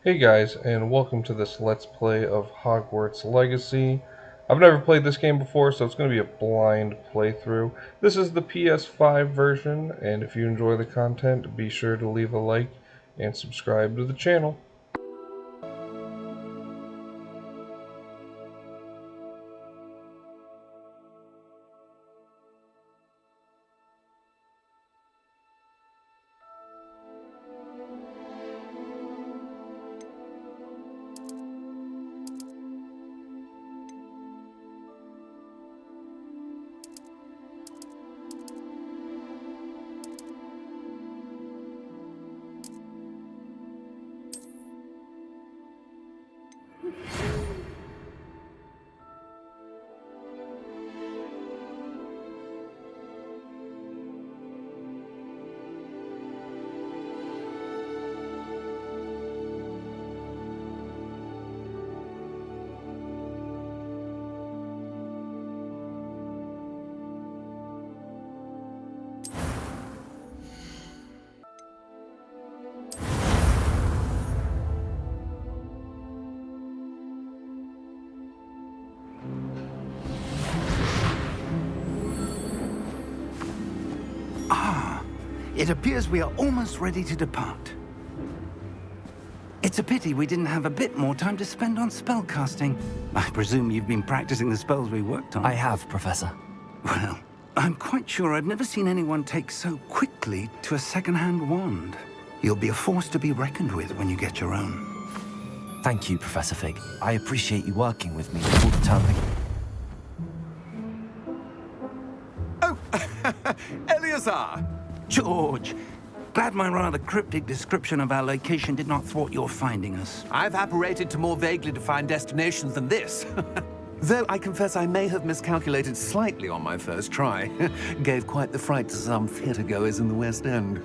Hey guys, and welcome to this Let's Play of Hogwarts Legacy. I've never played this game before, so it's going to be a blind playthrough. This is the PS5 version, and if you enjoy the content, be sure to leave a like and subscribe to the channel. It appears we are almost ready to depart. It's a pity we didn't have a bit more time to spend on spellcasting. I presume you've been practicing the spells we worked on. I have, Professor. Well, I'm quite sure I've never seen anyone take so quickly to a second-hand wand. You'll be a force to be reckoned with when you get your own. Thank you, Professor Fig. I appreciate you working with me all the time. Oh, Eleazar! George, glad my rather cryptic description of our location did not thwart your finding us. I've apparated to more vaguely defined destinations than this. Though I confess I may have miscalculated slightly on my first try. Gave quite the fright to some theatre-goers in the West End.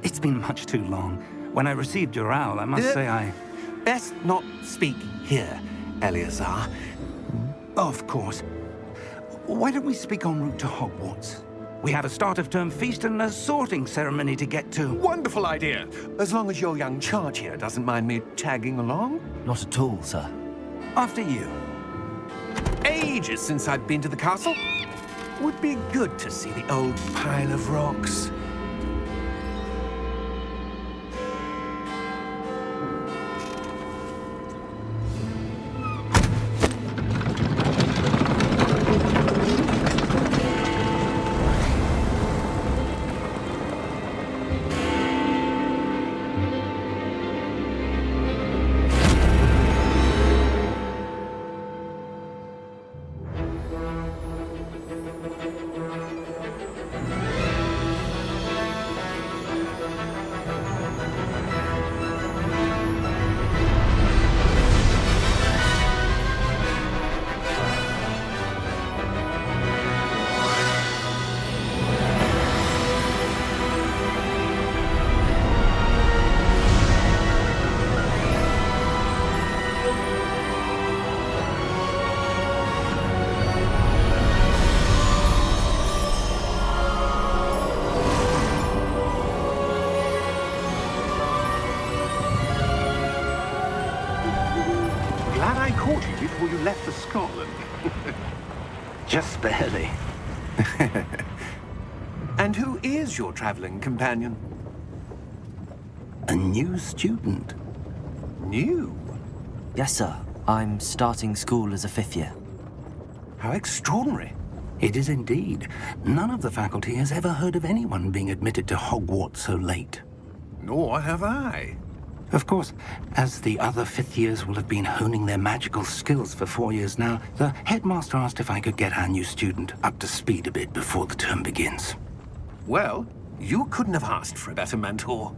It's been much too long. When I received your owl, I must say I... Best not speak here, Eleazar. Of course. Why don't we speak en route to Hogwarts? We have a start-of-term feast and a sorting ceremony to get to. Wonderful idea! As long as your young charge here doesn't mind me tagging along. Not at all, sir. After you. Ages since I've been to the castle. Would be good to see the old pile of rocks. Glad I caught you before you left for Scotland. Just barely. And who is your traveling companion? A new student. New? Yes, sir. I'm starting school as a fifth year. How extraordinary. It is indeed. None of the faculty has ever heard of anyone being admitted to Hogwarts so late. Nor have I. Of course, as the other fifth years will have been honing their magical skills for 4 years now, the headmaster asked if I could get our new student up to speed a bit before the term begins. Well, you couldn't have asked for a better mentor.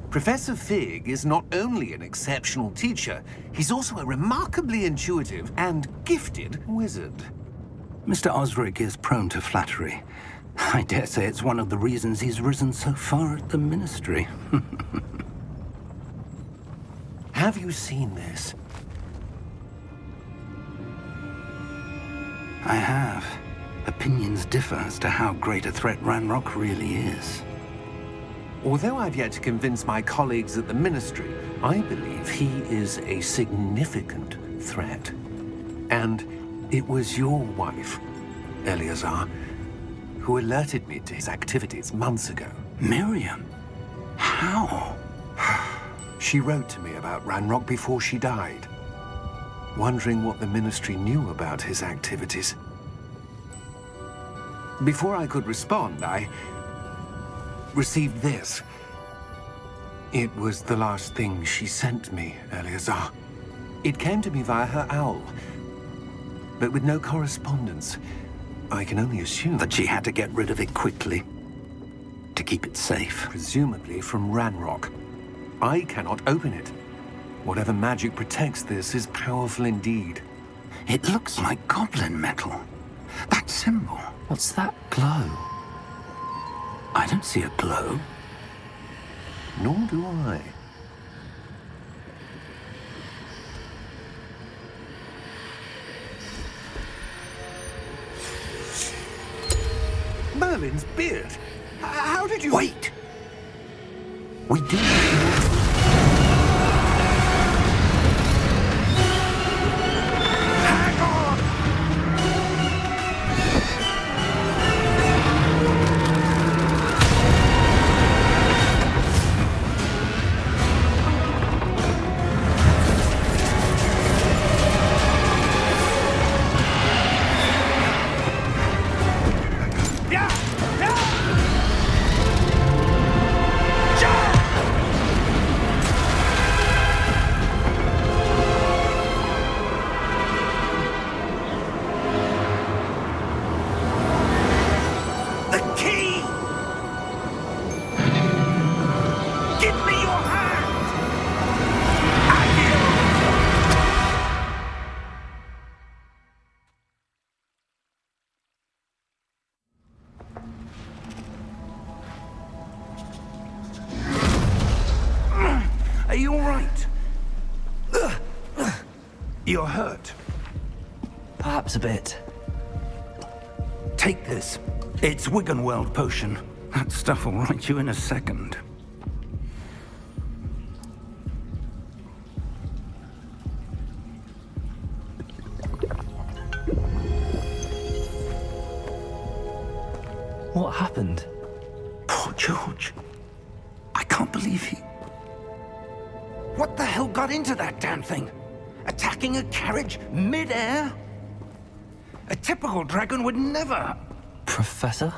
Professor Fig is not only an exceptional teacher, he's also a remarkably intuitive and gifted wizard. Mr. Osric is prone to flattery. I dare say it's one of the reasons he's risen so far at the ministry. Have you seen this? I have. Opinions differ as to how great a threat Ranrock really is. Although I've yet to convince my colleagues at the Ministry, I believe he is a significant threat. And it was your wife, Eleazar, who alerted me to his activities months ago. Miriam? How? She wrote to me about Ranrock before she died, wondering what the Ministry knew about his activities. Before I could respond, I received this. It was the last thing she sent me, Eleazar. It came to me via her owl, but with no correspondence. I can only assume That she had to get rid of it quickly to keep it safe. presumably from Ranrock. I cannot open it. Whatever magic protects this is powerful indeed. It looks like goblin metal. That symbol. What's that glow? I don't see a glow. Nor do I. Merlin's beard. How did you... Wait! We do need more. Hang on! The key! Give me your hand! Are you all right? You're hurt. Perhaps a bit. Take this. It's Wiggenweld potion. That stuff will right you in a second. What happened? Poor George. I can't believe he... What the hell got into that damn thing? Attacking a carriage mid-air? A typical dragon would never... Professor?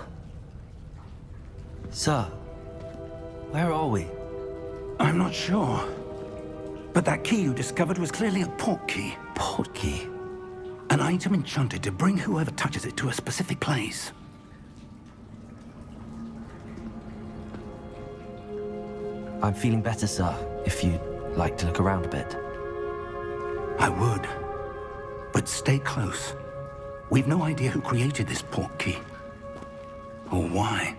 Sir, where are we? I'm not sure. But that key you discovered was clearly a port key. Port key? An item enchanted to bring whoever touches it to a specific place. I'm feeling better, sir, if you'd like to look around a bit. I would. But stay close. We've no idea who created this port key. Or why.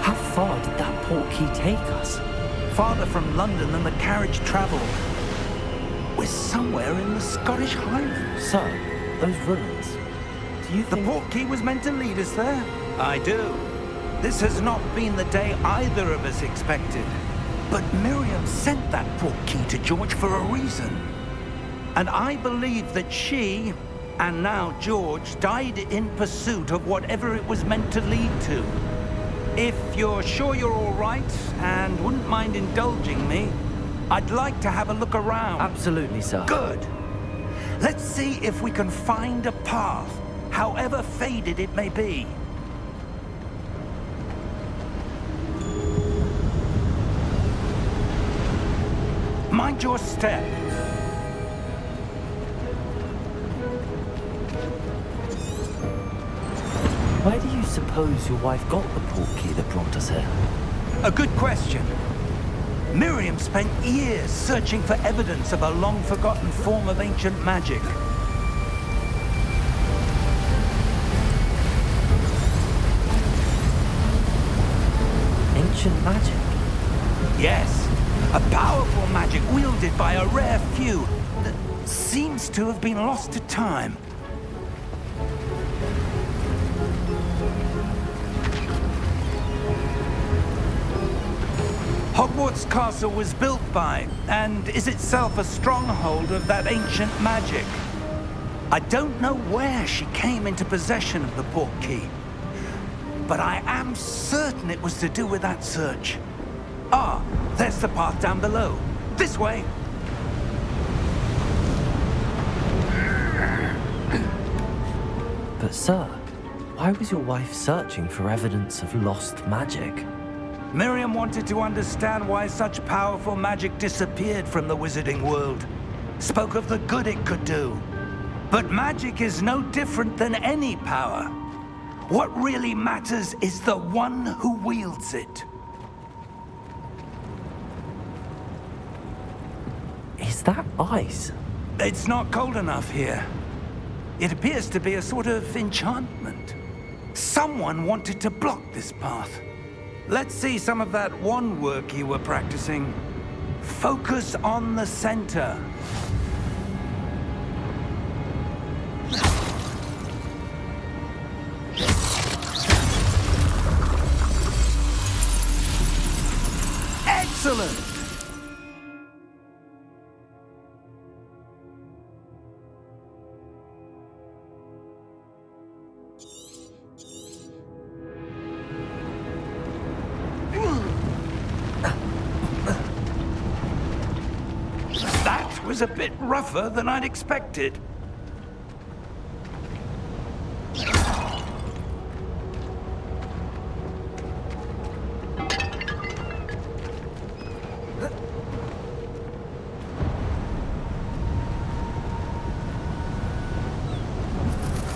How far did that port key take us? Farther from London than the carriage traveled. We're somewhere in the Scottish Highlands. Sir, those ruins. Do you The think... port key was meant to lead us there? I do. This has not been the day either of us expected. But Miriam sent that port key to George for a reason. And I believe that she, and now George, died in pursuit of whatever it was meant to lead to. If you're sure you're all right and wouldn't mind indulging me, I'd like to have a look around. Absolutely, sir. Good. Let's see if we can find a path, however faded it may be. Mind your step. Where do you suppose your wife got the port key that brought us here? A good question. Miriam spent years searching for evidence of a long-forgotten form of ancient magic. ancient magic. Yes, a powerful magic wielded by a rare few that seems to have been lost to time. Hogwarts Castle was built by, and is itself a stronghold of that ancient magic. I don't know where she came into possession of the portkey, but I am certain it was to do with that search. Ah, there's the path down below. This way. But sir, why was your wife searching for evidence of lost magic? Miriam wanted to understand why such powerful magic disappeared from the wizarding world. Spoke of the good it could do. But magic is no different than any power. What really matters is the one who wields it. Is that ice? It's not cold enough here. It appears to be a sort of enchantment. Someone wanted to block this path. Let's see some of that wand work you were practicing. Focus on the center. Excellent! That was a bit rougher than I'd expected.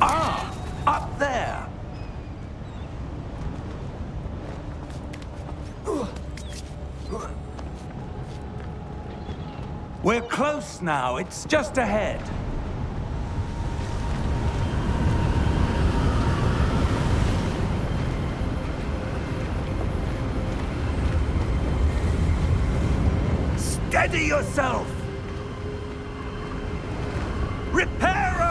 Ah, up there. We're close now. It's just ahead. Steady yourself! Reparo!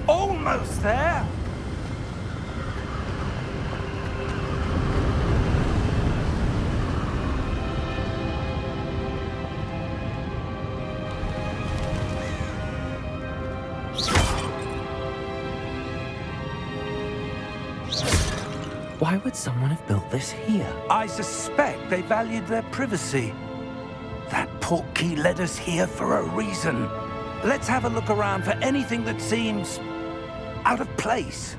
Almost there. Why would someone have built this here? I suspect they valued their privacy. That portkey led us here for a reason. Let's have a look around for anything that seems out of place.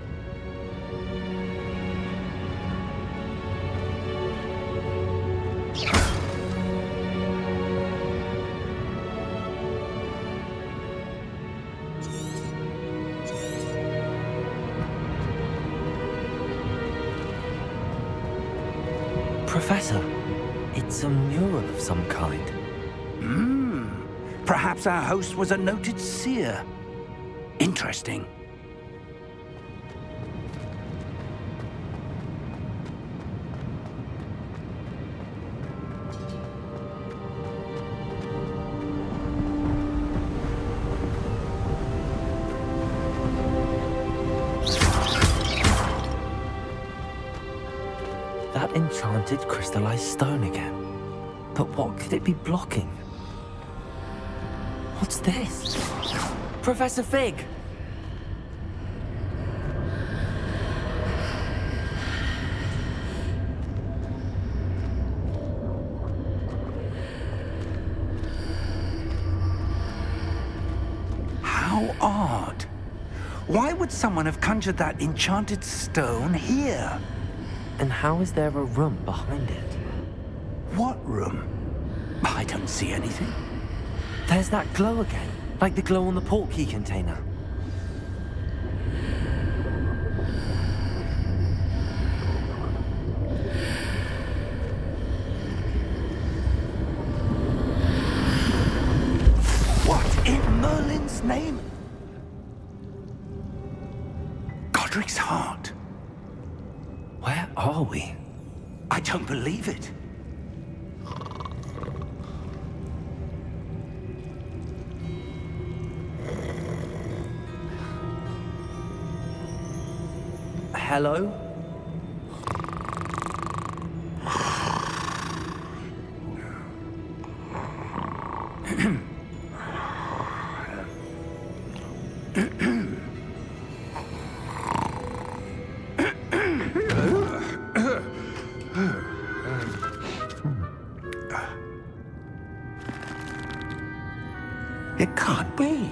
Professor, it's a mural of some kind. Perhaps our host was a noted seer. Interesting. That enchanted crystallized stone again. But what could it be blocking? What's this? Professor Fig! How odd. Why would someone have conjured that enchanted stone here? And how is there a room behind it? What room? I don't see anything. There's that glow again, like the glow on the portkey container. Godric's heart. Where are we? I don't believe it. Hello? It can't be.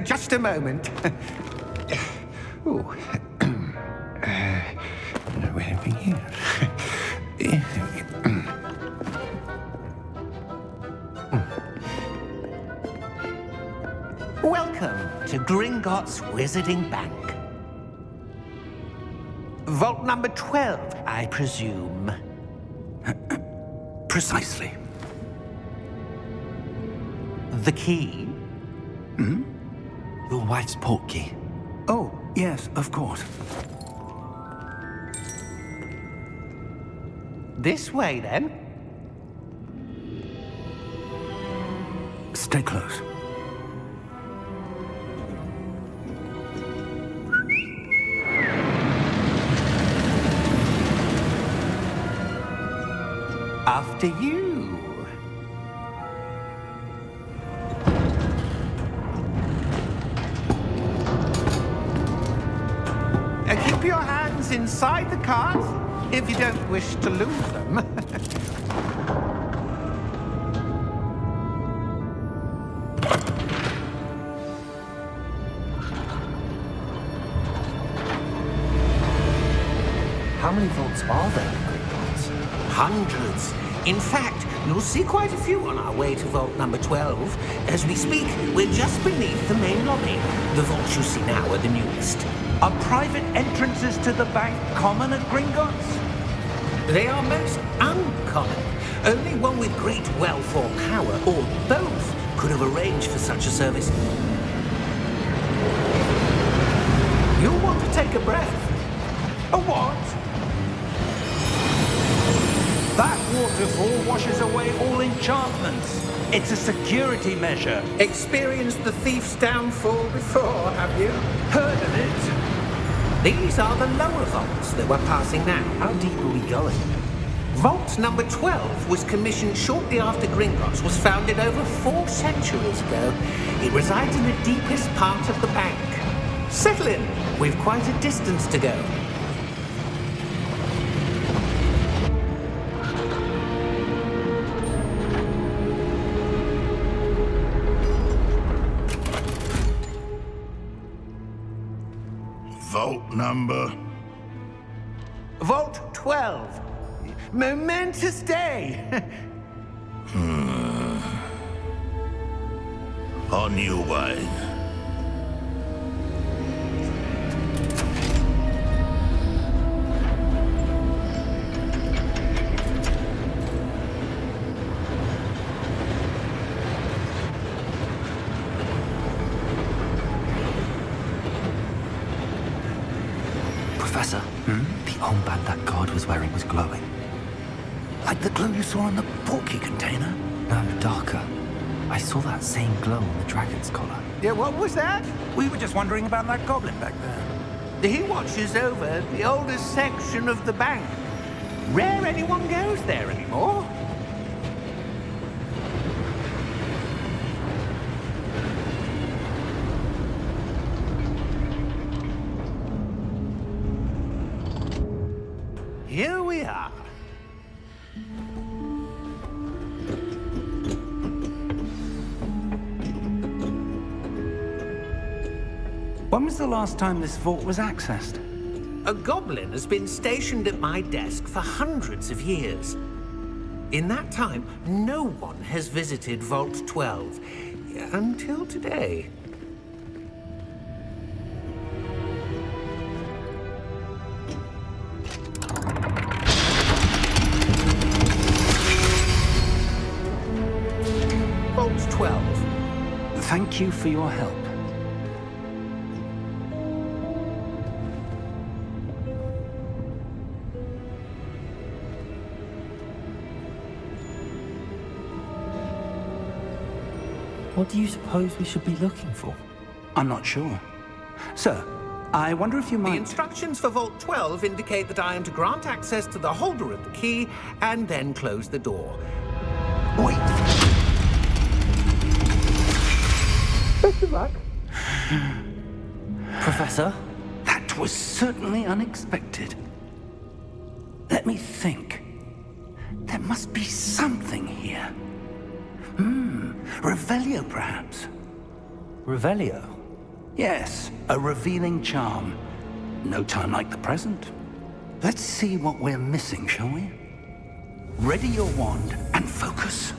Just a moment. Ooh. Where are we here? Welcome to Gringotts Wizarding Bank. Vault number 12, I presume. Precisely. The key? Your wife's portkey. Oh, yes, of course. This way, then. Stay close. After you. Keep your hands inside the cart if you don't wish to lose them. How many vaults are there in Gringotts? Hundreds. In fact, you'll see quite a few on our way to vault number 12. As we speak, we're just beneath the main lobby. The vaults you see now are the newest. Are private entrances to the bank common at Gringotts? They are most uncommon. Only one with great wealth or power, or both, could have arranged for such a service. You'll want to take a breath. A what? That waterfall washes away all enchantments. It's a security measure. Experienced the thief's downfall before, have you? Heard of it? These are the lower vaults that we're passing now. How deep are we going? Vault number 12 was commissioned shortly after Gringotts was founded over 4 centuries ago. It resides in the deepest part of the bank. Settle in. We've quite a distance to go. Vault number? Vault 12. Momentous day. On your way. Professor, the armband that guard was wearing was glowing. Like the glow you saw in the portkey container? No, darker. I saw that same glow on the dragon's collar. Yeah, what was that? We were just wondering about that goblin back there. He watches over the oldest section of the bank. Rare anyone goes there anymore. Here we are. When was the last time this vault was accessed? A goblin has been stationed at my desk for hundreds of years. In that time, no one has visited Vault 12 until today. Vault 12. Thank you for your help. What do you suppose we should be looking for? I'm not sure. Sir, I wonder if you The might... instructions for Vault 12 indicate that I am to grant access to the holder of the key and then close the door. Wait. Professor? That was certainly unexpected. Let me think. There must be something here. Revelio, perhaps. Revelio? Yes, a revealing charm. No time like the present. Let's see what we're missing, shall we? Ready your wand and focus.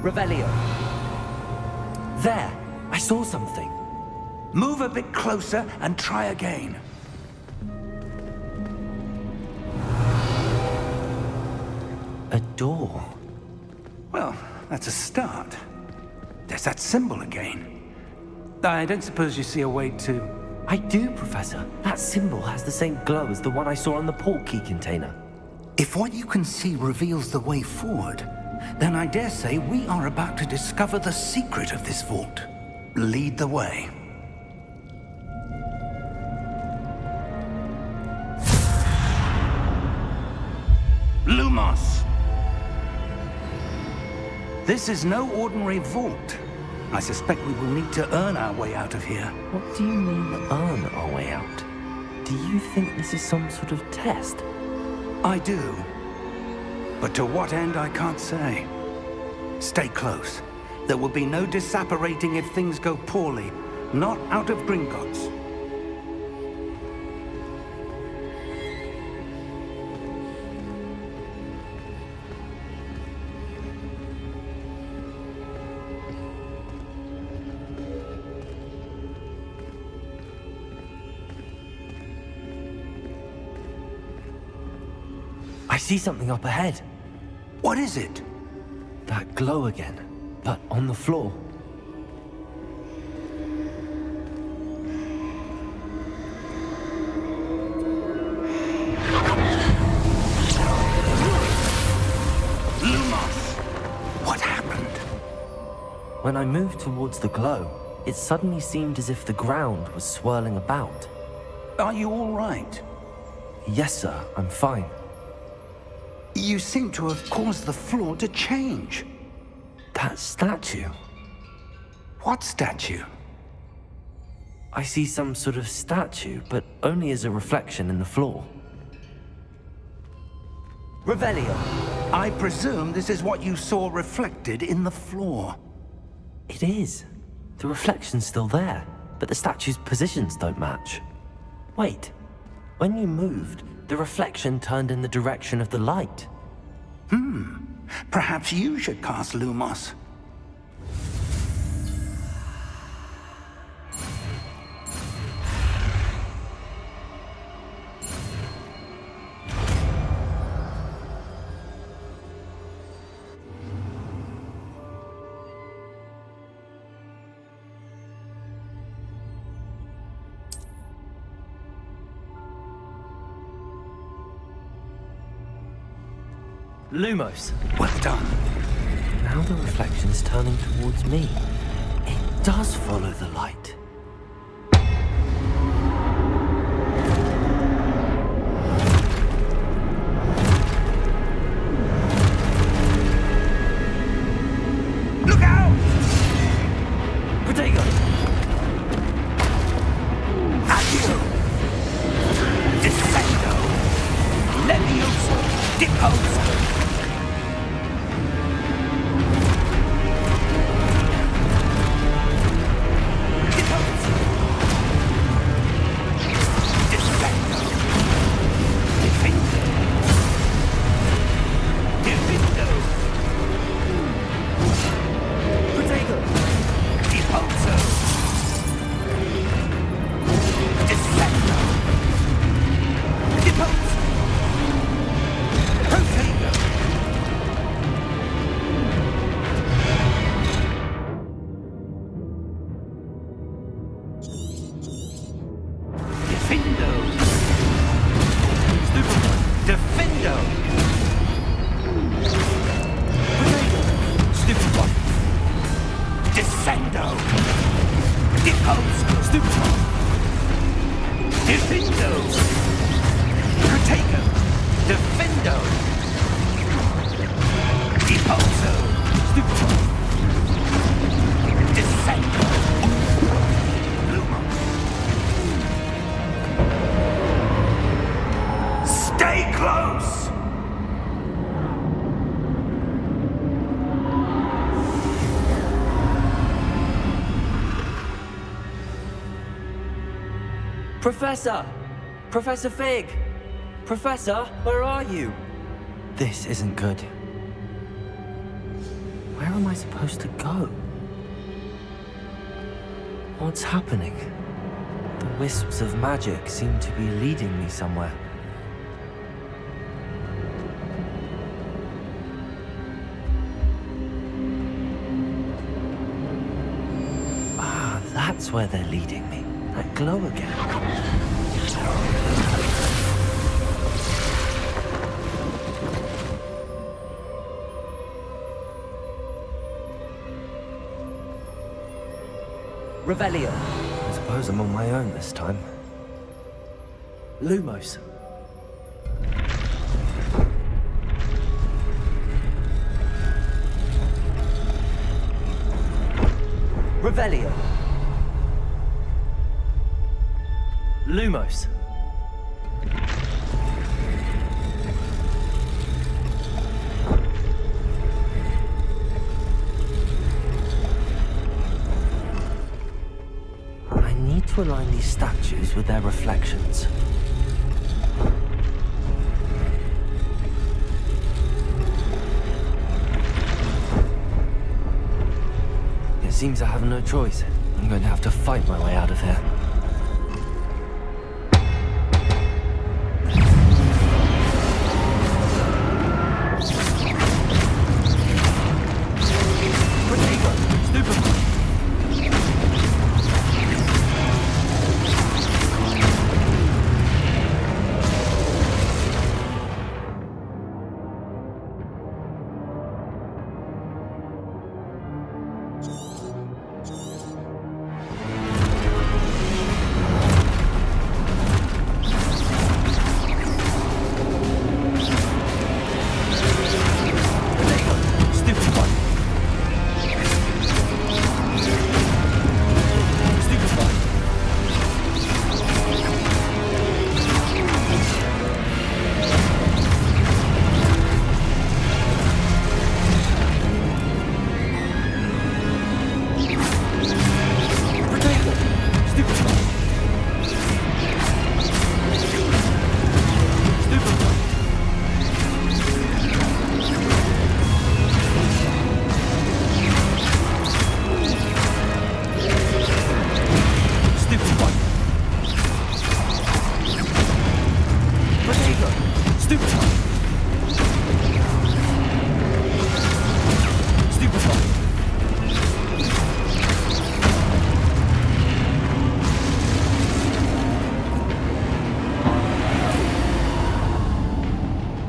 Revelio. There! I saw something. Move a bit closer and try again. A door. Well, that's a start. There's that symbol again. I don't suppose you see a way to... I do, Professor. That symbol has the same glow as the one I saw on the port key container. If what you can see reveals the way forward, then I dare say we are about to discover the secret of this vault. Lead the way. Lumos! This is no ordinary vault. I suspect we will need to earn our way out of here. What do you mean, earn our way out? Do you think this is some sort of test? I do. But to what end, I can't say. Stay close. There will be no disapparating if things go poorly. Not out of Gringotts. I see something up ahead. What is it? That glow again, but on the floor. Lumos! What happened? When I moved towards the glow, it suddenly seemed as if the ground was swirling about. Are you all right? Yes, sir, I'm fine. You seem to have caused the floor to change. That statue. What statue? I see some sort of statue, but only as a reflection in the floor. Revelio, I presume this is what you saw reflected in the floor. It is. The reflection's still there, but the statue's positions don't match. Wait, when you moved, the reflection turned in the direction of the light. Perhaps you should cast Lumos. Lumos! Well done. Now the reflection's turning towards me. It does follow the light. Look out! Protego! Addio! Defendo! Levioso! Deposa! Descendo! Impulso! Stupido! Defendo! Protego! Defendo! Impulso! Stupido! Descendo! Lumos! Stay close! Professor! Professor Fig! Professor, where are you? This isn't good. Where am I supposed to go? What's happening? The wisps of magic seem to be leading me somewhere. Ah, that's where they're leading me. That glow again. Revelio. I suppose I'm on my own this time. Lumos. Revelio. Lumos. I need to align these statues with their reflections. It seems I have no choice. I'm going to have to fight my way out of here.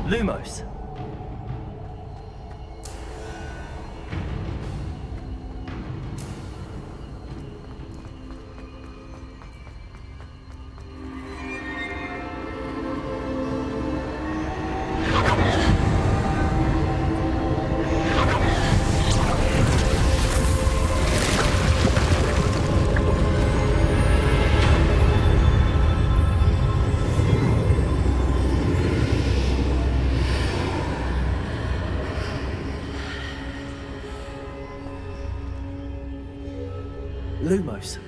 Lumos. Lumos.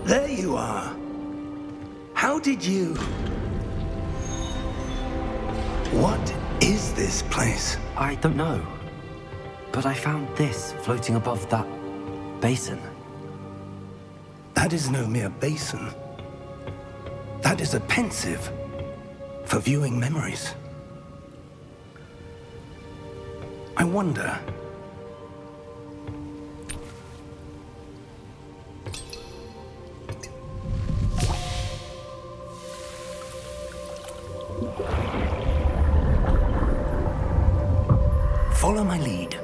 There you are. How did you... What is this place? I don't know. But I found this floating above that basin. That is no mere basin. That is a pensive for viewing memories. I wonder... Follow my lead.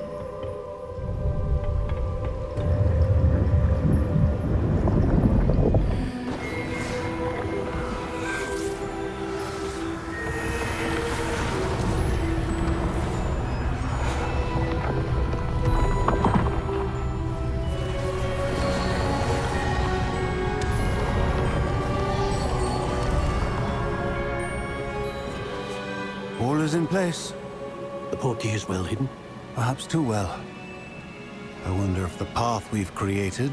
All is in place. The portkey is well hidden. Perhaps too well. I wonder if the path we've created...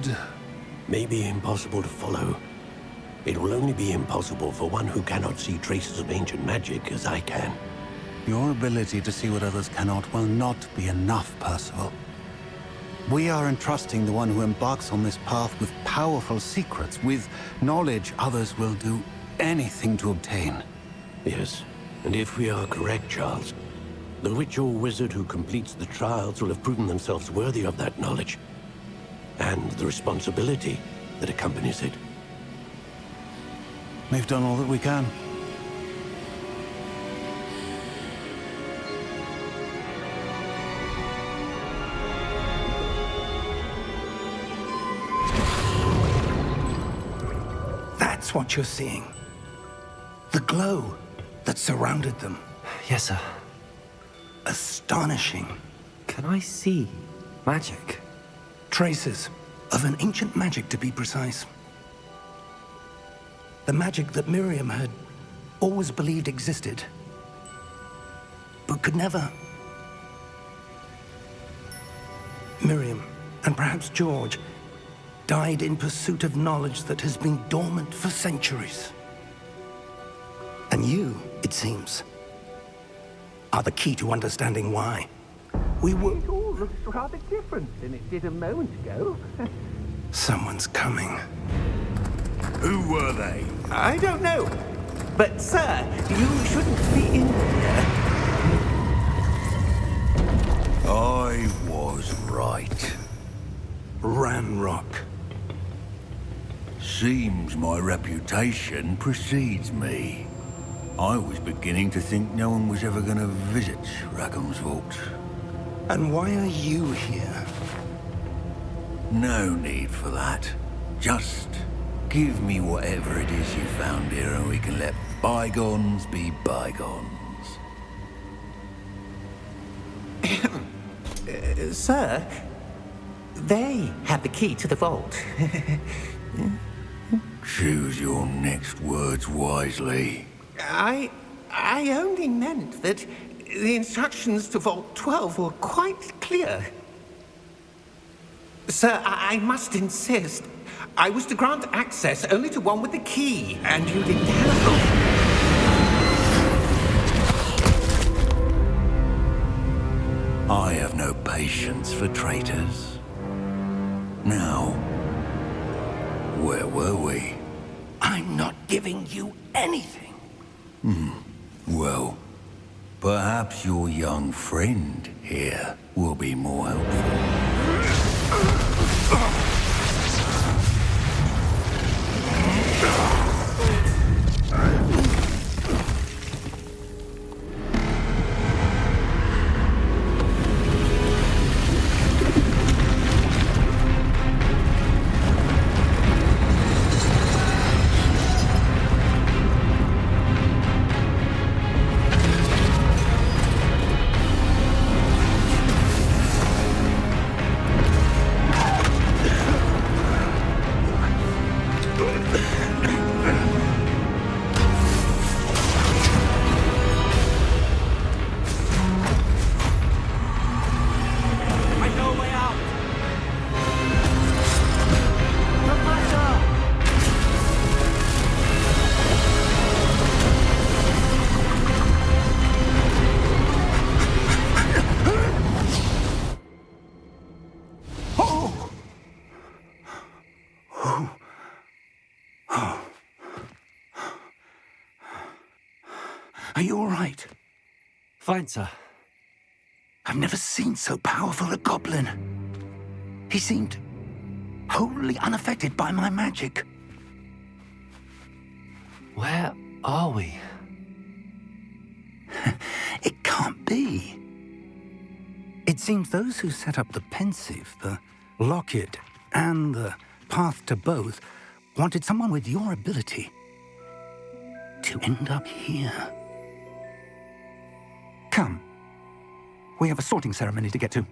May be impossible to follow. It will only be impossible for one who cannot see traces of ancient magic as I can. Your ability to see what others cannot will not be enough, Percival. We are entrusting the one who embarks on this path with powerful secrets, with knowledge others will do anything to obtain. Yes, and if we are correct, Charles, the witch or wizard who completes the trials will have proven themselves worthy of that knowledge, and the responsibility that accompanies it. We've done all that we can. That's what you're seeing. The glow that surrounded them. Yes, sir. Astonishing. Can I see magic? Traces of an ancient magic, to be precise. The magic that Miriam had always believed existed, but could never. Miriam, and perhaps George, died in pursuit of knowledge that has been dormant for centuries. And you, it seems, are the key to understanding why. We were... It all looks rather different than it did a moment ago. Someone's coming. Who were they? I don't know. But, sir, you shouldn't be in here. I was right. Ranrock. Seems my reputation precedes me. I was beginning to think no one was ever going to visit Rackham's Vault. And why are you here? No need for that. Just give me whatever it is you found here and we can let bygones be bygones. Sir, they have the key to the vault. Choose your next words wisely. I only meant that the instructions to Vault 12 were quite clear. Sir, I must insist. I was to grant access only to one with the key, and you didn't have... I have no patience for traitors. Now, where were we? I'm not giving you anything. Well, perhaps your young friend here will be more helpful. Are you all right? Fine, sir. I've never seen so powerful a goblin. He seemed wholly unaffected by my magic. Where are we? It can't be. It seems those who set up the pensive, the locket, and the path to both wanted someone with your ability to end up here. Come. We have a sorting ceremony to get to.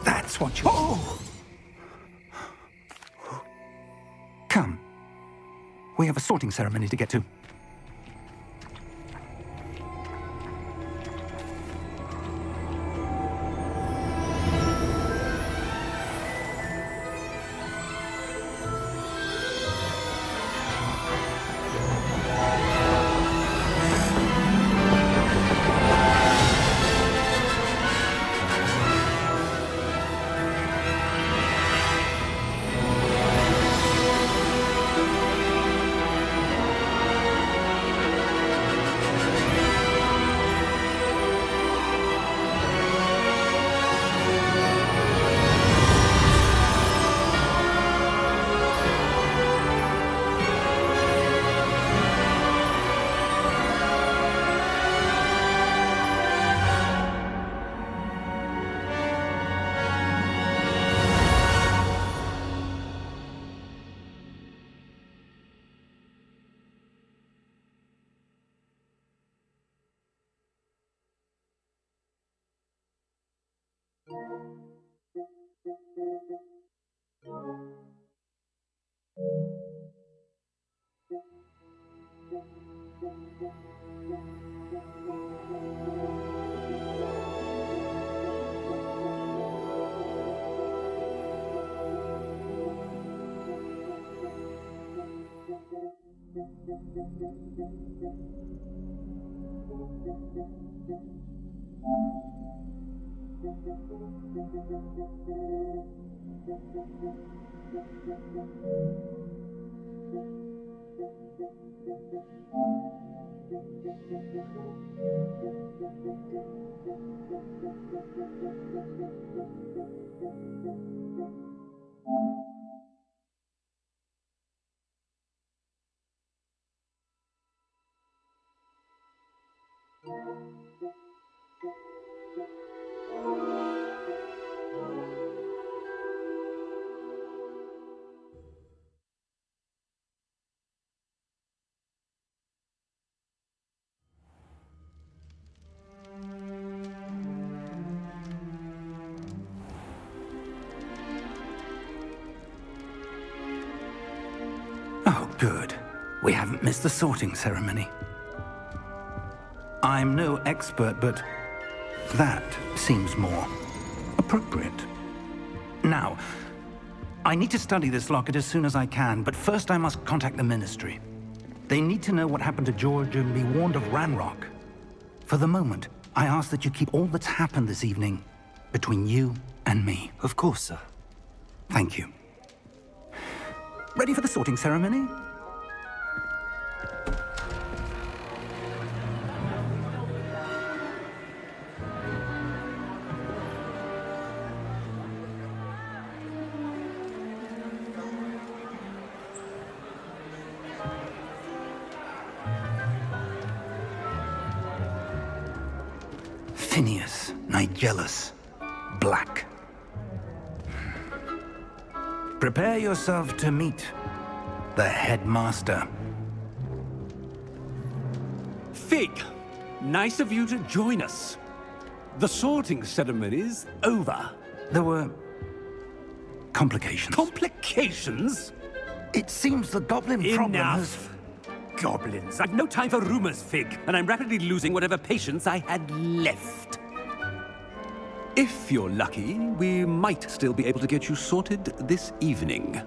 That's what you... Oh! Come. We have a sorting ceremony to get to. Oh, good. We haven't missed the sorting ceremony. I'm no expert, but that seems more appropriate. Now, I need to study this locket as soon as I can, but first I must contact the Ministry. They need to know what happened to George and be warned of Ranrock. For the moment, I ask that you keep all that's happened this evening between you and me. Of course, sir. Thank you. Ready for the sorting ceremony? Phineas, Nigellus, Black. Prepare yourself to meet the headmaster. Fig, nice of you to join us. The sorting ceremony's over. There were complications. Complications? It seems the goblin problem has... Enough. Goblins. I've no time for rumors, Fig, and I'm rapidly losing whatever patience I had left. If you're lucky, we might still be able to get you sorted this evening.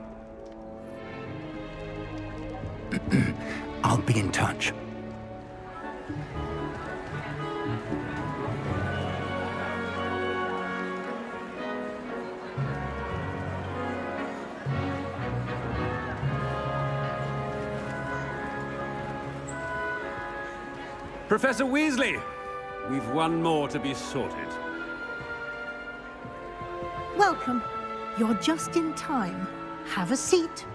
I'll be in touch. Professor Weasley, we've one more to be sorted. Welcome. You're just in time. Have a seat.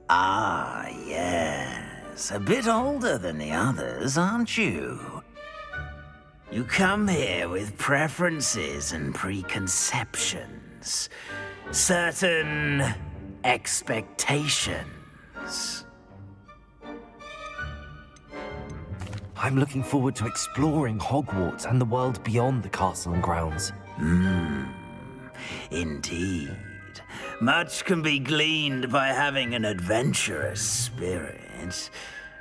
Ah, yes. A bit older than the others, aren't you? You come here with preferences and preconceptions. Certain expectations. I'm looking forward to exploring Hogwarts and the world beyond the castle and grounds. Indeed. Much can be gleaned by having an adventurous spirit,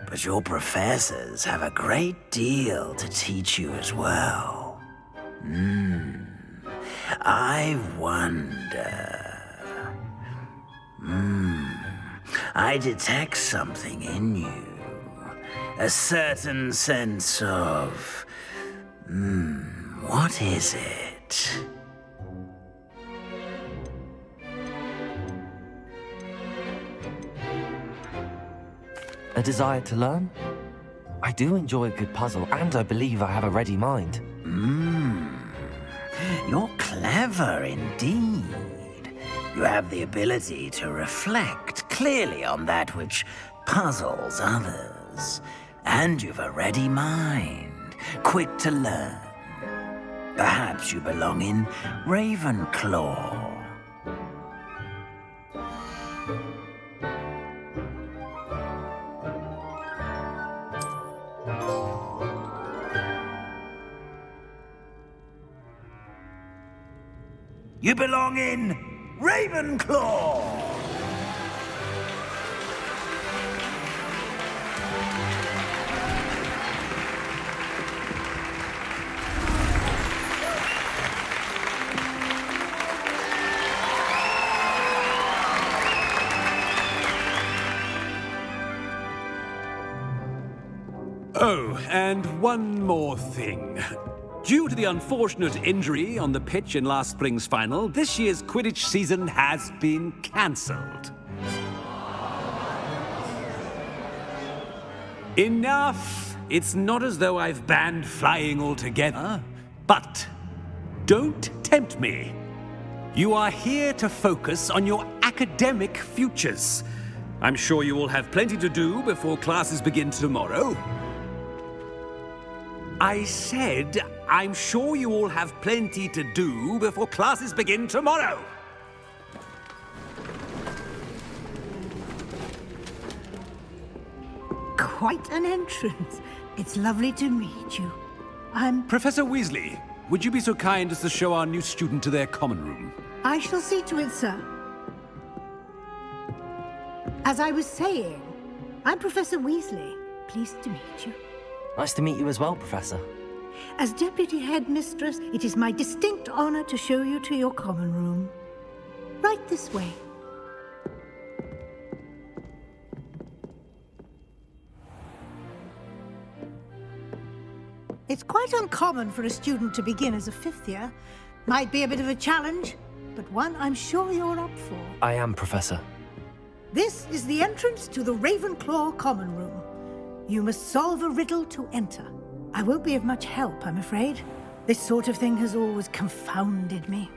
but your professors have a great deal to teach you as well. I wonder... I detect something in you. A certain sense of... what is it? A desire to learn? I do enjoy a good puzzle, and I believe I have a ready mind. You're clever indeed. You have the ability to reflect clearly on that which puzzles others. And you've a ready mind, quick to learn. Perhaps you belong in Ravenclaw. You belong in Ravenclaw! Oh, and one more thing. Due to the unfortunate injury on the pitch in last spring's final, this year's Quidditch season has been cancelled. Enough! It's not as though I've banned flying altogether, but don't tempt me. You are here to focus on your academic futures. I'm sure you will have plenty to do before classes begin tomorrow. I said, I'm sure you all have plenty to do before classes begin tomorrow. quite an entrance. It's lovely to meet you. Professor Weasley, would you be so kind as to show our new student to their common room? I shall see to it, sir. As I was saying, I'm Professor Weasley. Pleased to meet you. Nice to meet you as well, Professor. As Deputy Headmistress, it is my distinct honor to show you to your common room. Right this way. It's quite uncommon for a student to begin as a fifth year. Might be a bit of a challenge, but one I'm sure you're up for. I am, Professor. This is the entrance to the Ravenclaw common room. You must solve a riddle to enter. I won't be of much help, I'm afraid. This sort of thing has always confounded me.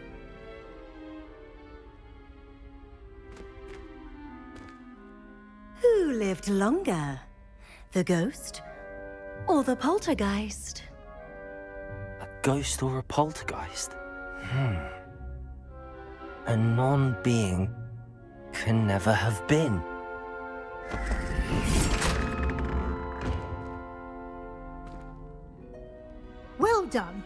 Who lived longer? The ghost or the poltergeist? A ghost or a poltergeist? A non-being can never have been. Well done.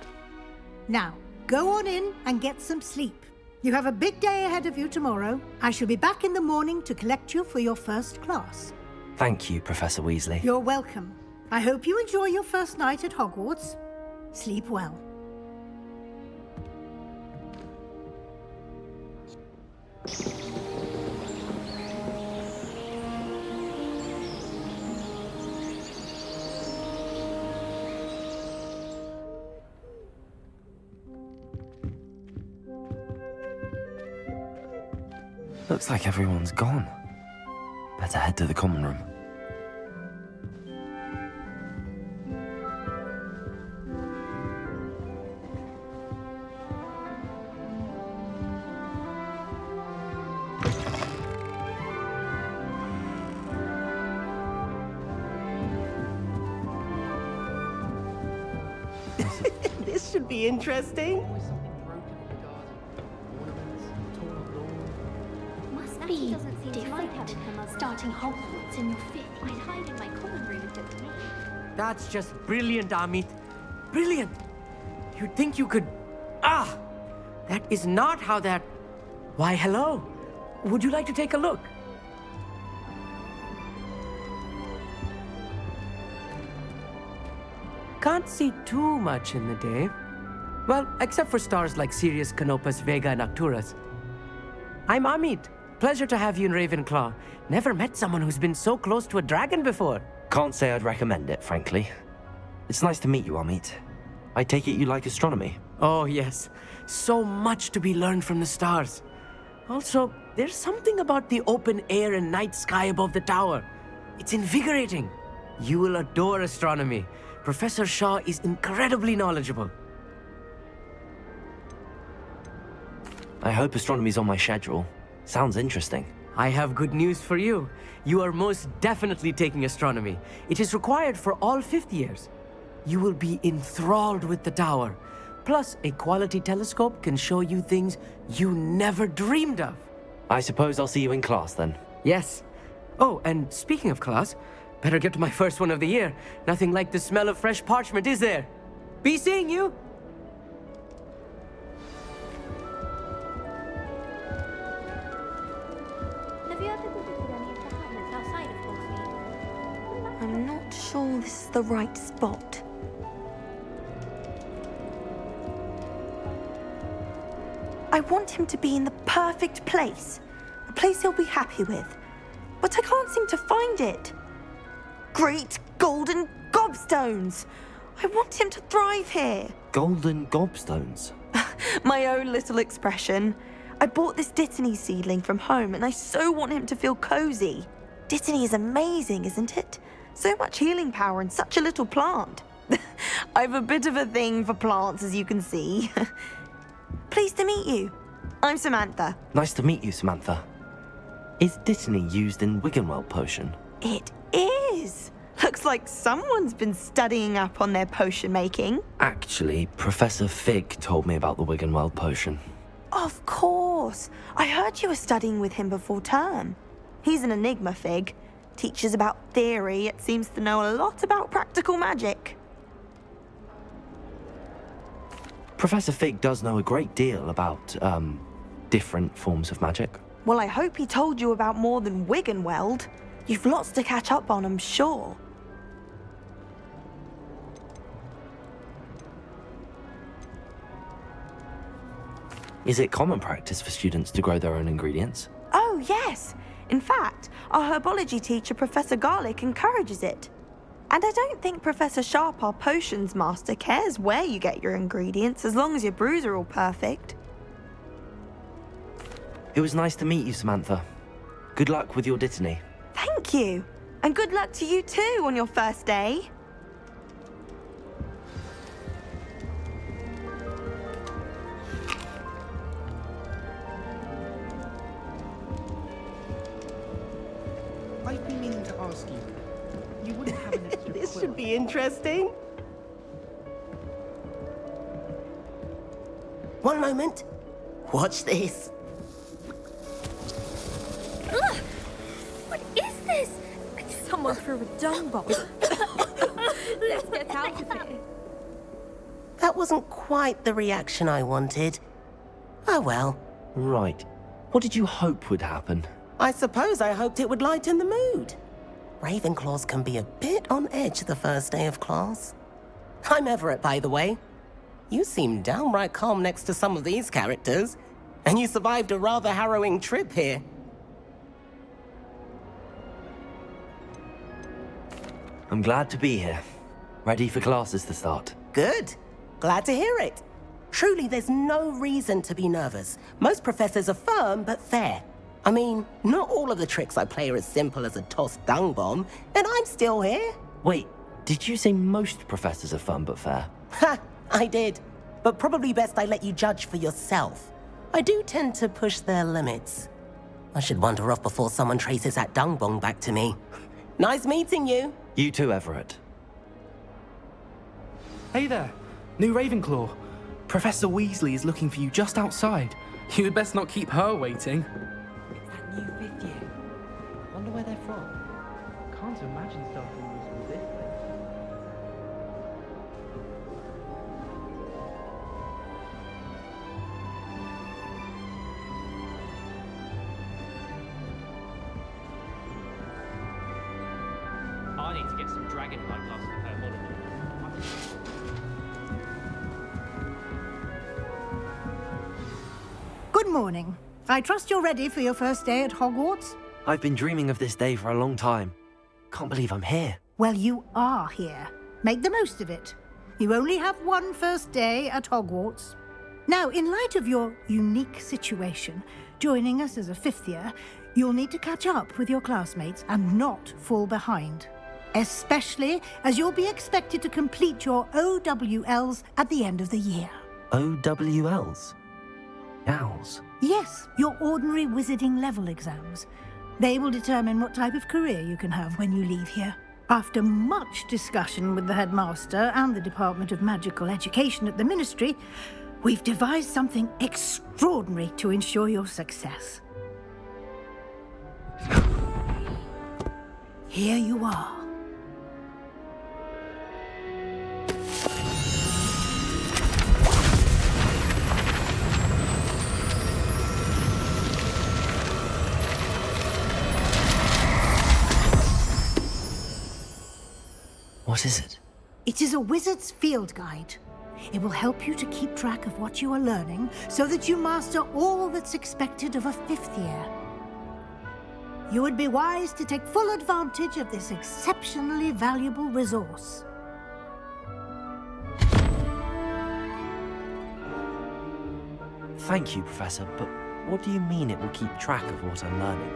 Now, go on in and get some sleep. You have a big day ahead of you tomorrow. I shall be back in the morning to collect you for your first class. Thank you, Professor Weasley. You're welcome. I hope you enjoy your first night at Hogwarts. Sleep well. Looks like everyone's gone. Better head to the common room. This should be interesting. Must be different. Starting Hogwarts in your fifth. I'd hide in my common room if it were me. That's just brilliant, Amit. Brilliant. You'd think you could... That is not how that... Why, hello. Would you like to take a look? Can't see too much in the day. Well, except for stars like Sirius, Canopus, Vega, and Arcturus. I'm Amit. Pleasure to have you in Ravenclaw. Never met someone who's been so close to a dragon before. Can't say I'd recommend it, frankly. It's nice to meet you, Amit. I take it you like astronomy? Oh, yes. So much to be learned from the stars. Also, there's something about the open air and night sky above the tower. It's invigorating. You will adore astronomy. Professor Shaw is incredibly knowledgeable. I hope astronomy's on my schedule. Sounds interesting. I have good news for you. You are most definitely taking astronomy. It is required for all fifth years. You will be enthralled with the tower. Plus, a quality telescope can show you things you never dreamed of. I suppose I'll see you in class then. Yes. Oh, and speaking of class, better get to my first one of the year. Nothing like the smell of fresh parchment, is there? Be seeing you! Have you ever visited any of the hamlets outside of Hogsmeade? I'm not sure this is the right spot. I want him to be in the perfect place. A place he'll be happy with. But I can't seem to find it. Great golden gobstones! I want him to thrive here. Golden gobstones? My own little expression. I bought this Dittany seedling from home and I so want him to feel cozy. Dittany is amazing, isn't it? So much healing power in such a little plant. I've a bit of a thing for plants, as you can see. Pleased to meet you. I'm Samantha. Nice to meet you, Samantha. Is Dittany used in Wiggenweld potion? It is. Looks like someone's been studying up on their potion making. Actually, Professor Fig told me about the Wiggenweld potion. Of course. I heard you were studying with him before term. He's an enigma, Fig. teaches about theory, it seems to know a lot about practical magic. Professor Fig does know a great deal about, different forms of magic. Well, I hope he told you about more than Wiggenweld. You've lots to catch up on, I'm sure. Is it common practice for students to grow their own ingredients? Oh, yes. In fact, our herbology teacher, Professor Garlick, encourages it. And I don't think Professor Sharp, our potions master, cares where you get your ingredients as long as your brews are all perfect. It was nice to meet you, Samantha. Good luck with your dittany. Thank you. And good luck to you too on your first day. I've been meaning to ask you. You wouldn't have an extra This quill. should be interesting. One moment. Watch this. Ugh! What is this? Someone threw a dung bomb. Let's get out of here. That wasn't quite the reaction I wanted. Oh well. Right. What did you hope would happen? I suppose I hoped it would lighten the mood. Ravenclaws can be a bit on edge the first day of class. I'm Everett, by the way. You seem downright calm next to some of these characters, and you survived a rather harrowing trip here. I'm glad to be here. Ready for classes to start. Good. Glad to hear it. Truly, there's no reason to be nervous. Most professors are firm but fair. I mean, not all of the tricks I play are as simple as a tossed dung bomb, and I'm still here. Wait, did you say most professors are fun but fair? Ha! I did. But probably best I let you judge for yourself. I do tend to push their limits. I should wander off before someone traces that dung bomb back to me. Nice meeting you. You too, Everett. Hey there, new Ravenclaw. Professor Weasley is looking for you just outside. You had best not keep her waiting. It's that new fifth year. Wonder where they're from. Can't imagine starting new school this late. I need to get some dragonfly glasses for her holiday. Good morning. I trust you're ready for your first day at Hogwarts? I've been dreaming of this day for a long time. Can't believe I'm here. Well, you are here. Make the most of it. You only have one first day at Hogwarts. Now, in light of your unique situation, joining us as a fifth year, you'll need to catch up with your classmates and not fall behind. Especially as you'll be expected to complete your OWLs at the end of the year. OWLs? Owls? Yes, your ordinary wizarding level exams. They will determine what type of career you can have when you leave here. After much discussion with the headmaster and the Department of Magical Education at the Ministry, we've devised something extraordinary to ensure your success. Here you are. What is it? It is a wizard's field guide. It will help you to keep track of what you are learning so that you master all that's expected of a fifth year. You would be wise to take full advantage of this exceptionally valuable resource. Thank you, Professor, but what do you mean it will keep track of what I'm learning?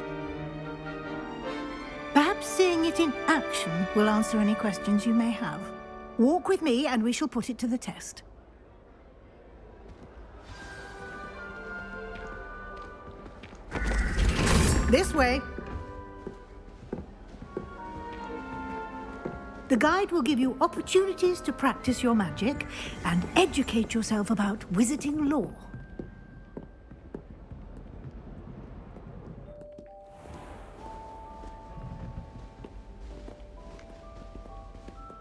Perhaps seeing it in action will answer any questions you may have. Walk with me and we shall put it to the test. This way. The guide will give you opportunities to practice your magic and educate yourself about wizarding lore.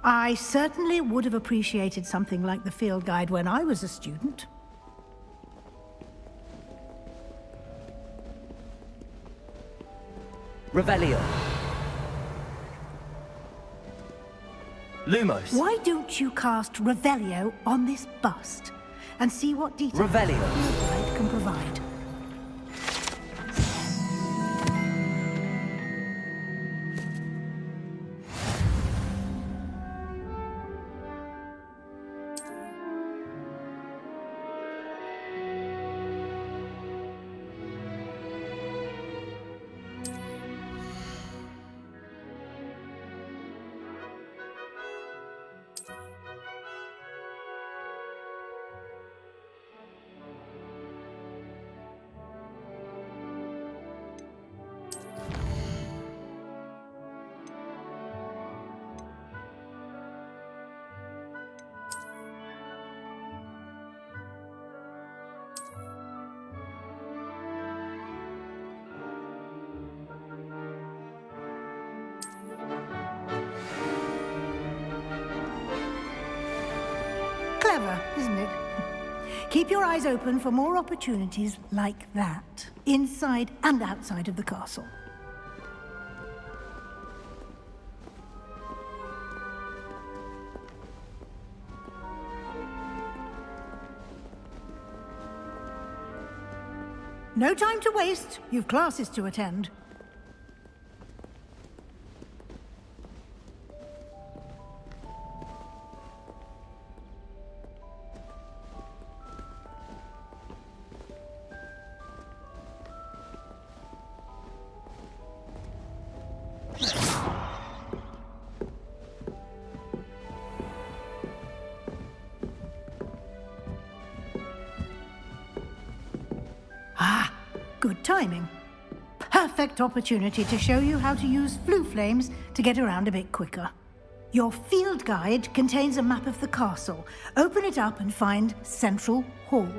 I certainly would have appreciated something like the field guide when I was a student. Revelio. Lumos. Why don't you cast Revelio on this bust and see what details Revelio. the field guide can provide? Clever, isn't it? Keep your eyes open for more opportunities like that, inside and outside of the castle. No time to waste. You've classes to attend. Ah, good timing. Perfect opportunity to show you how to use flue flames to get around a bit quicker. Your field guide contains a map of the castle. Open it up and find Central Hall.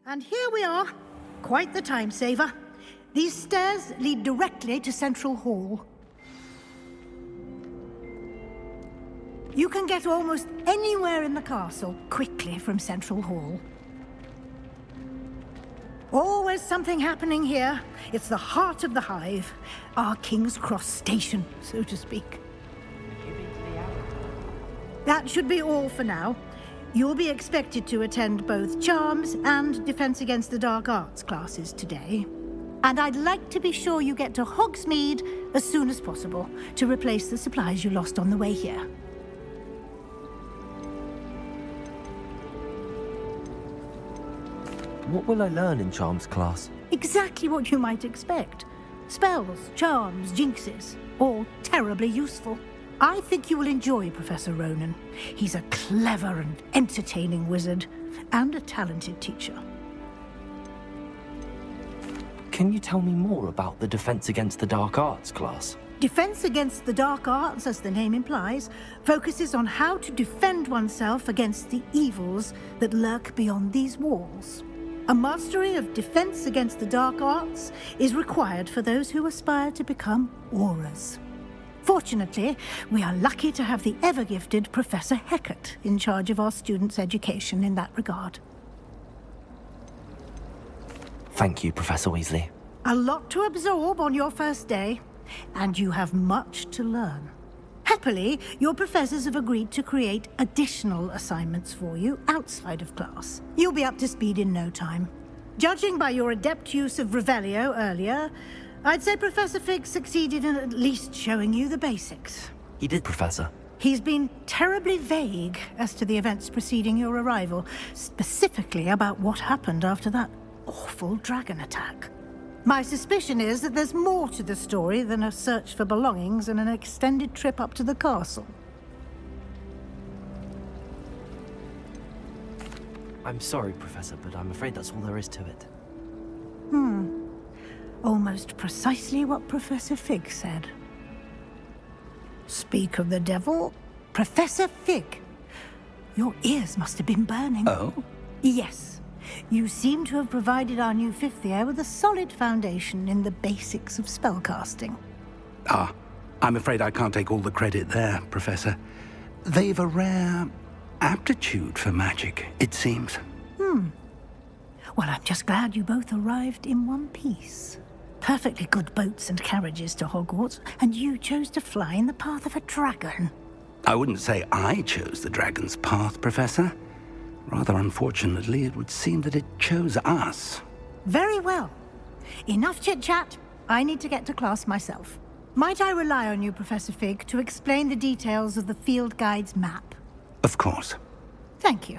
And here we are. Quite the time saver. These stairs lead directly to Central Hall. You can get almost anywhere in the castle quickly from Central Hall. Always something happening here. It's the heart of the hive. Our King's Cross station, so to speak. That should be all for now. You'll be expected to attend both Charms and Defense Against the Dark Arts classes today. And I'd like to be sure you get to Hogsmeade as soon as possible to replace the supplies you lost on the way here. What will I learn in Charms class? Exactly what you might expect. Spells, charms, jinxes, all terribly useful. I think you will enjoy Professor Ronan. He's a clever and entertaining wizard, and a talented teacher. Can you tell me more about the Defense Against the Dark Arts class? Defense Against the Dark Arts, as the name implies, focuses on how to defend oneself against the evils that lurk beyond these walls. A mastery of Defense Against the Dark Arts is required for those who aspire to become Aurors. Fortunately, we are lucky to have the ever-gifted Professor Hecat in charge of our students' education in that regard. Thank you, Professor Weasley. A lot to absorb on your first day. and you have much to learn. Happily, your professors have agreed to create additional assignments for you outside of class. You'll be up to speed in no time. Judging by your adept use of Revelio earlier, I'd say Professor Fig succeeded in at least showing you the basics. He did, Professor. He's been terribly vague as to the events preceding your arrival, specifically about what happened after that awful dragon attack. My suspicion is that there's more to the story than a search for belongings and an extended trip up to the castle. I'm sorry, Professor, but I'm afraid that's all there is to it. Almost precisely what Professor Fig said. Speak of the devil, Professor Fig. Your ears must have been burning. Oh? Yes. You seem to have provided our new fifth year with a solid foundation in the basics of spellcasting. Ah, I'm afraid I can't take all the credit there, Professor. They've a rare aptitude for magic, it seems. Well, I'm just glad you both arrived in one piece. Perfectly good boats and carriages to Hogwarts, and you chose to fly in the path of a dragon. I wouldn't say I chose the dragon's path, Professor. Rather unfortunately, it would seem that it chose us. Very well. Enough chit-chat. I need to get to class myself. Might I rely on you, Professor Fig, to explain the details of the field guide's map? Of course. Thank you.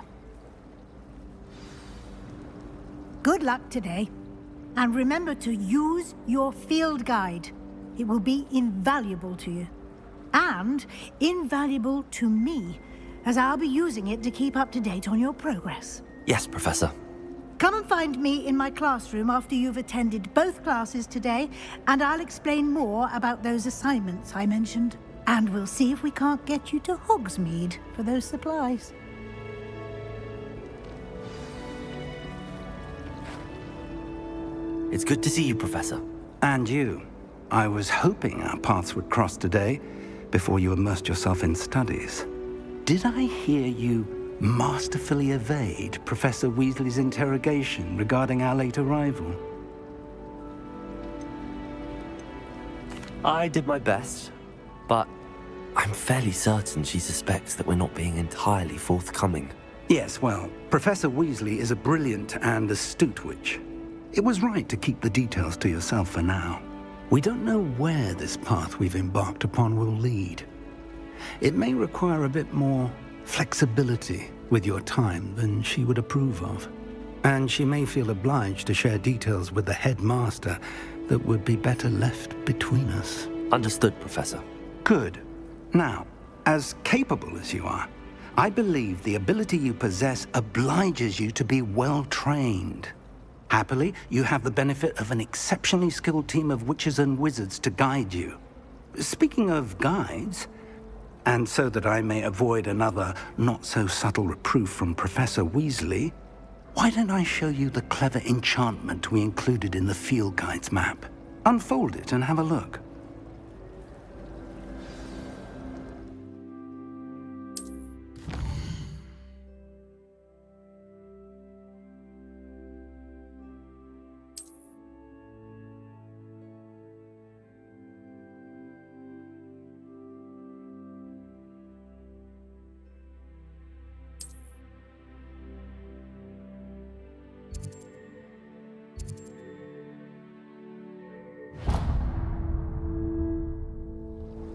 Good luck today. And remember to use your field guide. It will be invaluable to you. And invaluable to me, as I'll be using it to keep up to date on your progress. Yes, Professor. Come and find me in my classroom after you've attended both classes today, and I'll explain more about those assignments I mentioned. And we'll see if we can't get you to Hogsmeade for those supplies. It's good to see you, Professor. And you. I was hoping our paths would cross today, before you immersed yourself in studies. Did I hear you masterfully evade Professor Weasley's interrogation regarding our late arrival? I did my best, but I'm fairly certain she suspects that we're not being entirely forthcoming. Yes, well, Professor Weasley is a brilliant and astute witch. It was right to keep the details to yourself for now. We don't know where this path we've embarked upon will lead. It may require a bit more flexibility with your time than she would approve of. And she may feel obliged to share details with the headmaster that would be better left between us. Understood, Professor. Good. Now, as capable as you are, I believe the ability you possess obliges you to be well trained. Happily, you have the benefit of an exceptionally skilled team of witches and wizards to guide you. Speaking of guides, and so that I may avoid another not-so-subtle reproof from Professor Weasley, why don't I show you the clever enchantment we included in the field guide's map? Unfold it and have a look.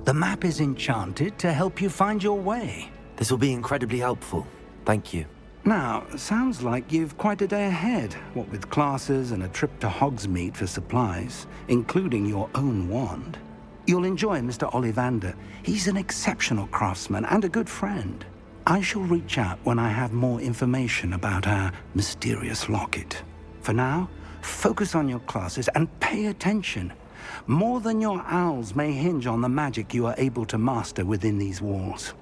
The map is enchanted to help you find your way. This will be incredibly helpful. Thank you. Now, sounds like you've quite a day ahead, what with classes and a trip to Hogsmeade for supplies, including your own wand. You'll enjoy Mr. Ollivander. He's an exceptional craftsman and a good friend. I shall reach out when I have more information about our mysterious locket. For now, focus on your classes and pay attention. More than your owls may hinge on the magic you are able to master within these walls.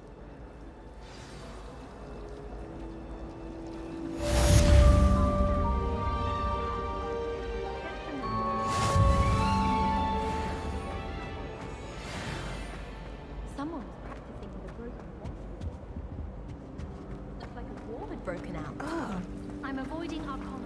Someone was practicing with a broken wand. Looks like a war had broken out. Oh. I'm avoiding our common.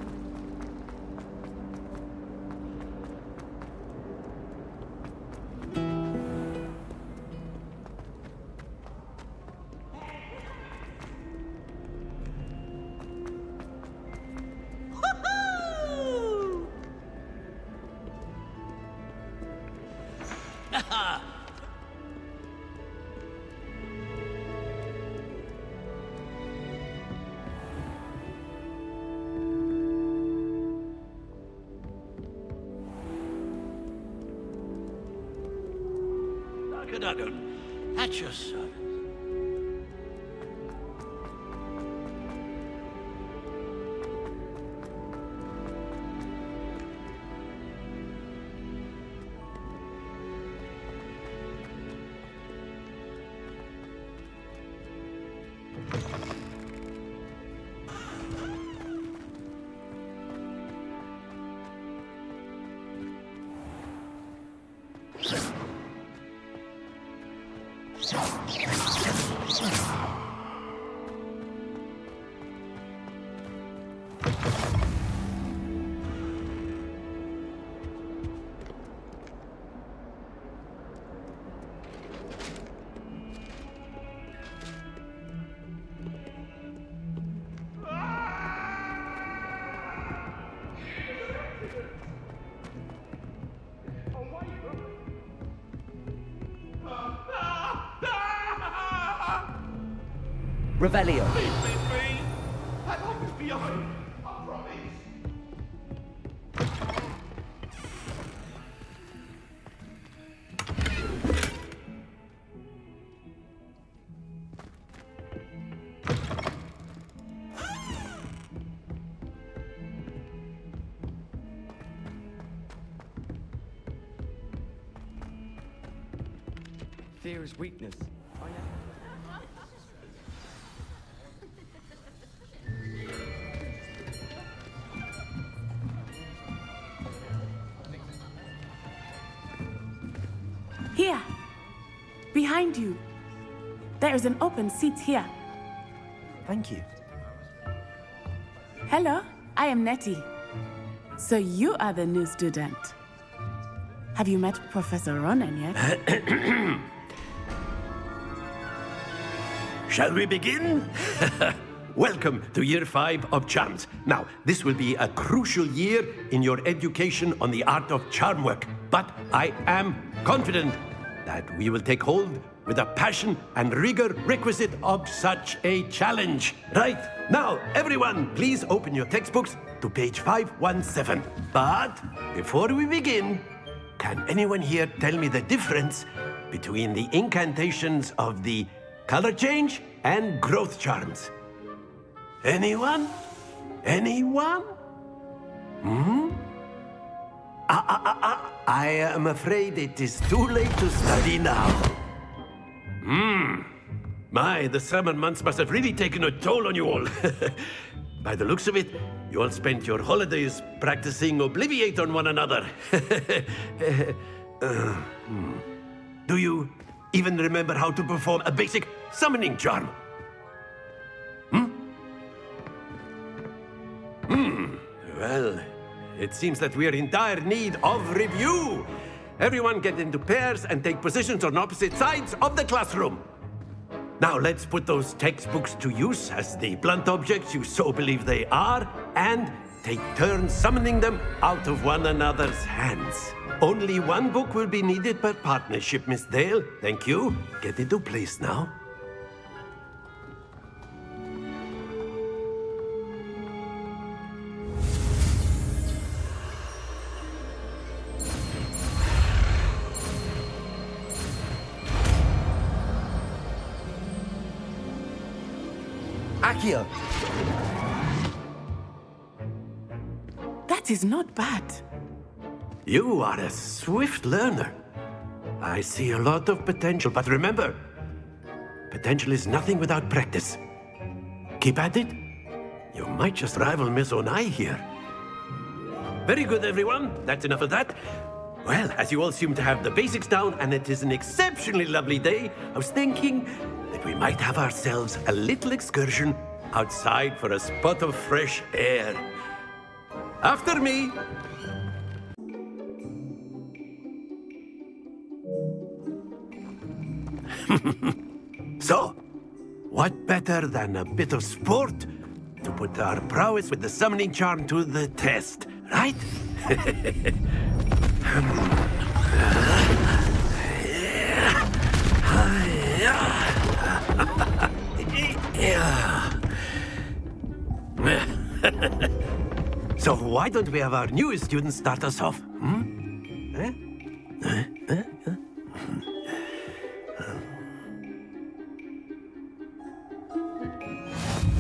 At your service. Revelio. That hope is behind. I promise. Fear is weakness. Here. Behind you. There is an open seat here. Thank you. Hello, I am Nettie. So you are the new student. Have you met Professor Ronan yet? Shall we begin? Welcome to Year 5 of Charms. Now, this will be a crucial year in your education on the art of charm work, but I am confident that we will take hold with the passion and rigor requisite of such a challenge. Right, now, everyone, please open your textbooks to page 517. But before we begin, can anyone here tell me the difference between the incantations of the color change and growth charms? Anyone? Anyone? I am afraid it is too late to study now. My, the summer months must have really taken a toll on you all. By the looks of it, you all spent your holidays practicing Obliviate on one another. Do you even remember how to perform a basic summoning charm? Well, it seems that we are in dire need of review. Everyone get into pairs and take positions on opposite sides of the classroom. Now let's put those textbooks to use as the blunt objects you so believe they are, and take turns summoning them out of one another's hands. Only one book will be needed per partnership, Miss Dale. Thank you. Get into place now. Accio. That is not bad. You are a swift learner. I see a lot of potential, but remember, potential is nothing without practice. Keep at it. You might just rival Miss Onai here. Very good, everyone. That's enough of that. Well, as you all seem to have the basics down, and it is an exceptionally lovely day, I was thinking that we might have ourselves a little excursion outside for a spot of fresh air. After me. So, what better than a bit of sport to put our prowess with the summoning charm to the test, right? So why don't we have our newest student start us off?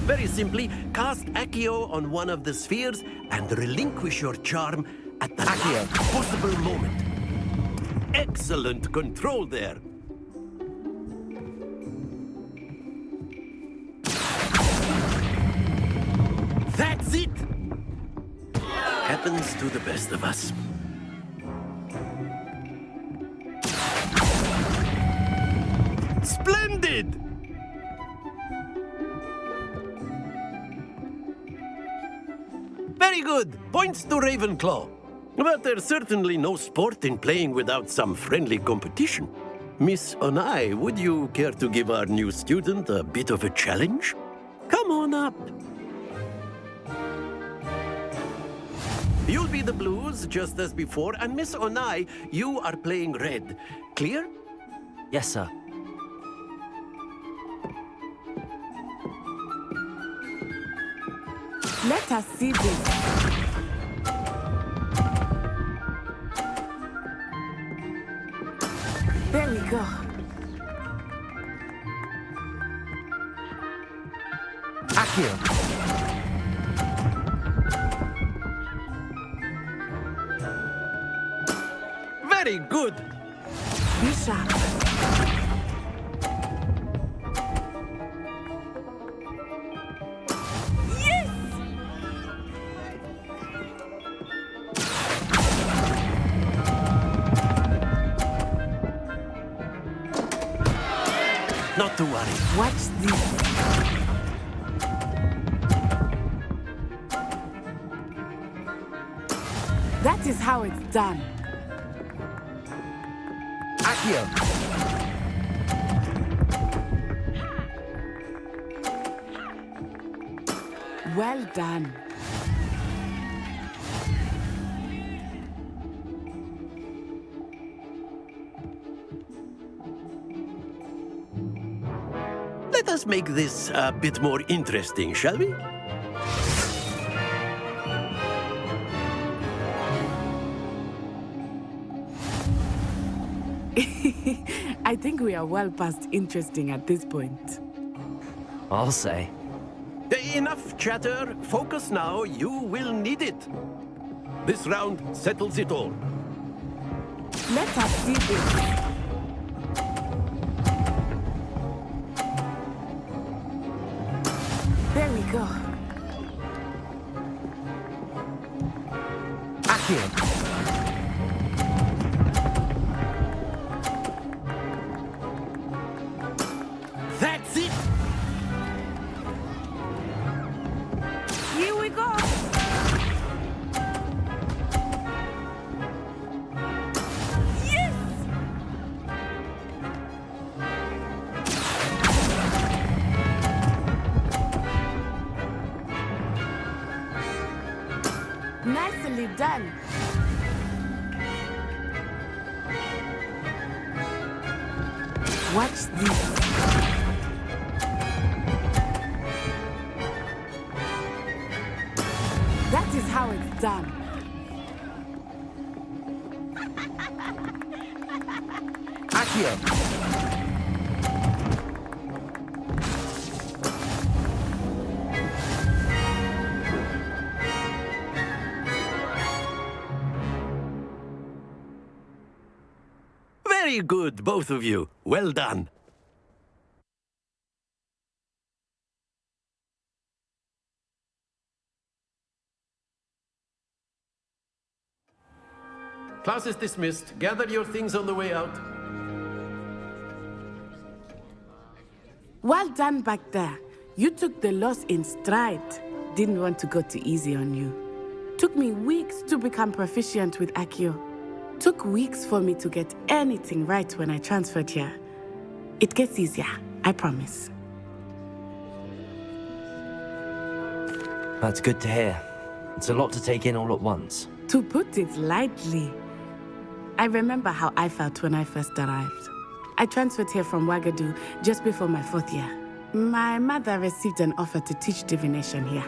Very simply, cast Accio on one of the spheres and relinquish your charm at the last possible moment. Excellent control there. That's it! Happens to the best of us. Splendid! Very good. Points to Ravenclaw. But there's certainly no sport in playing without some friendly competition. Miss Onai, would you care to give our new student a bit of a challenge? Come on up. You'll be the blues, just as before, and Miss Onai, you are playing red. Clear? Yes, sir. Let us see this. There we go. Accio. Very good. Be sharp. Not to worry. Watch this. That is how it's done. Accio. Well done. Let us make this a bit more interesting, shall we? I think we are well past interesting at this point. I'll say. Enough chatter. Focus now. You will need it. This round settles it all. Let us see this. There we go. Accio. That's it! Here we go! Yes! Nicely done. Watch this. That is how it's done. Accio. Very good, both of you. Well done. Class is dismissed. Gather your things on the way out. Well done back there. You took the loss in stride. Didn't want to go too easy on you. Took me weeks to become proficient with Accio. Took weeks for me to get anything right when I transferred here. It gets easier, I promise. That's good to hear. It's a lot to take in all at once. To put it lightly, I remember how I felt when I first arrived. I transferred here from Wagadu just before my 4th year. My mother received an offer to teach divination here.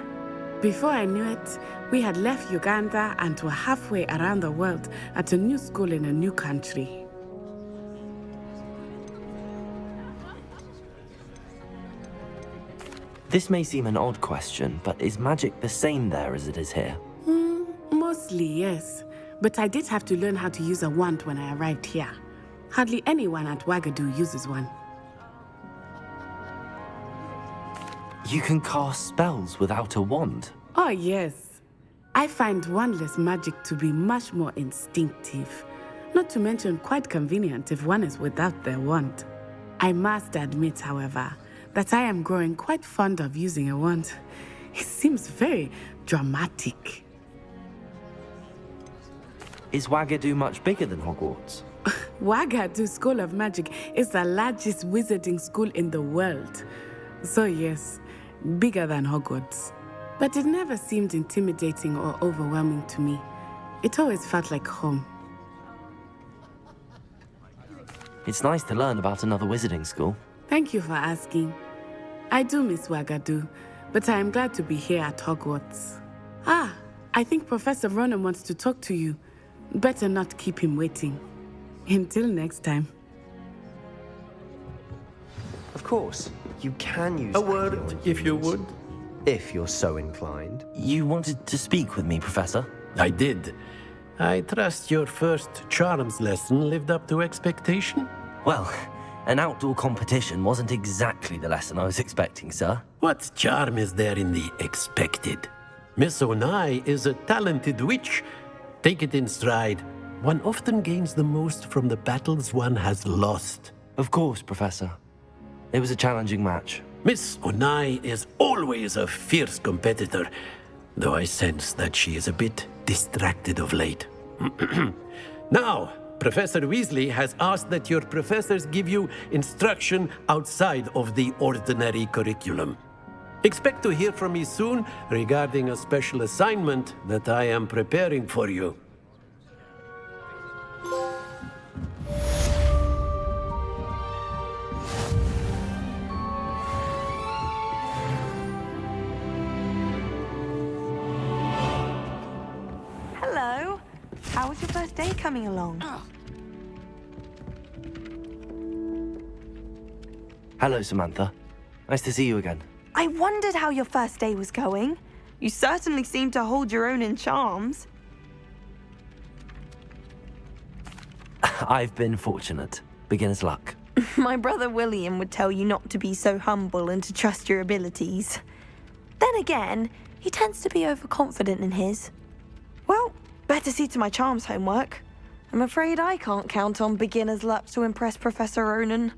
Before I knew it, we had left Uganda and were halfway around the world at a new school in a new country. This may seem an odd question, but is magic the same there as it is here? Mostly, yes. But I did have to learn how to use a wand when I arrived here. Hardly anyone at Wagadu uses one. You can cast spells without a wand? Oh, yes. I find wandless magic to be much more instinctive. Not to mention quite convenient if one is without their wand. I must admit, however, that I am growing quite fond of using a wand. It seems very dramatic. Is Wagadu much bigger than Hogwarts? Wagadu School of Magic is the largest wizarding school in the world. So yes, bigger than Hogwarts. But it never seemed intimidating or overwhelming to me. It always felt like home. It's nice to learn about another wizarding school. Thank you for asking. I do miss Wagadu, but I am glad to be here at Hogwarts. Ah, I think Professor Ronan wants to talk to you. Better not keep him waiting. Until next time. Of course, you can use A word, if you would. if you're so inclined. You wanted to speak with me, Professor? I did. I trust your first charms lesson lived up to expectation? Well, an outdoor competition wasn't exactly the lesson I was expecting, sir. What charm is there in the expected? Miss Onai is a talented witch. Take it in stride. One often gains the most from the battles one has lost. Of course, Professor. It was a challenging match. Miss Onai is always a fierce competitor, though I sense that she is a bit distracted of late. Now, Professor Weasley has asked that your professors give you instruction outside of the ordinary curriculum. Expect to hear from me soon regarding a special assignment that I am preparing for you. Hello. How was your first day coming along? Hello, Samantha. Nice to see you again. I wondered how your first day was going. You certainly seem to hold your own in charms. I've been fortunate. Beginner's luck. My brother William would tell you not to be so humble and to trust your abilities. Then again, he tends to be overconfident in his. Well, better see to my charms homework. I'm afraid I can't count on beginner's luck to impress Professor Ronan.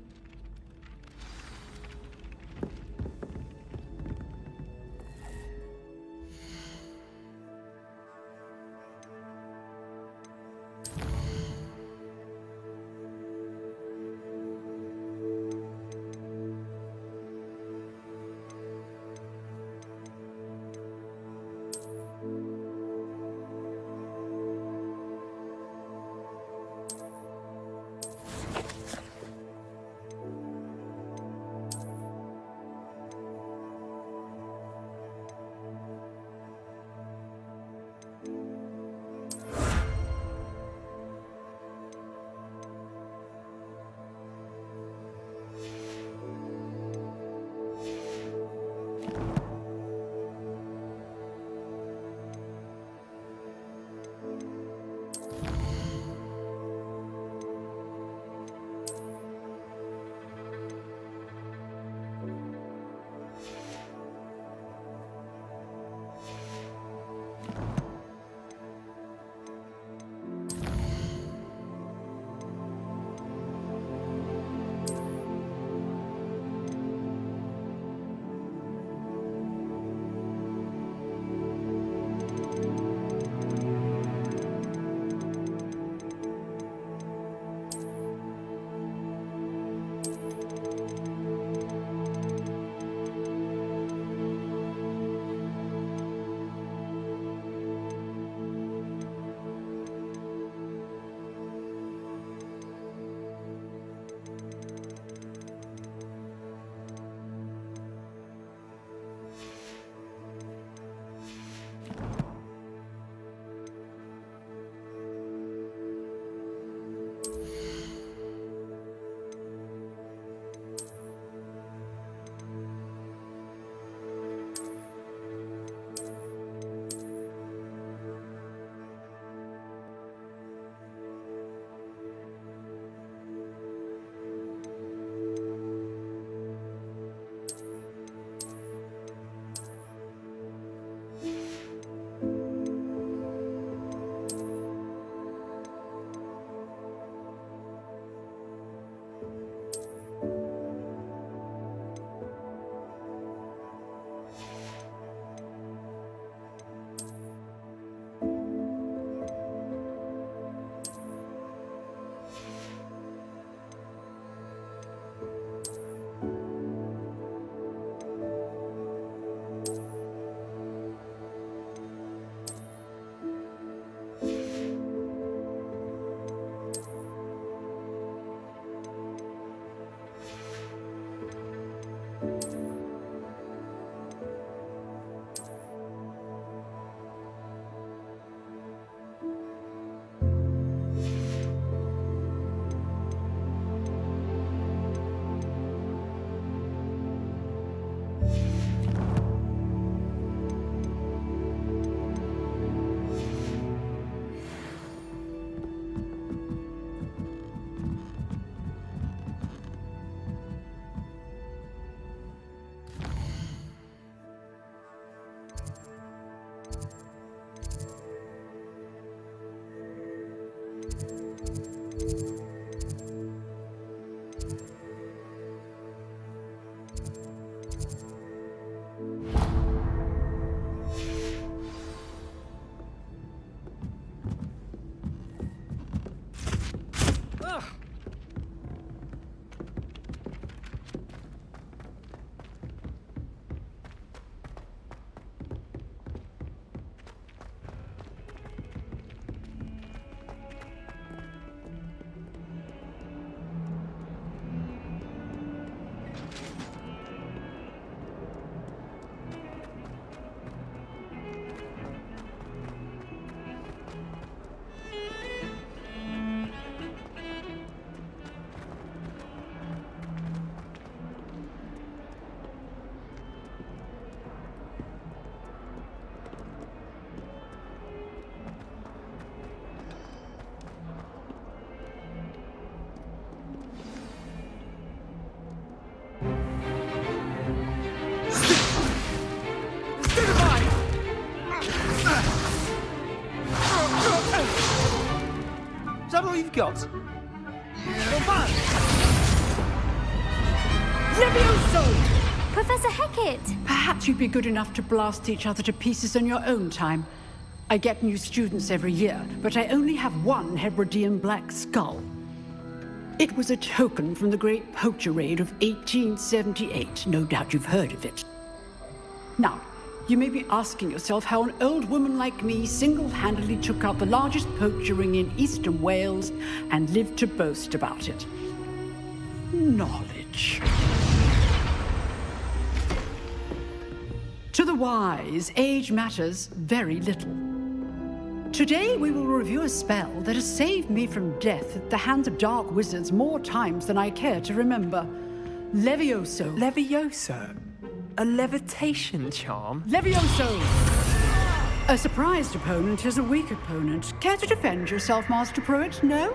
Is that all you've got? Levioso! Professor Hecat! Perhaps you'd be good enough to blast each other to pieces on your own time. I get new students every year, but I only have one Hebridean black skull. It was a token from the Great Poacher Raid of 1878. No doubt you've heard of it. Now, you may be asking yourself how an old woman like me single-handedly took out the largest poacher ring in eastern Wales and lived to boast about it. Knowledge. To the wise, age matters very little. Today we will review a spell that has saved me from death at the hands of dark wizards more times than I care to remember. Levioso. Levioso? A levitation charm? Levioso! A surprised opponent is a weak opponent. Care to defend yourself, Master Pruitt? No?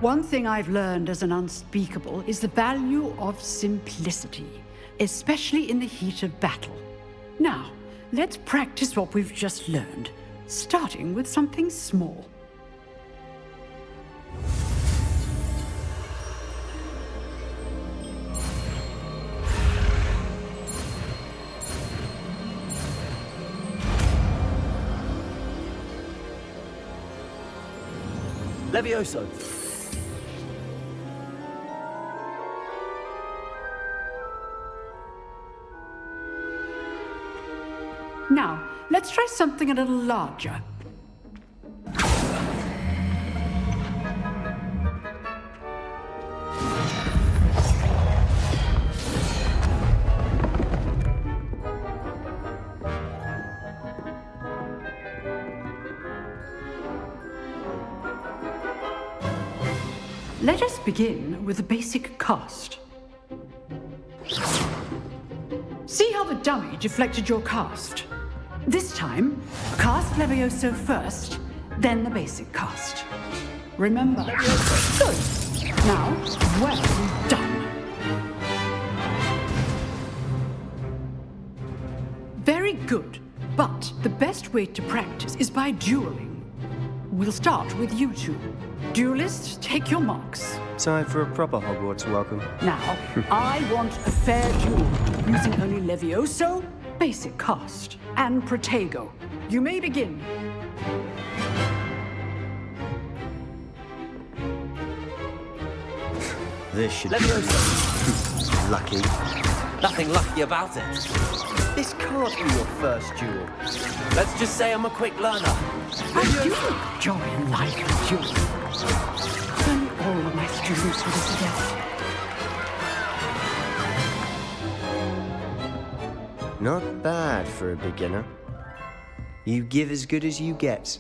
One thing I've learned as an unspeakable is the value of simplicity, especially in the heat of battle. Now, let's practice what we've just learned, starting with something small. Levioso. Now, let's try something a little larger. Let us begin with the basic cast. See how the dummy deflected your cast? This time, cast Levioso first, then the basic cast. Remember. Good. Now, well done. Very good, but the best way to practice is by dueling. We'll start with you two. Duelists, take your marks. Time for a proper Hogwarts welcome. Now, I want a fair duel, using only Levioso, basic cast, and Protego. You may begin. This should Levioso. Lucky. Nothing lucky about it. This can't be your first duel. Let's just say I'm a quick learner. I do enjoy in life with dueling. Only all of my students would suggest. Not bad for a beginner. You give as good as you get.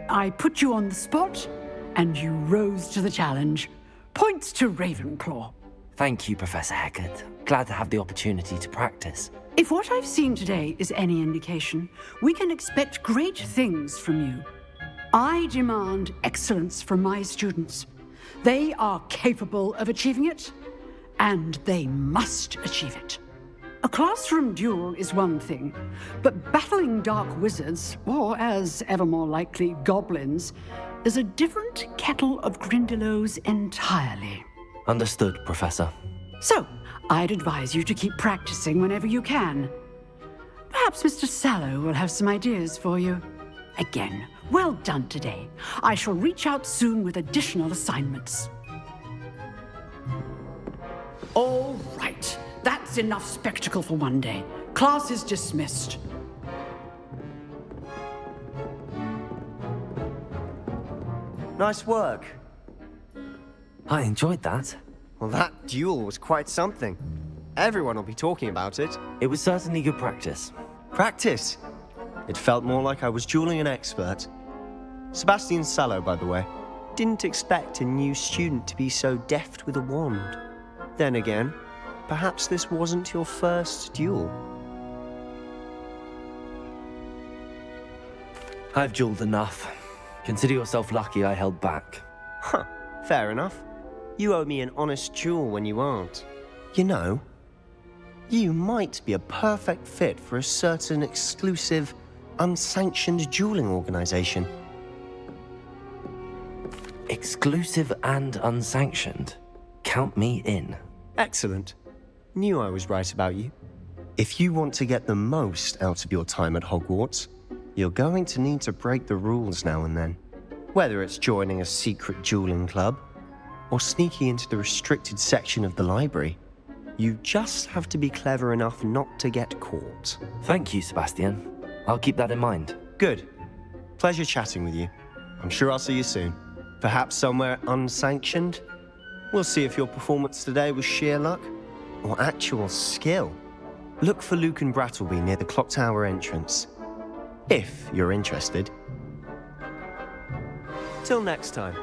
I put you on the spot, and you rose to the challenge. Points to Ravenclaw. Thank you, Professor Hecat. Glad to have the opportunity to practice. If what I've seen today is any indication, we can expect great things from you. I demand excellence from my students. They are capable of achieving it, and they must achieve it. A classroom duel is one thing, but battling dark wizards, or as ever more likely, goblins, is a different kettle of Grindylows entirely. Understood, Professor. So, I'd advise you to keep practicing whenever you can. Perhaps Mr. Sallow will have some ideas for you. Again, well done today. I shall reach out soon with additional assignments. All right. That's enough spectacle for one day. Class is dismissed. Nice work. I enjoyed that. Well, that duel was quite something. Everyone will be talking about it. It was certainly good practice. Practice? It felt more like I was dueling an expert. Sebastian Sallow, by the way. Didn't expect a new student to be so deft with a wand. Then again, perhaps this wasn't your first duel. I've dueled enough. Consider yourself lucky I held back. Huh, fair enough. You owe me an honest duel when you aren't. You know, you might be a perfect fit for a certain exclusive, unsanctioned dueling organization. Exclusive and unsanctioned? Count me in. Excellent. Knew I was right about you. If you want to get the most out of your time at Hogwarts, you're going to need to break the rules now and then. Whether it's joining a secret dueling club, or sneaking into the restricted section of the library, you just have to be clever enough not to get caught. Thank you, Sebastian. I'll keep that in mind. Good. Pleasure chatting with you. I'm sure I'll see you soon. Perhaps somewhere unsanctioned? We'll see if your performance today was sheer luck or actual skill. Look for Luke and Brattleby near the clock tower entrance, if you're interested. Till next time.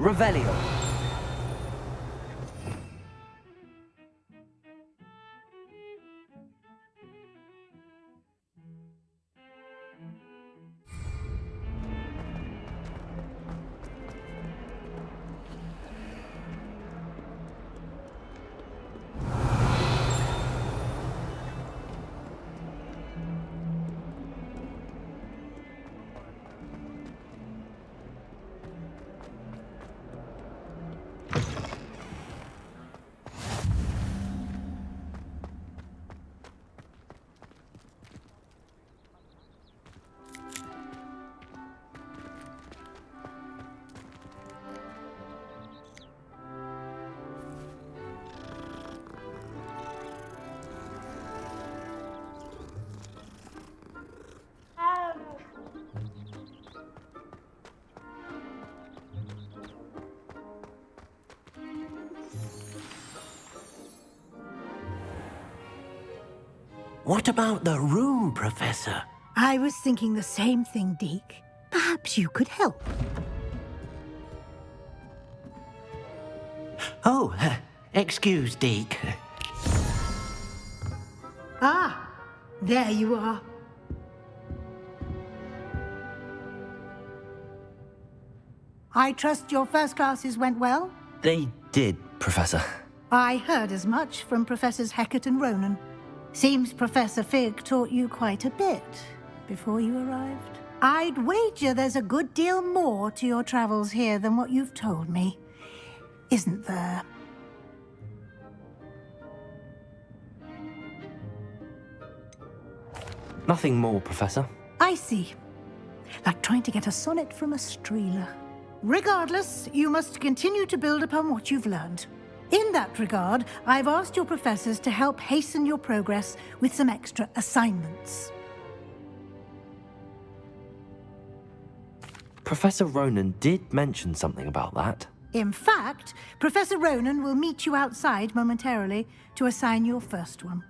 Revelio. What about the room, Professor? I was thinking the same thing, Deke. Perhaps you could help. Oh, excuse, Deke. Ah, there you are. I trust your first classes went well? They did, Professor. I heard as much from Professors Hecat and Ronan. Seems Professor Fig taught you quite a bit before you arrived. I'd wager there's a good deal more to your travels here than what you've told me, isn't there? Nothing more, Professor. I see. Like trying to get a sonnet from a streeler. Regardless, you must continue to build upon what you've learned. In that regard, I've asked your professors to help hasten your progress with some extra assignments. Professor Ronan did mention something about that. In fact, Professor Ronan will meet you outside momentarily to assign your first one.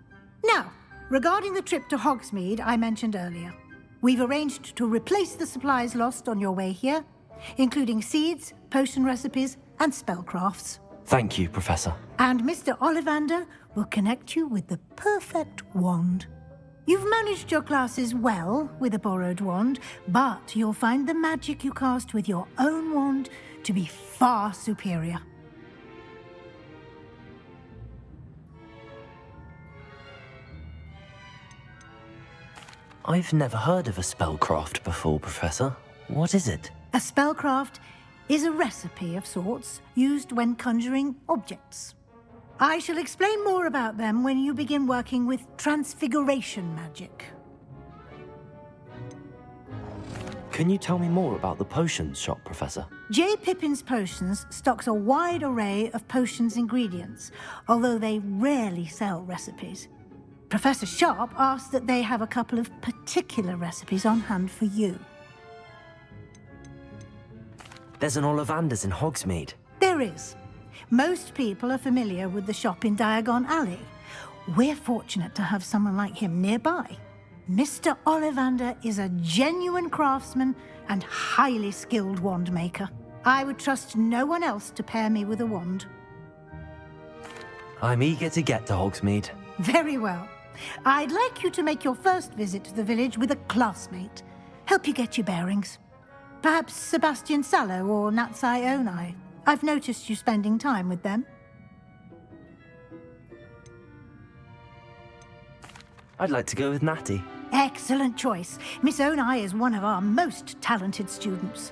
Now, regarding the trip to Hogsmeade I mentioned earlier, we've arranged to replace the supplies lost on your way here, including seeds, potion recipes, and spellcrafts. Thank you, Professor. And Mr. Ollivander will connect you with the perfect wand. You've managed your classes well with a borrowed wand, but you'll find the magic you cast with your own wand to be far superior. I've never heard of a spellcraft before, Professor. What is it? A spellcraft is a recipe of sorts used when conjuring objects. I shall explain more about them when you begin working with transfiguration magic. Can you tell me more about the potions shop, Professor? J. Pippin's Potions stocks a wide array of potions ingredients, although they rarely sell recipes. Professor Sharp asked that they have a couple of particular recipes on hand for you. There's an Ollivander's in Hogsmeade. There is. Most people are familiar with the shop in Diagon Alley. We're fortunate to have someone like him nearby. Mr. Ollivander is a genuine craftsman and highly skilled wand maker. I would trust no one else to pair me with a wand. I'm eager to get to Hogsmeade. Very well. I'd like you to make your first visit to the village with a classmate. Help you get your bearings. Perhaps Sebastian Sallow or Natsai Onai. I've noticed you spending time with them. I'd like to go with Natty. Excellent choice. Miss Onai is one of our most talented students.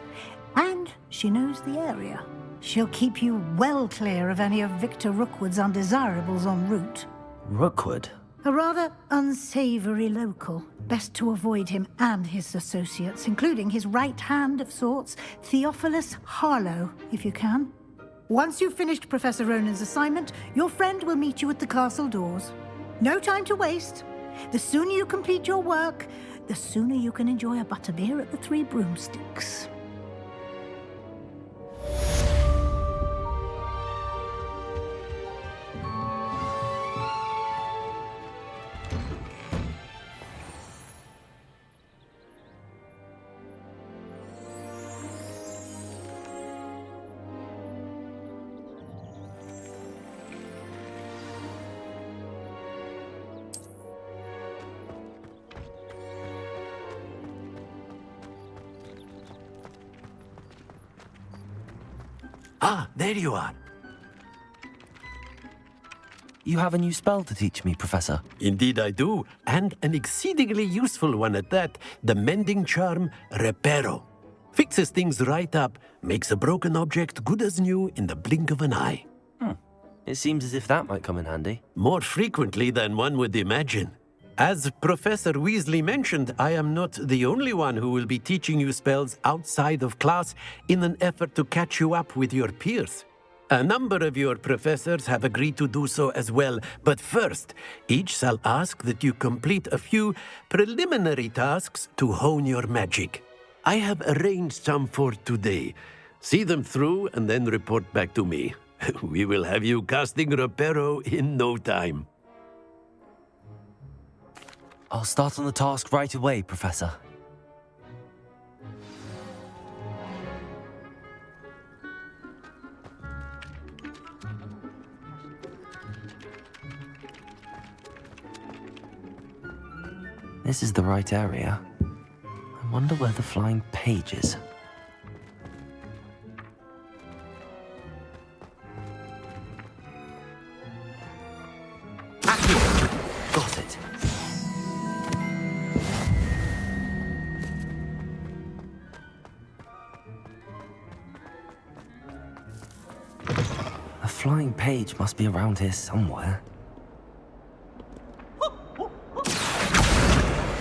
And she knows the area. She'll keep you well clear of any of Victor Rookwood's undesirables en route. Rookwood? A rather unsavory local. Best to avoid him and his associates, including his right hand of sorts, Theophilus Harlow, if you can. Once you've finished Professor Ronan's assignment, your friend will meet you at the castle doors. No time to waste. The sooner you complete your work, the sooner you can enjoy a butterbeer at the Three Broomsticks. Ah, there you are. You have a new spell to teach me, Professor. Indeed I do, and an exceedingly useful one at that. The mending charm, Reparo. Fixes things right up, makes a broken object good as new in the blink of an eye. It seems as if that might come in handy. More frequently than one would imagine. As Professor Weasley mentioned, I am not the only one who will be teaching you spells outside of class in an effort to catch you up with your peers. A number of your professors have agreed to do so as well, but first, each shall ask that you complete a few preliminary tasks to hone your magic. I have arranged some for today. See them through and then report back to me. We will have you casting Reparo in no time. I'll start on the task right away, Professor. This is the right area. I wonder where the flying page is. Got it. A flying page must be around here somewhere.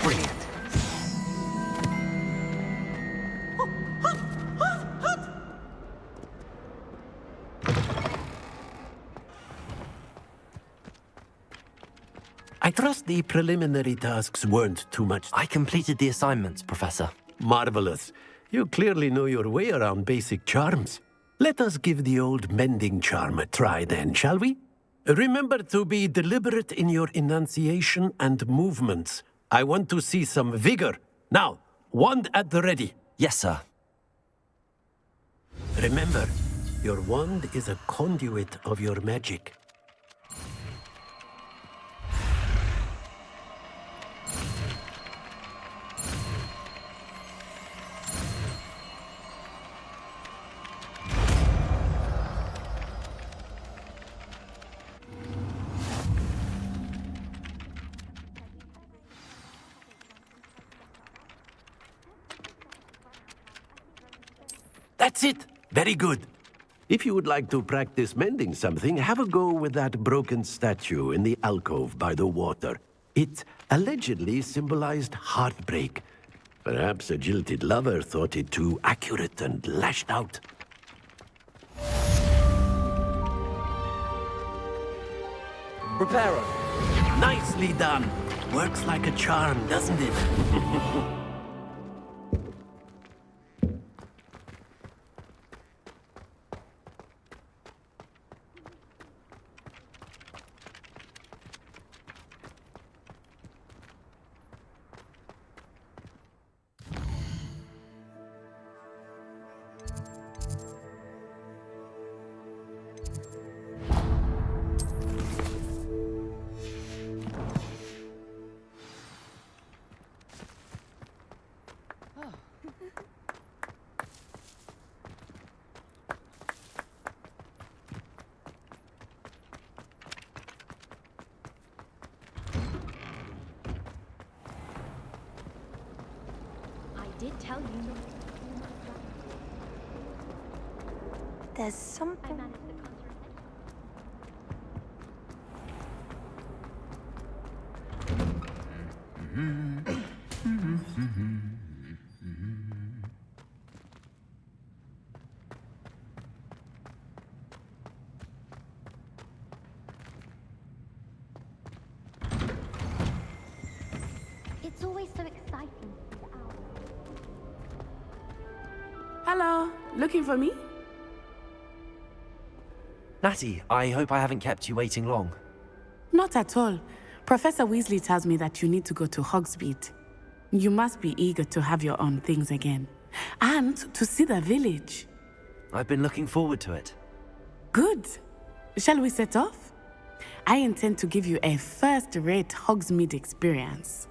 Brilliant. I trust the preliminary tasks weren't too much. I completed the assignments, Professor. Marvelous. You clearly know your way around basic charms. Let us give the old mending charm a try then, shall we? Remember to be deliberate in your enunciation and movements. I want to see some vigor. Now, wand at the ready. Yes, sir. Remember, your wand is a conduit of your magic. That's it. Very good. If you would like to practice mending something, have a go with that broken statue in the alcove by the water. It allegedly symbolized heartbreak. Perhaps a jilted lover thought it too accurate and lashed out. Reparo. Nicely done. Works like a charm, doesn't it? Did tell you. There's something. It's always so exciting. Hello, looking for me? Natty, I hope I haven't kept you waiting long. Not at all. Professor Weasley tells me that you need to go to Hogsmeade. You must be eager to have your own things again. And to see the village. I've been looking forward to it. Good. Shall we set off? I intend to give you a first-rate Hogsmeade experience.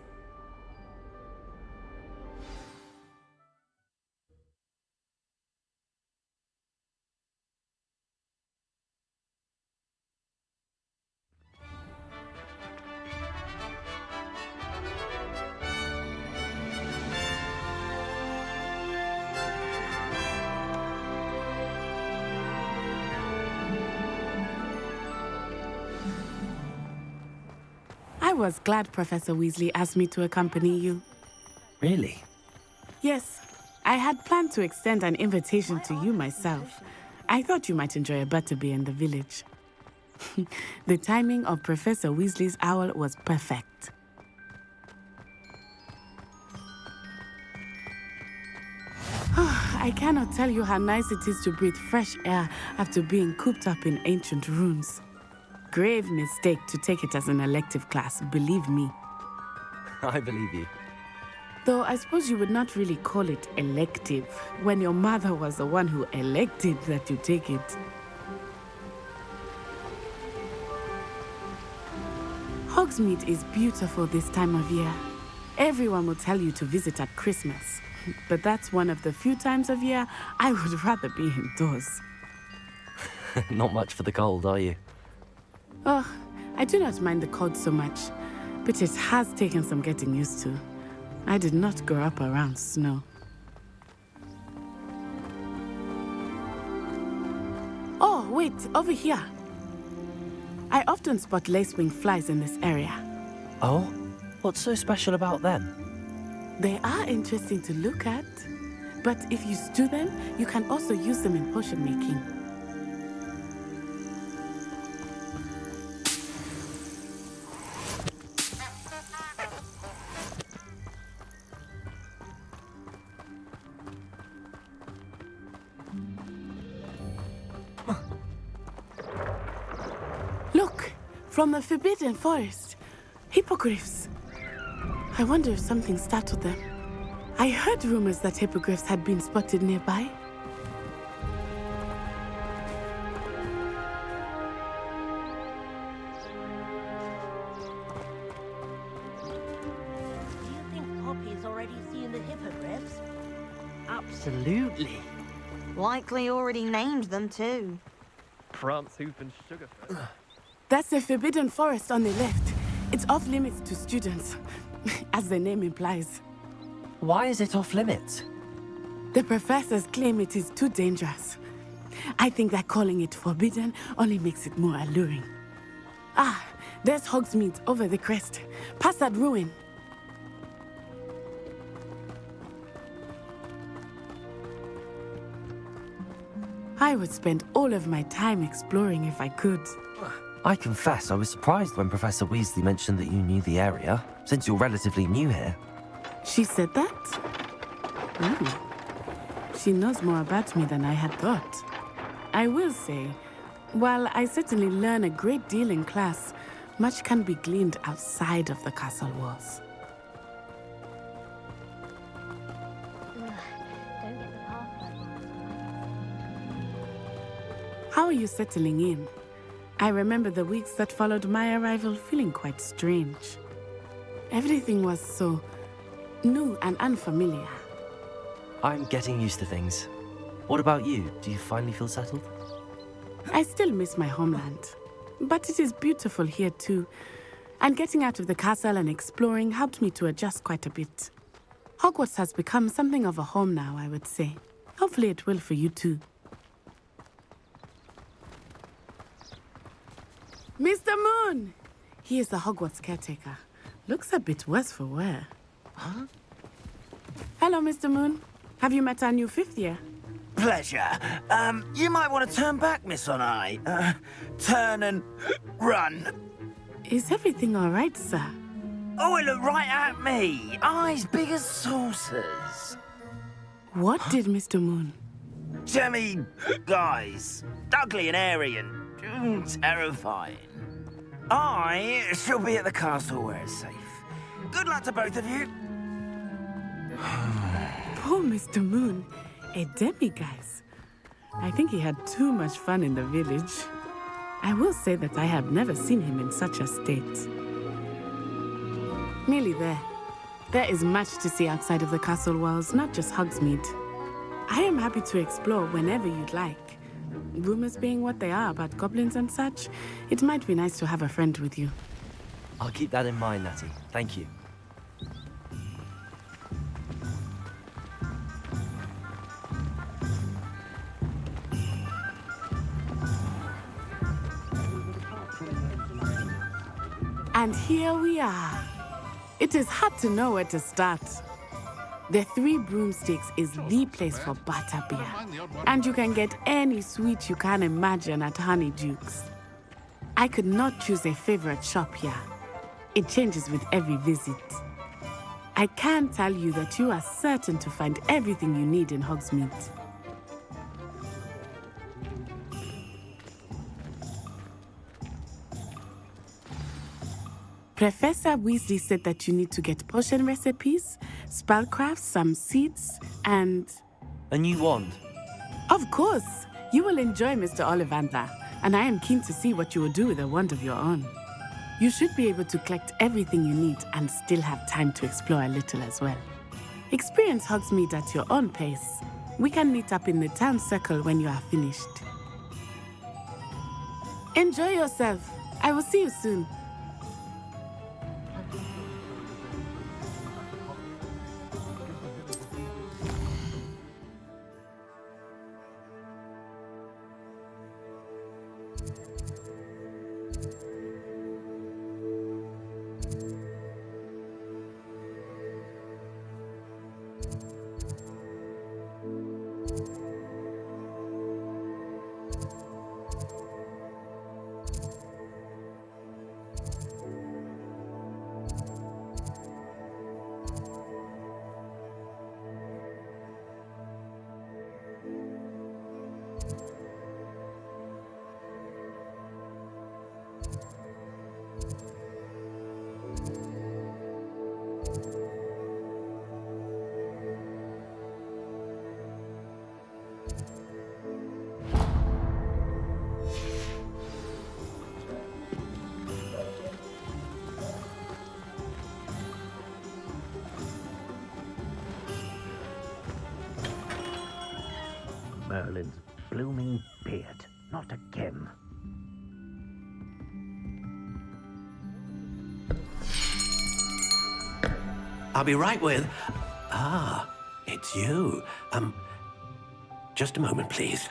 I was glad Professor Weasley asked me to accompany you. Really? Yes, I had planned to extend an invitation to you myself. I thought you might enjoy a butterbeer in the village. The timing of Professor Weasley's owl was perfect. I cannot tell you how nice it is to breathe fresh air after being cooped up in ancient ruins. Grave mistake to take it as an elective class, believe me. I believe you. Though I suppose you would not really call it elective when your mother was the one who elected that you take it. Hogsmeade is beautiful this time of year. Everyone will tell you to visit at Christmas, but that's one of the few times of year I would rather be indoors. Not much for the cold, are you? Oh, I do not mind the cold so much, but it has taken some getting used to. I did not grow up around snow. Oh, wait, over here. I often spot lacewing flies in this area. Oh? What's so special about them? They are interesting to look at, but if you stew them, you can also use them in potion making. From the Forbidden Forest. Hippogriffs. I wonder if something startled them. I heard rumors that hippogriffs had been spotted nearby. Do you think Poppy's already seen the hippogriffs? Absolutely. Likely already named them too. Prance, hoof, and sugarfoot. That's the Forbidden Forest on the left. It's off limits to students, as the name implies. Why is it off limits? The professors claim it is too dangerous. I think that calling it forbidden only makes it more alluring. Ah, there's Hogsmeade over the crest. Past that ruin. I would spend all of my time exploring if I could. I confess I was surprised when Professor Weasley mentioned that you knew the area, since you're relatively new here. She said that? Ooh. She knows more about me than I had thought. I will say, while I certainly learn a great deal in class, much can be gleaned outside of the castle walls. How are you settling in? I remember the weeks that followed my arrival feeling quite strange. Everything was so new and unfamiliar. I'm getting used to things. What about you? Do you finally feel settled? I still miss my homeland, but it is beautiful here too. And getting out of the castle and exploring helped me to adjust quite a bit. Hogwarts has become something of a home now, I would say. Hopefully it will for you too. Mr. Moon! He is the Hogwarts caretaker. Looks a bit worse for wear. Huh? Hello, Mr. Moon. Have you met our new fifth year? Pleasure. You might want to turn back, Miss Onai. Turn and run. Is everything all right, sir? Oh, it looked right at me. Eyes big as saucers. What did Mr. Moon? Jemmy, guys. Ugly and airy and terrifying. I shall be at the castle where it's safe. Good luck to both of you. Poor Mr. Moon. A demiguise. I think he had too much fun in the village. I will say that I have never seen him in such a state. Nearly there. There is much to see outside of the castle walls, not just Hogsmeade. I am happy to explore whenever you'd like. Rumors being what they are about goblins and such, it might be nice to have a friend with you. I'll keep that in mind, Natty. Thank you. And here we are. It is hard to know where to start. The Three Broomsticks is the place for butterbeer. And you can get any sweet you can imagine at Honeydukes. I could not choose a favorite shop here. It changes with every visit. I can tell you that you are certain to find everything you need in Hogsmeade. Professor Weasley said that you need to get potion recipes, spellcraft, some seeds, and... A new wand? Of course! You will enjoy Mr. Ollivander, and I am keen to see what you will do with a wand of your own. You should be able to collect everything you need and still have time to explore a little as well. Experience Hogsmeade at your own pace. We can meet up in the town circle when you are finished. Enjoy yourself. I will see you soon. Merlin's blooming beard. Not again. I'll be right with... Ah, it's you. Just a moment, please.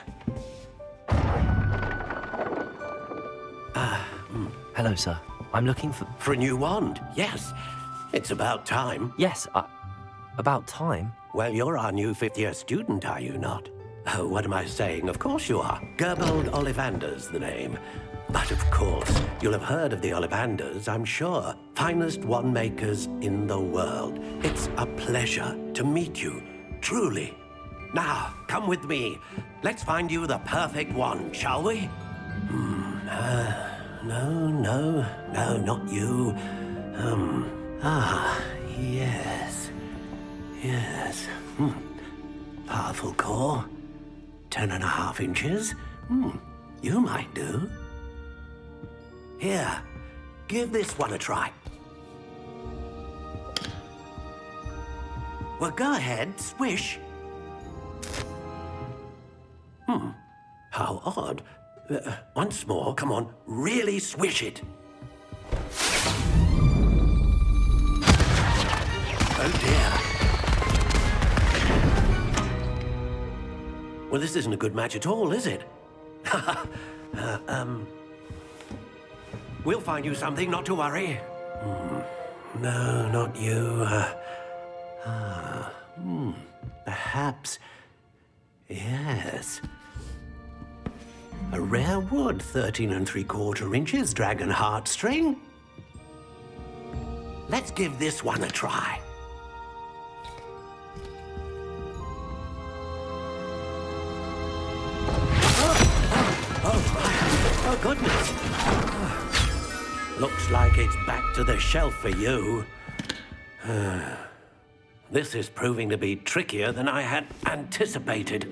Hello, sir. I'm looking for... For a new wand, yes. It's about time. Yes, about time? Well, you're our new fifth-year student, are you not? Oh, what am I saying? Of course you are. Gerbold Ollivander's the name. But of course, you'll have heard of the Ollivanders, I'm sure. Finest wand makers in the world. It's a pleasure to meet you, truly. Now, come with me. Let's find you the perfect wand, shall we? No, not you. Yes. Powerful core. 10.5 inches. You might do. Here, give this one a try. Well, go ahead, swish. How odd. Once more, come on, really swish it. Oh dear. Well, this isn't a good match at all, is it? We'll find you something, not to worry. No, not you. Perhaps. Yes. A rare wood, 13 3/4 inches, dragon heartstring. Let's give this one a try. Oh, goodness. Looks like it's back to the shelf for you. This is proving to be trickier than I had anticipated.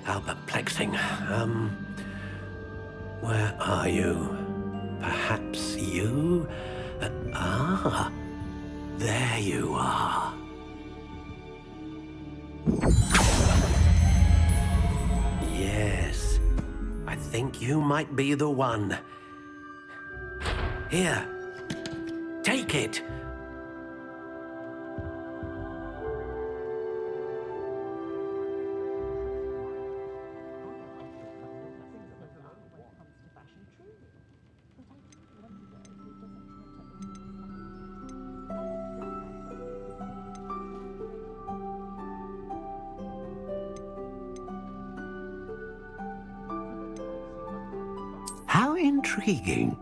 How perplexing. Where are you? Perhaps you? There you are. Yes, I think you might be the one. Here, take it. How intriguing.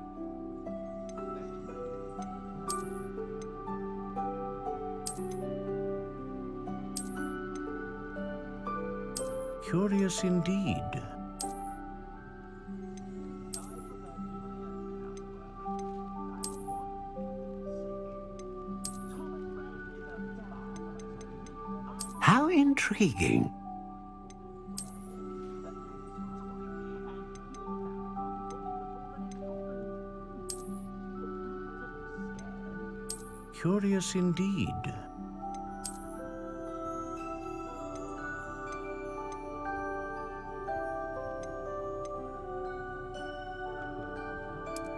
Curious indeed. How intriguing. Curious indeed.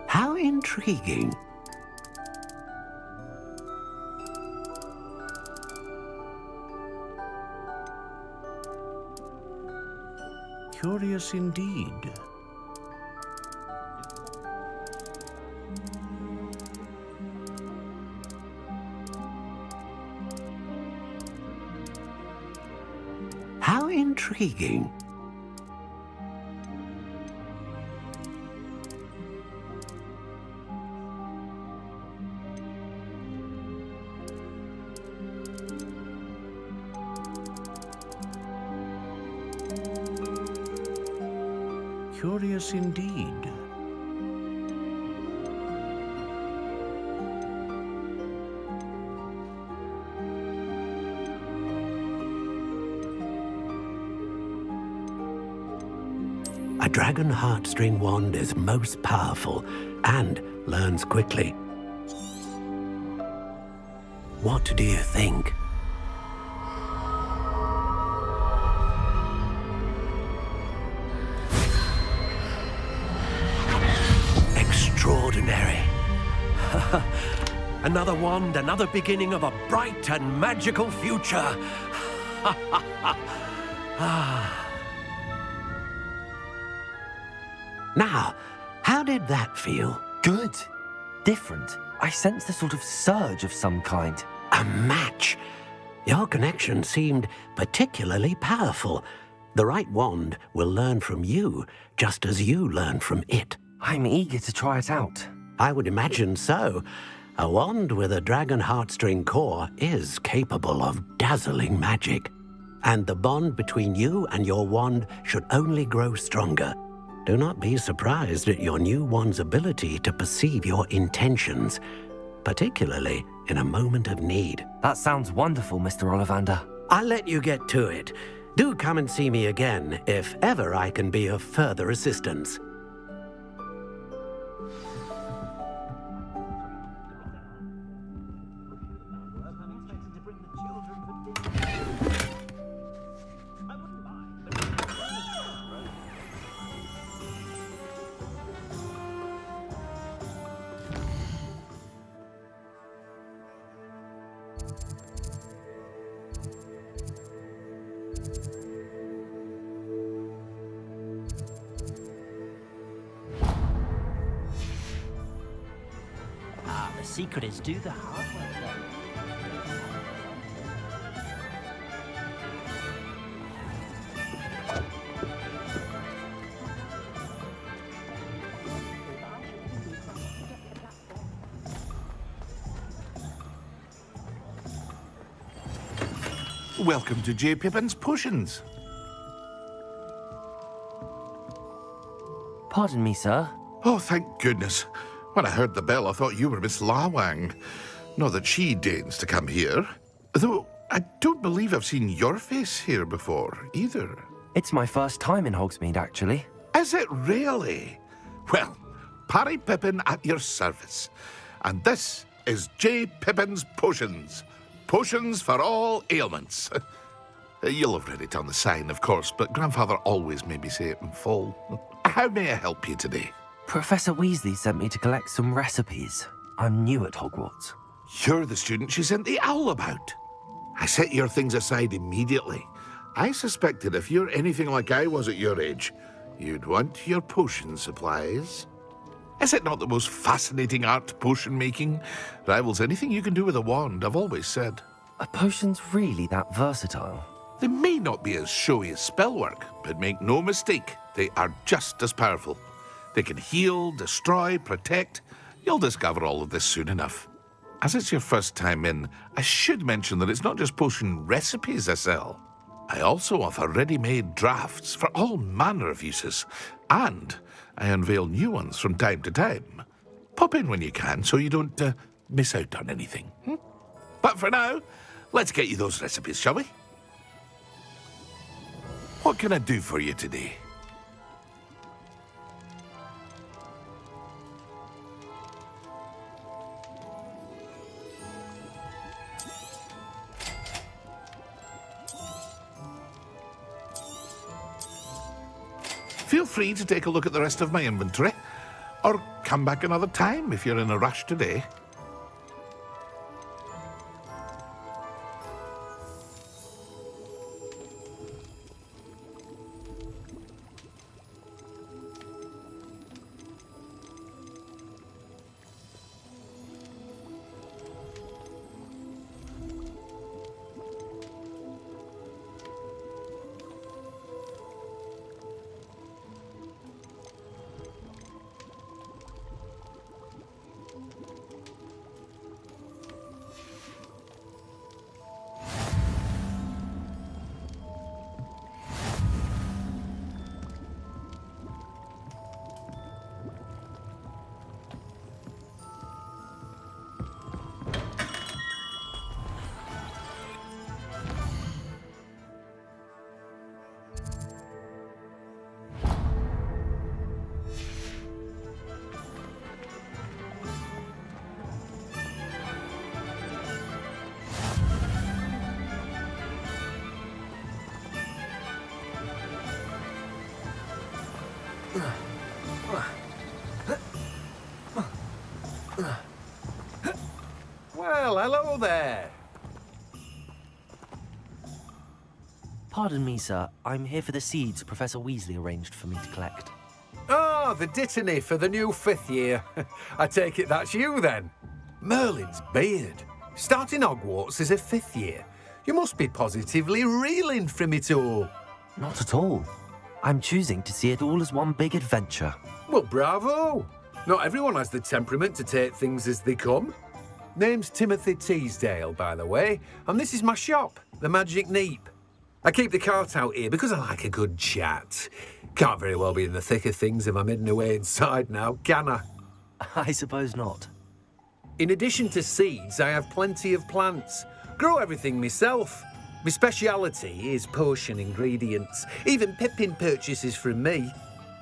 How intriguing. Curious indeed. How intriguing. Curious indeed. A dragon heartstring wand is most powerful and learns quickly. What do you think? Another wand, another beginning of a bright and magical future. Now, how did that feel? Good. Different. I sensed a sort of surge of some kind. A match. Your connection seemed particularly powerful. The right wand will learn from you, just as you learn from it. I'm eager to try it out. I would imagine so. A wand with a dragon heartstring core is capable of dazzling magic. And the bond between you and your wand should only grow stronger. Do not be surprised at your new wand's ability to perceive your intentions, particularly in a moment of need. That sounds wonderful, Mr. Ollivander. I'll let you get to it. Do come and see me again if ever I can be of further assistance. The secret is do the hard work then. Welcome to J. Pippin's Potions. Pardon me, sir. Oh, thank goodness. When I heard the bell, I thought you were Miss Lawang. Not that she deigns to come here. Though, I don't believe I've seen your face here before, either. It's my first time in Hogsmeade, actually. Is it really? Well, Parry Pippin at your service. And this is J. Pippin's Potions. Potions for all ailments. You'll have read it on the sign, of course, but Grandfather always made me say it in full. How may I help you today? Professor Weasley sent me to collect some recipes. I'm new at Hogwarts. You're the student she sent the owl about. I set your things aside immediately. I suspected if you're anything like I was at your age, you'd want your potion supplies. Is it not the most fascinating art, potion making? Rivals anything you can do with a wand, I've always said. Are potions really that versatile? They may not be as showy as spellwork, but make no mistake, they are just as powerful. They can heal, destroy, protect. You'll discover all of this soon enough. As it's your first time in, I should mention that it's not just potion recipes I sell. I also offer ready-made drafts for all manner of uses, and I unveil new ones from time to time. Pop in when you can so you don't miss out on anything. But for now, let's get you those recipes, shall we? What can I do for you today? Feel free to take a look at the rest of my inventory, or come back another time if you're in a rush today. Hello there. Pardon me, sir. I'm here for the seeds Professor Weasley arranged for me to collect. Ah, the dittany for the new 5th year. I take it that's you, then. Merlin's beard. Starting Hogwarts as a 5th year. You must be positively reeling from it all. Not at all. I'm choosing to see it all as one big adventure. Well, bravo. Not everyone has the temperament to take things as they come. Name's Timothy Teasdale, by the way, and this is my shop, the Magic Neep. I keep the cart out here because I like a good chat. Can't very well be in the thick of things if I'm hidden away inside now, can I? I suppose not. In addition to seeds, I have plenty of plants. Grow everything myself. My speciality is potion ingredients. Even Pippin purchases from me.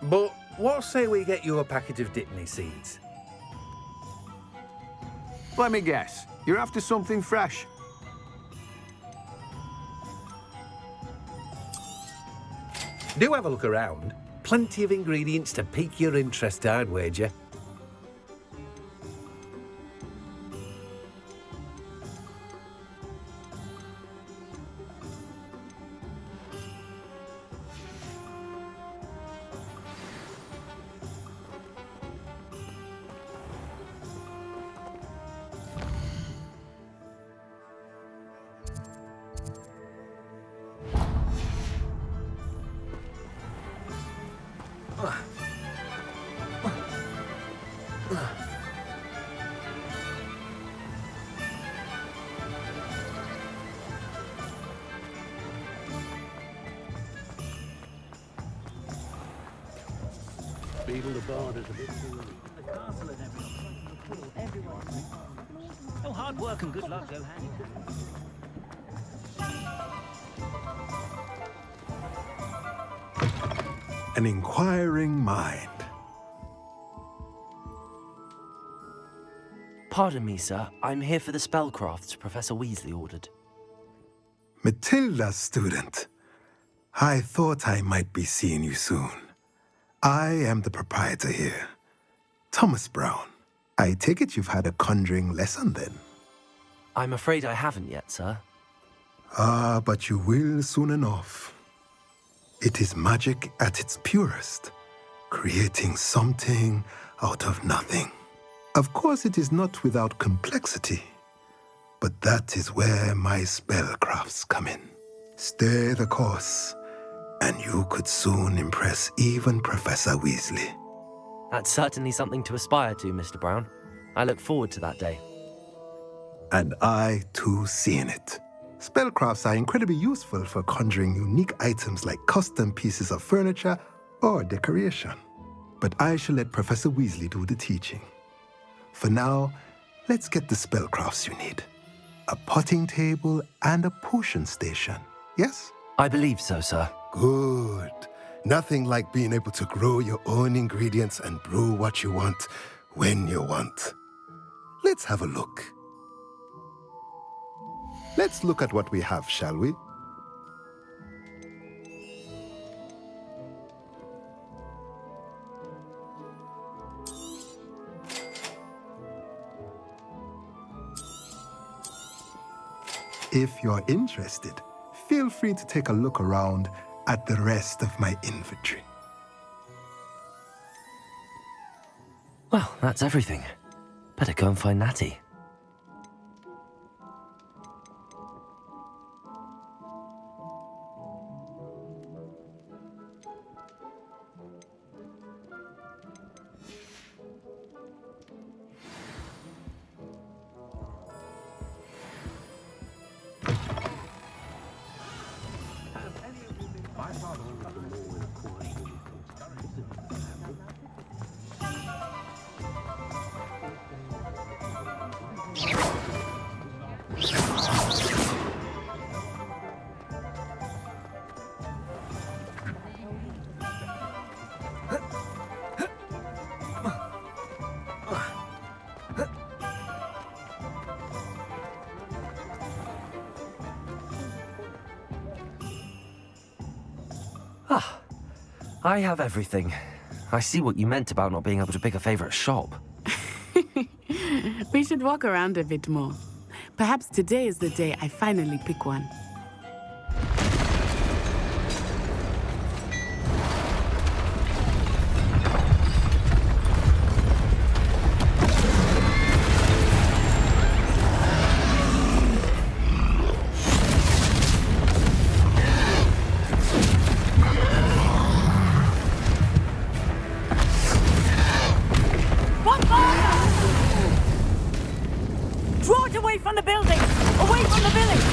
But what say we get you a packet of Dittany seeds? Let me guess. You're after something fresh. Do have a look around. Plenty of ingredients to pique your interest, I'd wager. Beetle the Bard is a bit The castle and everyone. Oh, hard work and good luck go hand in hand. An inquiring mind. Pardon me, sir. I'm here for the spellcrafts Professor Weasley ordered. Matilda's student. I thought I might be seeing you soon. I am the proprietor here, Thomas Brown. I take it you've had a conjuring lesson then? I'm afraid I haven't yet, sir. Ah, but you will soon enough. It is magic at its purest, creating something out of nothing. Of course, it is not without complexity, but that is where my spellcrafts come in. Stay the course, and you could soon impress even Professor Weasley. That's certainly something to aspire to, Mr. Brown. I look forward to that day. And I, too, seeing it. Spellcrafts are incredibly useful for conjuring unique items like custom pieces of furniture or decoration. But I shall let Professor Weasley do the teaching. For now, let's get the spellcrafts you need. A potting table and a potion station, yes? I believe so, sir. Good. Nothing like being able to grow your own ingredients and brew what you want when you want. Let's have a look. Let's look at what we have, shall we? If you're interested, feel free to take a look around at the rest of my inventory. Well, that's everything. Better go and find Natty. I have everything. I see what you meant about not being able to pick a favorite shop. We should walk around a bit more. Perhaps today is the day I finally pick one. Draw it away from the building! Away from the village!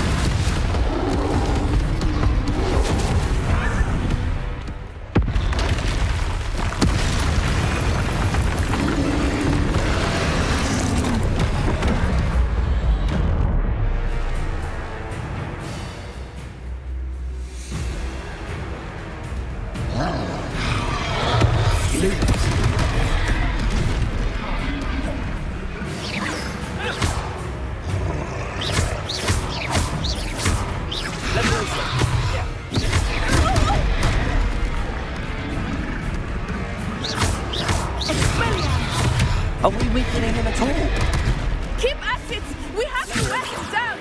Are we weakening him at all? Keep at it! We have to wear him down!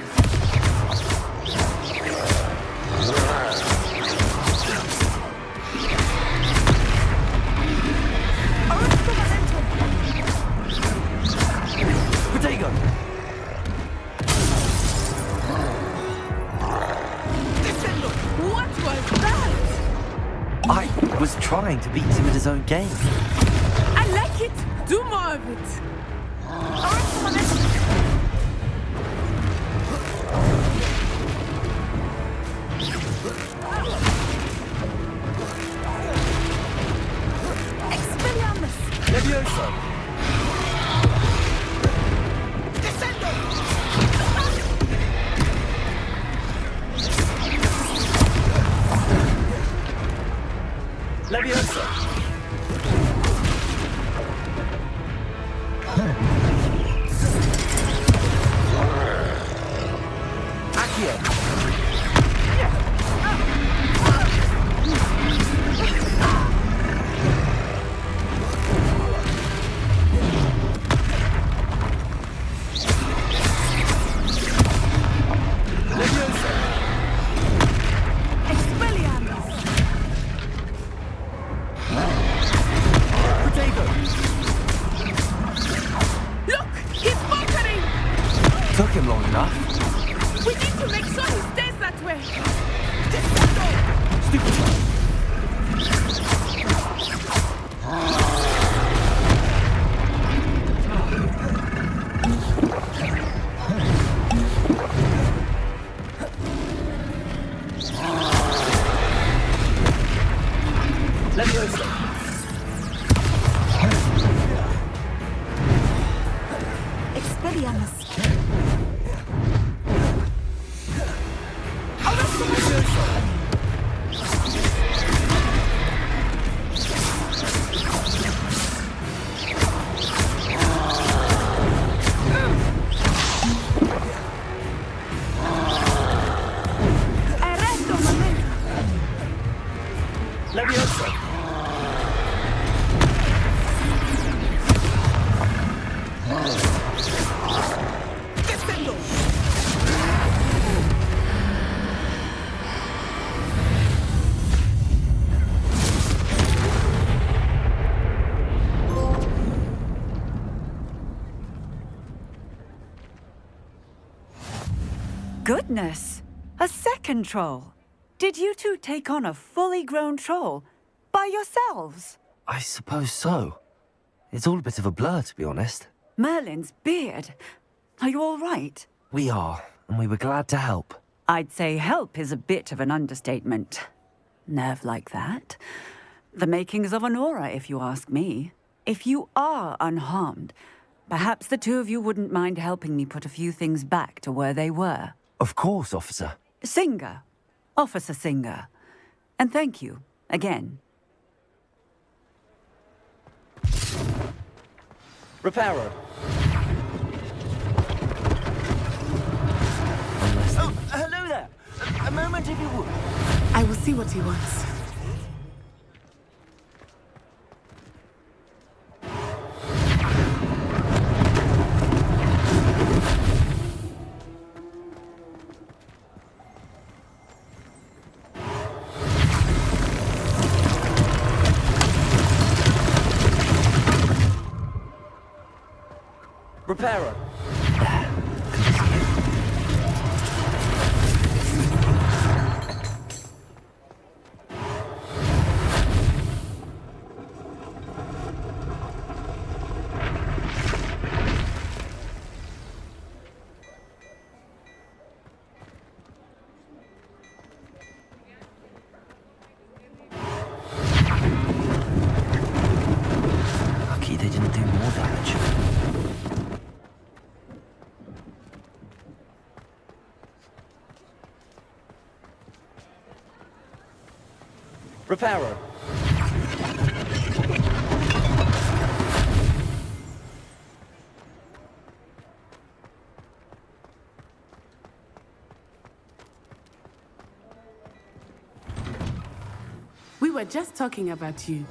Potato! What was that? I was trying to beat him at his own game. I like it! Do more of it! Expelliarmus! Levioso! Levioso! Took him long enough. We need to make sure he stays that way! Levioso! Expelliarmus! Levioso! Goodness! A second troll! Did you two take on a fully grown troll? By yourselves? I suppose so. It's all a bit of a blur, to be honest. Merlin's beard. Are you all right? We are, and we were glad to help. I'd say help is a bit of an understatement. Nerve like that. The makings of an aura, if you ask me. If you are unharmed, perhaps the two of you wouldn't mind helping me put a few things back to where they were. Of course, officer. Singer. Officer Singer. And thank you, again. Reparo. Oh, hello there. A moment if you would. I will see what he wants. Repairer. Lucky they didn't do more damage. Repairer. We were just talking about you.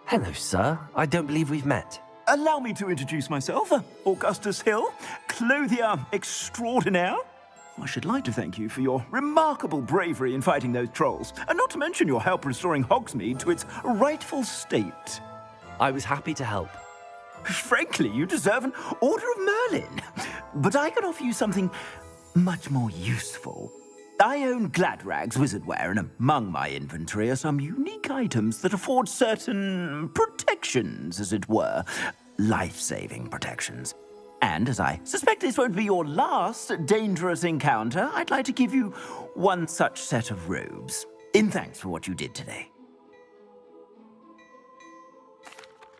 Hello, sir. I don't believe we've met. Allow me to introduce myself, Augustus Hill, clothier extraordinaire. I should like to thank you for your remarkable bravery in fighting those trolls, and not to mention your help restoring Hogsmeade to its rightful state. I was happy to help. Frankly, you deserve an Order of Merlin. But I can offer you something much more useful. I own Gladrag's wizardware, and among my inventory are some unique items that afford certain protections, as it were. Life-saving protections. And as I suspect this won't be your last dangerous encounter, I'd like to give you one such set of robes, in thanks for what you did today.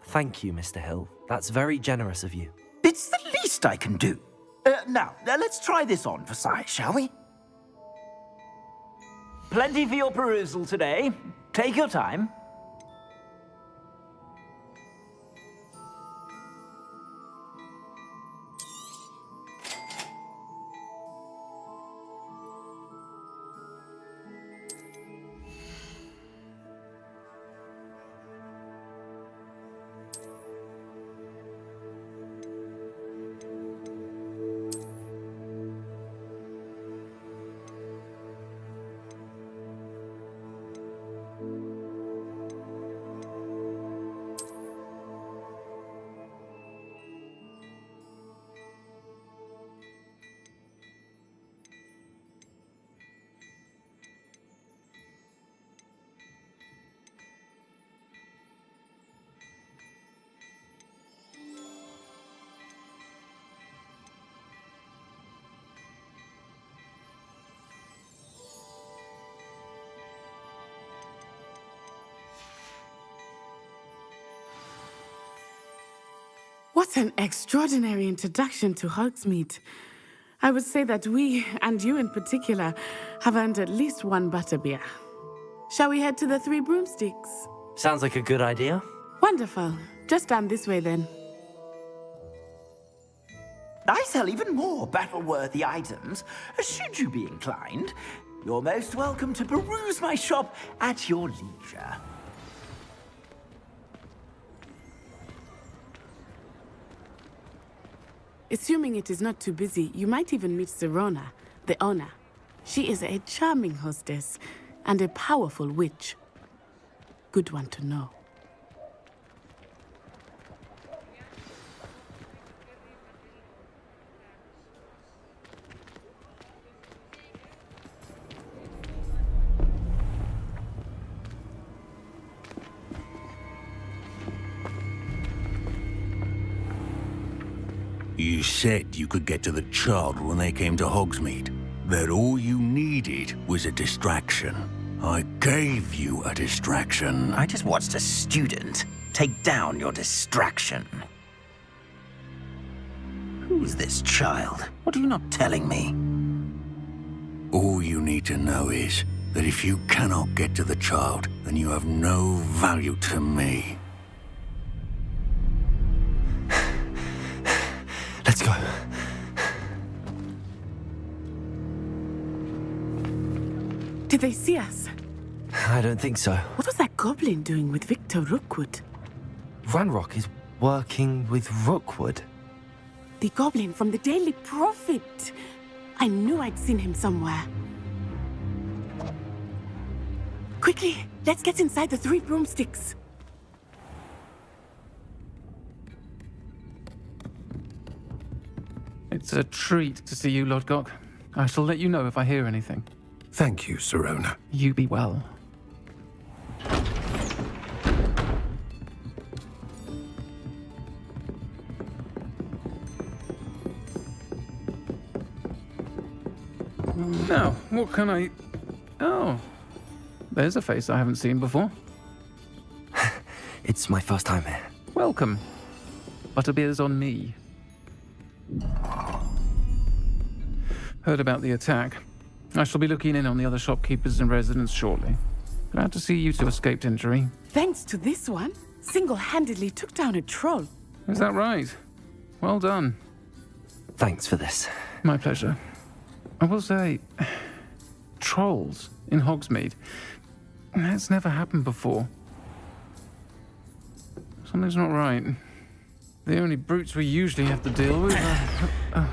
Thank you, Mr. Hill. That's very generous of you. It's the least I can do. Now, let's try this on for size, shall we? Plenty for your perusal today. Take your time. What an extraordinary introduction to Hogsmeade. I would say that we, and you in particular, have earned at least one butterbeer. Shall we head to the Three Broomsticks? Sounds like a good idea. Wonderful. Just down this way then. I sell even more battle-worthy items. Should you be inclined, you're most welcome to peruse my shop at your leisure. Assuming it is not too busy, you might even meet Serona, the owner. She is a charming hostess and a powerful witch. Good one to know. You said you could get to the child when they came to Hogsmeade. That all you needed was a distraction. I gave you a distraction. I just watched a student take down your distraction. Who's this child? What are you not telling me? All you need to know is that if you cannot get to the child, then you have no value to me. Let's go. Did they see us? I don't think so. What was that goblin doing with Victor Rookwood? Ranrock is working with Rookwood. The goblin from the Daily Prophet. I knew I'd seen him somewhere. Quickly, let's get inside the Three Broomsticks. It's a treat to see you, Lodgok. I shall let you know if I hear anything. Thank you, Sirona. You be well. Now, what can I... Oh, there's a face I haven't seen before. It's my first time here. Welcome. Butterbeer's on me. Heard about the attack. I shall be looking in on the other shopkeepers and residents shortly. Glad to see you two escaped injury. Thanks to this one, single-handedly took down a troll. Is that right? Well done. Thanks for this. My pleasure. I will say, trolls in Hogsmeade. That's never happened before. Something's not right. The only brutes we usually have to deal with are...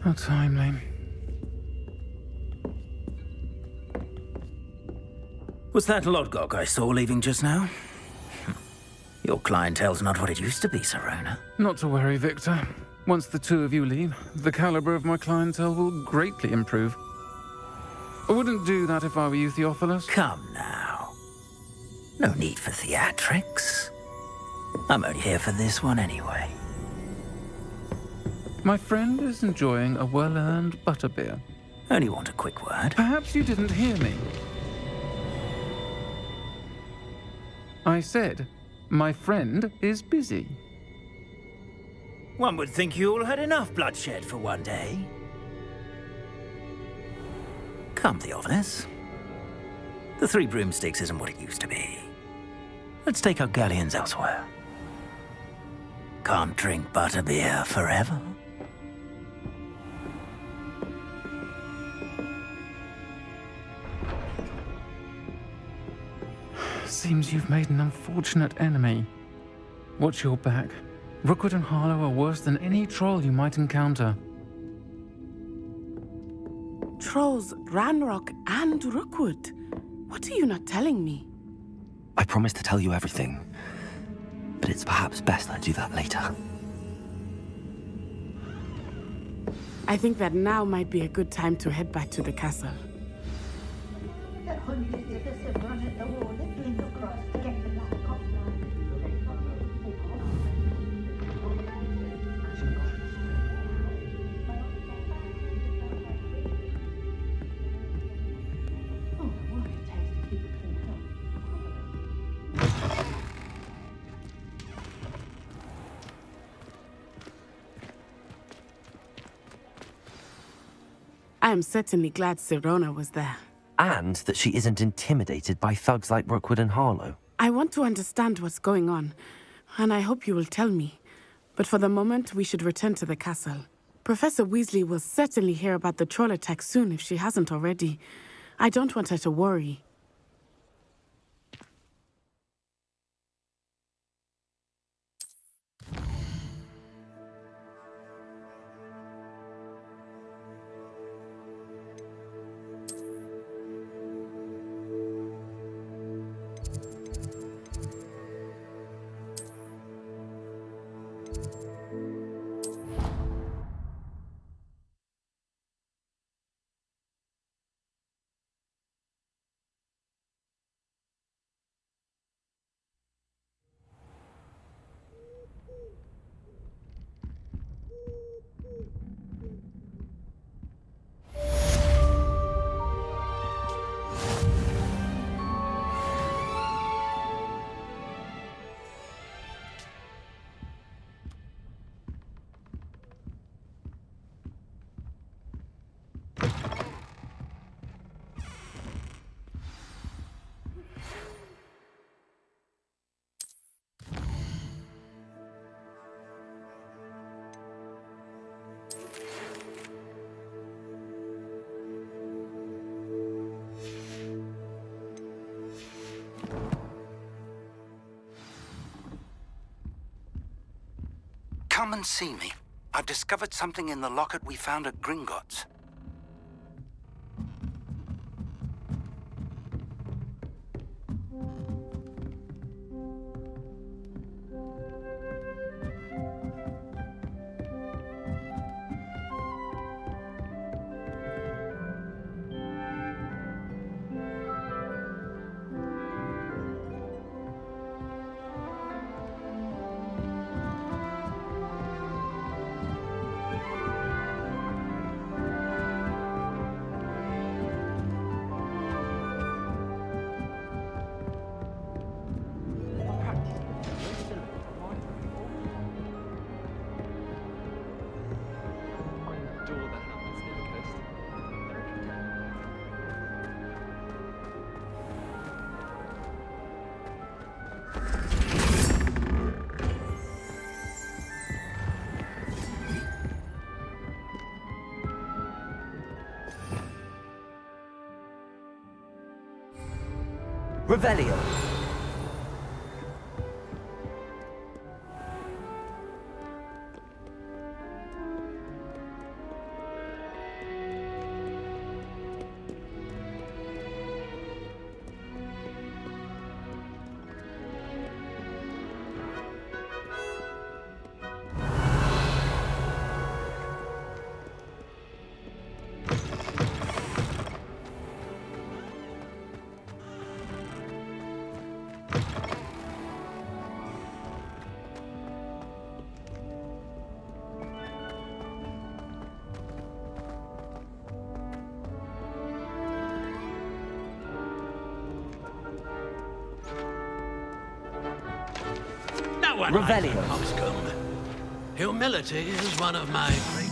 How timely. Was that Lodgok I saw leaving just now? Your clientele's not what it used to be, Sirona. Not to worry, Victor. Once the two of you leave, the caliber of my clientele will greatly improve. I wouldn't do that if I were you, Theophilus. Come now. No need for theatrics. I'm only here for this one anyway. My friend is enjoying a well-earned butterbeer. Only want a quick word. Perhaps you didn't hear me. I said, my friend is busy. One would think you all had enough bloodshed for one day. Come, Theophilus. The Three Broomsticks isn't what it used to be. Let's take our galleons elsewhere. Can't drink butterbeer forever. Seems you've made an unfortunate enemy. Watch your back. Rookwood and Harlow are worse than any troll you might encounter. Trolls, Ranrock, and Rookwood. What are you not telling me? I promised to tell you everything, but it's perhaps best I do that later. I think that now might be a good time to head back to the castle. I am certainly glad Sirona was there. And that she isn't intimidated by thugs like Rookwood and Harlow. I want to understand what's going on, and I hope you will tell me. But for the moment, we should return to the castle. Professor Weasley will certainly hear about the troll attack soon if she hasn't already. I don't want her to worry. Come and see me. I've discovered something in the locket we found at Gringotts. Revelio. Revelio. Coxcomb. Humility is one of my great...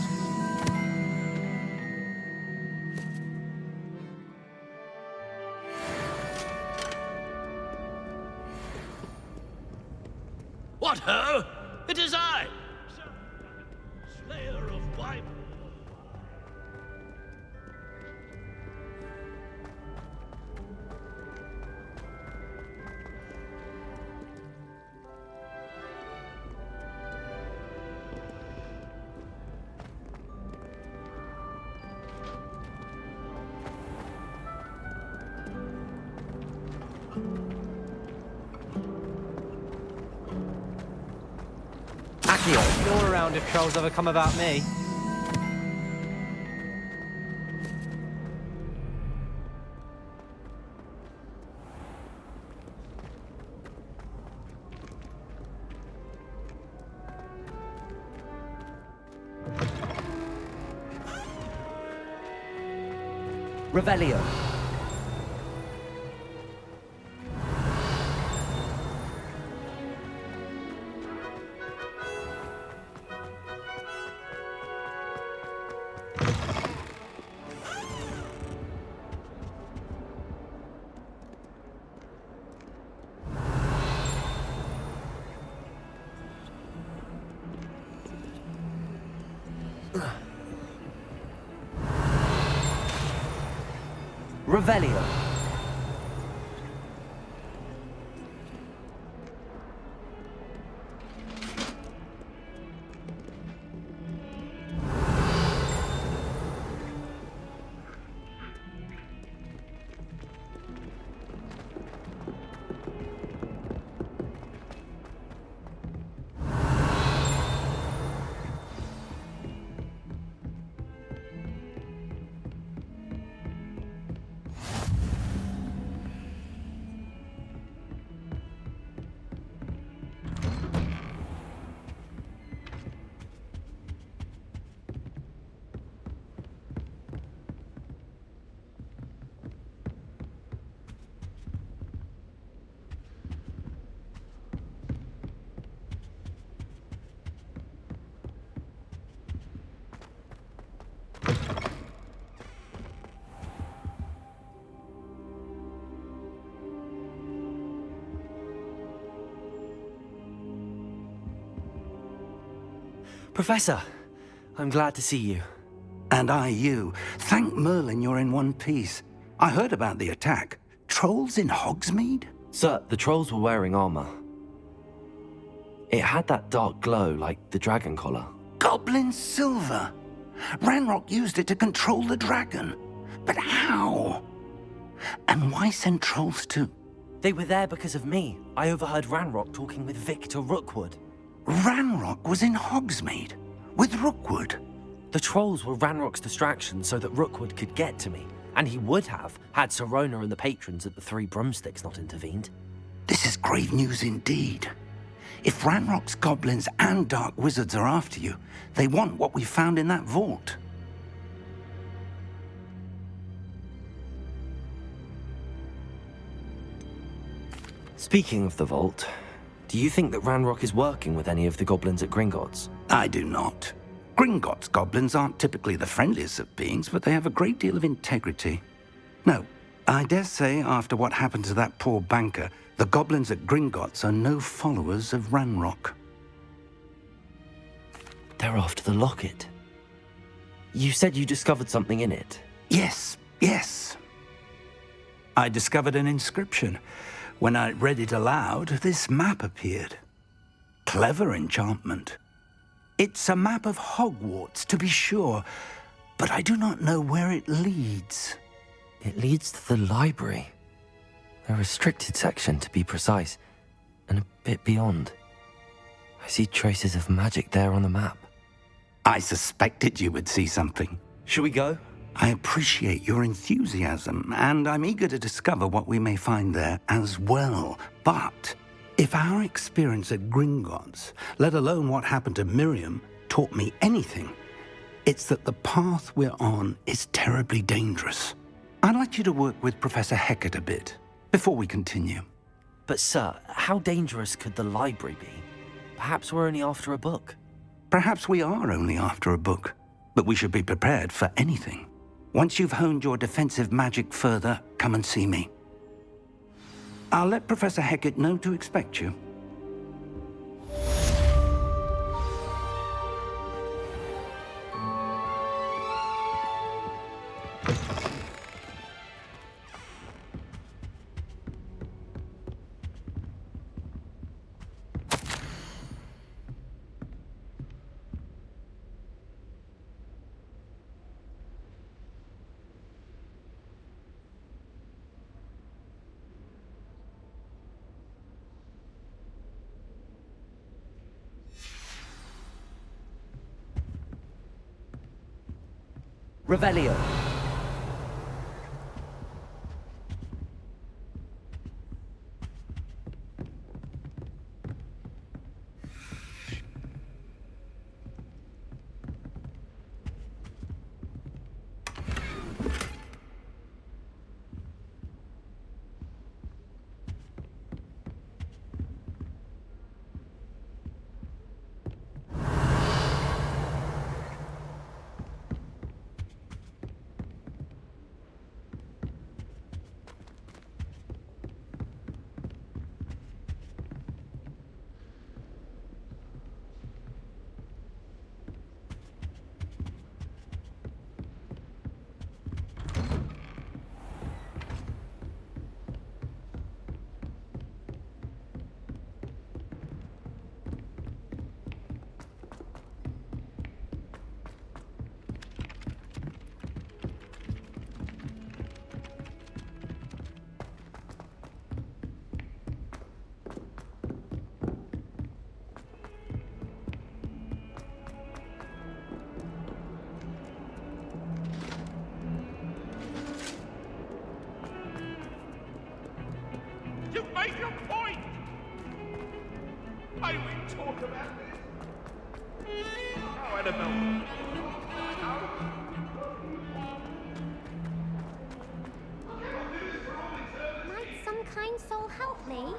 What ho? It is I, Slayer of Wyvern. You're around if trolls ever come about me. Revelio. Revelio. Professor, I'm glad to see you. And I you. Thank Merlin you're in one piece. I heard about the attack. Trolls in Hogsmeade? Sir, the trolls were wearing armor. It had that dark glow like the dragon collar. Goblin silver. Ranrock used it to control the dragon. But how? And why send trolls too? They were there because of me. I overheard Ranrock talking with Victor Rookwood. Ranrock was in Hogsmeade? With Rookwood? The trolls were Ranrock's distraction so that Rookwood could get to me. And he would have, had Sirona and the patrons at the Three Broomsticks not intervened. This is grave news indeed. If Ranrock's goblins and dark wizards are after you, they want what we found in that vault. Speaking of the vault, do you think that Ranrock is working with any of the goblins at Gringotts? I do not. Gringotts goblins aren't typically the friendliest of beings, but they have a great deal of integrity. No, I dare say after what happened to that poor banker, the goblins at Gringotts are no followers of Ranrock. They're after the locket. You said you discovered something in it. Yes, yes. I discovered an inscription. When I read it aloud, this map appeared. Clever enchantment. It's a map of Hogwarts, to be sure, but I do not know where it leads. It leads to the library. A restricted section, to be precise, and a bit beyond. I see traces of magic there on the map. I suspected you would see something. Shall we go? I appreciate your enthusiasm, and I'm eager to discover what we may find there as well. But if our experience at Gringotts, let alone what happened to Miriam, taught me anything, it's that the path we're on is terribly dangerous. I'd like you to work with Professor Hecat a bit before we continue. But sir, how dangerous could the library be? Perhaps we're only after a book. Perhaps we are only after a book, but we should be prepared for anything. Once you've honed your defensive magic further, come and see me. I'll let Professor Hecat know to expect you. Revelio. You've made your point! May we talk about this? Now, Annabelle. Might some kind soul help me?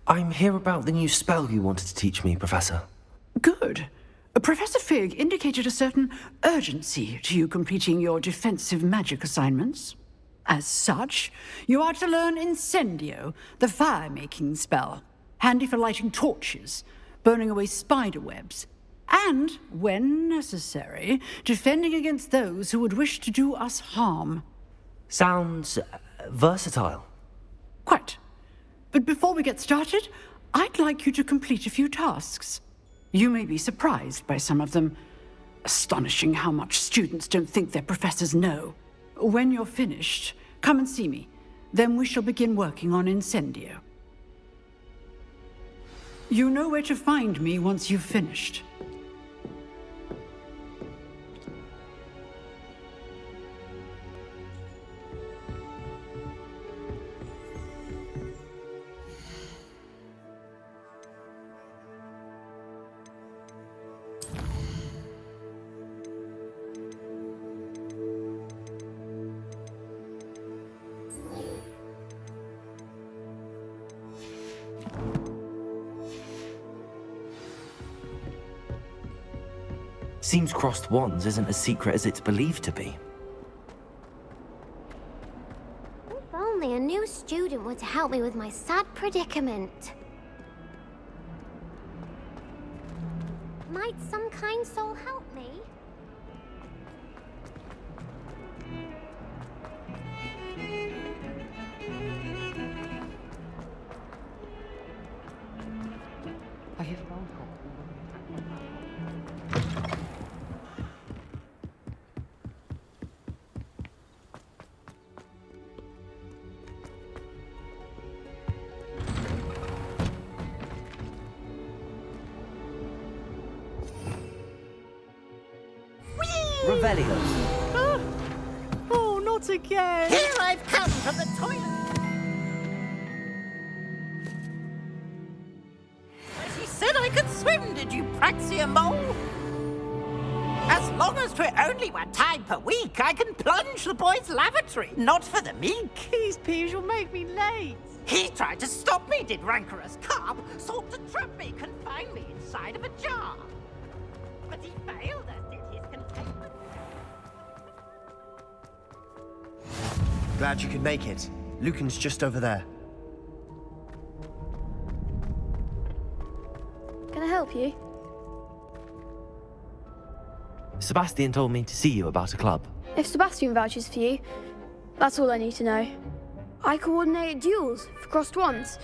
I'm here about the new spell you wanted to teach me, Professor. Good. Professor Fig indicated a certain urgency to you completing your defensive magic assignments. As such, you are to learn Incendio, the fire-making spell, handy for lighting torches, burning away spider webs, and, when necessary, defending against those who would wish to do us harm. Sounds versatile. Quite. But before we get started, I'd like you to complete a few tasks. You may be surprised by some of them. Astonishing how much students don't think their professors know. When you're finished, come and see me. Then we shall begin working on Incendio. You know where to find me once you've finished. Seems crossed wands isn't as secret as it's believed to be. help me with my sad predicament. Might some kind soul help me? I hear the phone call. Revelio. Oh, not again! Here I've come from the toilet! She said I could swim, did you, Praxia Mole? As long as 'twere only one time per week, I can plunge the boy's lavatory, not for the meek. These peeves will make me late. He tried to stop me, did rancorous carp, sought to trap me, confine me inside of a jar. But he failed, as did his containment. Glad you could make it. Lucan's just over there. Can I help you? Sebastian told me to see you about a club. If Sebastian vouches for you, that's all I need to know. I coordinate duels for crossed wands.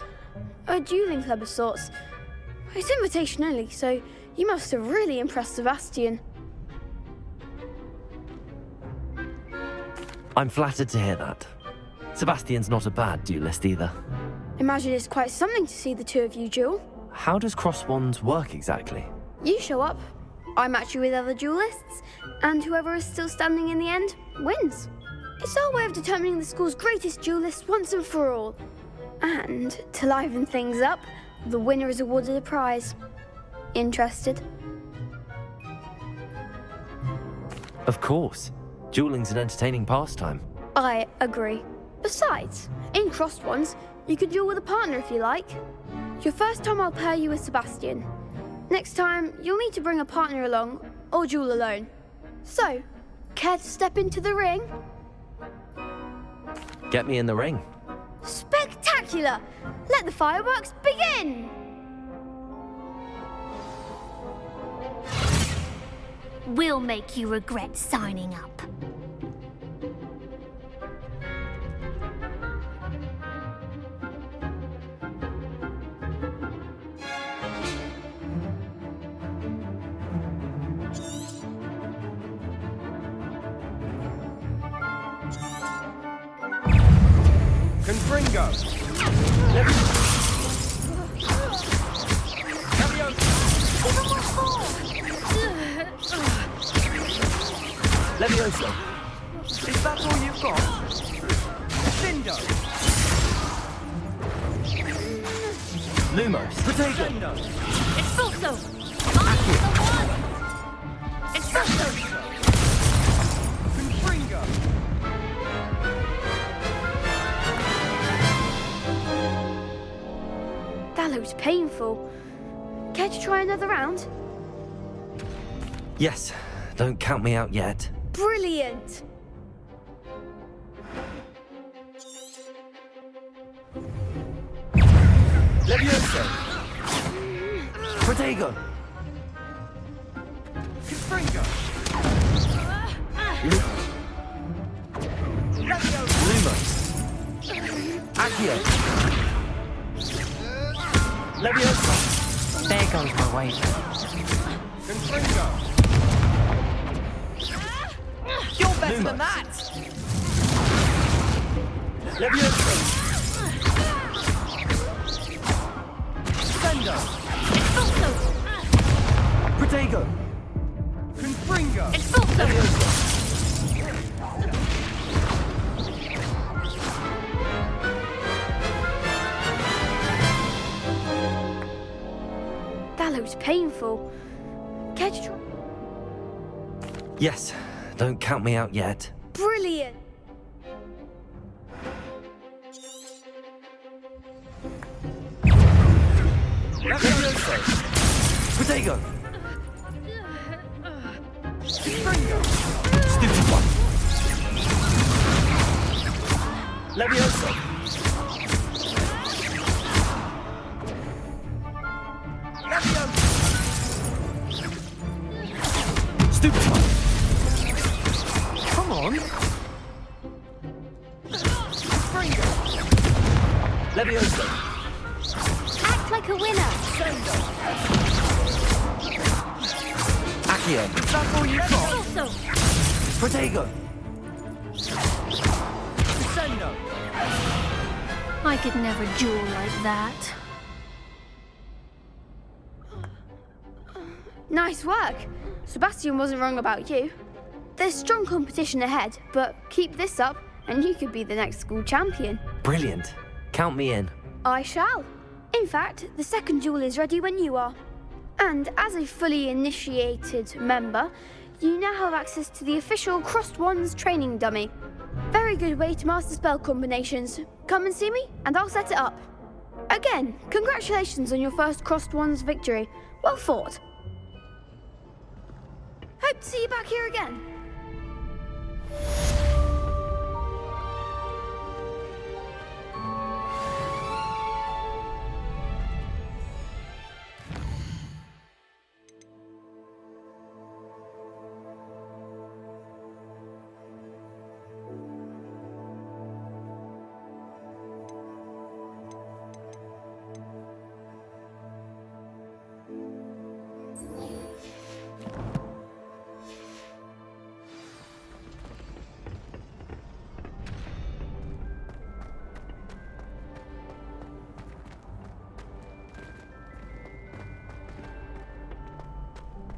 A dueling club of sorts. It's invitation only, so you must have really impressed Sebastian. I'm flattered to hear that. Sebastian's not a bad duelist either. Imagine it's quite something to see the two of you duel. How does cross wands work exactly? You show up, I match you with other duelists, and whoever is still standing in the end wins. It's our way of determining the school's greatest duelist once and for all. And to liven things up, the winner is awarded a prize. Interested? Of course. Dueling's an entertaining pastime. I agree. Besides, in crossed ones, you can duel with a partner if you like. Your first time I'll pair you with Sebastian. Next time, you'll need to bring a partner along, or duel alone. So, care to step into the ring? Get me in the ring. Spectacular! Let the fireworks begin! We'll make you regret signing up. Confringo! Leviosa. Is that all you've got? Cindo! Lumos. Potato! Expulso! I am the one! Expulso! Confringo! That looks painful. Care to try another round? Yes. Don't count me out yet. Brilliant! Leviosa! Protego! Confringo! Lumos. Accio. Leviosa. There goes my wager. Confringo! You're better Lumos. than that! Leviosa. Sendo! Protego. Confringo! Leviosa. That looks painful. Care to try? Yes. Don't count me out yet. Brilliant! Leviosa! Protego. Confringo! Stupid one. Leviosa. Stupid one! Come on. Levioso! Act like a winner. Accio! That's all you got. Also, Protego! Descendo. I could never duel like that. Nice work. Sebastian wasn't wrong about you. There's strong competition ahead, but keep this up and you could be the next school champion. Brilliant. Count me in. I shall. In fact, the second duel is ready when you are. And as a fully initiated member, you now have access to the official Crossed Wands training dummy. Very good way to master spell combinations. Come and see me, and I'll set it up. Again, congratulations on your first Crossed Wands victory. Well fought. Hope to see you back here again.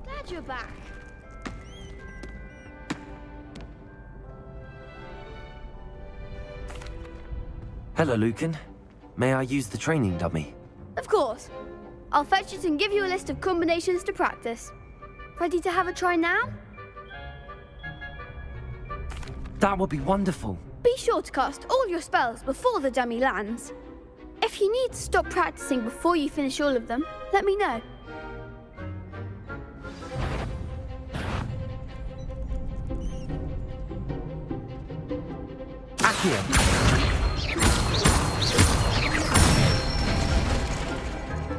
Glad you're back. Hello, Lucan. May I use the training dummy? Of course. I'll fetch it and give you a list of combinations to practice. Ready to have a try now? That would be wonderful. Be sure to cast all your spells before the dummy lands. If you need to stop practicing before you finish all of them, let me know. Accio!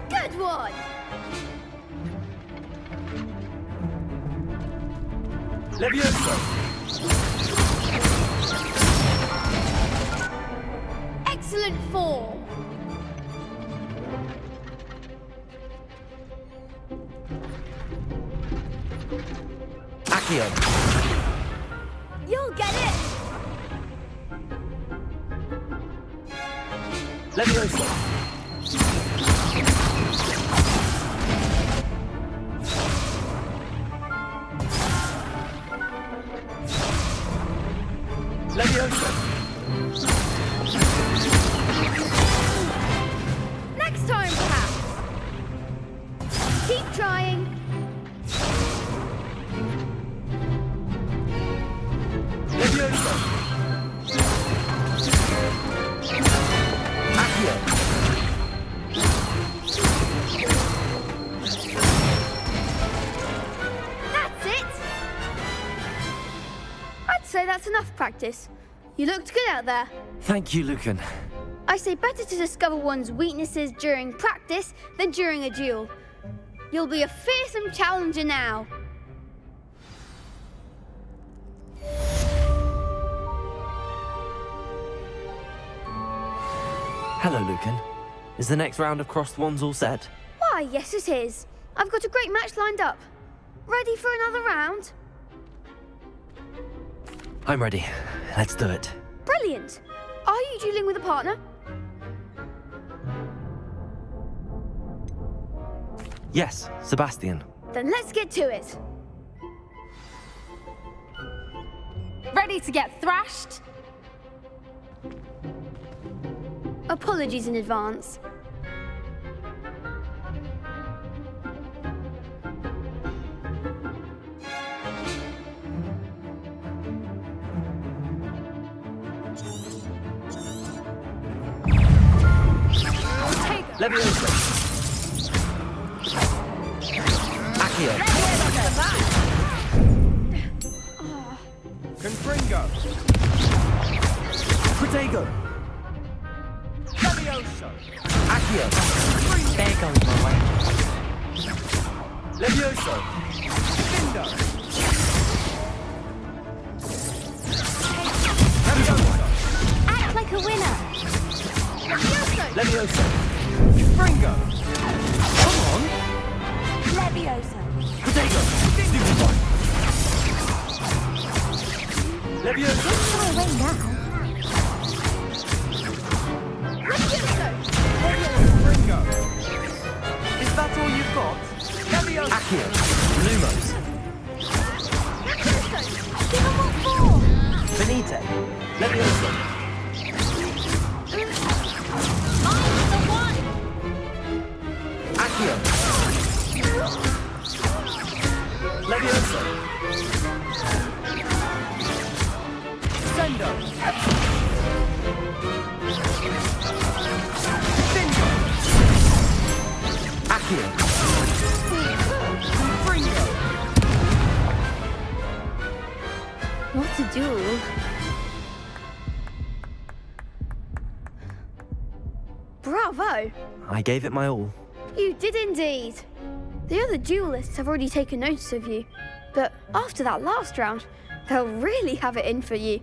Good one! Levioso! Excellent form! Accio! You'll get it! Levioso! Levioso! Next time, perhaps. Keep trying. Levioso! Accio! That's it! I'd say that's enough practice. You looked good out there. Thank you, Lucan. I say better to discover one's weaknesses during practice than during a duel. You'll be a fearsome challenger now. Hello, Lucan. Is the next round of Crossed Wands all set? Why, yes it is. I've got a great match lined up. Ready for another round? I'm ready. Let's do it. Brilliant. Are you dueling with a partner? Yes, Sebastian. Then let's get to it. Ready to get thrashed? Apologies in advance. Levioso! Accio! Confringo. Protego! Levioso. Accio! There goes my way. Levioso! Findo. Leviosa! Ringo! Come on! Leviosa! Potato! Stupefy! Leviosa! Far away now. Ringo! Is that all you've got? Leviosa! Accio! Lumos! Give him what for? Benite! Leviosa! I'm the one! Accio! Leviosa! Sendo! Bingo! Accio! Ringo! What to do? Bravo! I gave it my all. You did indeed. The other duelists have already taken notice of you, but after that last round, they'll really have it in for you.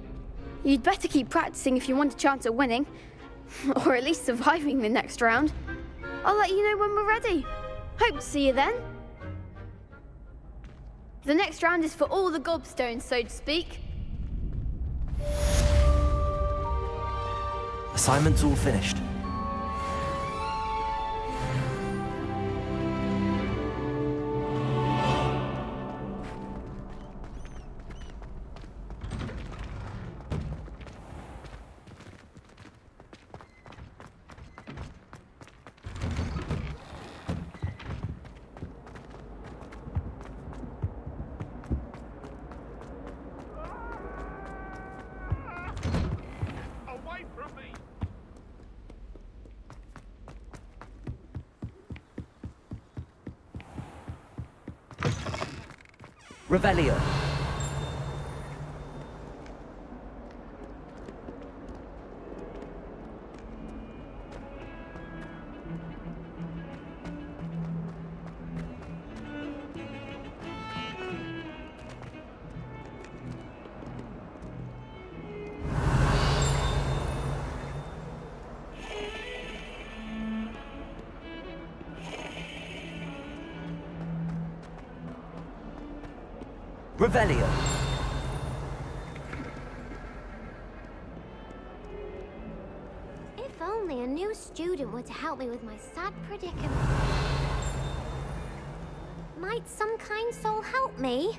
You'd better keep practicing if you want a chance at winning, or at least surviving the next round. I'll let you know when we're ready. Hope to see you then. The next round is for all the gobstones, so to speak. Assignment's all finished. Revelio. Revelio. If only a new student were to help me with my sad predicament. Might some kind soul help me?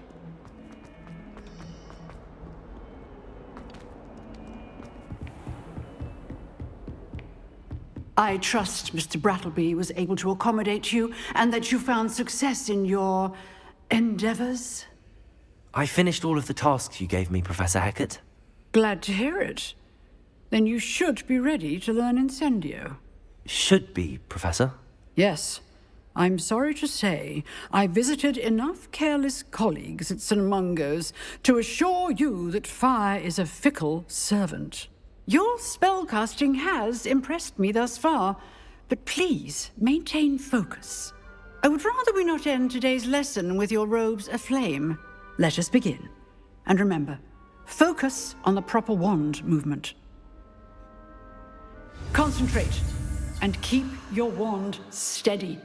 I trust Mr. Brattleby was able to accommodate you and that you found success in your endeavors. I finished all of the tasks you gave me, Professor Hecat. Glad to hear it. Then you should be ready to learn Incendio. Should be, Professor. Yes. I'm sorry to say, I visited enough careless colleagues at St. Mungo's to assure you that fire is a fickle servant. Your spellcasting has impressed me thus far, but please maintain focus. I would rather we not end today's lesson with your robes aflame. Let us begin. And remember, focus on the proper wand movement. Concentrate and keep your wand steady.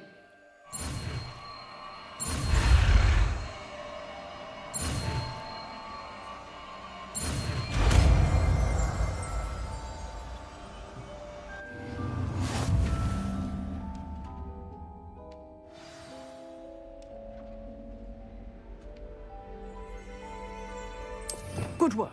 Good work.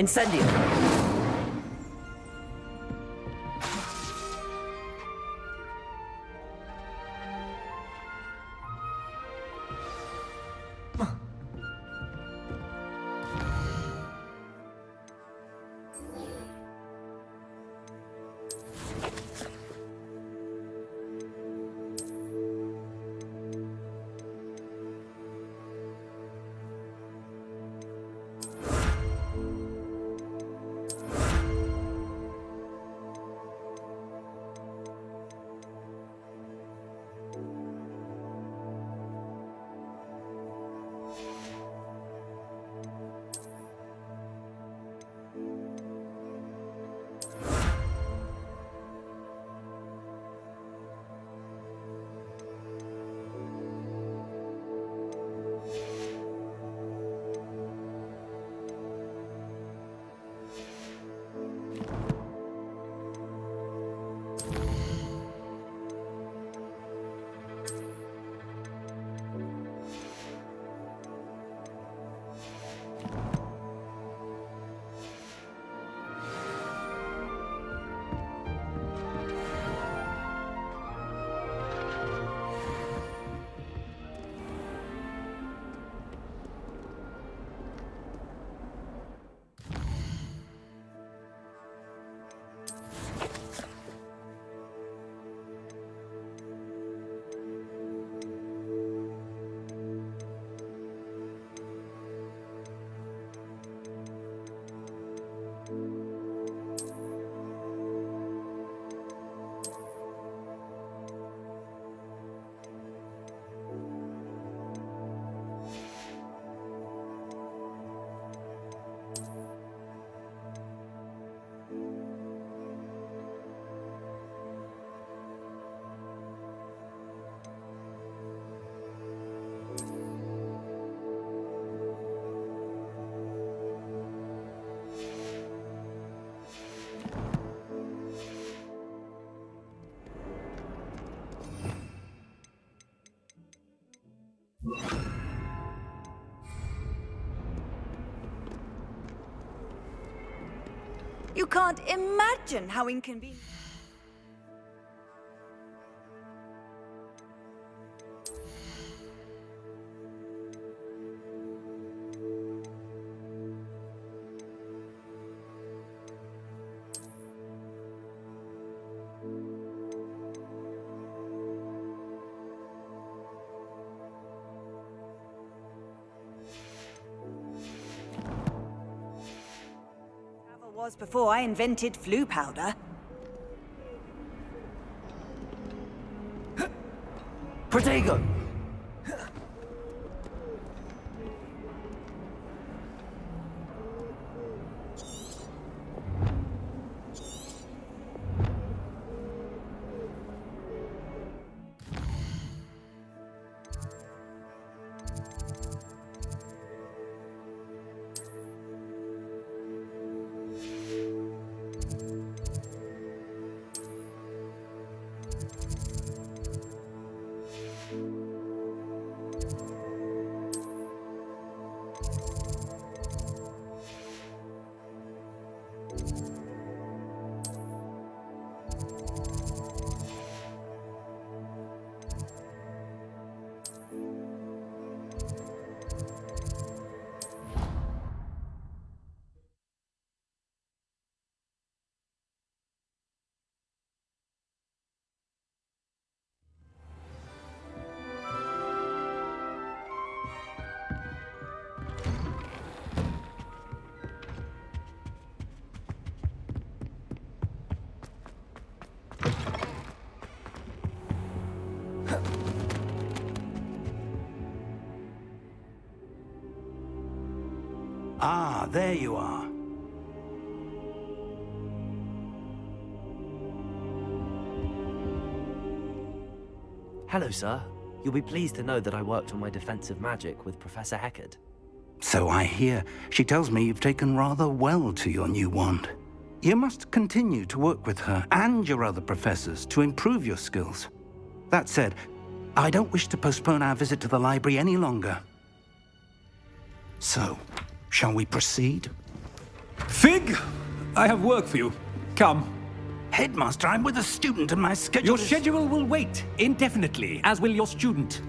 Incendio! You can't imagine how inconvenient. Was before I invented flu powder. Protego! Ah, there you are. Hello, sir. You'll be pleased to know that I worked on my defensive magic with Professor Heckard. So I hear. She tells me you've taken rather well to your new wand. You must continue to work with her and your other professors to improve your skills. That said, I don't wish to postpone our visit to the library any longer. So, shall we proceed? Fig, I have work for you. Come. Headmaster, I'm with a student and my schedule Your schedule will wait indefinitely, as will your student.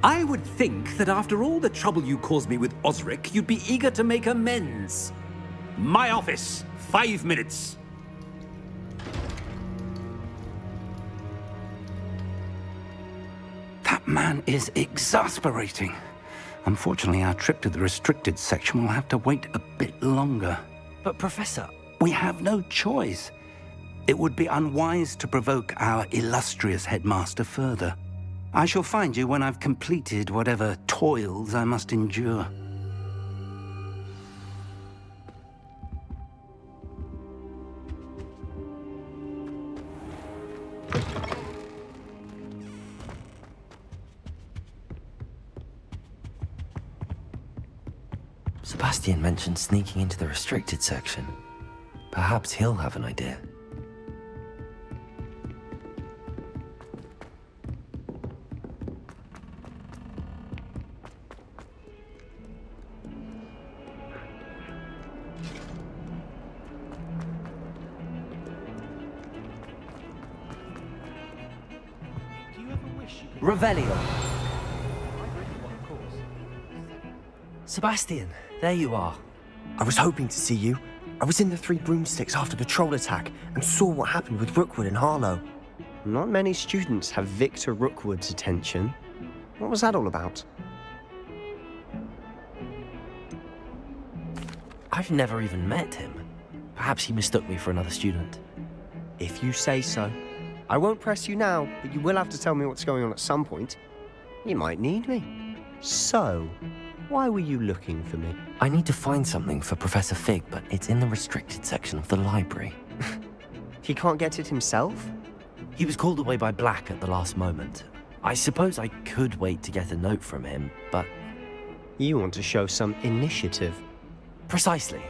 I would think that after all the trouble you caused me with Osric, you'd be eager to make amends. My office, 5 minutes. That man is exasperating. Unfortunately, our trip to the restricted section will have to wait a bit longer. But Professor... We have no choice. It would be unwise to provoke our illustrious headmaster further. I shall find you when I've completed whatever toils I must endure. Sebastian mentioned sneaking into the restricted section. Perhaps he'll have an idea. Do you ever wish you could... Revelio. Sebastian, there you are. I was hoping to see you. I was in the Three Broomsticks after the troll attack and saw what happened with Rookwood and Harlow. Not many students have Victor Rookwood's attention. What was that all about? I've never even met him. Perhaps he mistook me for another student. If you say so. I won't press you now, but you will have to tell me what's going on at some point. You might need me. So, why were you looking for me? I need to find something for Professor Fig, but it's in the restricted section of the library. He can't get it himself? He was called away by Black at the last moment. I suppose I could wait to get a note from him, but... You want to show some initiative. Precisely.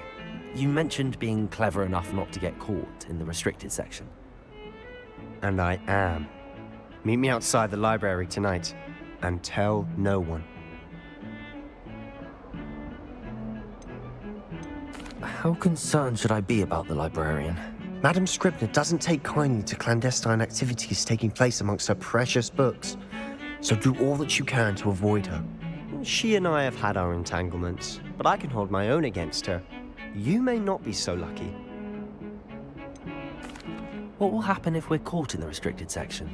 You mentioned being clever enough not to get caught in the restricted section. And I am. Meet me outside the library tonight, and tell no one. How concerned should I be about the librarian? Madam Scribner doesn't take kindly to clandestine activities taking place amongst her precious books, so do all that you can to avoid her. She and I have had our entanglements, but I can hold my own against her. You may not be so lucky. What will happen if we're caught in the restricted section?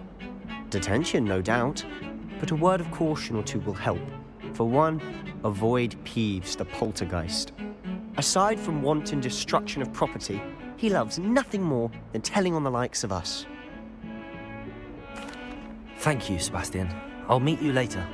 Detention, no doubt, but a word of caution or two will help. For one, avoid Peeves, the poltergeist. Aside from wanton destruction of property, he loves nothing more than telling on the likes of us. Thank you, Sebastian. I'll meet you later.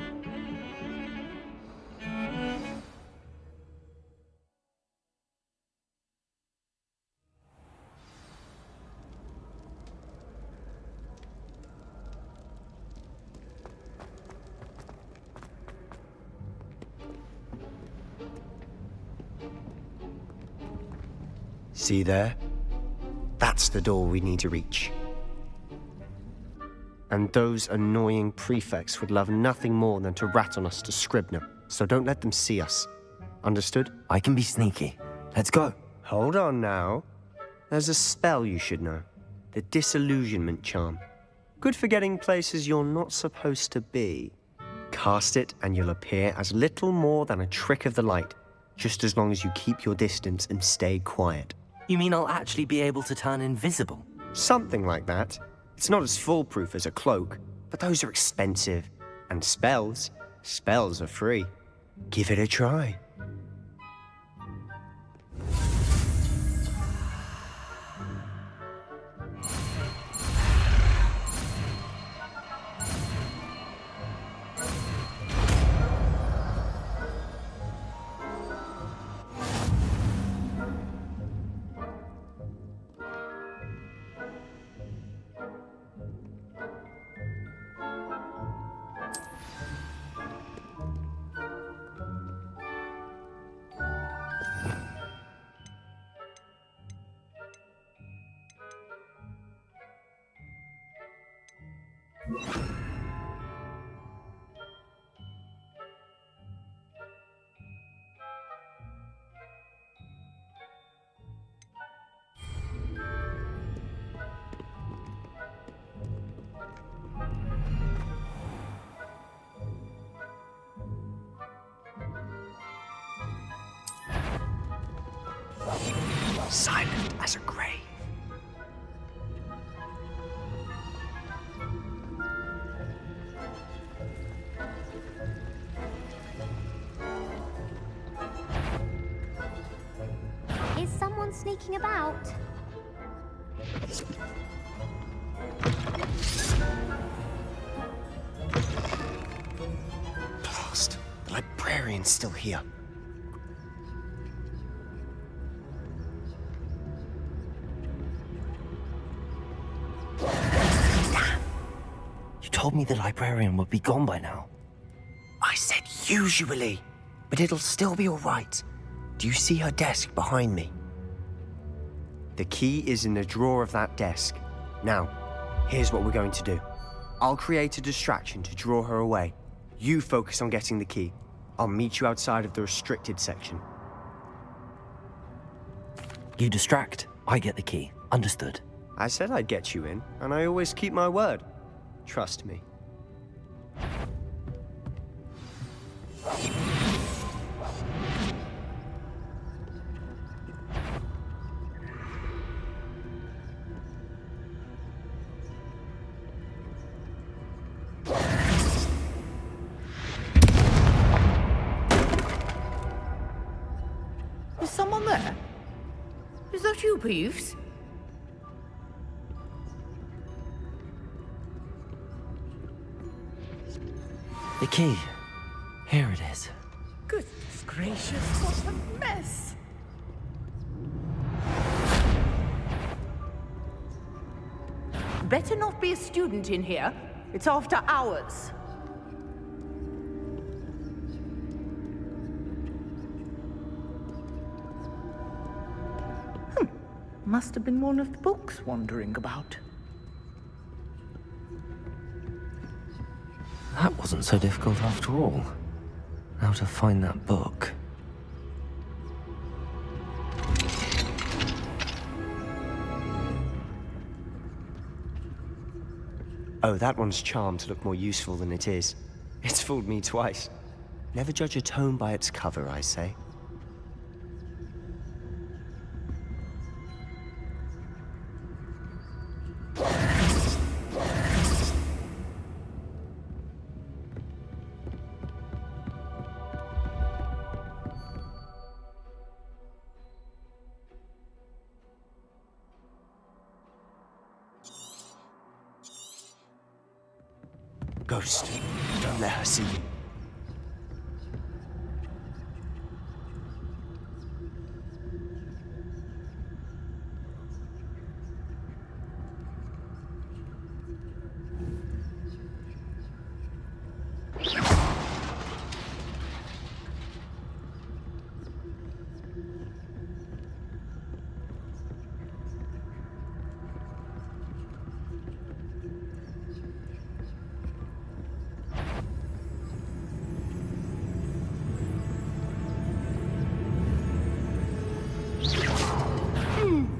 See there? That's the door we need to reach. And those annoying prefects would love nothing more than to rat on us to Scribner, so don't let them see us. Understood? I can be sneaky. Let's go. Hold on now. There's a spell you should know. The Disillusionment Charm. Good for getting places you're not supposed to be. Cast it and you'll appear as little more than a trick of the light, just as long as you keep your distance and stay quiet. You mean I'll actually be able to turn invisible? Something like that. It's not as foolproof as a cloak, but those are expensive. And spells are free. Give it a try. as a grave. Is someone sneaking about? Blast! The librarian's still here. Damn! You told me the librarian would be gone by now. I said usually, but it'll still be all right. Do you see her desk behind me? The key is in the drawer of that desk. Now, here's what we're going to do. I'll create a distraction to draw her away. You focus on getting the key. I'll meet you outside of the restricted section. You distract, I get the key. Understood. I said I'd get you in, and I always keep my word. Trust me. Is someone there? Is that you, Peeves? The key. Here it is. Goodness gracious, what a mess! Better not be a student in here. It's after hours. Must have been one of the books wandering about. That wasn't so difficult after all. How to find that book. Oh, that one's charmed to look more useful than it is. It's fooled me twice. Never judge a tome by its cover, I say. Ghost, don't let her see you.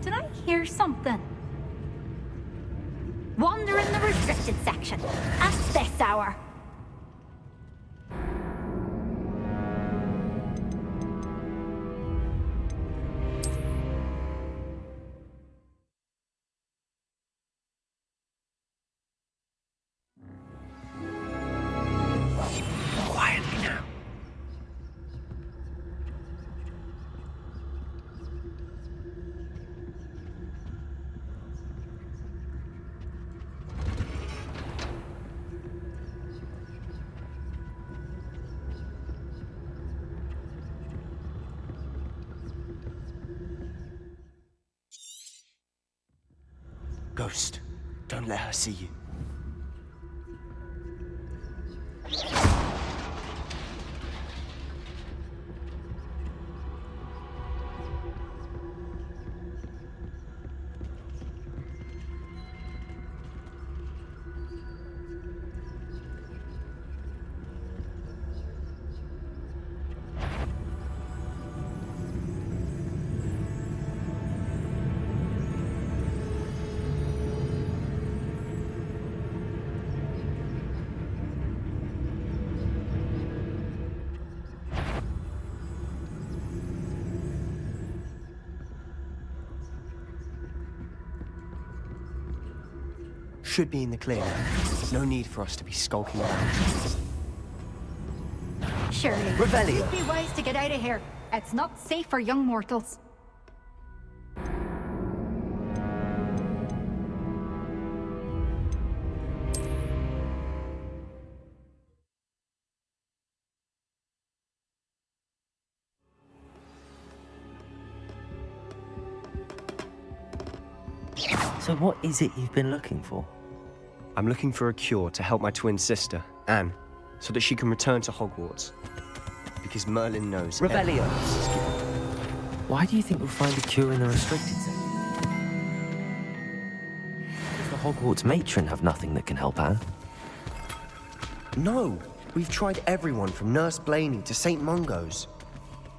Did I hear something? Wander in the restricted section at this hour. Quietly now. Ghost, don't let her see you. should be in the clear now. No need for us to be skulking around. Surely, Revelio. it'd be wise to get out of here. It's not safe for young mortals. So what is it you've been looking for? I'm looking for a cure to help my twin sister, Anne, so that she can return to Hogwarts. Because Merlin knows Revelio. everyone else is given. Why do you think we'll find a cure in the restricted section? Does the Hogwarts matron have nothing that can help Anne? No, we've tried everyone from Nurse Blaney to St. Mungo's.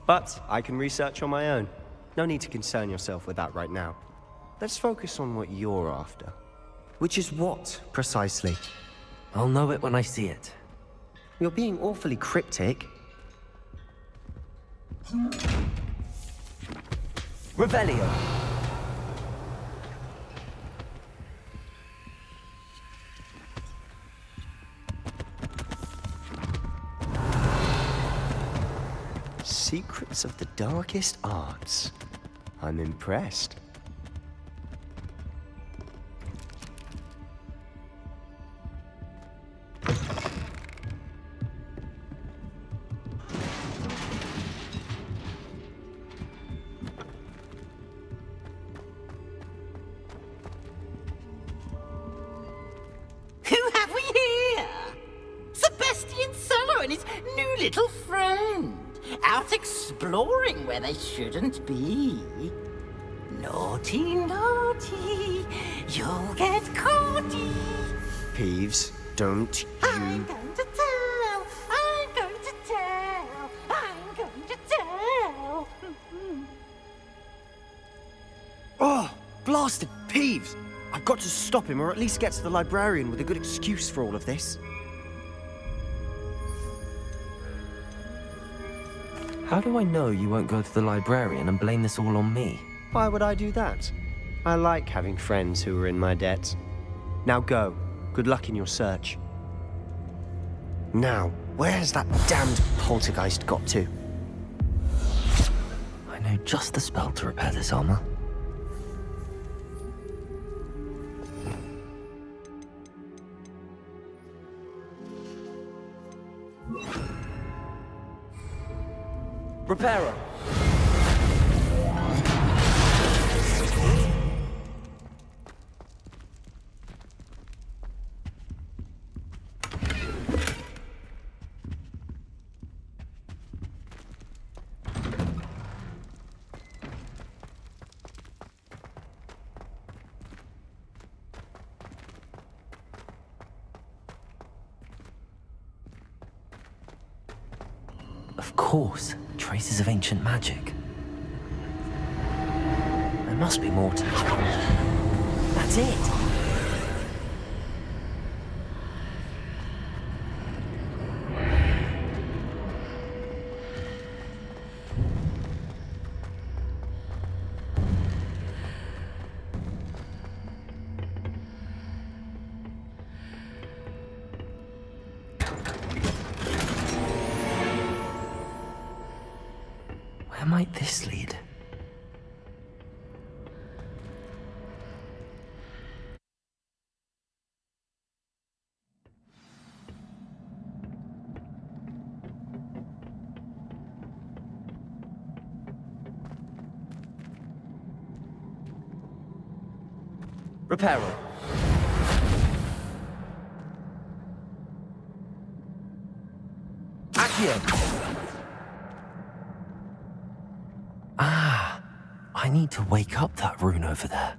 But I can research on my own. No need to concern yourself with that right now. Let's focus on what you're after. Which is what, precisely? I'll know it when I see it. You're being awfully cryptic. Revelio. Secrets of the darkest arts. I'm impressed. Who have we here? Sebastian Sallow and his new little friend. Out exploring where they shouldn't be. Naughty, naughty, you'll get caughty. Peeves, don't you... I'm going to tell, I'm going to tell, I'm going to tell. Oh, blasted Peeves! I've got to stop him, or at least get to the librarian with a good excuse for all of this. How do I know you won't go to the librarian and blame this all on me? Why would I do that? I like having friends who are in my debt. Now go. Good luck in your search. Now, where's that damned poltergeist got to? I know just the spell to repair this armor. Repairer. Of course, traces of ancient magic. There must be more to this. That's it! Where might this lead? Repairer. Accio. Ah, I need to wake up that rune over there.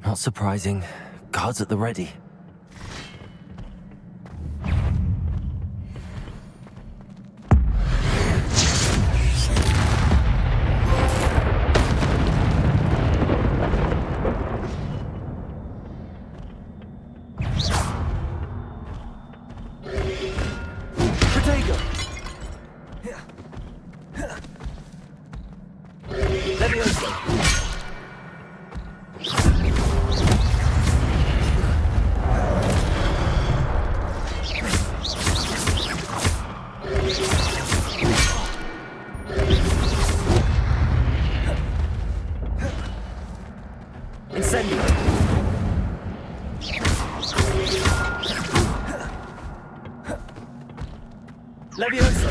Not surprising. Guards at the ready. Levioso!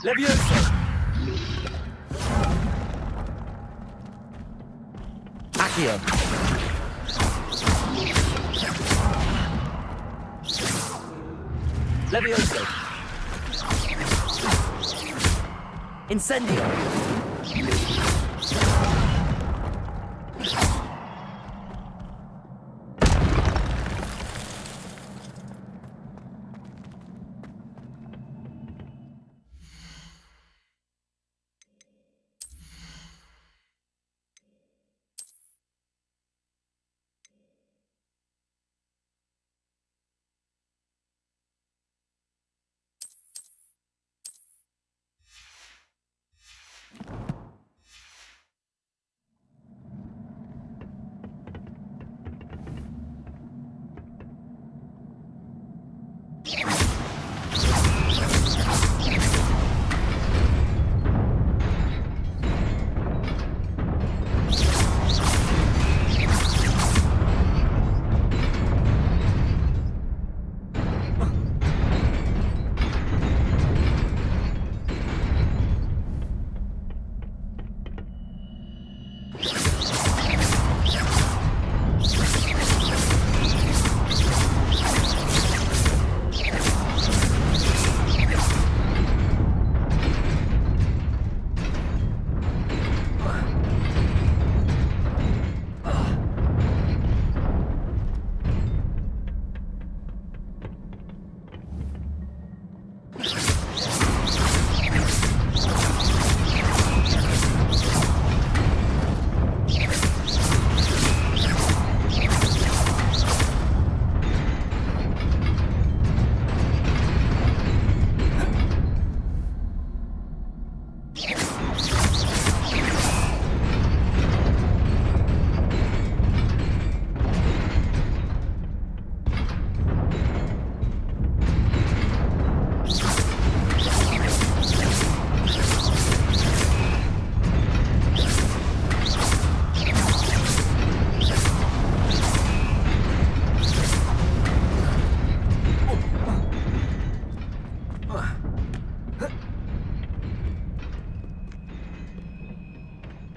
Levioso! Accio! Levioso! Incendio!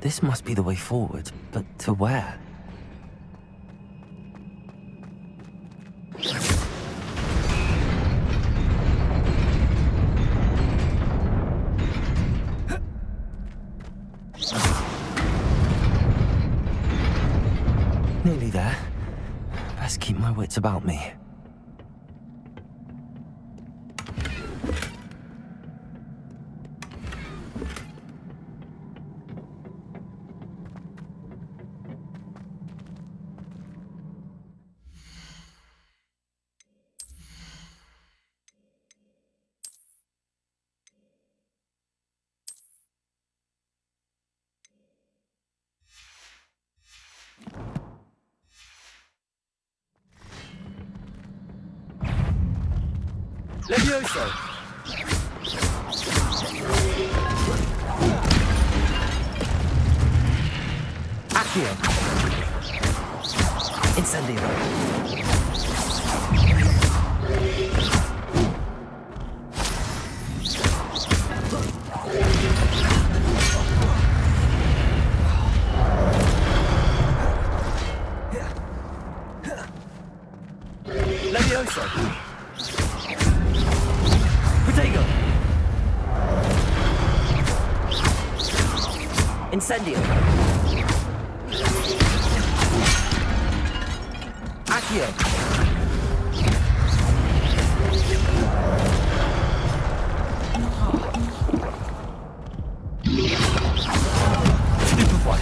This must be the way forward, but to where? Nearly there. Best keep my wits about me. Levioso! Accio! Incendio! Levioso! Incendio! Accio! Stupefy!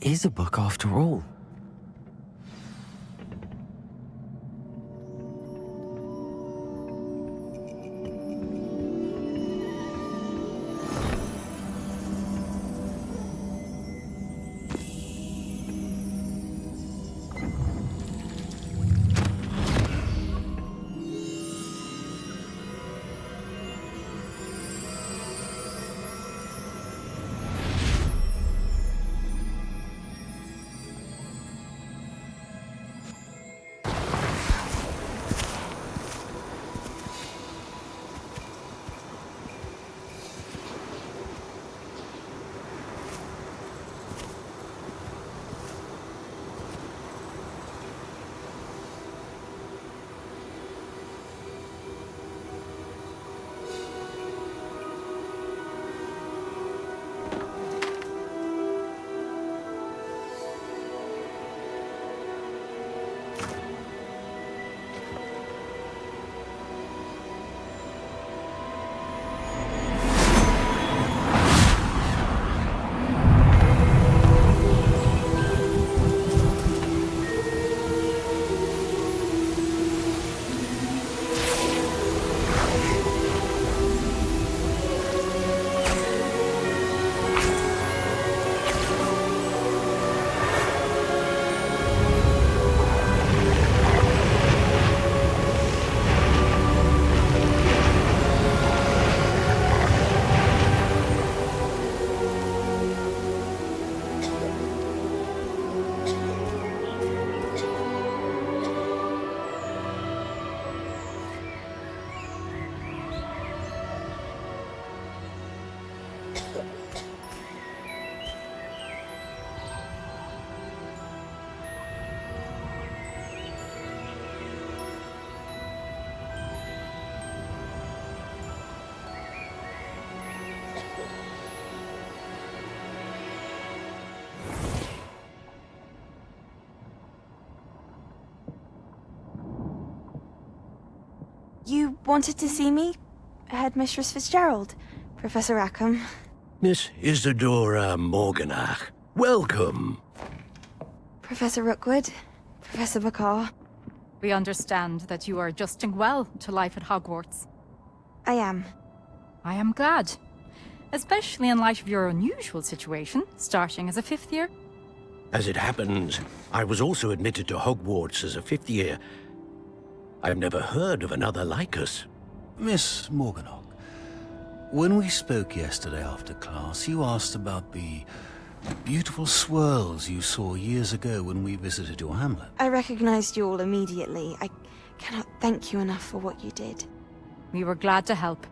is a book after all. You wanted to see me? Headmistress Fitzgerald? Professor Rackham? Miss Isadora Morganach, welcome. Professor Rookwood? Professor Bakar? We understand that you are adjusting well to life at Hogwarts. I am. I am glad. Especially in light of your unusual situation, starting as a 5th year. As it happens, I was also admitted to Hogwarts as a 5th year. I've never heard of another like us. Miss Morganach, when we spoke yesterday after class, you asked about the beautiful swirls you saw years ago when we visited your hamlet. I recognized you all immediately. I cannot thank you enough for what you did. We were glad to help.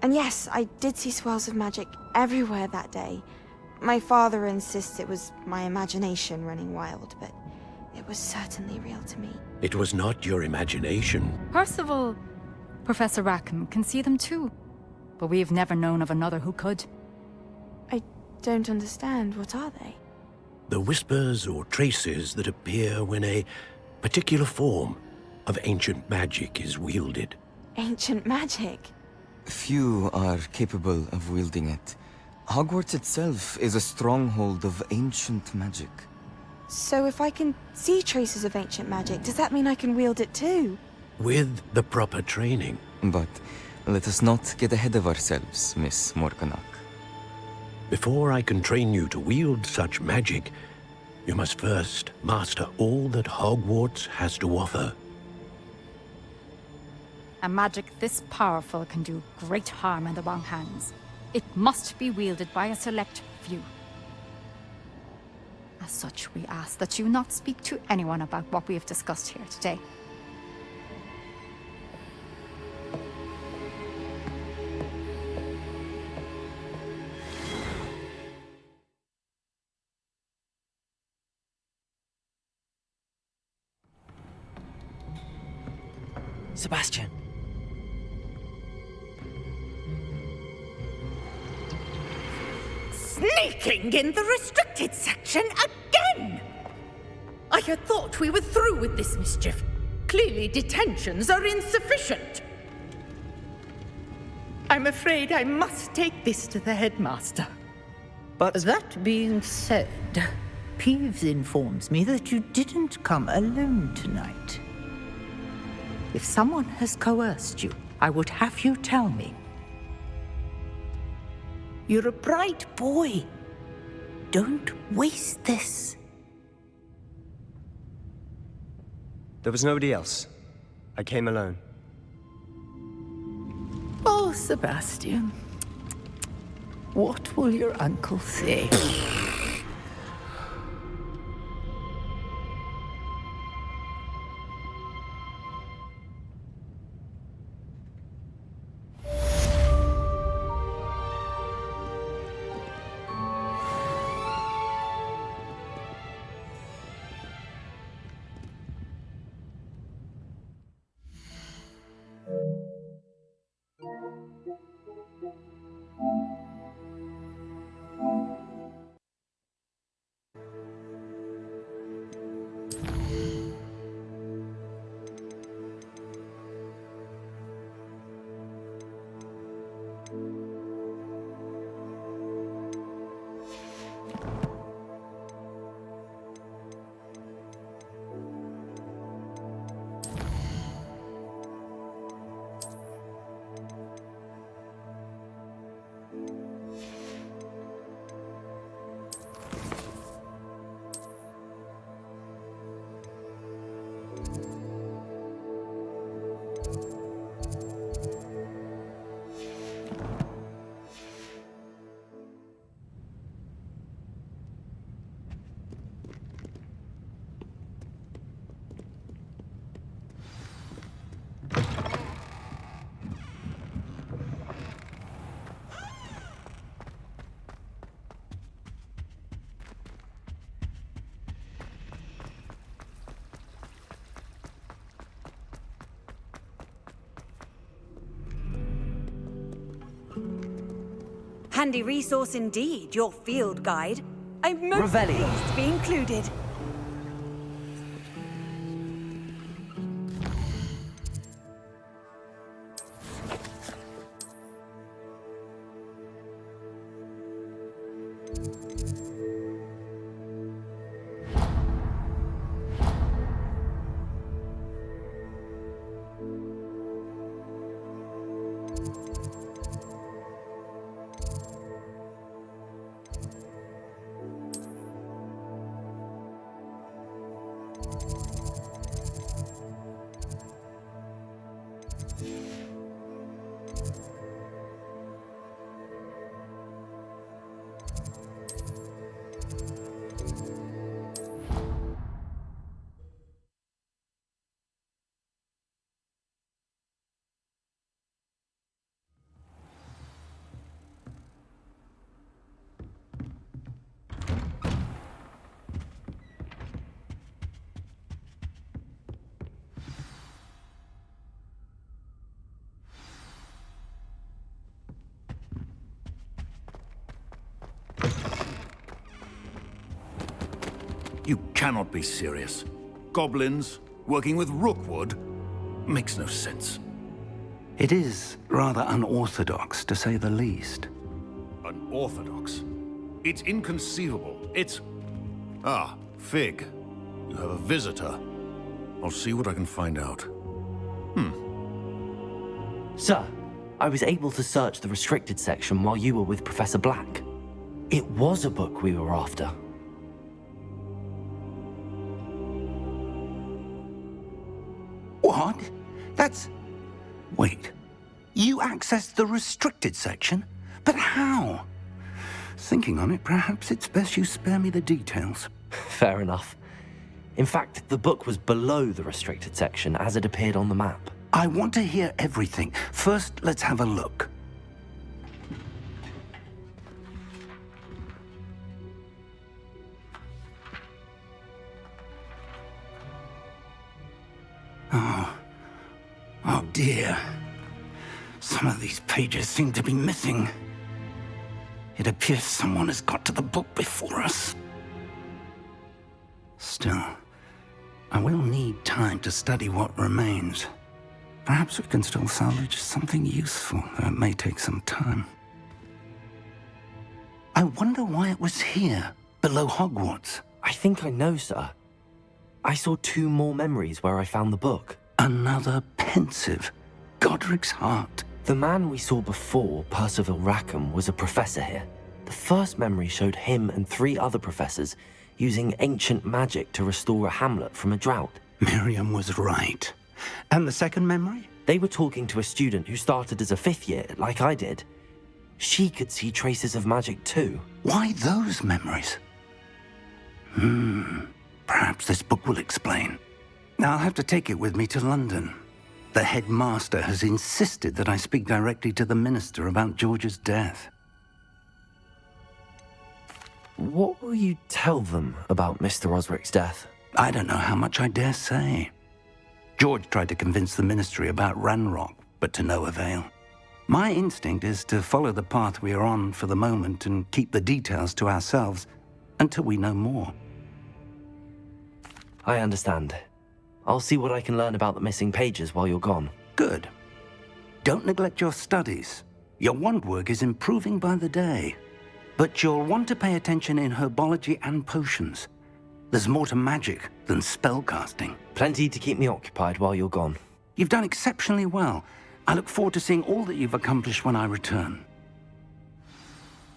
And yes, I did see swirls of magic everywhere that day. My father insists it was my imagination running wild, but it was certainly real to me. It was not your imagination. Percival, Professor Rackham can see them too. But we've never known of another who could. I don't understand. What are they? The whispers or traces that appear when a particular form of ancient magic is wielded. Ancient magic? Few are capable of wielding it. Hogwarts itself is a stronghold of ancient magic. So if I can see traces of ancient magic, does that mean I can wield it too? With the proper training. But let us not get ahead of ourselves, Miss Morganach. Before I can train you to wield such magic, you must first master all that Hogwarts has to offer. A magic this powerful can do great harm in the wrong hands. It must be wielded by a select few. As such, we ask that you not speak to anyone about what we have discussed here today. Sebastian. Sneaking in the restricted section again! I had thought we were through with this mischief. Clearly detentions are insufficient. I'm afraid I must take this to the headmaster. But that being said, Peeves informs me that you didn't come alone tonight. If someone has coerced you, I would have you tell me. You're a bright boy. Don't waste this. There was nobody else. I came alone. Oh, Sebastian. What will your uncle say? Handy resource indeed, your field guide. I'm most Revelli. pleased to be included. You cannot be serious. Goblins working with Rookwood makes no sense. It is rather unorthodox, to say the least. Unorthodox? It's inconceivable. It's... Ah, Fig. You have a visitor. I'll see what I can find out. Sir, I was able to search the restricted section while you were with Professor Black. It was a book we were after. What? That's... Wait. You accessed the restricted section? But how? Thinking on it, perhaps it's best you spare me the details. Fair enough. In fact, the book was below the restricted section as it appeared on the map. I want to hear everything. First, let's have a look. Oh dear. Some of these pages seem to be missing. It appears someone has got to the book before us. Still, I will need time to study what remains. Perhaps we can still salvage something useful, though it may take some time. I wonder why it was here, below Hogwarts. I think I know, sir. I saw 2 more memories where I found the book. Another pensive. Godric's heart. The man we saw before, Percival Rackham, was a professor here. The first memory showed him and 3 other professors using ancient magic to restore a hamlet from a drought. Miriam was right. And the second memory? They were talking to a student who started as a 5th year, like I did. She could see traces of magic too. Why those memories? Perhaps this book will explain. I'll have to take it with me to London. The headmaster has insisted that I speak directly to the minister about George's death. What will you tell them about Mr. Osric's death? I don't know how much I dare say. George tried to convince the ministry about Ranrock, but to no avail. My instinct is to follow the path we are on for the moment and keep the details to ourselves until we know more. I understand. I'll see what I can learn about the missing pages while you're gone. Good. Don't neglect your studies. Your wand work is improving by the day. But you'll want to pay attention in herbology and potions. There's more to magic than spellcasting. Plenty to keep me occupied while you're gone. You've done exceptionally well. I look forward to seeing all that you've accomplished when I return.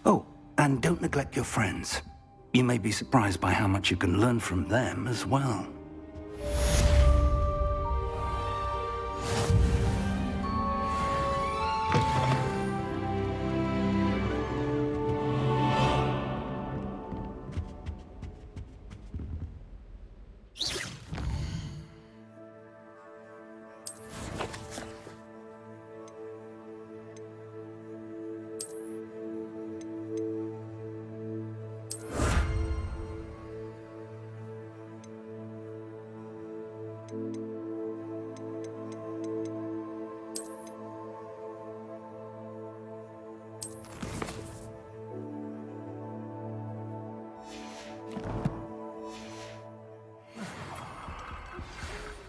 Oh, and don't neglect your friends. You may be surprised by how much you can learn from them as well.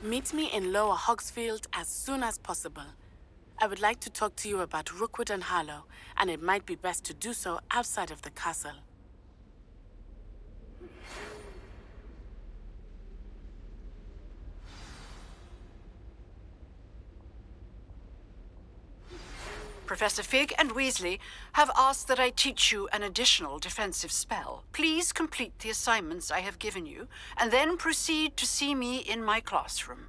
Meet me in Lower Hogsfield as soon as possible. I would like to talk to you about Rookwood and Harlow, and it might be best to do so outside of the castle. Professor Fig and Weasley have asked that I teach you an additional defensive spell. Please complete the assignments I have given you, and then proceed to see me in my classroom.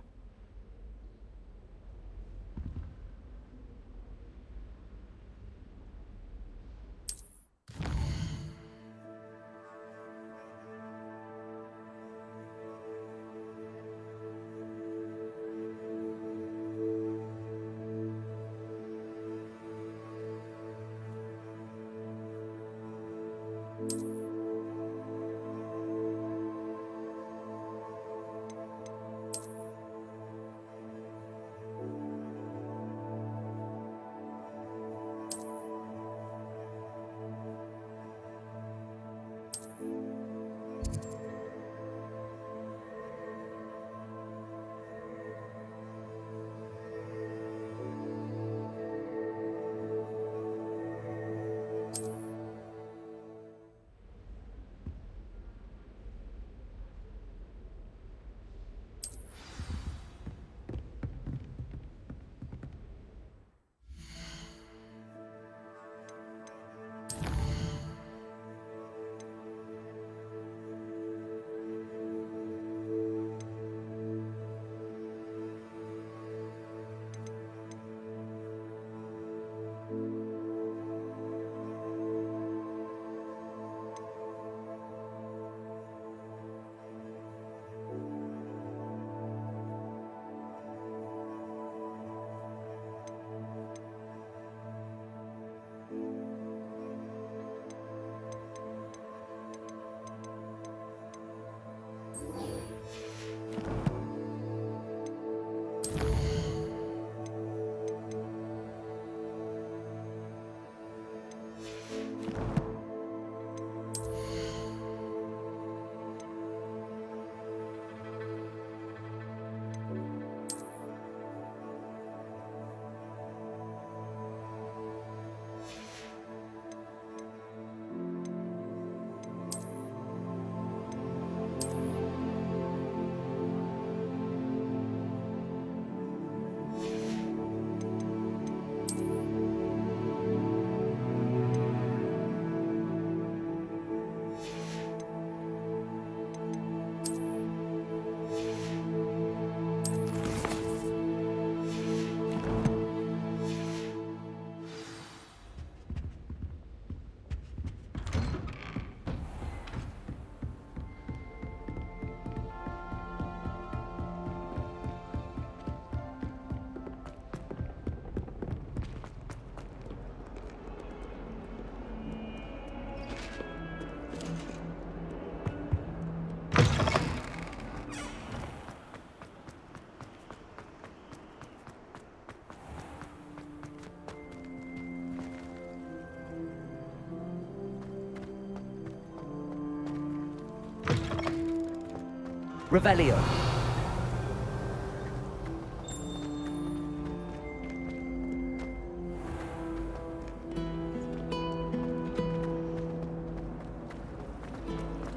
Revelio.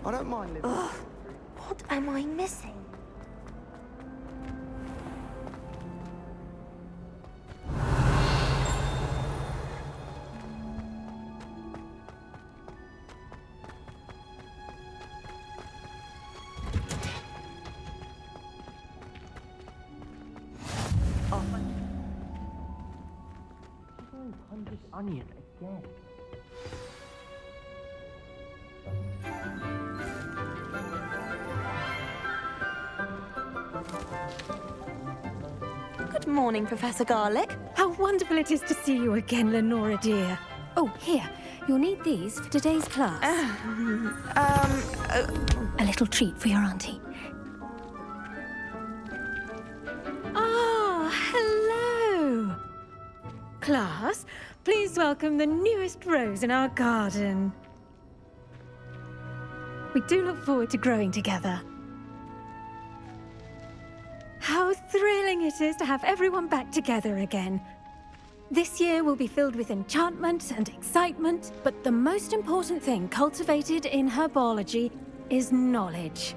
I don't mind living. Ugh, what am I missing? This onion again. Good morning, Professor Garlic. How wonderful it is to see you again, Lenora dear. Oh, here. You'll need these for today's class. A little treat for your auntie. Ah, hello. Class, please welcome the newest rose in our garden. We do look forward to growing together. How thrilling it is to have everyone back together again. This year will be filled with enchantment and excitement, but the most important thing cultivated in herbology is knowledge.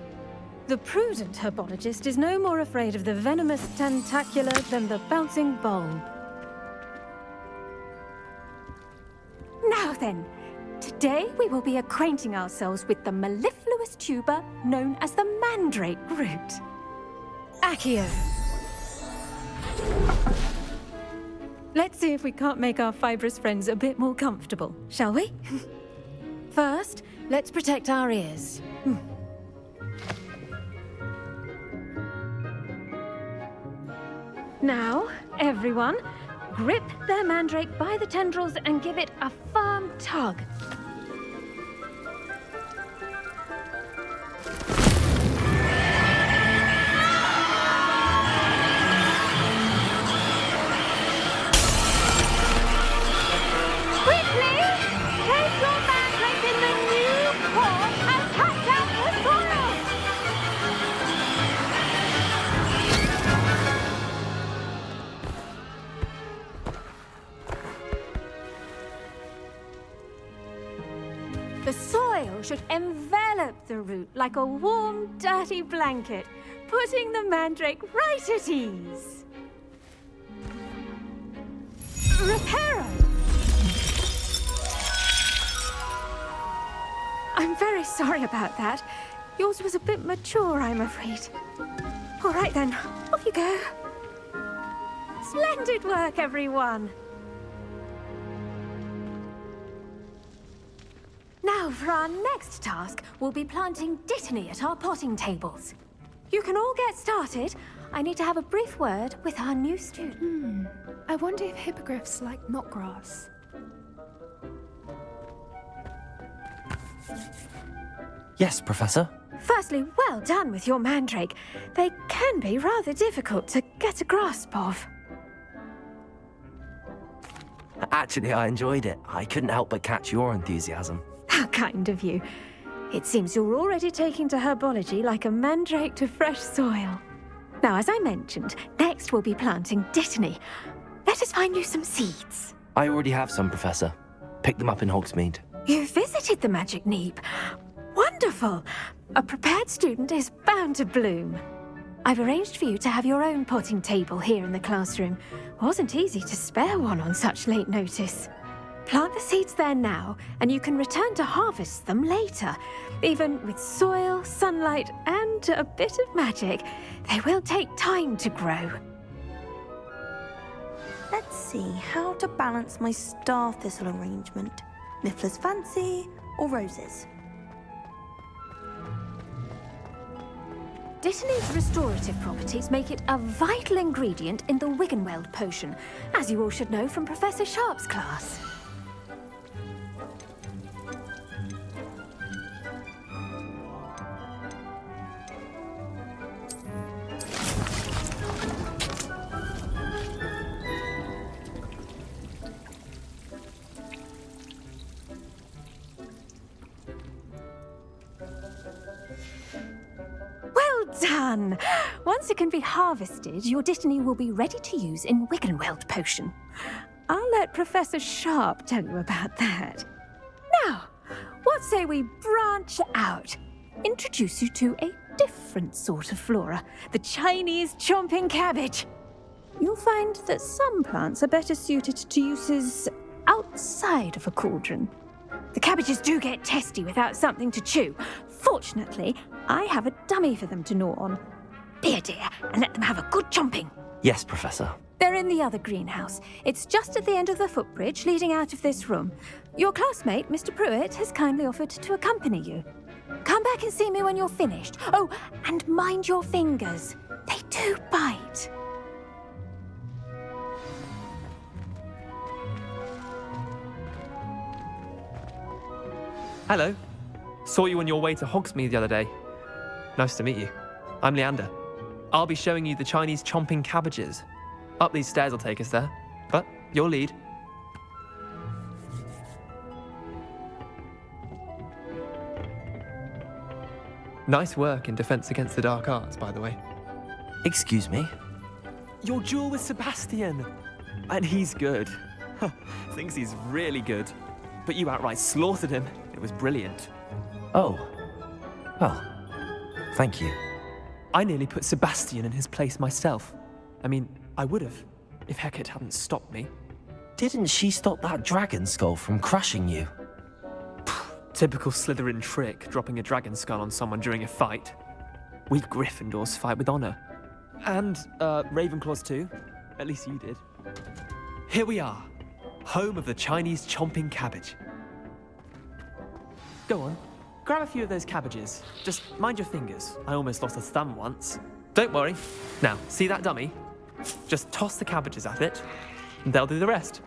The prudent herbologist is no more afraid of the venomous tentacula than the bouncing bulb. Now then, today we will be acquainting ourselves with the mellifluous tuber known as the mandrake root. Accio. Let's see if we can't make our fibrous friends a bit more comfortable, shall we? First, let's protect our ears. Now, everyone, grip their mandrake by the tendrils and give it a firm tug. Quickly! Take your mandrake in the new pot and cut out the soil! The soil should envelop the root like a warm, dirty blanket, putting the mandrake right at ease. Reparo! I'm very sorry about that. Yours was a bit mature, I'm afraid. All right then, off you go. Splendid work, everyone. Now, for our next task, we'll be planting dittany at our potting tables. You can all get started. I need to have a brief word with our new student. I wonder if hippogriffs like knotgrass. Yes, Professor. Firstly, well done with your mandrake. They can be rather difficult to get a grasp of. Actually, I enjoyed it. I couldn't help but catch your enthusiasm. How kind of you. It seems you're already taking to herbology like a mandrake to fresh soil. Now, as I mentioned, next we'll be planting dittany. Let us find you some seeds. I already have some, Professor. Picked them up in Hogsmeade. You visited the Magic Neep. Wonderful! A prepared student is bound to bloom. I've arranged for you to have your own potting table here in the classroom. Wasn't easy to spare one on such late notice. Plant the seeds there now, and you can return to harvest them later. Even with soil, sunlight, and a bit of magic, they will take time to grow. Let's see how to balance my star thistle arrangement. Niffler's fancy or roses? Dittany's restorative properties make it a vital ingredient in the Wiggenweld potion, as you all should know from Professor Sharp's class. Well done. Once it can be harvested, your Dittany will be ready to use in Wiggenweld potion. I'll let Professor Sharp tell you about that. Now, what say we branch out? Introduce you to a different sort of flora, the Chinese chomping cabbage. You'll find that some plants are better suited to uses outside of a cauldron. The cabbages do get testy without something to chew. Fortunately, I have a dummy for them to gnaw on. Be a dear and let them have a good chomping. Yes, Professor. They're in the other greenhouse. It's just at the end of the footbridge leading out of this room. Your classmate, Mr. Pruitt, has kindly offered to accompany you. Come back and see me when you're finished. Oh, and mind your fingers. They do bite. Hello. Saw you on your way to Hogsmeade the other day. Nice to meet you. I'm Leander. I'll be showing you the Chinese chomping cabbages. Up these stairs will take us there, but your lead. Nice work in Defense Against the Dark Arts, by the way. Excuse me? Your duel with Sebastian! And he's good. Thinks he's really good. But you outright slaughtered him. It was brilliant. Oh. Well, thank you. I nearly put Sebastian in his place myself. I mean, I would have, if Hecate hadn't stopped me. Didn't she stop that dragon skull from crushing you? Typical Slytherin trick, dropping a dragon skull on someone during a fight. We Gryffindors fight with honor. And, Ravenclaws too. At least you did. Here we are, home of the Chinese chomping cabbage. Go on, grab a few of those cabbages. Just mind your fingers. I almost lost a thumb once. Don't worry. Now, see that dummy? Just toss the cabbages at it, and they'll do the rest.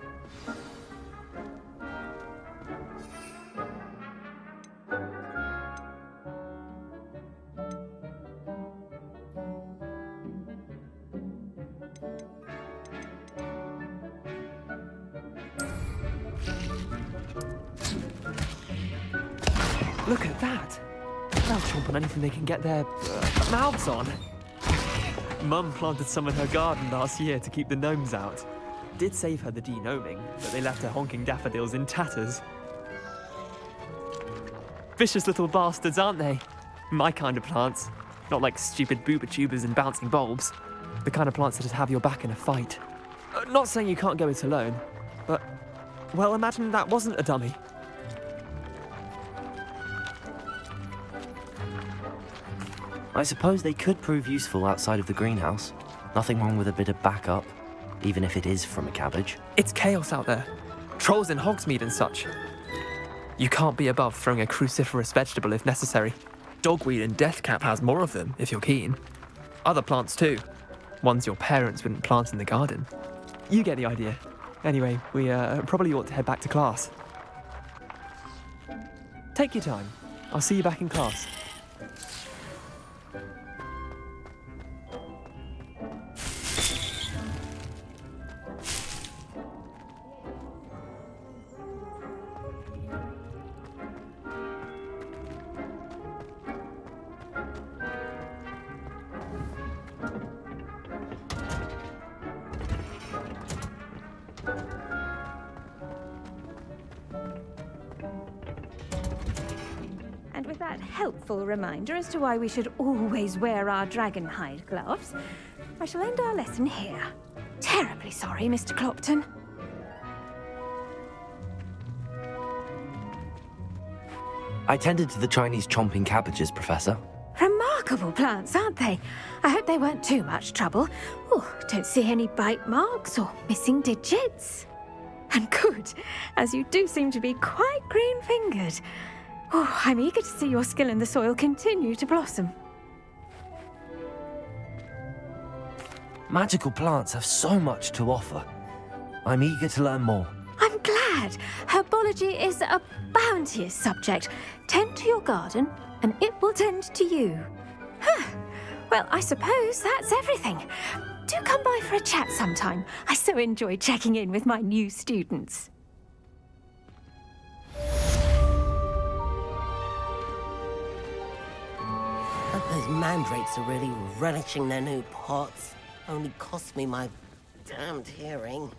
Look at that! They'll chomp on anything they can get their mouths on. Mum planted some in her garden last year to keep the gnomes out. Did save her the de-gnoming, but they left her honking daffodils in tatters. Vicious little bastards, aren't they? My kind of plants. Not like stupid booba tubers and bouncing bulbs. The kind of plants that'd have your back in a fight. Not saying you can't go it alone, but, well, imagine that wasn't a dummy. I suppose they could prove useful outside of the greenhouse. Nothing wrong with a bit of backup, even if it is from a cabbage. It's chaos out there. Trolls in Hogsmeade and such. You can't be above throwing a cruciferous vegetable if necessary. Dogweed and deathcap has more of them, if you're keen. Other plants too. Ones your parents wouldn't plant in the garden. You get the idea. Anyway, we probably ought to head back to class. Take your time. I'll see you back in class. And with that helpful reminder as to why we should always wear our dragonhide gloves, I shall end our lesson here. Terribly sorry, Mr. Clopton. I tended to the Chinese chomping cabbages, Professor. Remarkable plants, aren't they? I hope they weren't too much trouble. Oh, don't see any bite marks or missing digits. And good, as you do seem to be quite green-fingered. Oh, I'm eager to see your skill in the soil continue to blossom. Magical plants have so much to offer. I'm eager to learn more. I'm glad. Herbology is a bounteous subject. Tend to your garden, and it will tend to you. Huh. Well, I suppose that's everything. Do come by for a chat sometime. I so enjoy checking in with my new students. mandrakes are really relishing their new pots. Only cost me my damned hearing.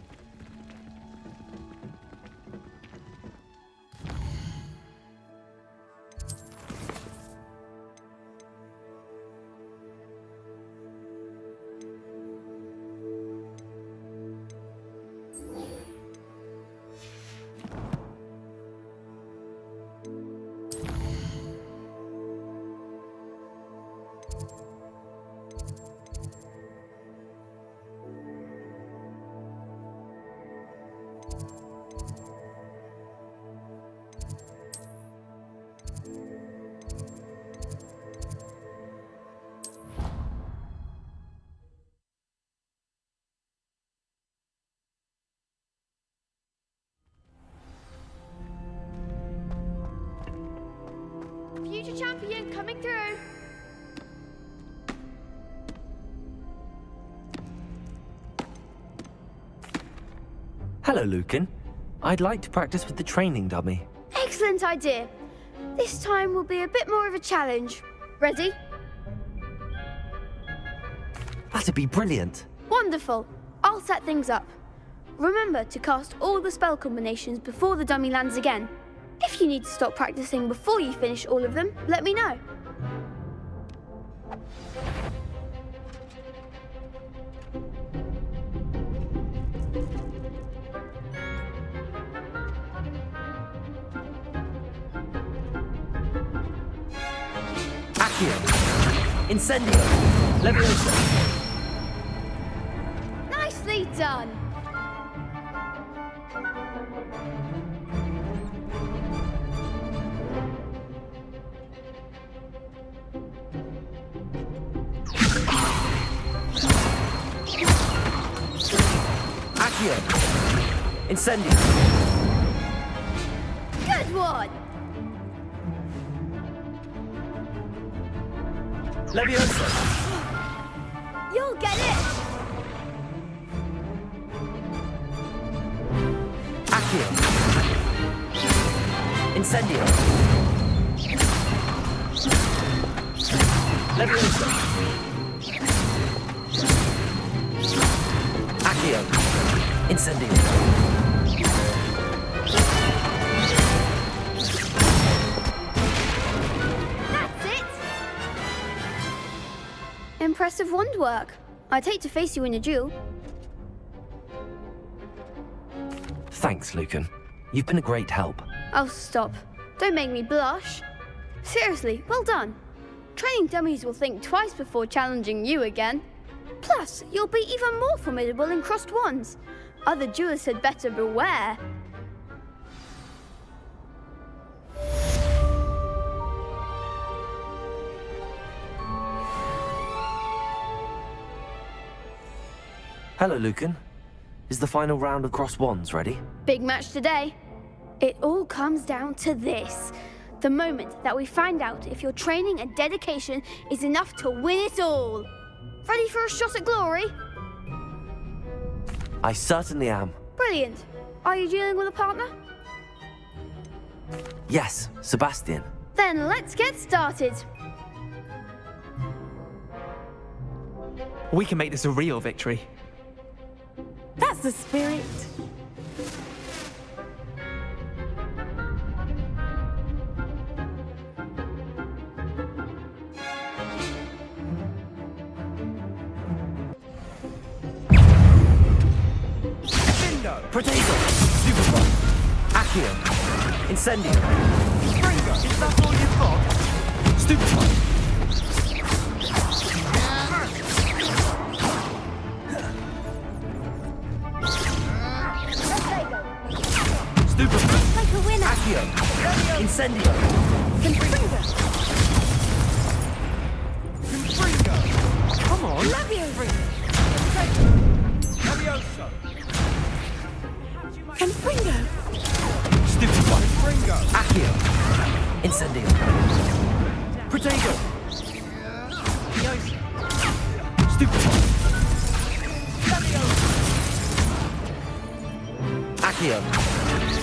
Future champion coming through. Hello, Lucan. I'd like to practice with the training dummy. Excellent idea. This time will be a bit more of a challenge. Ready? That'd be brilliant. Wonderful. I'll set things up. Remember to cast all the spell combinations before the dummy lands again. If you need to stop practicing before you finish all of them, let me know. Accio. Incendio. Leviosa. Nicely done. Accio. Incendio. Good one. Leviosa. You'll get it. Accio. Incendio. Leviosa. Accio. Incendio. That's it. Impressive wand work. I'd hate to face you in a duel. Thanks, Lucan. You've been a great help. Oh, stop. Don't make me blush. Seriously, well done. Training dummies will think twice before challenging you again. Plus, you'll be even more formidable in crossed wands. Other duelists had better beware. Hello, Lucan. Is the final round of cross wands ready? Big match today. It all comes down to this. The moment that we find out if your training and dedication is enough to win it all. Ready for a shot at glory? I certainly am. Brilliant. Are you dealing with a partner? Yes, Sebastian. Then let's get started. We can make this a real victory. That's the spirit. Potato! Superbug! Accio! Incendio! Springo! Is that all you've got? Stupefy! Stupefy! Like a winner! Accio! Incendio! Confringo! Confringo! Come on! Leviosa! Leviosa! Confringo! Stupefy! Confringo! Accio! Incendio! Potato! Stupefy! Leviosa! Accio!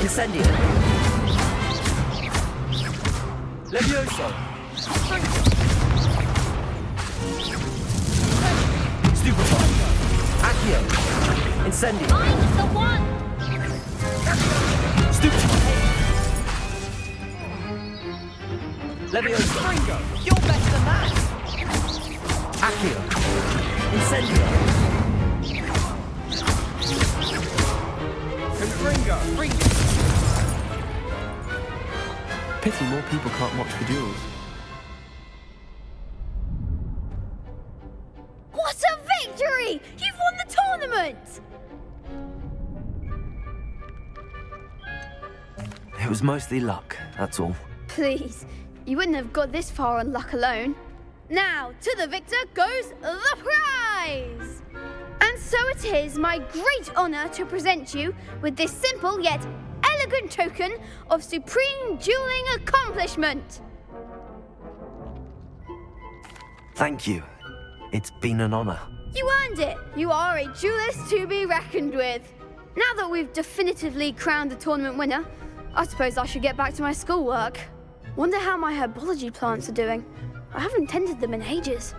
Incendio! Leviosa! Incendio! Find the one! Stupefy! Leviosa! Ringo, you're better than that! Accio! Incendio! Ringo! Pity more people can't watch the duels. What a victory! You've won the tournament! It was mostly luck, that's all. Please, you wouldn't have got this far on luck alone. Now, to the victor goes the prize! And so it is my great honour to present you with this simple yet elegant token of supreme dueling accomplishment. Thank you. It's been an honor. You earned it. You are a duelist to be reckoned with. Now that we've definitively crowned the tournament winner, I suppose I should get back to my schoolwork. Wonder how my herbology plants are doing. I haven't tended them in ages.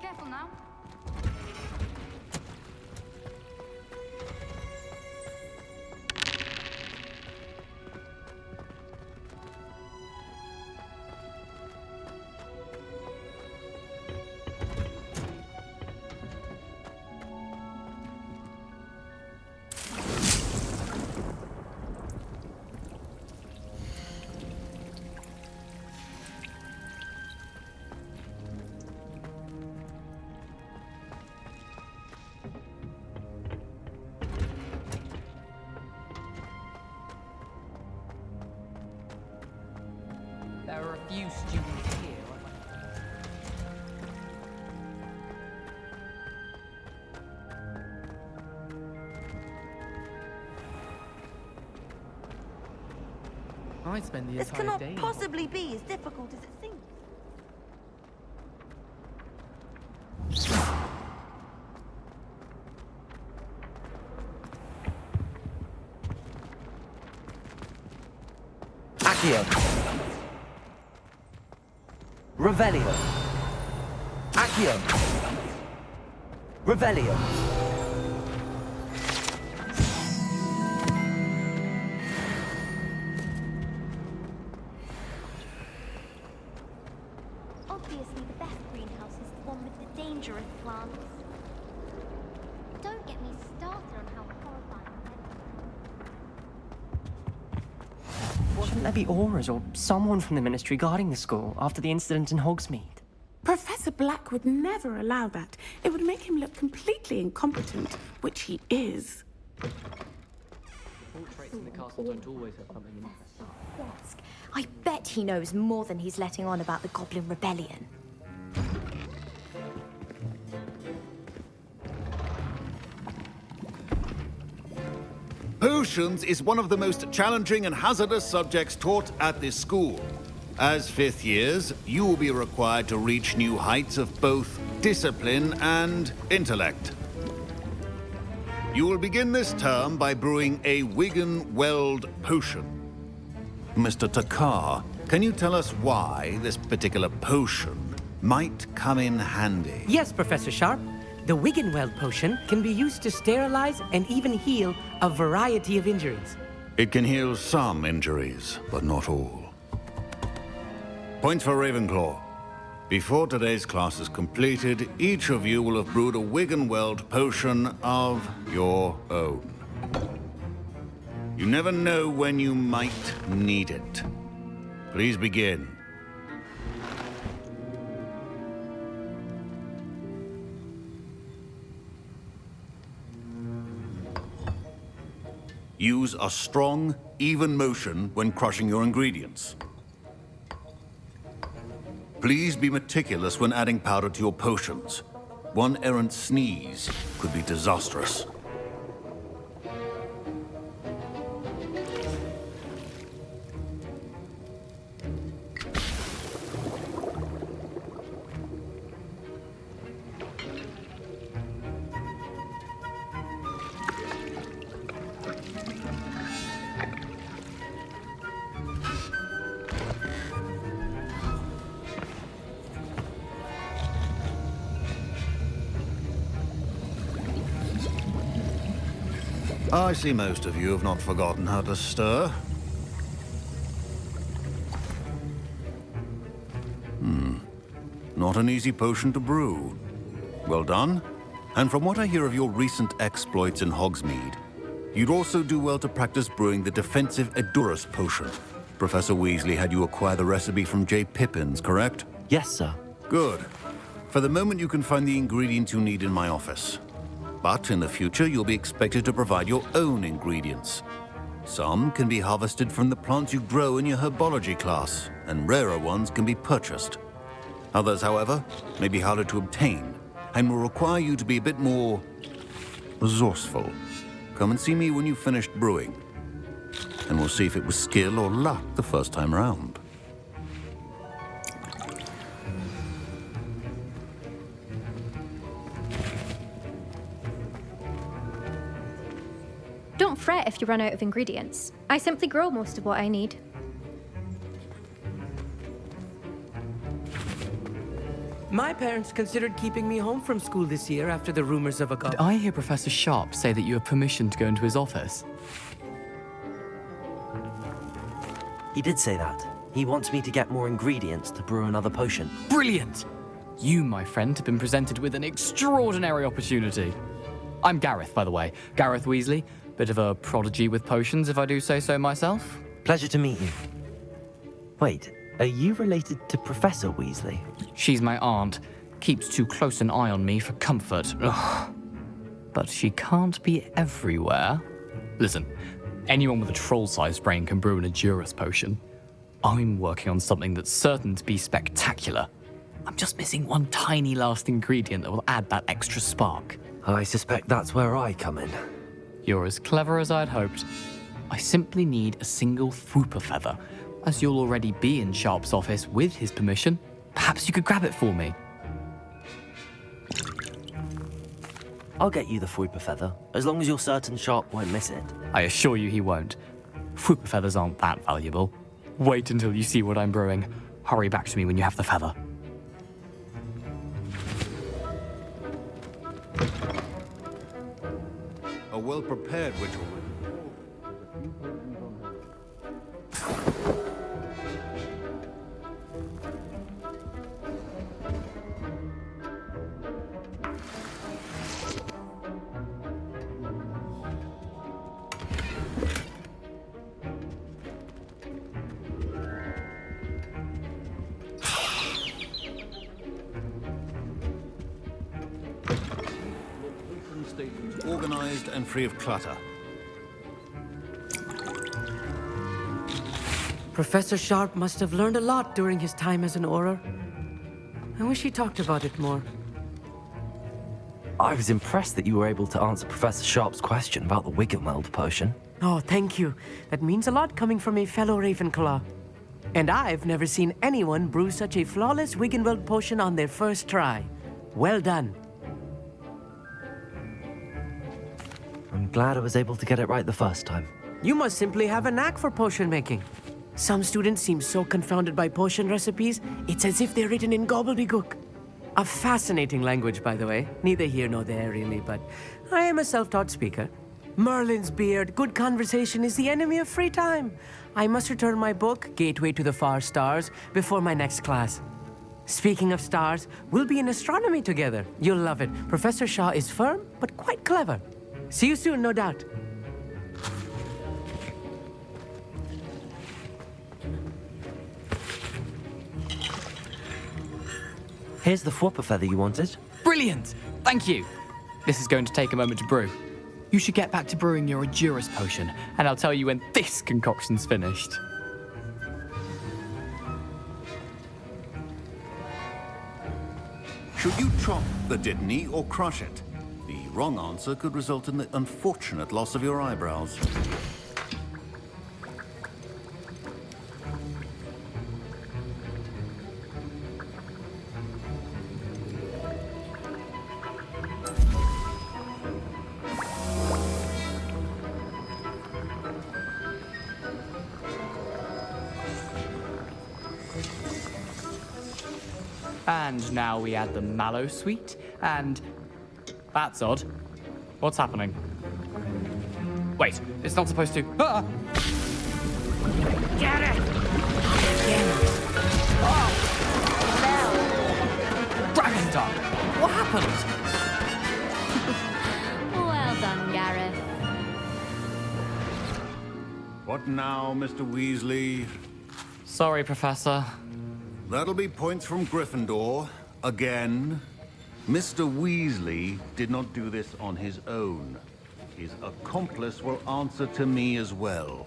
Careful now. There are a few students here. I spend the This entire cannot day. possibly be as difficult as it seems. Accio! Revelio! Accio! Revelio! Obviously, the best greenhouse is the one with the dangerous plants. Don't get me started on how horrifying. Shouldn't there be auras or someone from the Ministry guarding the school after the incident in Hogsmeade? Professor Black would never allow that. It would make him look completely incompetent, which he is. All traits in the castle don't always have something interesting. I bet he knows more than he's letting on about the Goblin Rebellion. Potions is one of the most challenging and hazardous subjects taught at this school. As fifth years, you will be required to reach new heights of both discipline and intellect. You will begin this term by brewing a Wigan-Weld potion. Mr. Takar, can you tell us why this particular potion might come in handy? Yes, Professor Sharp. The Wigan-Weld potion can be used to sterilize and even heal a variety of injuries. It can heal some injuries, but not all. Point for Ravenclaw. Before today's class is completed, each of you will have brewed a Wigan-Weld potion of your own. You never know when you might need it. Please begin. Use a strong, even motion when crushing your ingredients. Please be meticulous when adding powder to your potions. One errant sneeze could be disastrous. I see most of you have not forgotten how to stir. Not an easy potion to brew. Well done. And from what I hear of your recent exploits in Hogsmeade, you'd also do well to practice brewing the defensive Edurus potion. Professor Weasley had you acquire the recipe from J. Pippins, correct? Yes, sir. Good. For the moment, you can find the ingredients you need in my office. But in the future, you'll be expected to provide your own ingredients. Some can be harvested from the plants you grow in your herbology class, and rarer ones can be purchased. Others, however, may be harder to obtain, and will require you to be a bit more resourceful. Come and see me when you've finished brewing, and we'll see if it was skill or luck the first time around. Don't fret if you run out of ingredients. I simply grow most of what I need. My parents considered keeping me home from school this year after the rumors of a Did I hear Professor Sharp say that you have permission to go into his office? He did say that. He wants me to get more ingredients to brew another potion. Brilliant! You, my friend, have been presented with an extraordinary opportunity. I'm Gareth, by the way. Gareth Weasley. Bit of a prodigy with potions, if I do say so myself. Pleasure to meet you. Wait, are you related to Professor Weasley? She's my aunt. Keeps too close an eye on me for comfort. Ugh. But she can't be everywhere. Listen, anyone with a troll-sized brain can brew an Edurus potion. I'm working on something that's certain to be spectacular. I'm just missing one tiny last ingredient that will add that extra spark. I suspect that's where I come in. You're as clever as I'd hoped. I simply need a single Fwooper feather. As you'll already be in Sharp's office with his permission, perhaps you could grab it for me. I'll get you the Fwooper feather, as long as you're certain Sharp won't miss it. I assure you he won't. Fwooper feathers aren't that valuable. Wait until you see what I'm brewing. Hurry back to me when you have the feather. A well-prepared witch will organized and free of clutter. Professor Sharp must have learned a lot during his time as an Auror. I wish he talked about it more. I was impressed that you were able to answer Professor Sharp's question about the Wiggenweld potion. Oh, thank you. That means a lot coming from a fellow Ravenclaw. And I've never seen anyone brew such a flawless Wiggenweld potion on their first try. Well done. I'm glad I was able to get it right the first time. You must simply have a knack for potion making. Some students seem so confounded by potion recipes, it's as if they're written in gobbledygook. A fascinating language, by the way. Neither here nor there, really, but I am a self-taught speaker. Merlin's beard, good conversation is the enemy of free time. I must return my book, Gateway to the Far Stars, before my next class. Speaking of stars, we'll be in astronomy together. You'll love it. Professor Shaw is firm, but quite clever. See you soon, no doubt. Here's the Fwopper feather you wanted. Brilliant! Thank you! This is going to take a moment to brew. You should get back to brewing your Adurus potion, and I'll tell you when this concoction's finished. Should you chop the Dittany or crush it? The wrong answer could result in the unfortunate loss of your eyebrows. And now we add the mallow sweet, and... That's odd. What's happening? Wait, it's not supposed to... Ah! Get it! Dragon Dog! What happened? Well done, Gareth. What now, Mr. Weasley? Sorry, Professor. That'll be points from Gryffindor. Again. Mr. Weasley did not do this on his own. His accomplice will answer to me as well.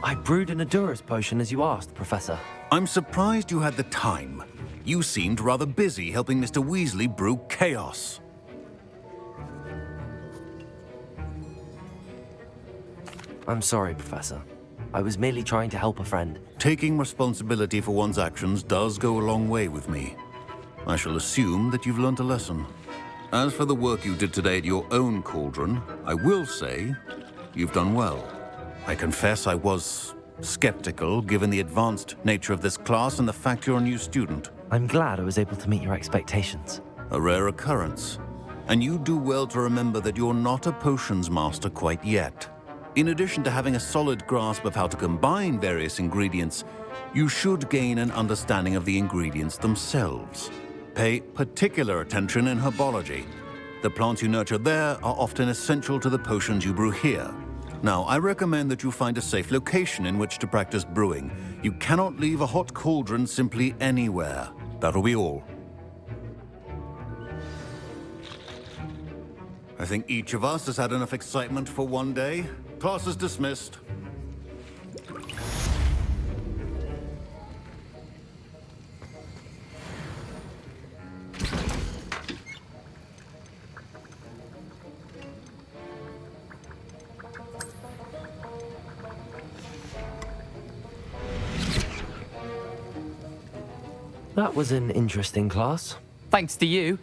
I brewed an Adurus potion as you asked, Professor. I'm surprised you had the time. You seemed rather busy helping Mr. Weasley brew chaos. I'm sorry, Professor. I was merely trying to help a friend. Taking responsibility for one's actions does go a long way with me. I shall assume that you've learnt a lesson. As for the work you did today at your own cauldron, I will say you've done well. I confess I was skeptical, given the advanced nature of this class and the fact you're a new student. I'm glad I was able to meet your expectations. A rare occurrence. And you do well to remember that you're not a potions master quite yet. In addition to having a solid grasp of how to combine various ingredients, you should gain an understanding of the ingredients themselves. Pay particular attention in herbology. The plants you nurture there are often essential to the potions you brew here. Now, I recommend that you find a safe location in which to practice brewing. You cannot leave a hot cauldron simply anywhere. That'll be all. I think each of us has had enough excitement for one day. Class is dismissed. That was an interesting class. Thanks to you.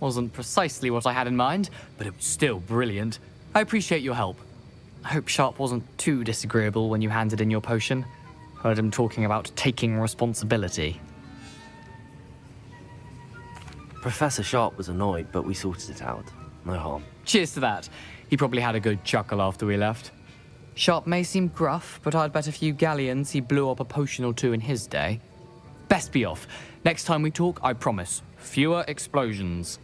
Wasn't precisely what I had in mind, but it was still brilliant. I appreciate your help. I hope Sharp wasn't too disagreeable when you handed in your potion. Heard him talking about taking responsibility. Professor Sharp was annoyed, but we sorted it out. No harm. Cheers to that. He probably had a good chuckle after we left. Sharp may seem gruff, but I'd bet a few galleons he blew up a potion or two in his day. Best be off. Next time we talk, I promise, fewer explosions.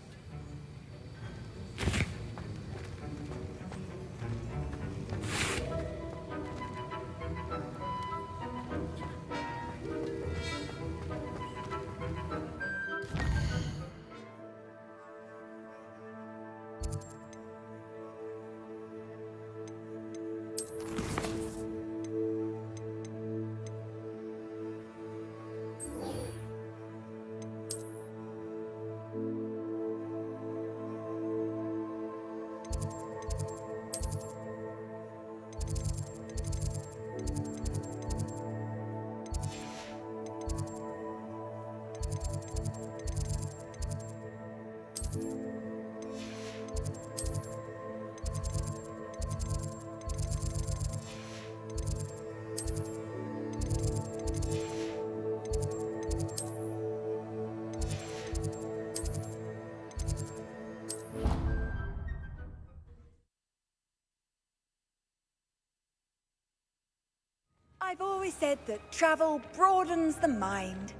I've always said that travel broadens the mind.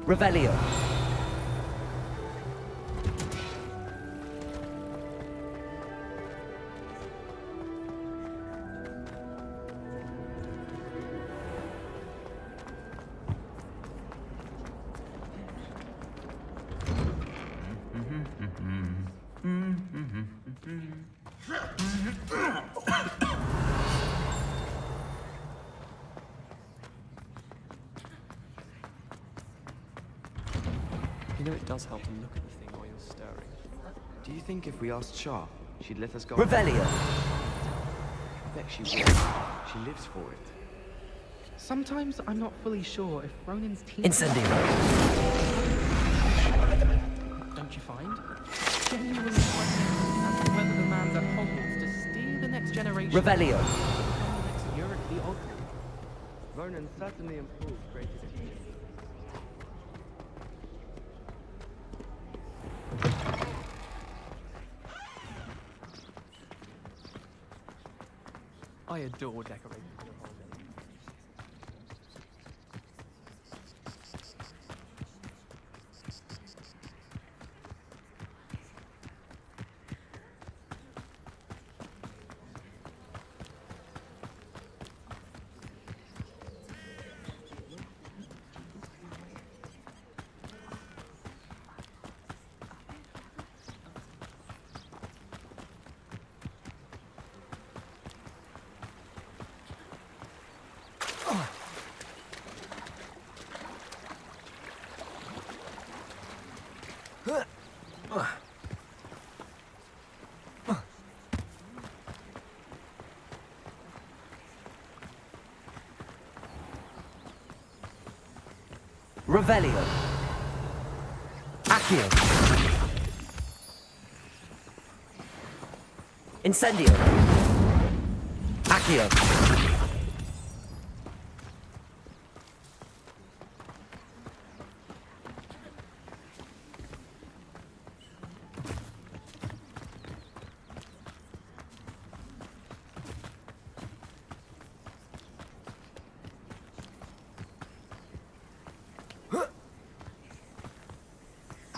Revelio. You know it does help to look at the thing while you're stirring. Do you think if we asked Char, she'd let us go? Revelio. I bet she would. She lives for it. Sometimes I'm not fully sure if Ronin's team... Incendio. Don't you find? Genuinely questioning as to whether the man's at Hogwarts to steer the next generation... Revelio. ...become the next Uric the Odd. Ronan certainly improved greatest teaching. I adore decorating for your holiday. Revelio. Accio. Incendio. Accio.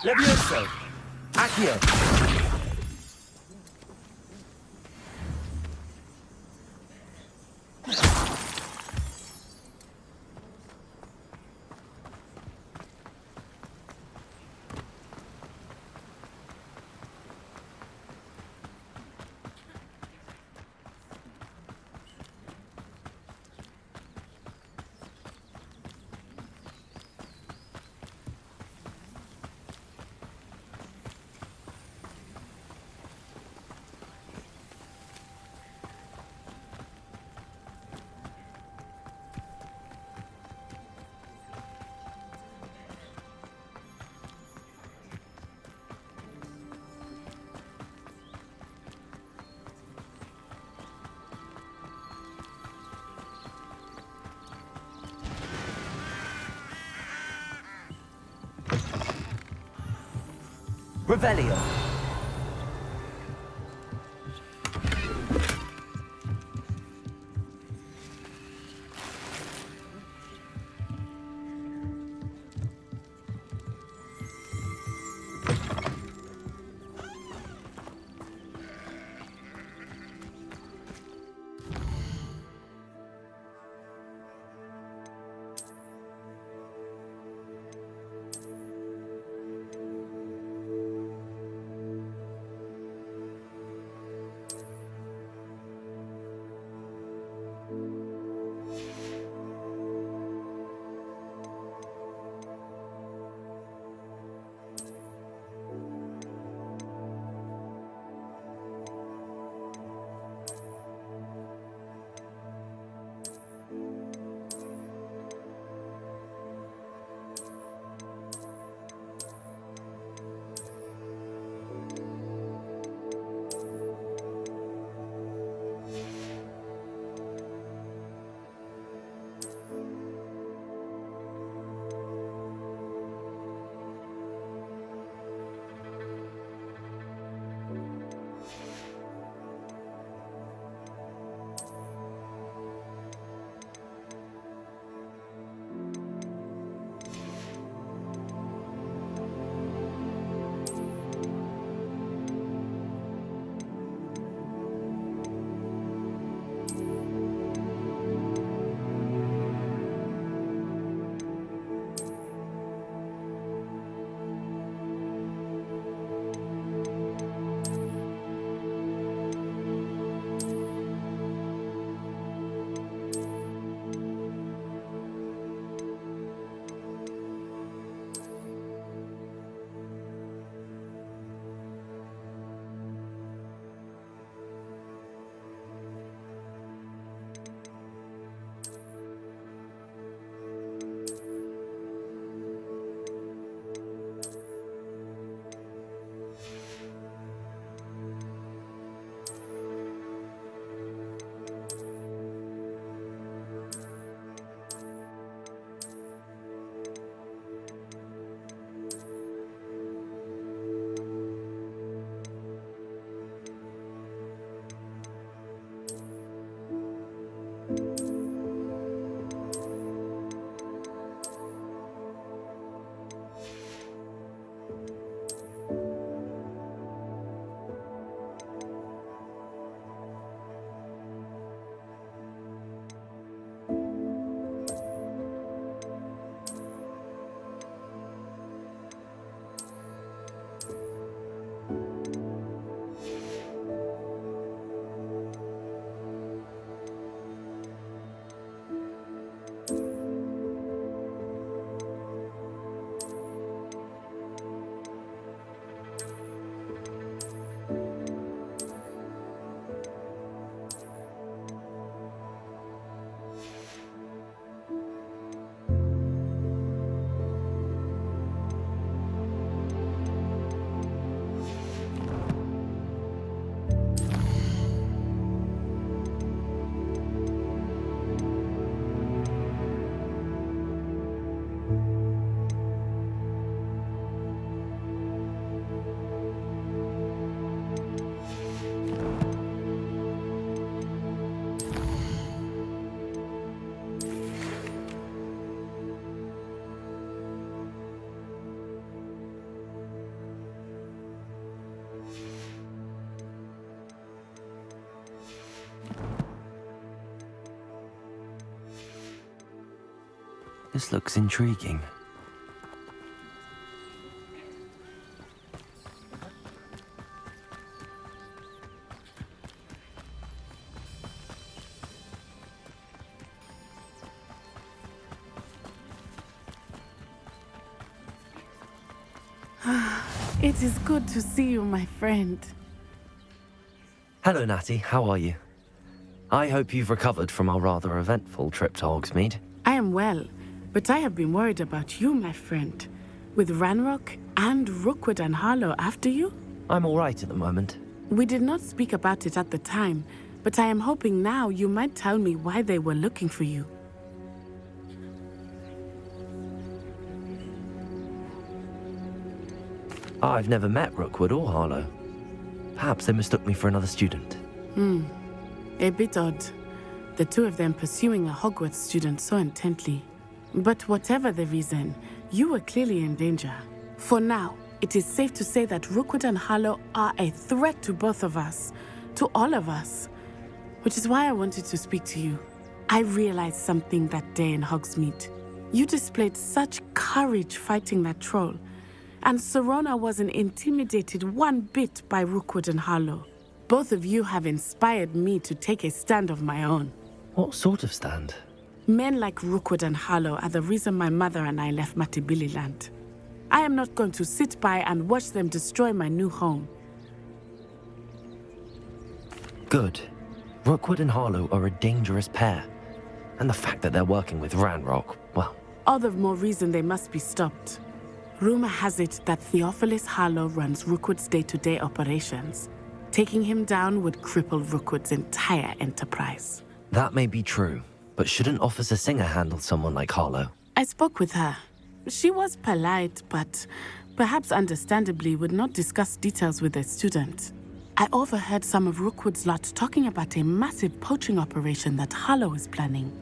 Levioso. Accio. Revelio. This looks intriguing. It is good to see you, my friend. Hello, Natty. How are you? I hope you've recovered from our rather eventful trip to Hogsmeade. I am well, but I have been worried about you, my friend. With Ranrock and Rookwood and Harlow after you? I'm all right at the moment. We did not speak about it at the time, but I am hoping now you might tell me why they were looking for you. I've never met Rookwood or Harlow. Perhaps they mistook me for another student. A bit odd. The two of them pursuing a Hogwarts student so intently. But whatever the reason, you were clearly in danger. For now, it is safe to say that Rookwood and Harlow are a threat to both of us. To all of us. Which is why I wanted to speak to you. I realized something that day in Hogsmeade. You displayed such courage fighting that troll. And Serona wasn't intimidated one bit by Rookwood and Harlow. Both of you have inspired me to take a stand of my own. What sort of stand? Men like Rookwood and Harlow are the reason my mother and I left Matibili land. I am not going to sit by and watch them destroy my new home. Good. Rookwood and Harlow are a dangerous pair. And the fact that they're working with Ranrock, well... All the more reason they must be stopped. Rumor has it that Theophilus Harlow runs Rookwood's day-to-day operations. Taking him down would cripple Rookwood's entire enterprise. That may be true, but shouldn't Officer Singer handle someone like Harlow? I spoke with her. She was polite, but perhaps understandably would not discuss details with a student. I overheard some of Rookwood's lot talking about a massive poaching operation that Harlow is planning.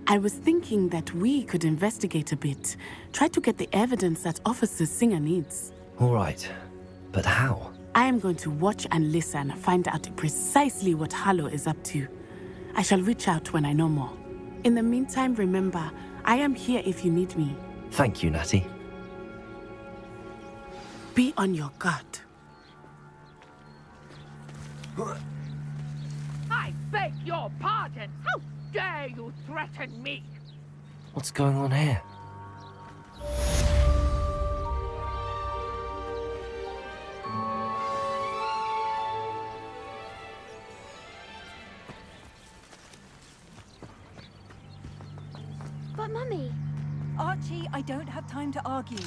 I was thinking that we could investigate a bit, try to get the evidence that Officer Singer needs. All right, but how? I am going to watch and listen, find out precisely what Harlow is up to. I shall reach out when I know more. In the meantime, remember, I am here if you need me. Thank you, Natty. Be on your guard. I beg your pardon. How dare you threaten me? What's going on here? But Mummy... Archie, I don't have time to argue.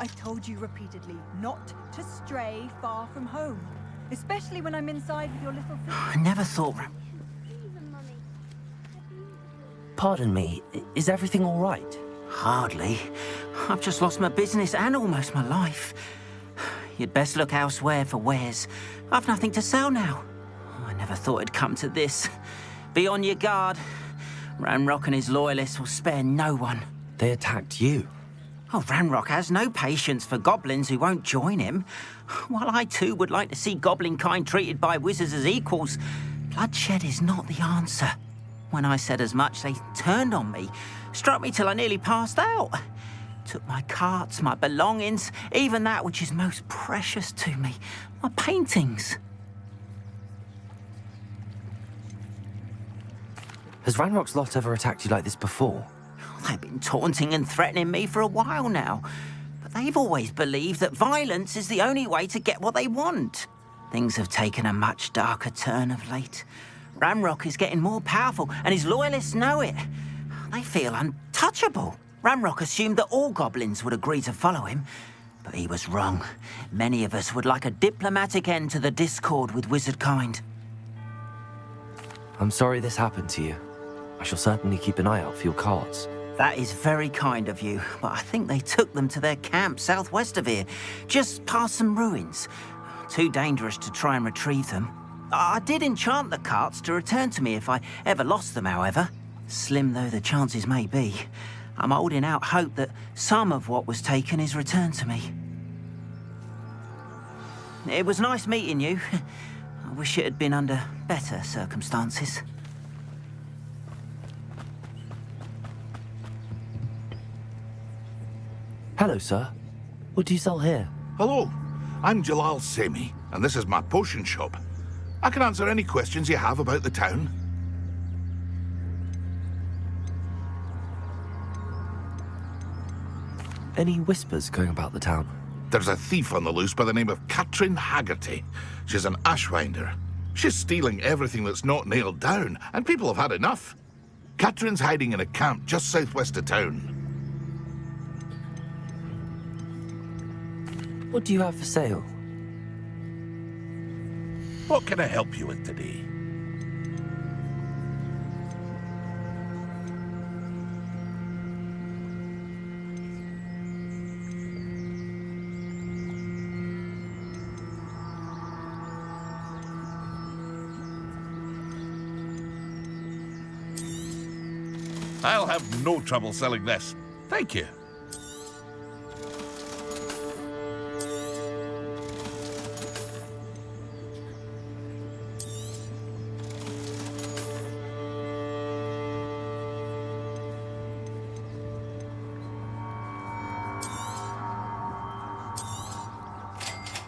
I've told you repeatedly not to stray far from home. Especially when I'm inside with your little sister. I never thought... Pardon me, is everything all right? Hardly. I've just lost my business and almost my life. You'd best look elsewhere for wares. I've nothing to sell now. I never thought it'd come to this. Be on your guard. Ranrock and his loyalists will spare no one. They attacked you. Oh, Ranrock has no patience for goblins who won't join him. While I too would like to see goblin kind treated by wizards as equals, bloodshed is not the answer. When I said as much, they turned on me, struck me till I nearly passed out. Took my carts, my belongings, even that which is most precious to me, my paintings. Has Ranrock's lot ever attacked you like this before? They've been taunting and threatening me for a while now, but they've always believed that violence is the only way to get what they want. Things have taken a much darker turn of late. Ranrock is getting more powerful, and his loyalists know it. They feel untouchable. Ranrock assumed that all goblins would agree to follow him, but he was wrong. Many of us would like a diplomatic end to the discord with wizard kind. I'm sorry this happened to you. I shall certainly keep an eye out for your carts. That is very kind of you, but I think they took them to their camp southwest of here, just past some ruins. Too dangerous to try and retrieve them. I did enchant the carts to return to me if I ever lost them, however. Slim though the chances may be, I'm holding out hope that some of what was taken is returned to me. It was nice meeting you. I wish it had been under better circumstances. Hello, sir. What do you sell here? Hello, I'm Jalal Semi, and this is my potion shop. I can answer any questions you have about the town. Any whispers going about the town? There's a thief on the loose by the name of Katrin Haggerty. She's an ashwinder. She's stealing everything that's not nailed down, and people have had enough. Katrin's hiding in a camp just southwest of town. What do you have for sale? What can I help you with today? I'll have no trouble selling this. Thank you.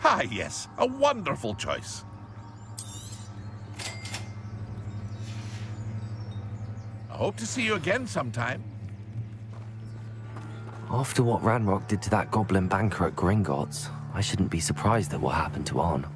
Ah, yes, a wonderful choice. I hope to see you again sometime. After what Ranrock did to that goblin banker at Gringotts, I shouldn't be surprised at what happened to Arn.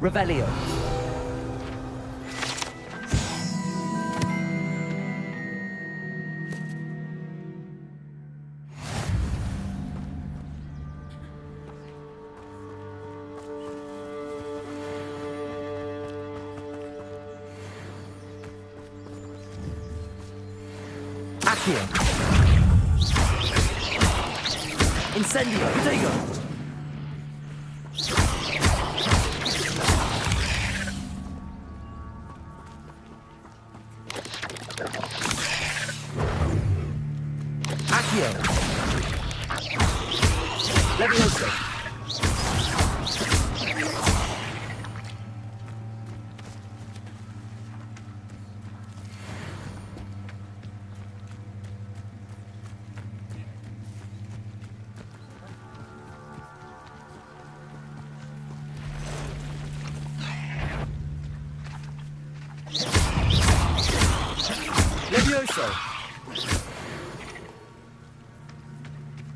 Revelio. Accio. Incendio. Protego.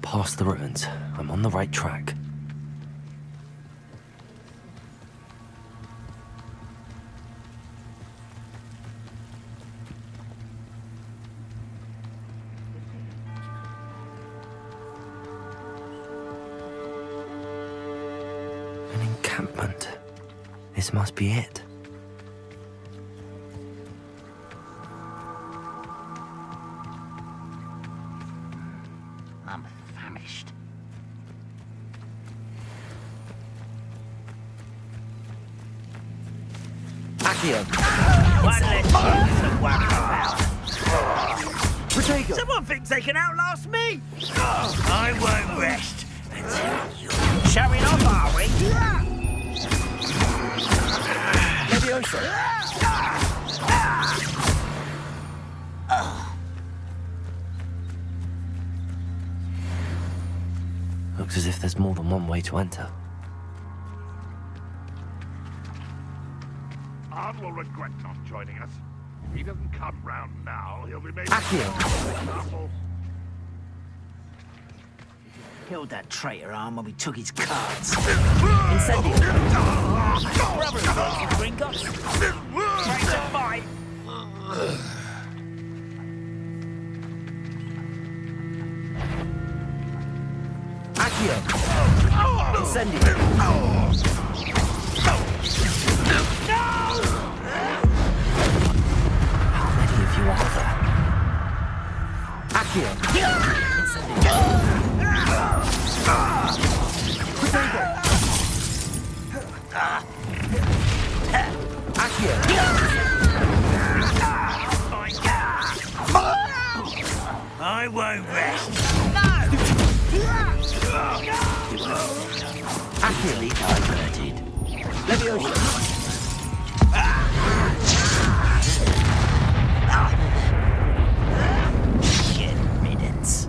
Past the ruins. I'm on the right track. An encampment. This must be it. I'm famished. Accio. One less thing to worry about. Protego. Someone thinks they can outlast me. I won't rest until you. Showing off, are we? Levioso. Looks as if there's more than one way to enter. Arn will regret not joining us. If he doesn't come round now, he'll be made... Accio. Killed that traitor Arm when we took his cards. Incendio. Brothers first with Gringotts. Traitor fight. Accio. Incendio. How many of you are I won't rest. Accurately diverted. Leviosa. Get riddance.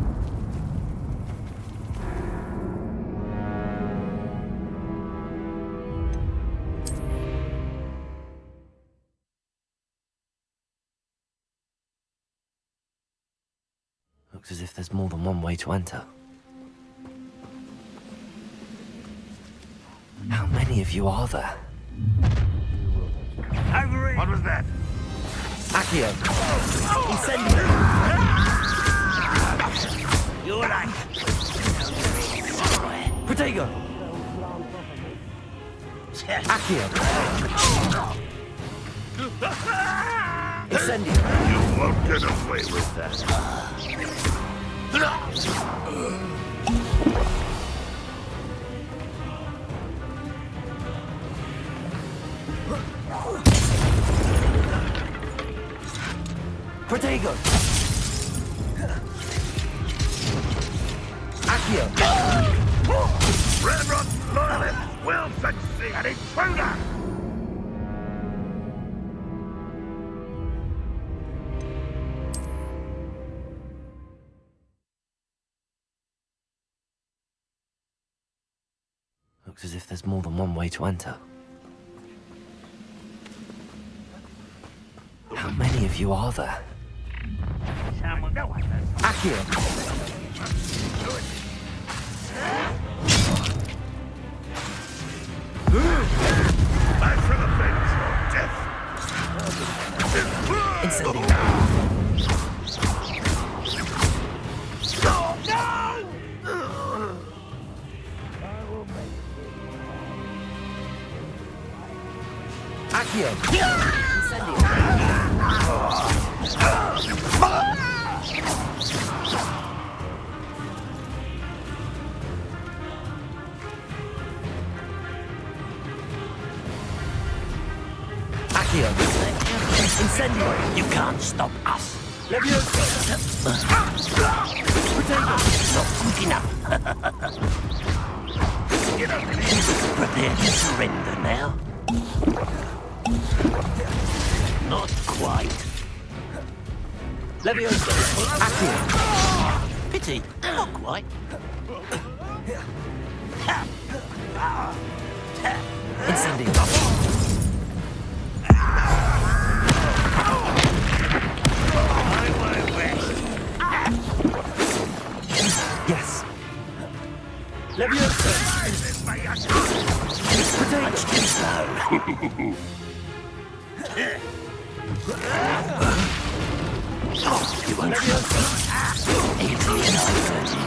Looks as if there's more than one way to enter. How many of you are there? Over it. What was that? Accio! Incendio! You're like... Protego! Accio! Incendio! You won't get away with that. Protego! Accio! Red Rock Loyalist will succeed. An intruder! Looks as if there's more than one way to enter. How many of you are there? Someone go away. Accio! Back for the fence or death. Incendio! Accio! Incendio! Accio! Incendio! You can't stop us. Leviosa! Protego! Not quick enough. Prepare to surrender now. Not quite. Leviosa! Accio! Pity, not quite. Incendio! Yes. Leviosa! Much too slow. You won't easily diverted.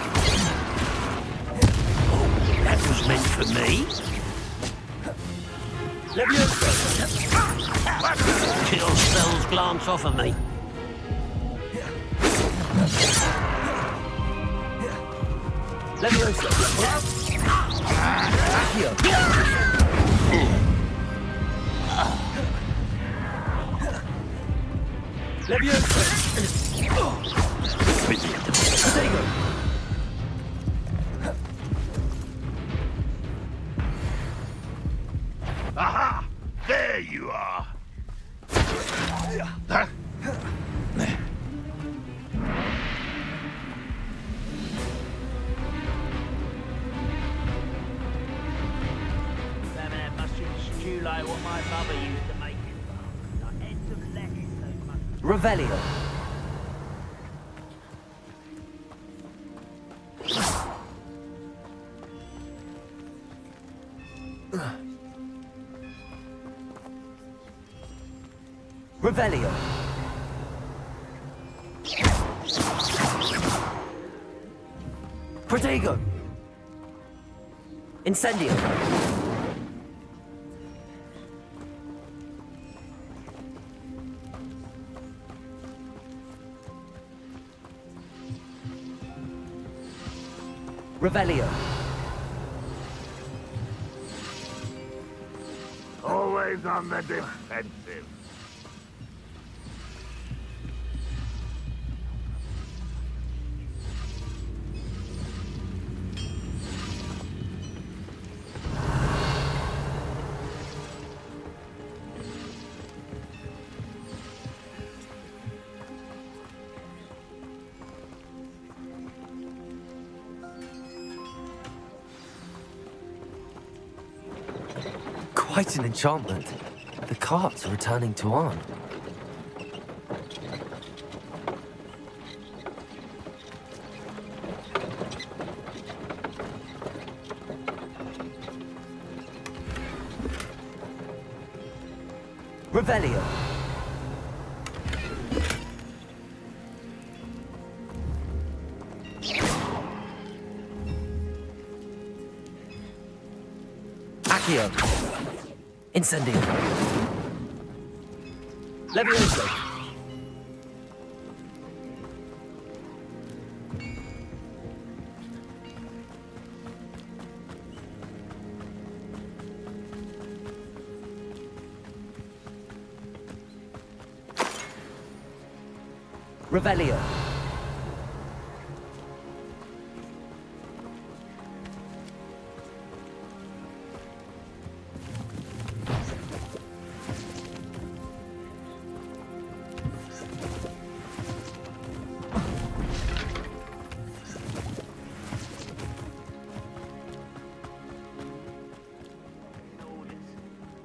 Oh, that was meant for me. Leviosa! Kill spells glance off of me. Leviosa! Accio! Leviosa! Protego! Aha! There you are. Huh? Like what my mother used to make it. Like heads of lettuce, those much. Revelio. Revelio. Protego. Incendio. Revelio. Always on the defensive. quite an enchantment. The carts are returning to Arn. Revelio. Accio. Incendio. Levioso. Revelio.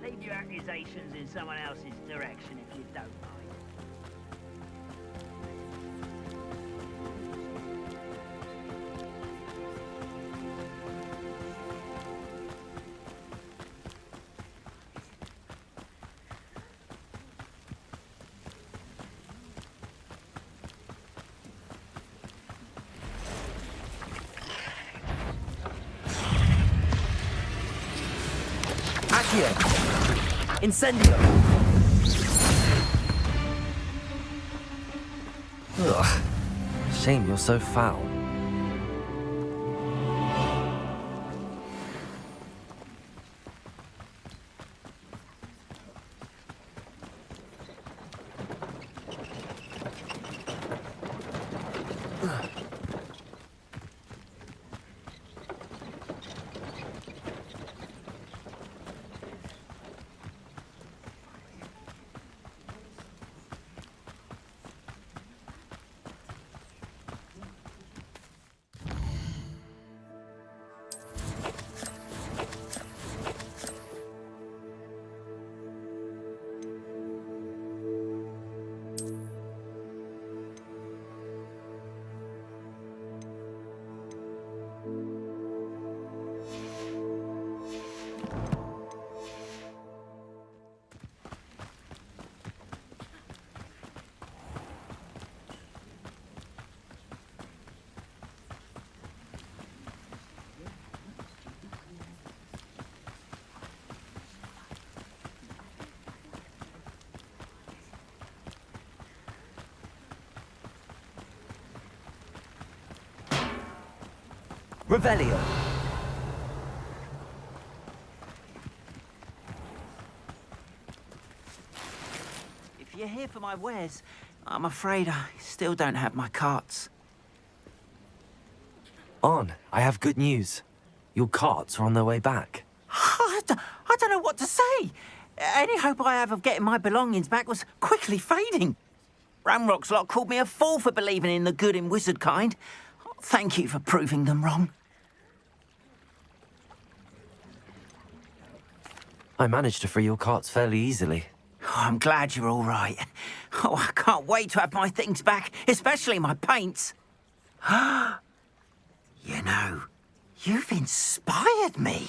Leave your accusations in someone else's direction if you don't mind. Accio. Incendio. Ugh. Shame you're so foul. Revelio. If you're here for my wares, I'm afraid I still don't have my carts. On, I have good news. Your carts are on their way back. I don't know what to say. Any hope I have of getting my belongings back was quickly fading. Ramrock's lot called me a fool for believing in the good in wizard kind. Thank you for proving them wrong. I managed to free your carts fairly easily. Oh, I'm glad you're all right. Oh, I can't wait to have my things back, especially my paints. You know, you've inspired me.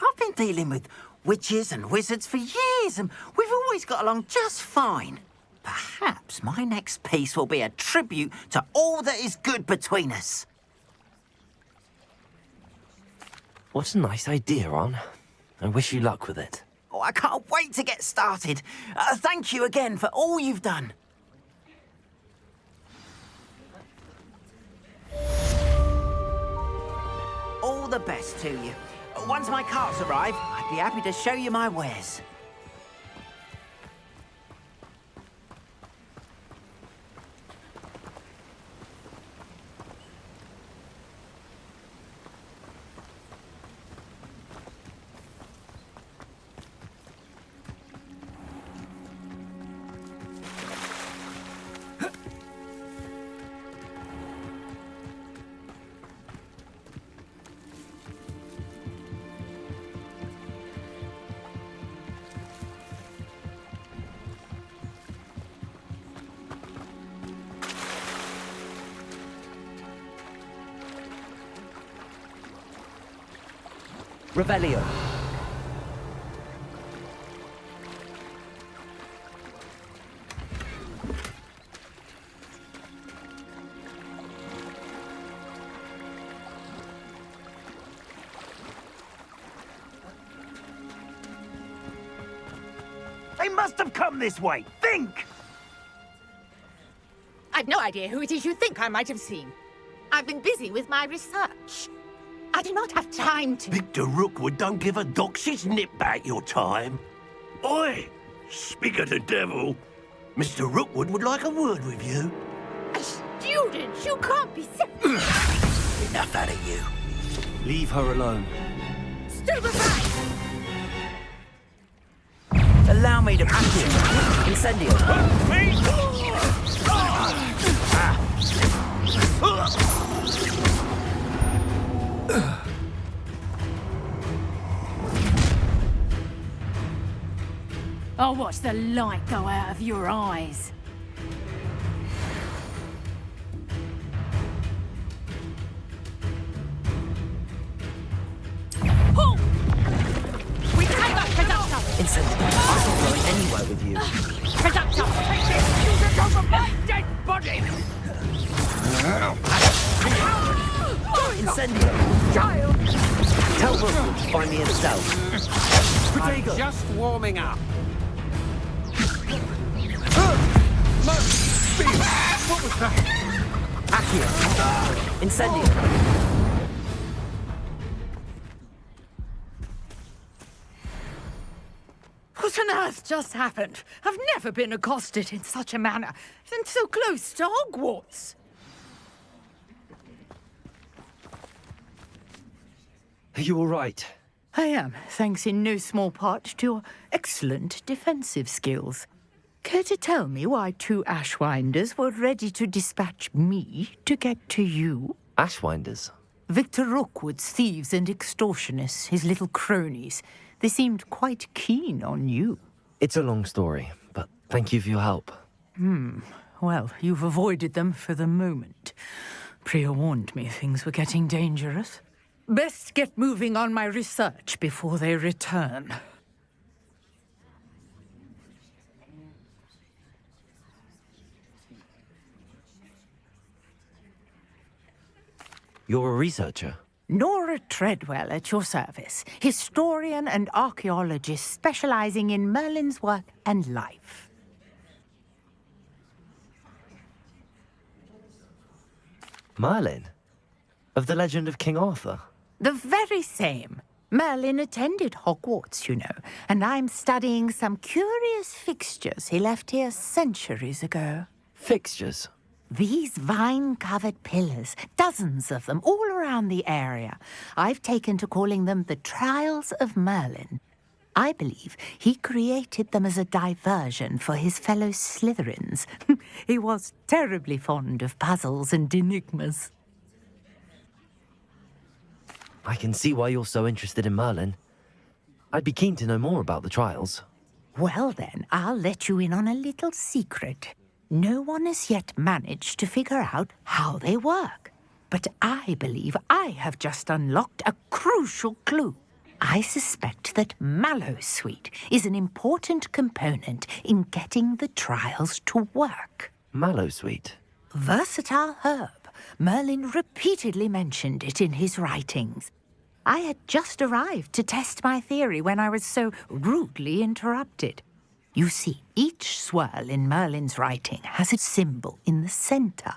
I've been dealing with witches and wizards for years, and we've always got along just fine. Perhaps my next piece will be a tribute to all that is good between us. What a nice idea, On. I wish you luck with it. Oh, I can't wait to get started. Thank you again for all you've done. All the best to you. Once my carts arrive, I'd be happy to show you my wares. Revelio. They must have come this way. Think! I've no idea who it is you think I might have seen. I've been busy with my research. I do not have time to... Victor Rookwood don't give a doxy's nip back your time. Oi! Speak of the devil. Mr. Rookwood would like a word with you. A student? You can't be... Enough out of you. Leave her alone. Stand aside! Allow me to pass you. Incendio. I'll watch the light go out of your eyes. We cannot Presumptor! Incendio. I'm not going anywhere with you. Presumptor! Take this! Use it over my dead body! Incendio. Child! Tell Rookwood to find me himself. I'm just warming up. What was that? Accio. Incendio. What on earth just happened? I've never been accosted in such a manner, and so close to Hogwarts. Are you all right? I am, thanks in no small part to your excellent defensive skills. Care to tell me why two Ashwinders were ready to dispatch me to get to you? Ashwinders? Victor Rookwood's thieves and extortionists, his little cronies. They seemed quite keen on you. It's a long story, but thank you for your help. Well, you've avoided them for the moment. Priya warned me things were getting dangerous. Best get moving on my research before they return. You're a researcher? Nora Treadwell at your service, historian and archaeologist specializing in Merlin's work and life. Merlin? Of the legend of King Arthur? The very same. Merlin attended Hogwarts, you know, and I'm studying some curious fixtures he left here centuries ago. Fixtures? These vine-covered pillars, dozens of them, all around the area. I've taken to calling them the Trials of Merlin. I believe he created them as a diversion for his fellow Slytherins. He was terribly fond of puzzles and enigmas. I can see why you're so interested in Merlin. I'd be keen to know more about the trials. Well then, I'll let you in on a little secret. No one has yet managed to figure out how they work. But I believe I have just unlocked a crucial clue. I suspect that Mallowsweet is an important component in getting the trials to work. Mallowsweet? Versatile herb. Merlin repeatedly mentioned it in his writings. I had just arrived to test my theory when I was so rudely interrupted. You see, each swirl in Merlin's writing has a symbol in the center.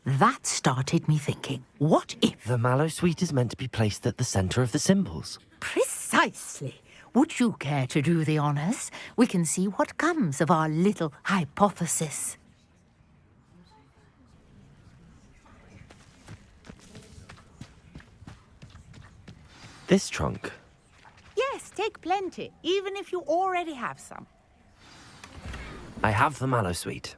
That started me thinking, what if... The Mallowsweet is meant to be placed at the center of the symbols. Precisely. Would you care to do the honors? We can see what comes of our little hypothesis. This trunk? Yes, take plenty, even if you already have some. I have the Mallowsweet.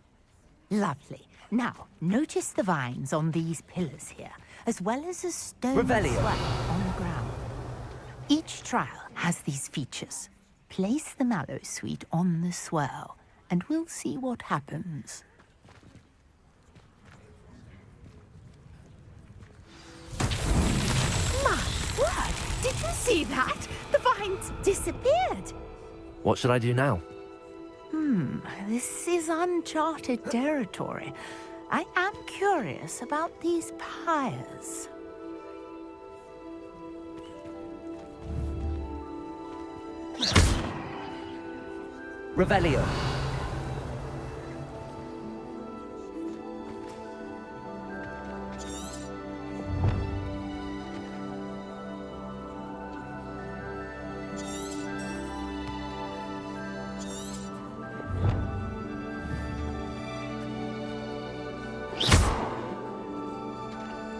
Lovely. Now, notice the vines on these pillars here, as well as a stone Revelio. swell on the ground. Each trial has these features. Place the Mallowsweet on the swirl, and we'll see what happens. My word! Did you See that? The vines disappeared. What should I do now? This is uncharted territory. I am curious about these pyres. Revelio.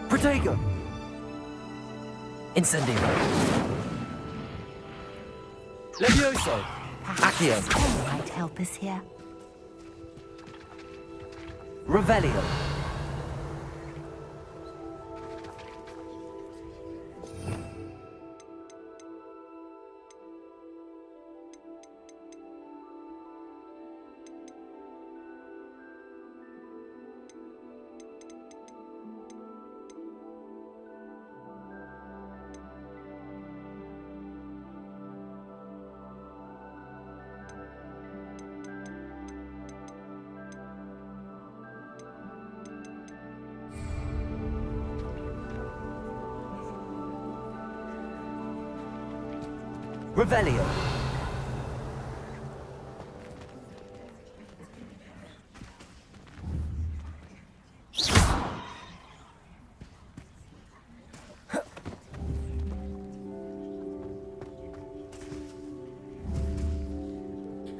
Protego. Incendio. Levioso. Accio. Spell might help us here. Revelio. Revelio.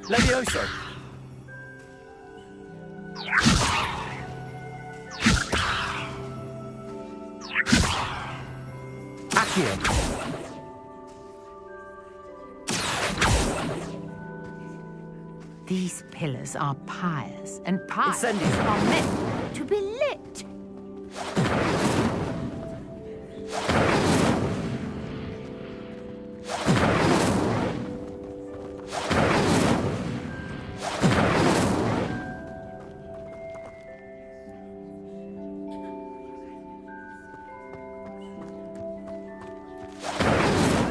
Levioso. Accio. These pillars are pyres, and pyres Incendio. are meant to be lit.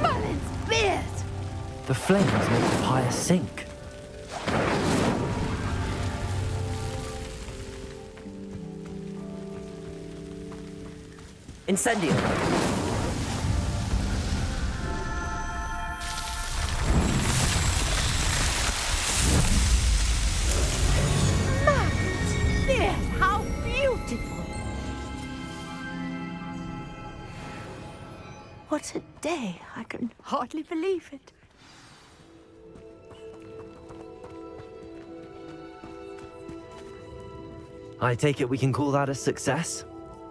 Merlin's beard! The flames make the pyre sink. Incendio. Merlin's beard! How beautiful! What a day! I can hardly believe it. I take it we can call that a success?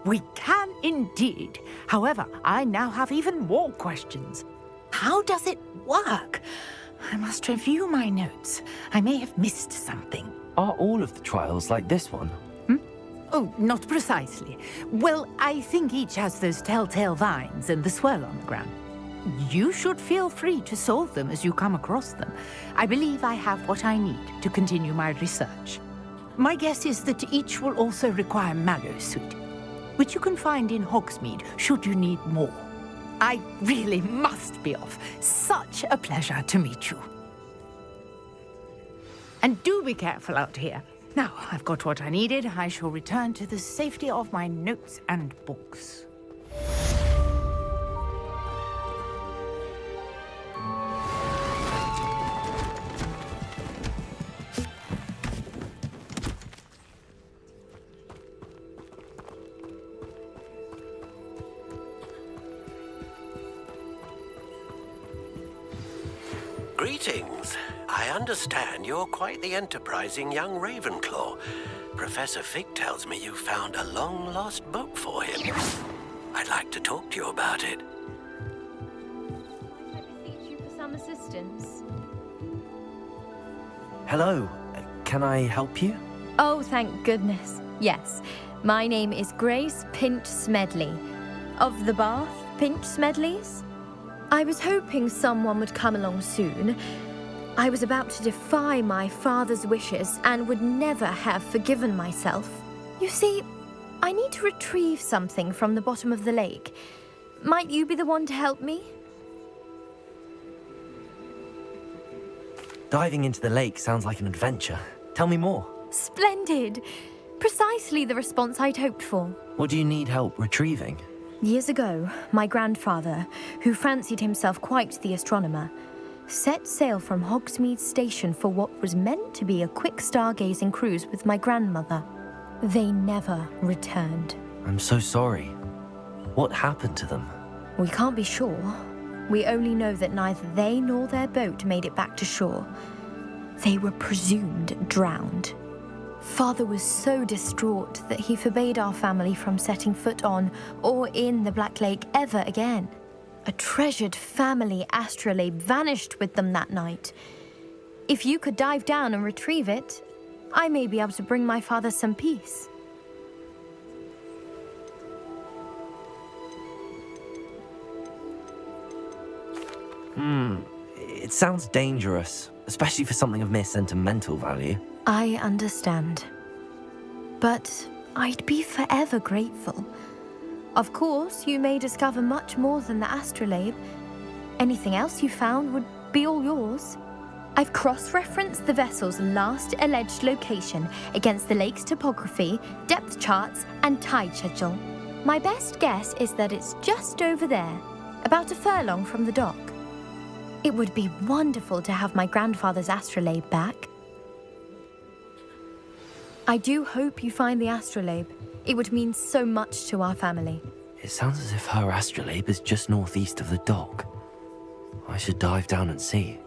We can indeed. However, I now have even more questions. How does it work? I must review my notes. I may have missed something. Are all of the trials like this one? Oh, not precisely. Well, I think each has those telltale vines and the swirl on the ground. You should feel free to solve them as you come across them. I believe I have what I need to continue my research. My guess is that each will also require mallow sweet, which you can find in Hogsmeade should you need more. I really must be off. Such a pleasure to meet you. And do be careful out here. Now, I've got what I needed. I shall return to the safety of my notes and books. Greetings. I understand you're quite the enterprising young Ravenclaw. Professor Fig tells me you found a long-lost book for him. I'd like to talk to you about it. I beseech you for some assistance. Hello. Can I help you? Oh, thank goodness. Yes. My name is Grace Pinch Smedley. Of the Bath Pinch Smedleys? I was hoping someone would come along soon. I was about to defy my father's wishes and would never have forgiven myself. You see, I need to retrieve something from the bottom of the lake. Might you be the one to help me? Diving into the lake sounds like an adventure. Tell me more. Splendid! Precisely the response I'd hoped for. What do you need help retrieving? Years ago, my grandfather, who fancied himself quite the astronomer, set sail from Hogsmeade Station for what was meant to be a quick stargazing cruise with my grandmother. They never returned. I'm so sorry. What happened to them? We can't be sure. We only know that neither they nor their boat made it back to shore. They were presumed drowned. Father was so distraught that he forbade our family from setting foot on or in the Black Lake ever again. A treasured family astrolabe vanished with them that night. If you could dive down and retrieve it, I may be able to bring my father some peace. It sounds dangerous, especially for something of mere sentimental value. I understand. But I'd be forever grateful. Of course, you may discover much more than the astrolabe. Anything else you found would be all yours. I've cross-referenced the vessel's last alleged location against the lake's topography, depth charts, and tide schedule. My best guess is that it's just over there, about a furlong from the dock. It would be wonderful to have my grandfather's astrolabe back. I do hope you find the astrolabe. It would mean so much to our family. It sounds as if her astrolabe is just northeast of the dock. I should dive down and see.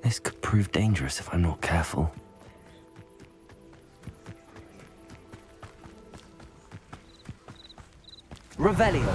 This could prove dangerous if I'm not careful. Revelio.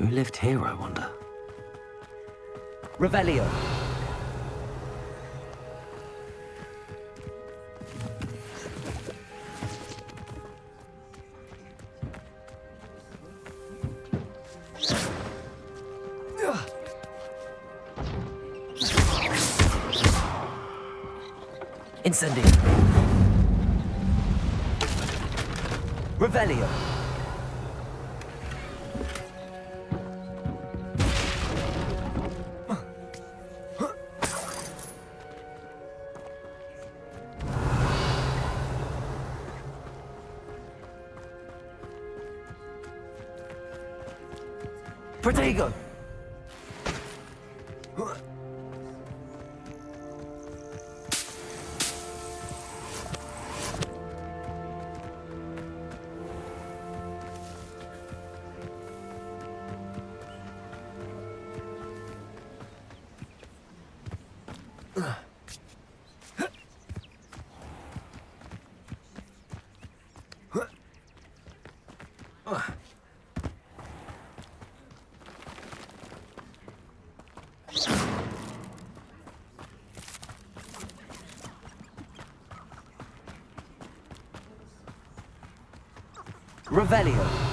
Who lived here, I wonder? Revelio. Incendio. Revelio. Protego. Revelio.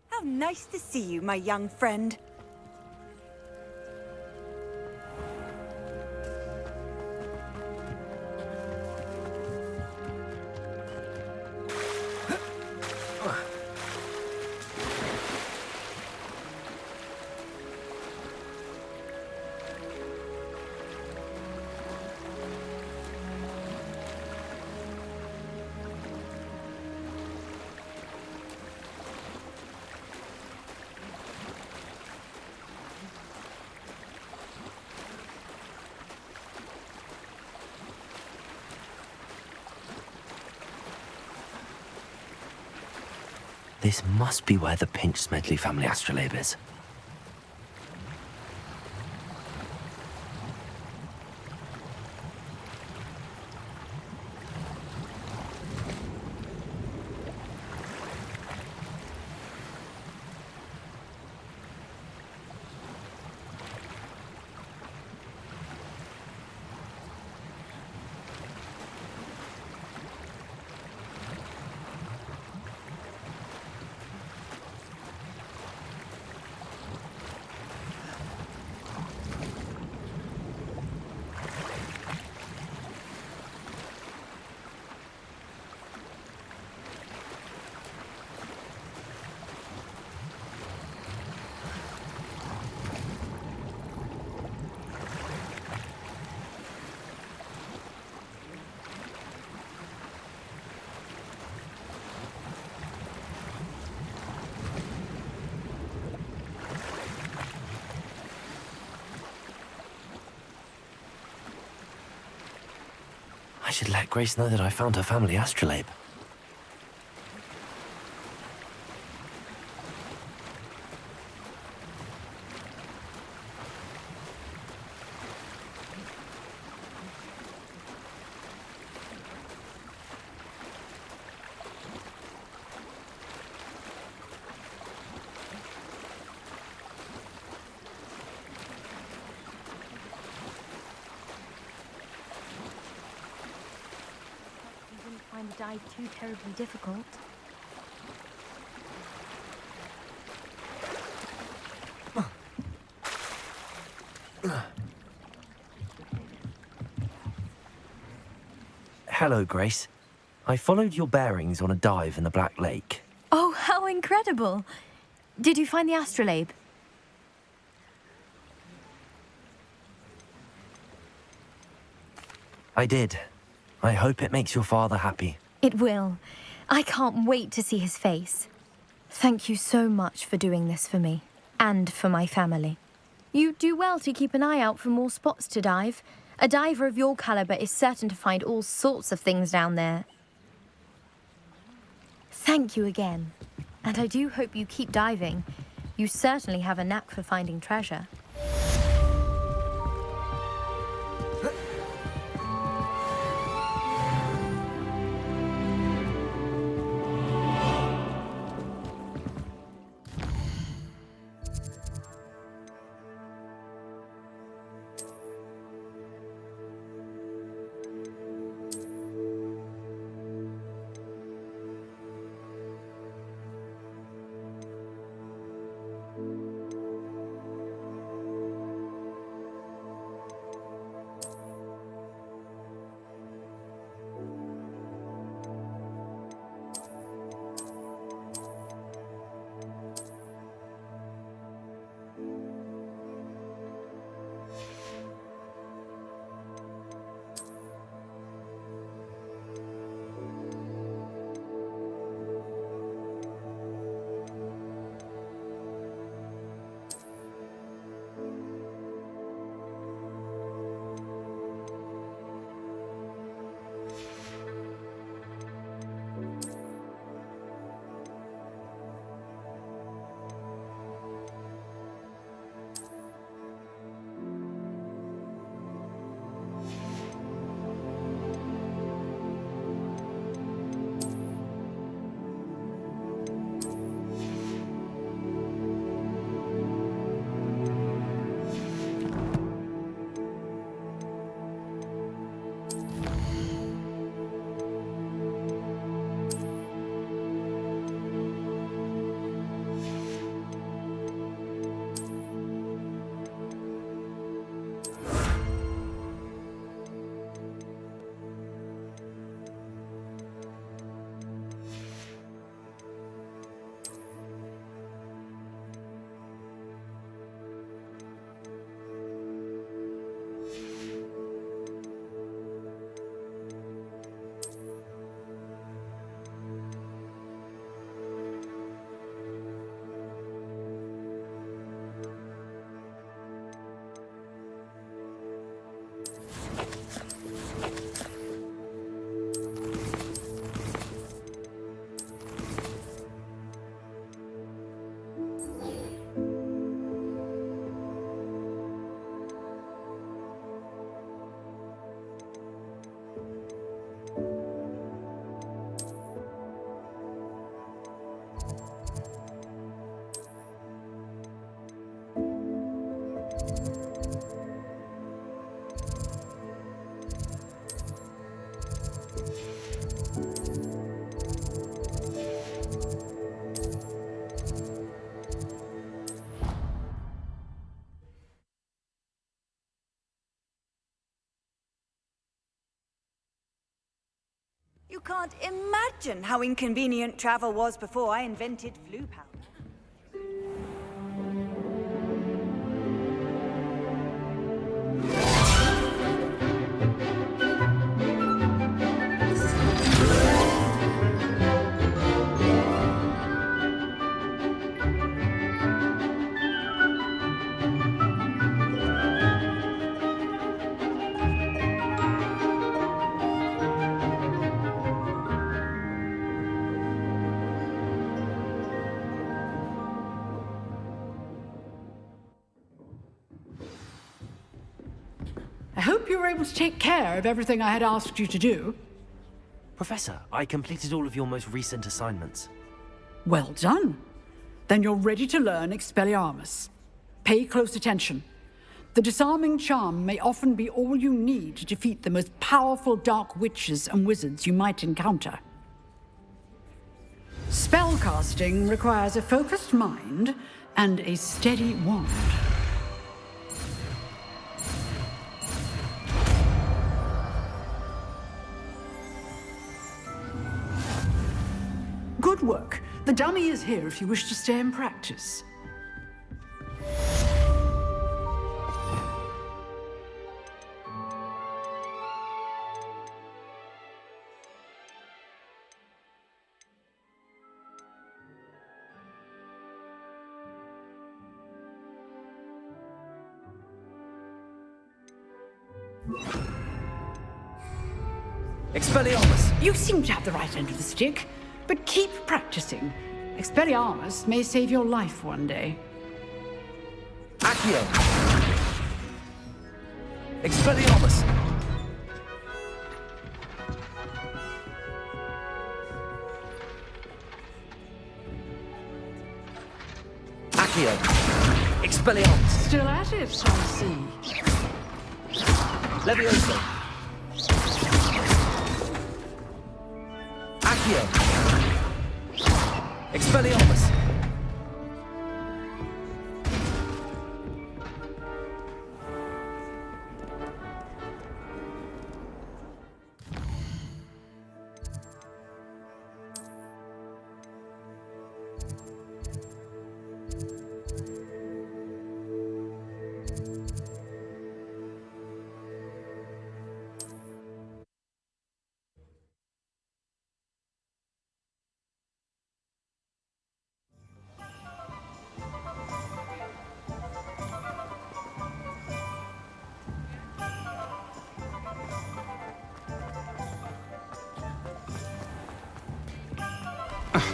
How nice to see you, my young friend. This must be where the Pinch Smedley family astrolabe is. I should let Grace know that I found her family astrolabe. You didn't find the dive too terribly difficult. Hello, Grace. I followed your bearings on a dive in the Black Lake. Oh, how incredible! Did you find the astrolabe? I did. I hope it makes your father happy. It will. I can't wait to see his face. Thank you so much for doing this for me, and for my family. You do well to keep an eye out for more spots to dive. A diver of your caliber is certain to find all sorts of things down there. Thank you again. And I do hope you keep diving. You certainly have a knack for finding treasure. You can't imagine how inconvenient travel was before I invented flu powder. hope you were able to take care of everything I had asked you to do. Professor, I completed all of your most recent assignments. Well done. Then you're ready to learn Expelliarmus. Pay close attention. The disarming charm may often be all you need to defeat the most powerful dark witches and wizards you might encounter. Spellcasting requires a focused mind and a steady wand. Good work. The dummy is here if you wish to stay and practice. Expelliarmus! You seem to have the right end of the stick, but keep practicing. Expelliarmus may save your life one day. Accio! Expelliarmus! Accio! Expelliarmus! Still at it, I see. Levioso! Accio! Expelliarmus!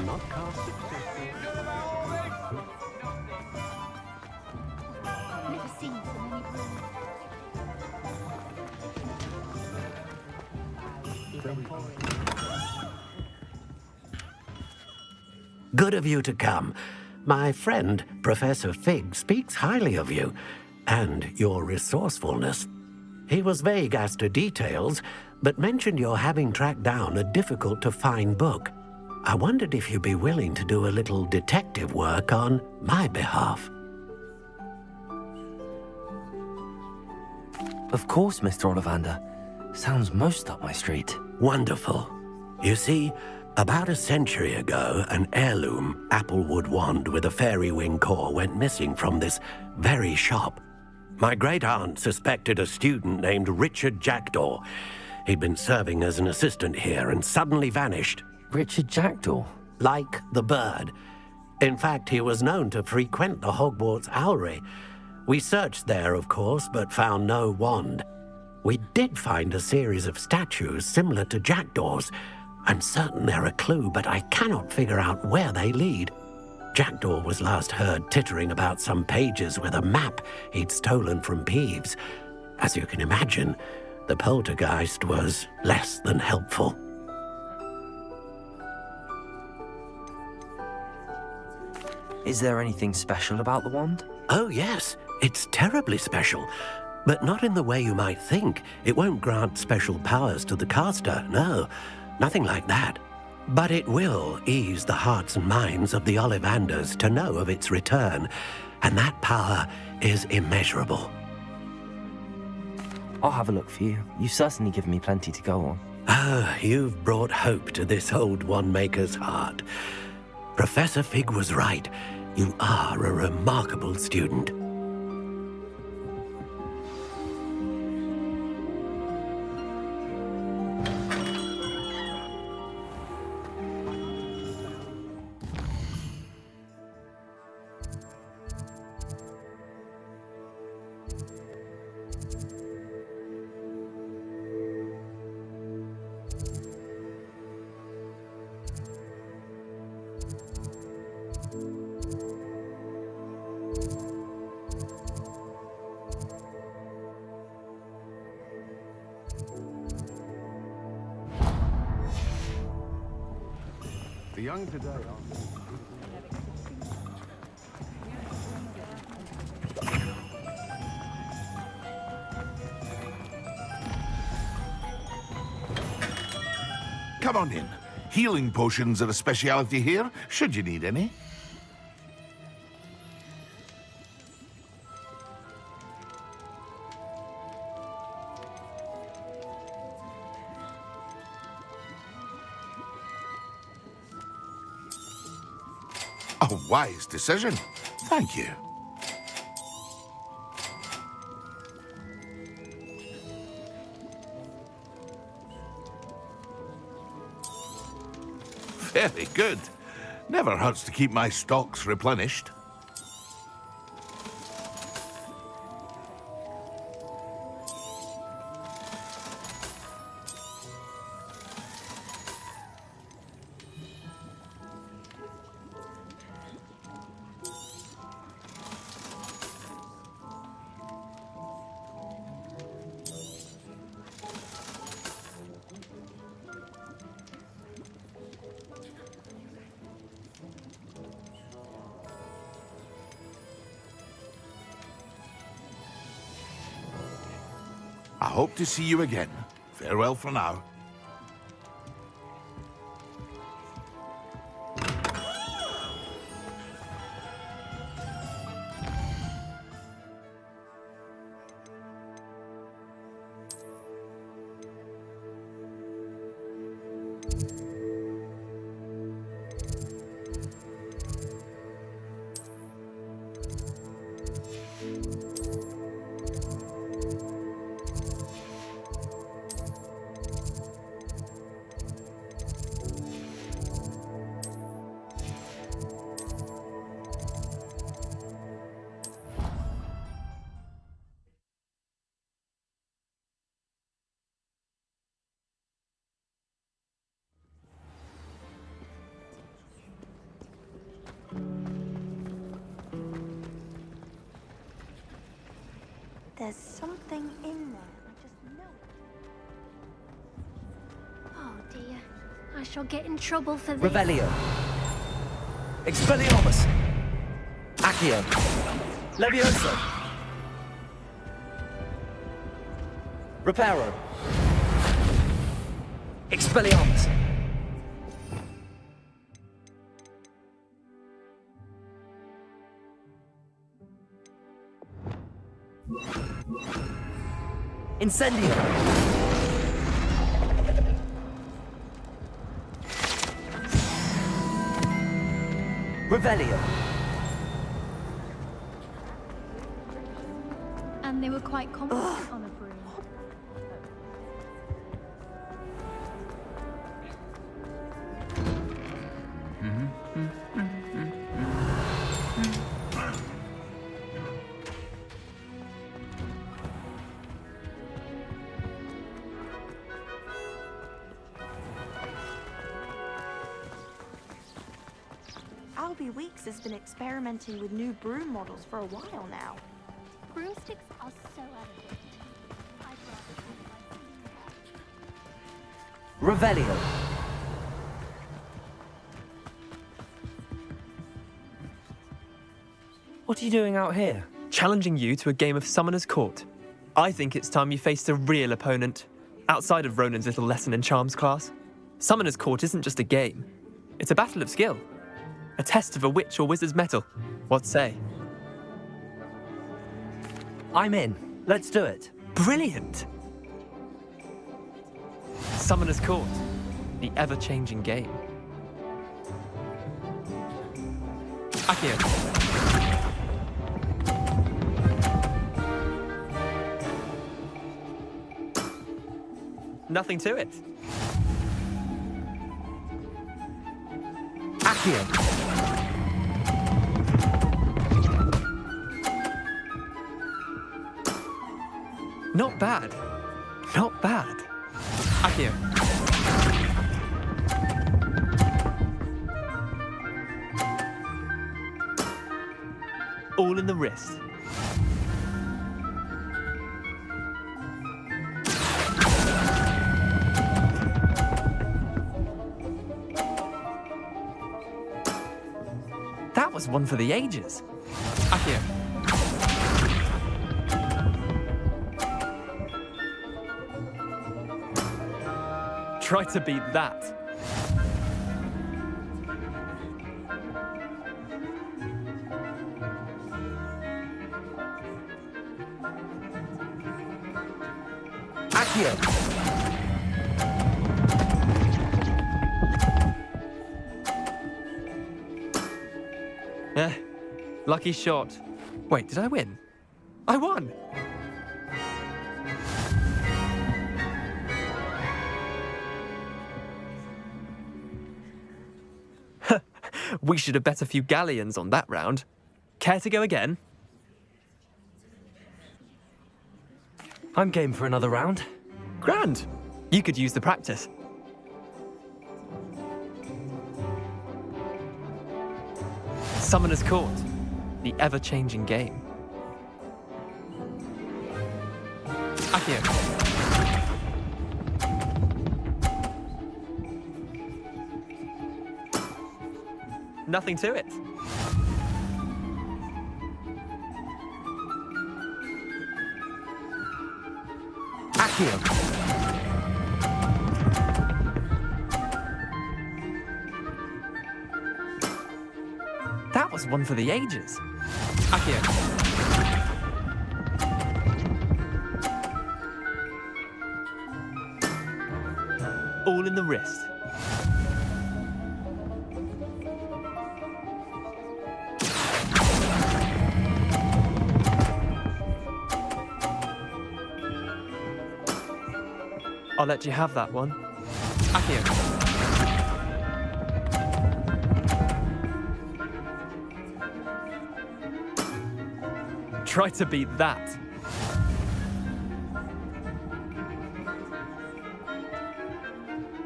Not cast successful. Never seen so many blue. Good of you to come. My friend, Professor Fig, speaks highly of you and your resourcefulness. He was vague as to details, but mentioned your having tracked down a difficult-to-find book. I wondered if you'd be willing to do a little detective work on my behalf. Of course, Mr. Ollivander. Sounds most up my street. Wonderful. You see, about a century ago, an heirloom applewood wand with a fairy wing core went missing from this very shop. My great-aunt suspected a student named Richard Jackdaw. He'd been serving as an assistant here and suddenly vanished. Richard Jackdaw? Like the bird. In fact, he was known to frequent the Hogwarts Owlery. We searched there, of course, but found no wand. We did find a series of statues similar to Jackdaw's. I'm certain they're a clue, but I cannot figure out where they lead. Jackdaw was last heard tittering about some pages with a map he'd stolen from Peeves. As you can imagine, the poltergeist was less than helpful. Is there anything special about the wand? Oh, yes. It's terribly special. But not in the way you might think. It won't grant special powers to the caster, no. Nothing like that. But it will ease the hearts and minds of the Ollivanders to know of its return. And that power is immeasurable. I'll have a look for you. You've certainly given me plenty to go on. Ah, you've brought hope to this old wand-maker's heart. Professor Fig was right. You are a remarkable student. The young today are... Come on in. Healing potions are a speciality here, should you need any. A wise decision. Thank you. Very good. Never hurts to keep my stocks replenished. I hope to see you again. Farewell for now. There's something in there. I just know it. Oh dear. I shall get in trouble for this. Revelio. Expelliarmus. Accio. Levioso. Reparo. Expelliarmus. Incendio. Revelio. And they were quite confident on a broom. Albie Weeks has been experimenting with new broom models for a while now. Broomsticks are so elegant. I'd rather Revelio. What are you doing out here? Challenging you to a game of Summoner's Court. I think it's time you faced a real opponent, outside of Ronan's little lesson in charms class. Summoner's Court isn't just a game. It's a battle of skill. A test of a witch or wizard's mettle. What say? I'm in. Let's do it. Brilliant! Summoner's Court. The ever-changing game. Accio. Nothing to it. Accio. Not bad. Not bad. Accio. All in the wrist. was one for the ages. Accio. Try to beat that. Accio. Lucky shot. Wait, did I win? I won! We should have bet a few galleons on that round. Care to go again? I'm game for another round. Grand. You could use the practice. Summoner's Court. The ever-changing game. Accio. Nothing to it. Accio. That was one for the ages. Accio. All in the wrist. I'll let you have that one. Accio. Try to beat that.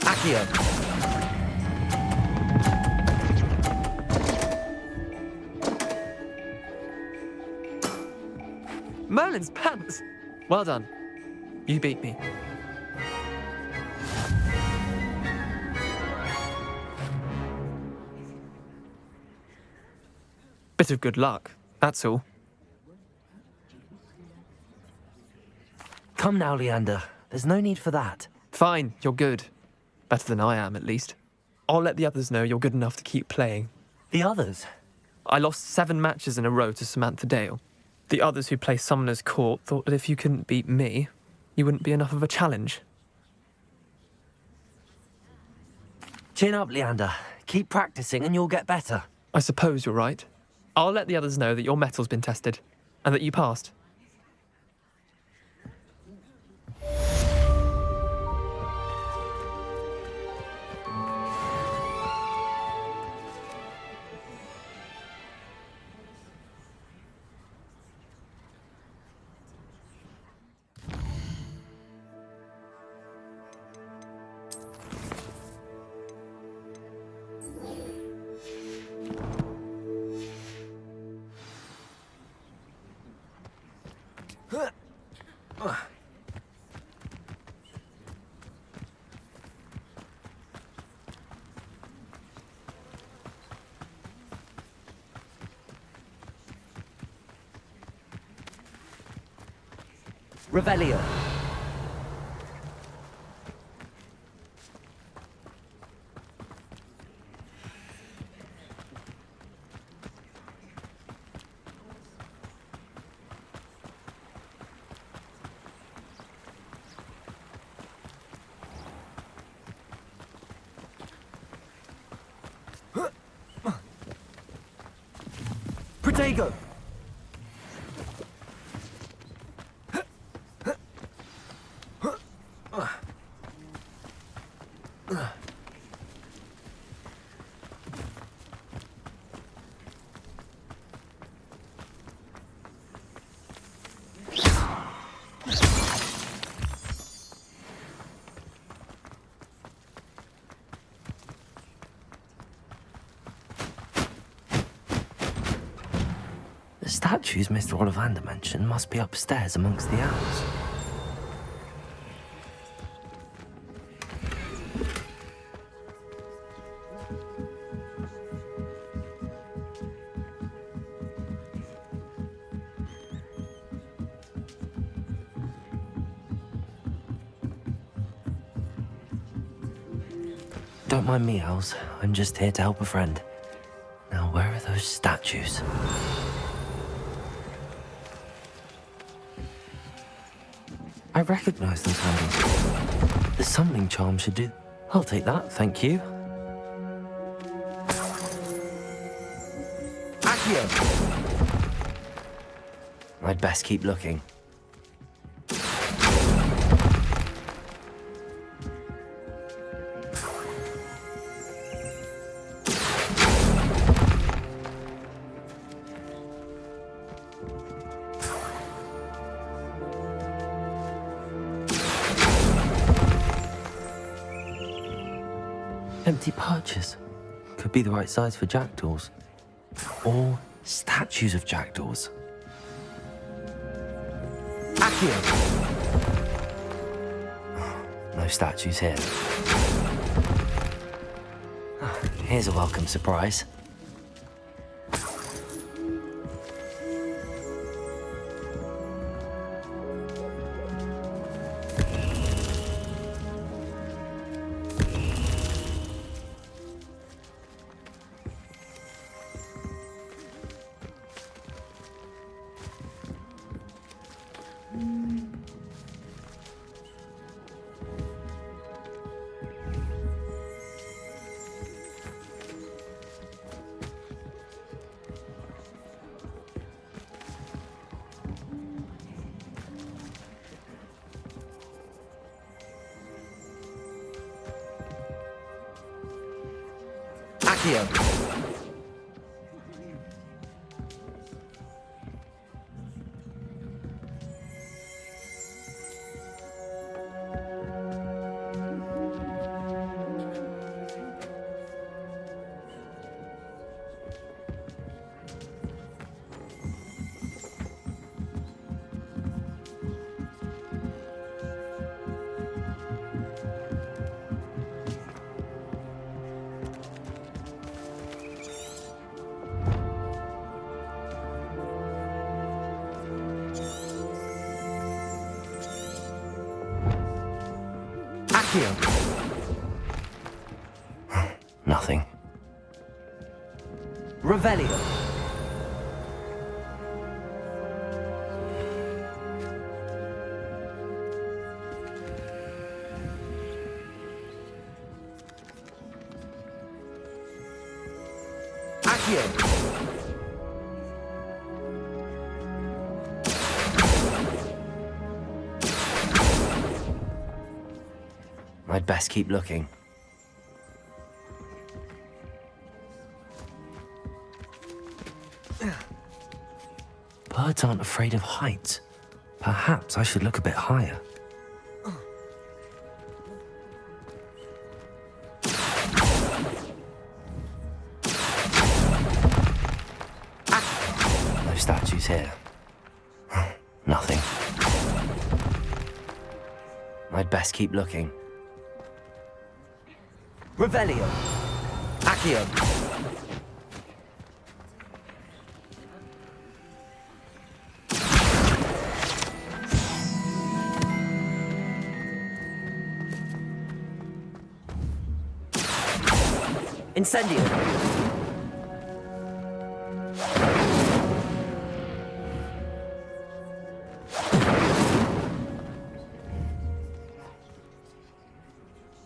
Accio. Merlin's pants. Well done. You beat me. Bit of good luck, that's all. Come now, Leander. There's no need for that. Fine, you're good. Better than I am, at least. I'll let the others know you're good enough to keep playing. The others? I lost 7 matches in a row to Samantha Dale. The others who play Summoner's Court thought that if you couldn't beat me, you wouldn't be enough of a challenge. Chin up, Leander. Keep practicing and you'll get better. I suppose you're right. I'll let the others know that your metal's been tested, and that you passed. Revelio. Protego. The statues Mr. Ollivander mentioned must be upstairs amongst the owls. Don't mind me, Owls. I'm just here to help a friend. Now, where are those statues? I recognize those handles. The summoning charm should do... I'll take that, thank you. Accio! I'd best keep looking. Empty perches. Could be the right size for jackdaws. Or statues of jackdaws. Accio! No statues here. Here's a welcome surprise. Accio! Nothing. Revelio. Accio. I'd best keep looking. Birds aren't afraid of heights. Perhaps I should look a bit higher. No statues here. Nothing. I'd best keep looking. Revelio. Accio. Incendio.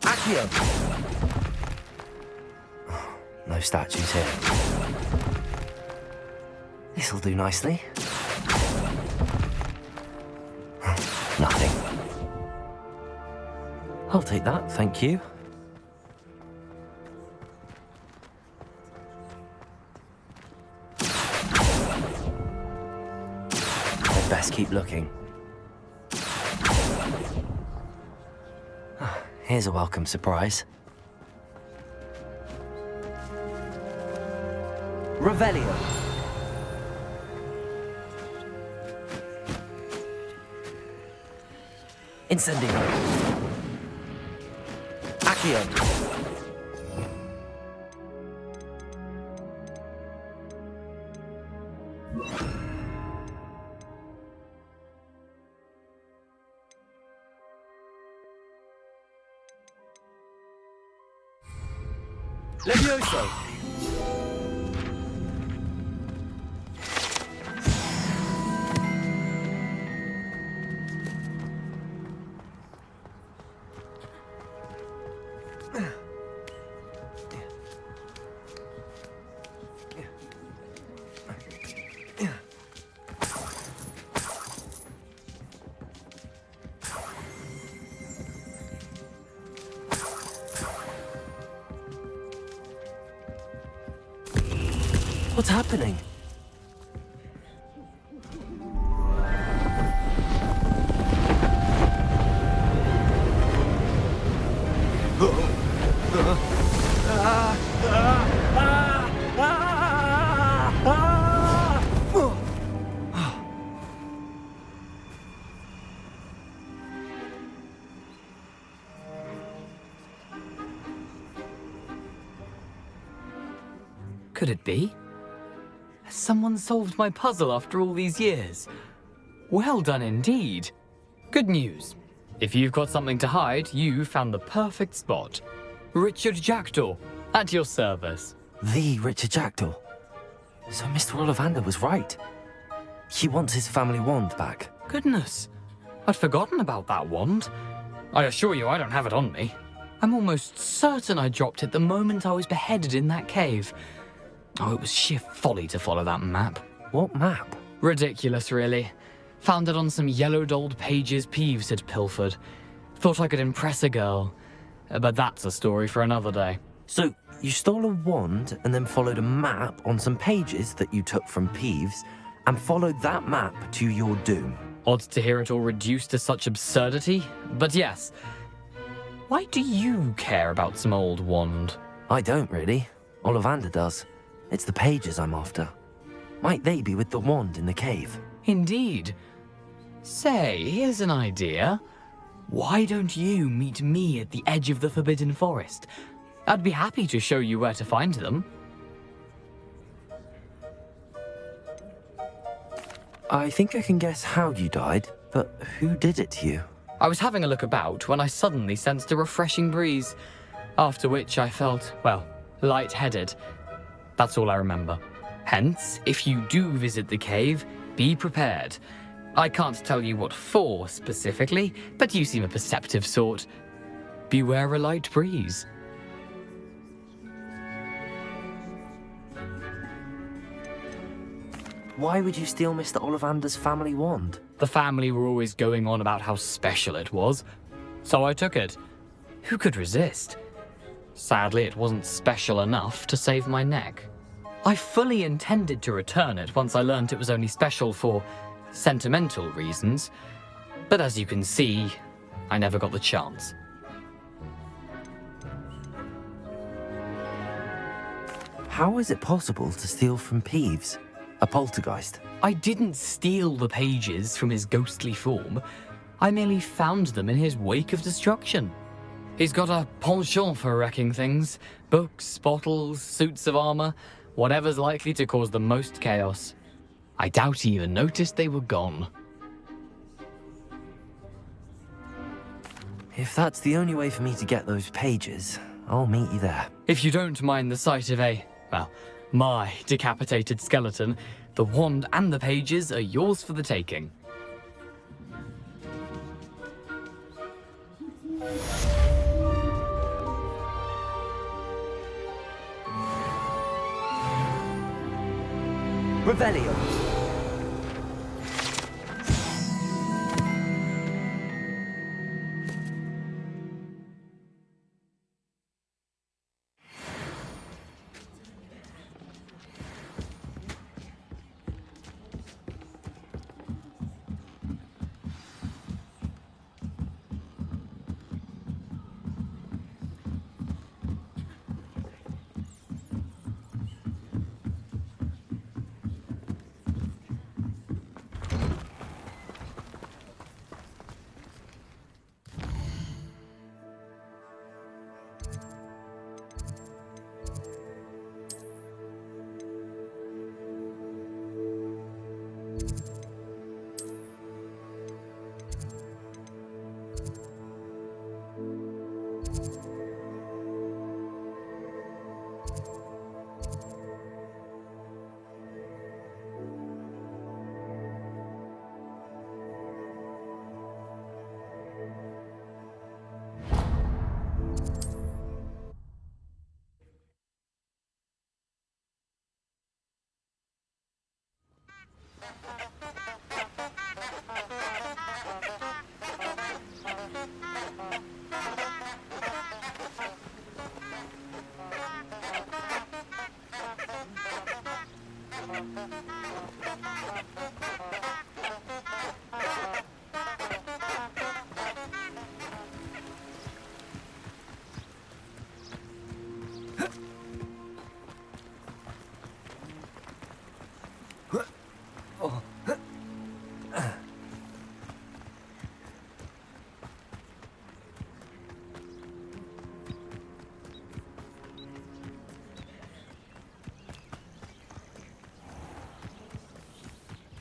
Accio. No statues here. This'll do nicely. Nothing. I'll take that, thank you. I'd best keep looking. Here's a welcome surprise. Revelio. Incendio. Accio. Levioso! What's happening? Could it be? Has someone solved my puzzle after all these years? Well done indeed. Good news. If you've got something to hide, you found the perfect spot. Richard Jackdaw, at your service. The Richard Jackdaw. So Mr. Ollivander was right. He wants his family wand back. Goodness, I'd forgotten about that wand. I assure you I don't have it on me. I'm almost certain I dropped it the moment I was beheaded in that cave. Oh, it was sheer folly to follow that map. What map? Ridiculous, really. Found it on some yellowed old pages Peeves had pilfered. Thought I could impress a girl. But that's a story for another day. So, you stole a wand and then followed a map on some pages that you took from Peeves and followed that map to your doom. Odd to hear it all reduced to such absurdity, but yes. Why do you care about some old wand? I don't, really. Ollivander does. It's the pages I'm after. Might they be with the wand in the cave? Indeed. Say, here's an idea. Why don't you meet me at the edge of the Forbidden Forest? I'd be happy to show you where to find them. I think I can guess how you died, but who did it to you? I was having a look about when I suddenly sensed a refreshing breeze, after which I felt, well, lightheaded. That's all I remember. Hence, if you do visit the cave, be prepared. I can't tell you what for specifically, but you seem a perceptive sort. Beware a light breeze. Why would you steal Mr. Ollivander's family wand? The family were always going on about how special it was, so I took it. Who could resist? Sadly, it wasn't special enough to save my neck. I fully intended to return it once I learned it was only special for sentimental reasons, but as you can see, I never got the chance. How is it possible to steal from Peeves? A poltergeist? I didn't steal the pages from his ghostly form. I merely found them in his wake of destruction. He's got a penchant for wrecking things. Books, bottles, suits of armor, whatever's likely to cause the most chaos. I doubt he even noticed they were gone. If that's the only way for me to get those pages, I'll meet you there. If you don't mind the sight of my decapitated skeleton, the wand and the pages are yours for the taking. Revelio.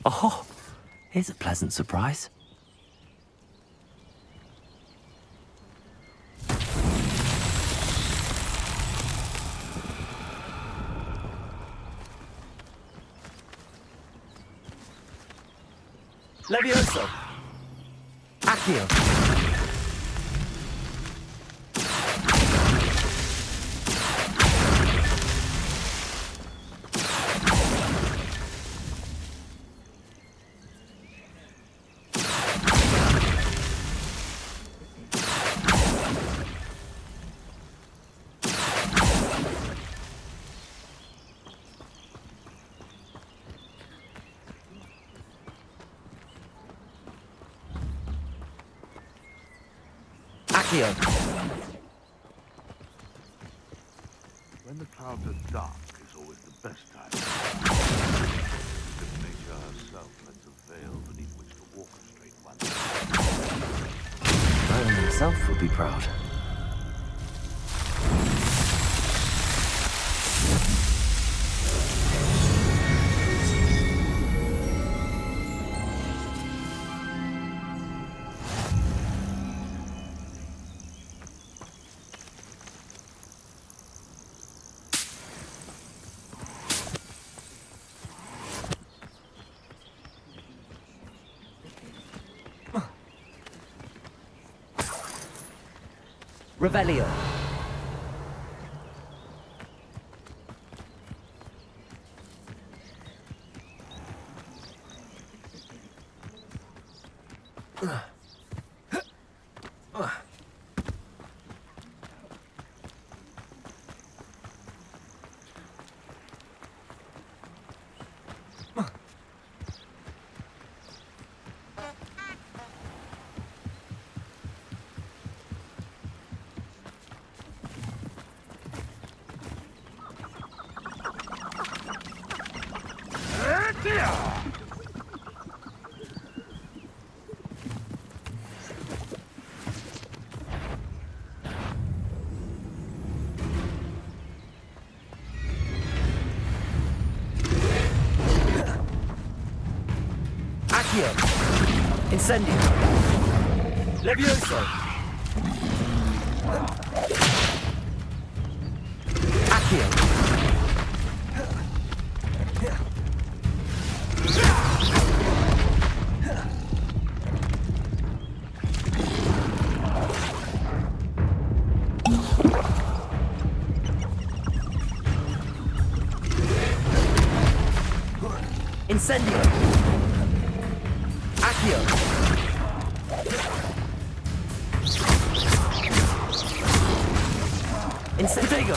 Oh, here's a pleasant surprise. Levioso! Accio! Accio! When the clouds are dark is always the best time. If nature herself lets a veil beneath which to walk a straight one. Merlin himself would be proud. Revelio. Accio! Incendio! Levioso! Accio! Incendio! Accio! Incendio!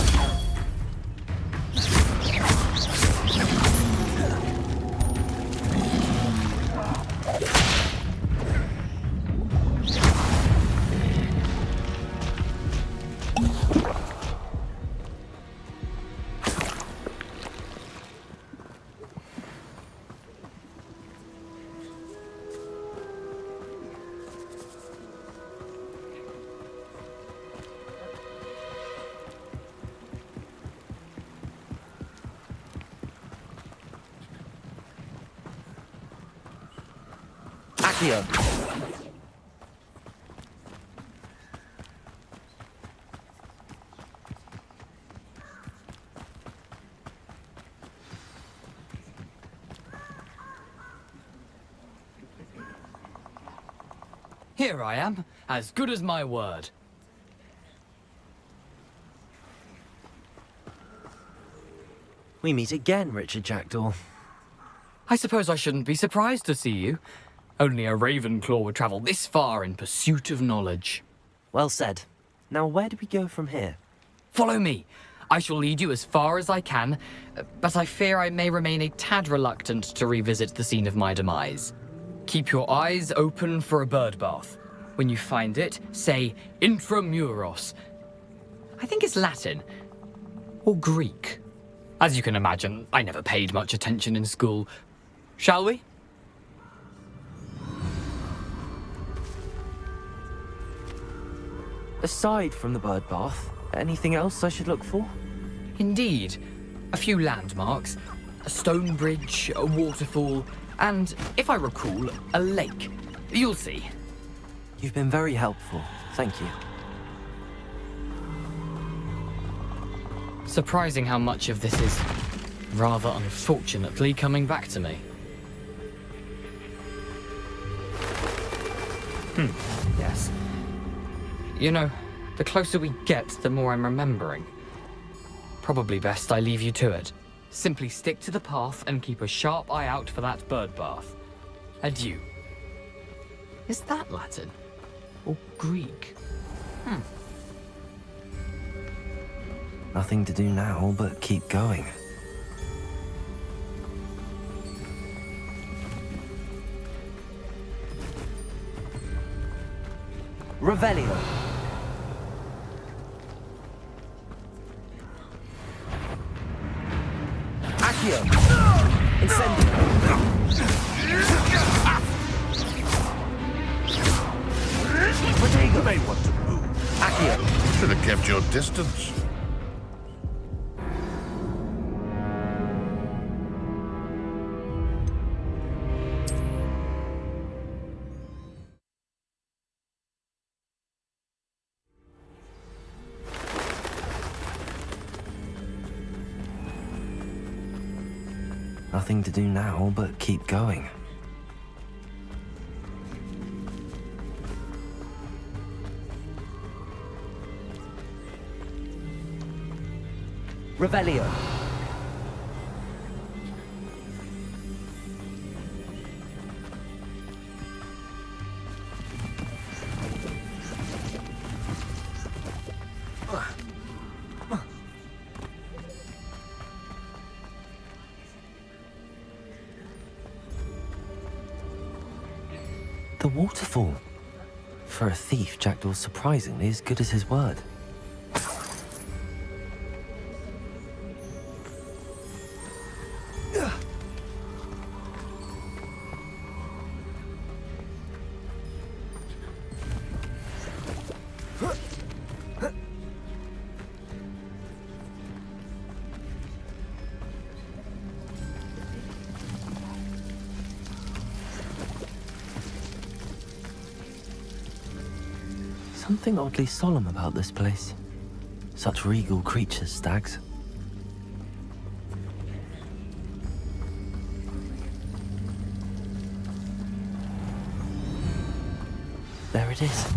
Accio! Here I am, as good as my word. We meet again, Richard Jackdaw. I suppose I shouldn't be surprised to see you. Only a Ravenclaw would travel this far in pursuit of knowledge. Well said. Now where do we go from here? Follow me. I shall lead you as far as I can, but I fear I may remain a tad reluctant to revisit the scene of my demise. Keep your eyes open for a bird bath. When you find it, say intramuros. I think it's Latin. Or Greek. As you can imagine, I never paid much attention in school. Shall we? Aside from the bird bath, anything else I should look for? Indeed. A few landmarks. A stone bridge, a waterfall, And if I recall, a lake. You'll see. You've been very helpful. Thank you. Surprising how much of this is, rather unfortunately, coming back to me. Yes. You know, the closer we get, the more I'm remembering. Probably best I leave you to it. Simply stick to the path and keep a sharp eye out for that bird bath. Adieu. Is that Latin? Or Greek? Nothing to do now but keep going. Revelio. Accio. Incendio. You may want to move. Accio. Should have kept your distance. Nothing to do now but keep going. Revelio. The waterfall. For a thief, Jackdaw's surprisingly as good as his word. Something oddly solemn about this place. Such regal creatures, stags. There it is,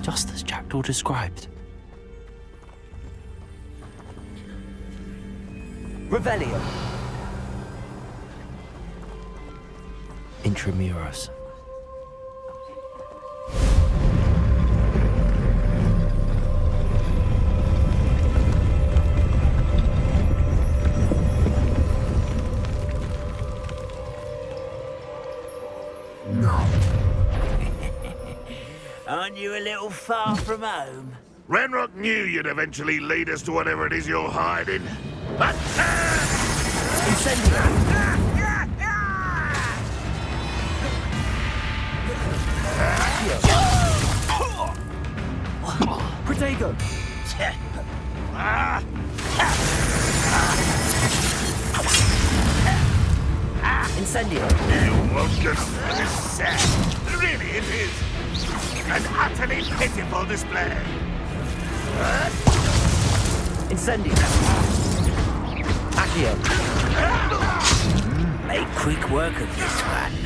just as Jackdaw described. Revelio. Intramuros. Aren't you a little far from home? Renrock knew you'd eventually lead us to whatever it is you're hiding. Protego! Incendio! You won't get over this set. Really, it is an utterly pitiful display. Incendio! Accio! Make quick work of this one.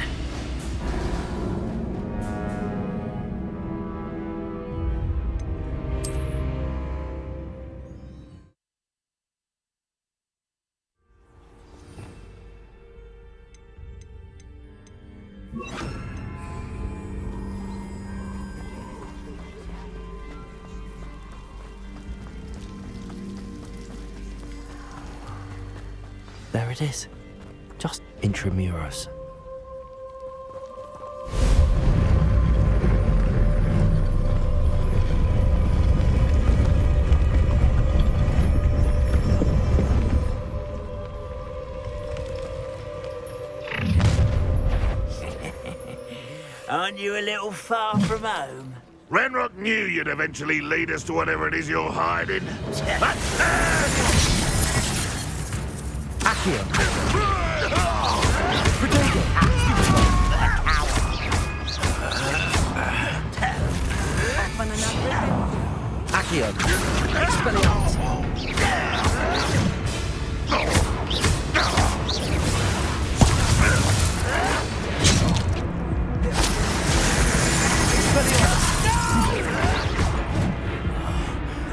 There it is, just intramuros. Aren't you a little far from home? Renrock knew you'd eventually lead us to whatever it is you're hiding. Accio! Protego! Accio. Expelliarmus.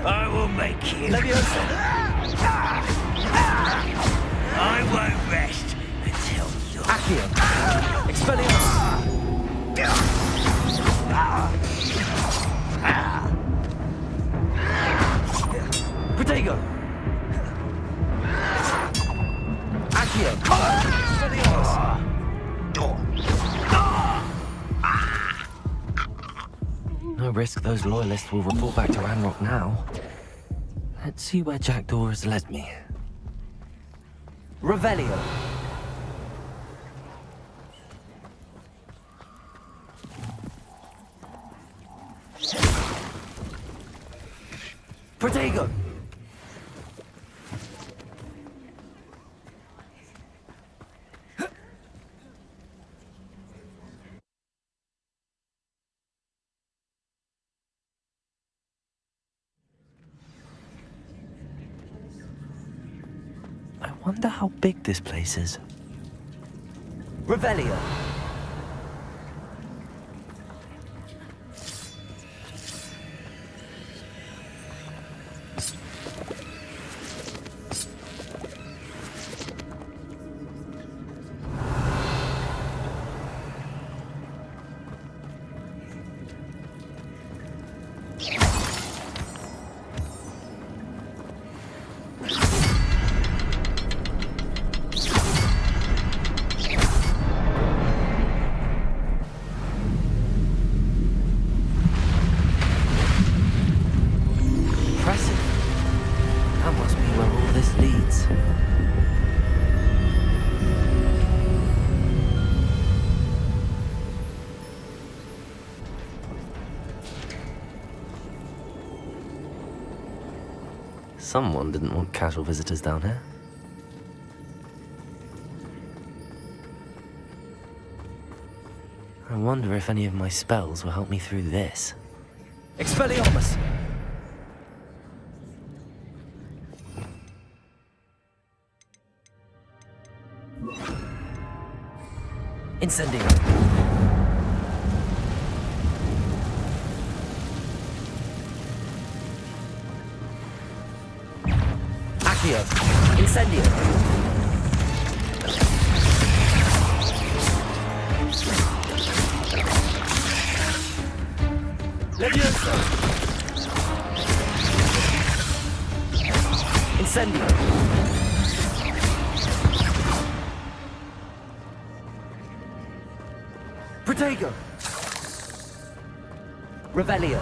I will make you. Leviosa. I won't rest until you. Accio. Expelliarmus. Protego. Accio. Expelliarmus. No risk those loyalists will report back to Ranrock now. Let's see where Jackdaw has led me. Revelio. Protego. I wonder how big this place is. Revelio. Someone didn't want casual visitors down here. I wonder if any of my spells will help me through this. Expelliarmus! Incendio! Accio! Incendio! Leviosa! Incendio! Protego! Revelio!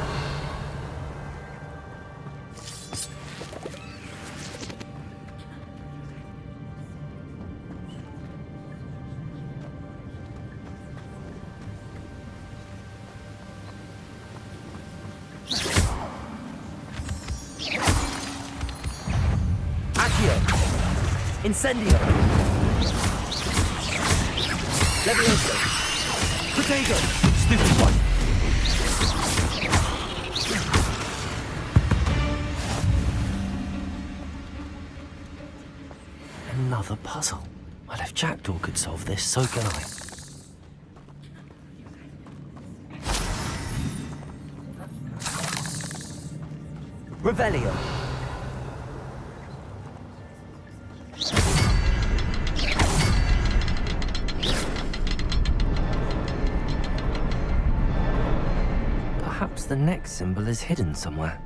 Incendio! Leviosa! Protego! Stupid one! Another puzzle. Well, if Jackdaw could solve this, so can I. Revelio! Perhaps the next symbol is hidden somewhere.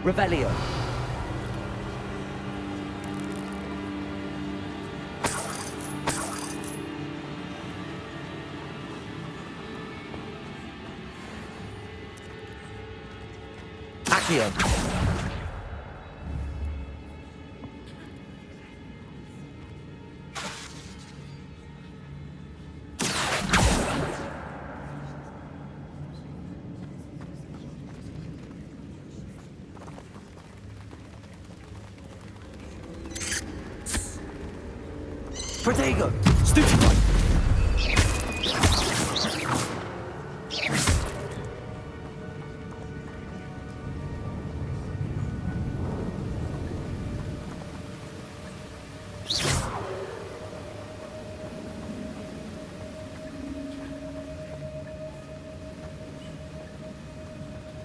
Revelio. Accio. Protego! Stupefy!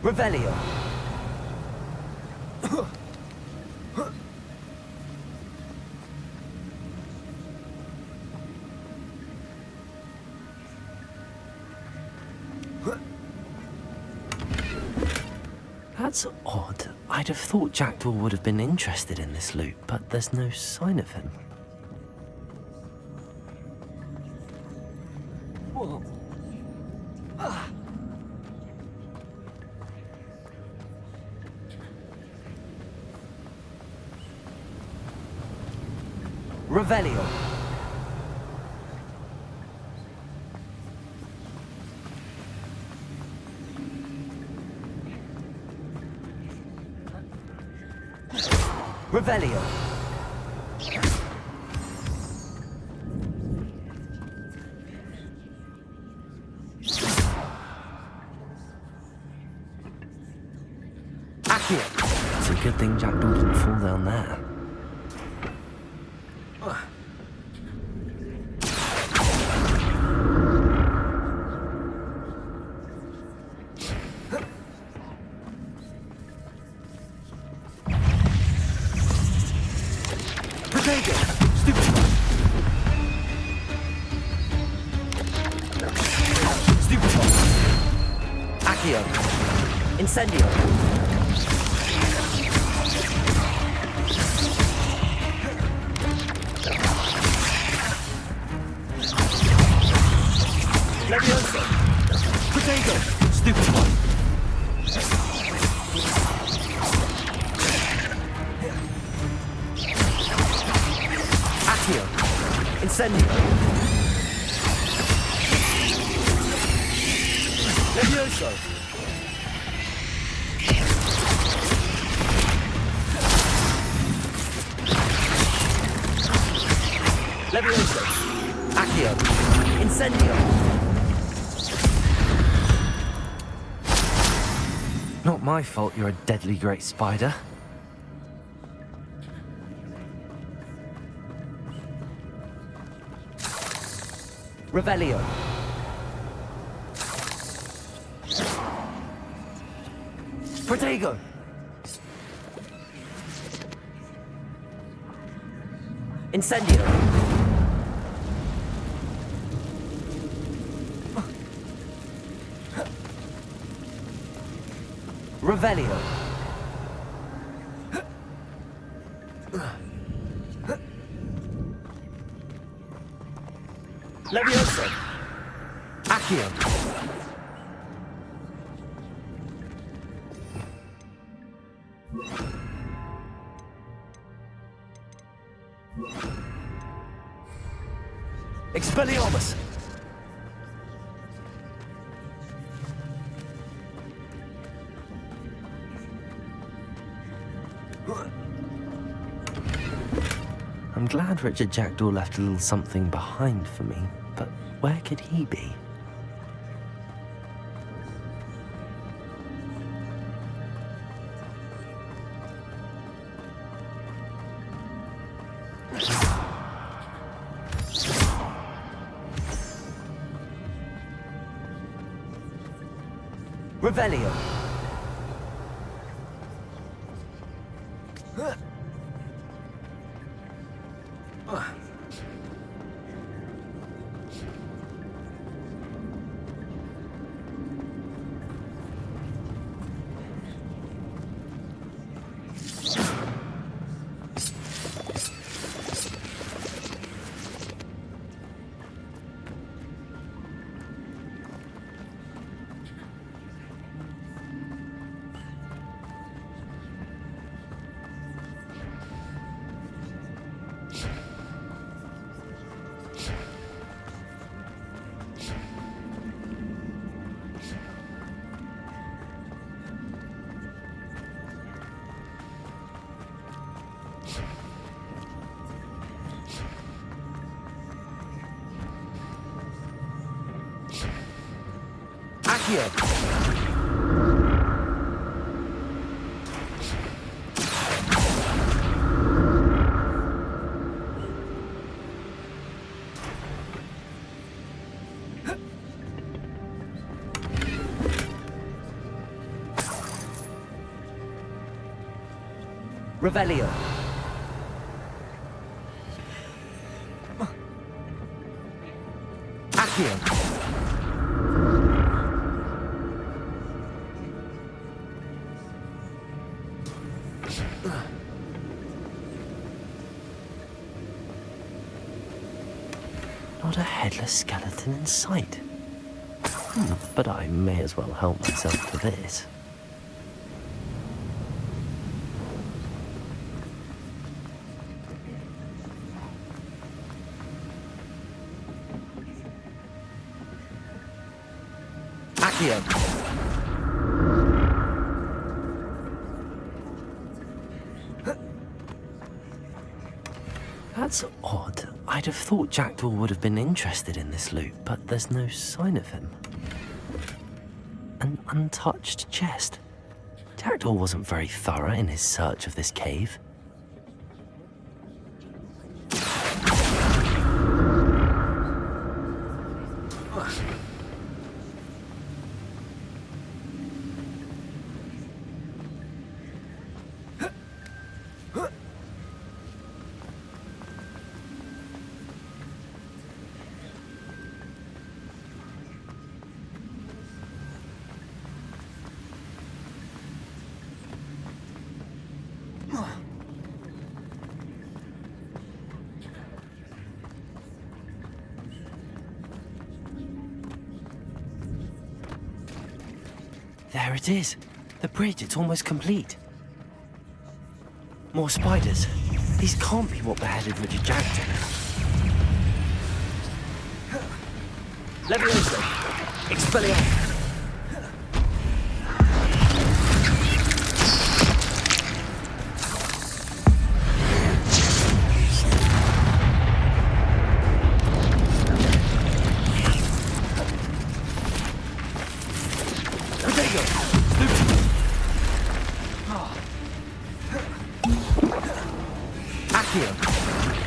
Revelio. That's odd. I'd have thought Jackdaw would have been interested in this loot, but there's no sign of him. Whoa. Ah. Revelio. Revelio. Accio. It's a good thing Jackdaw didn't fall down there. Incendio. Levioso. Protego. Stupid one. Accio. Incendio. Levioso. Levioso. Accio. Incendio. Not my fault you're a deadly great spider. Revelio. Protego. Incendio. Revelio. Levioso. Accio. Expelliarmus. I'm glad Richard Jackdaw left a little something behind for me, but where could he be? Revelio. Revelio. Accio. Not a headless skeleton in sight. But I may as well help myself to this. That's odd. I'd have thought Jackdaw would have been interested in this loot, but there's no sign of him. An untouched chest. Jackdaw wasn't very thorough in his search of this cave. There it is. The bridge, it's almost complete. More spiders. These can't be what beheaded Richard Jackson. Levioso! Expelliarmus!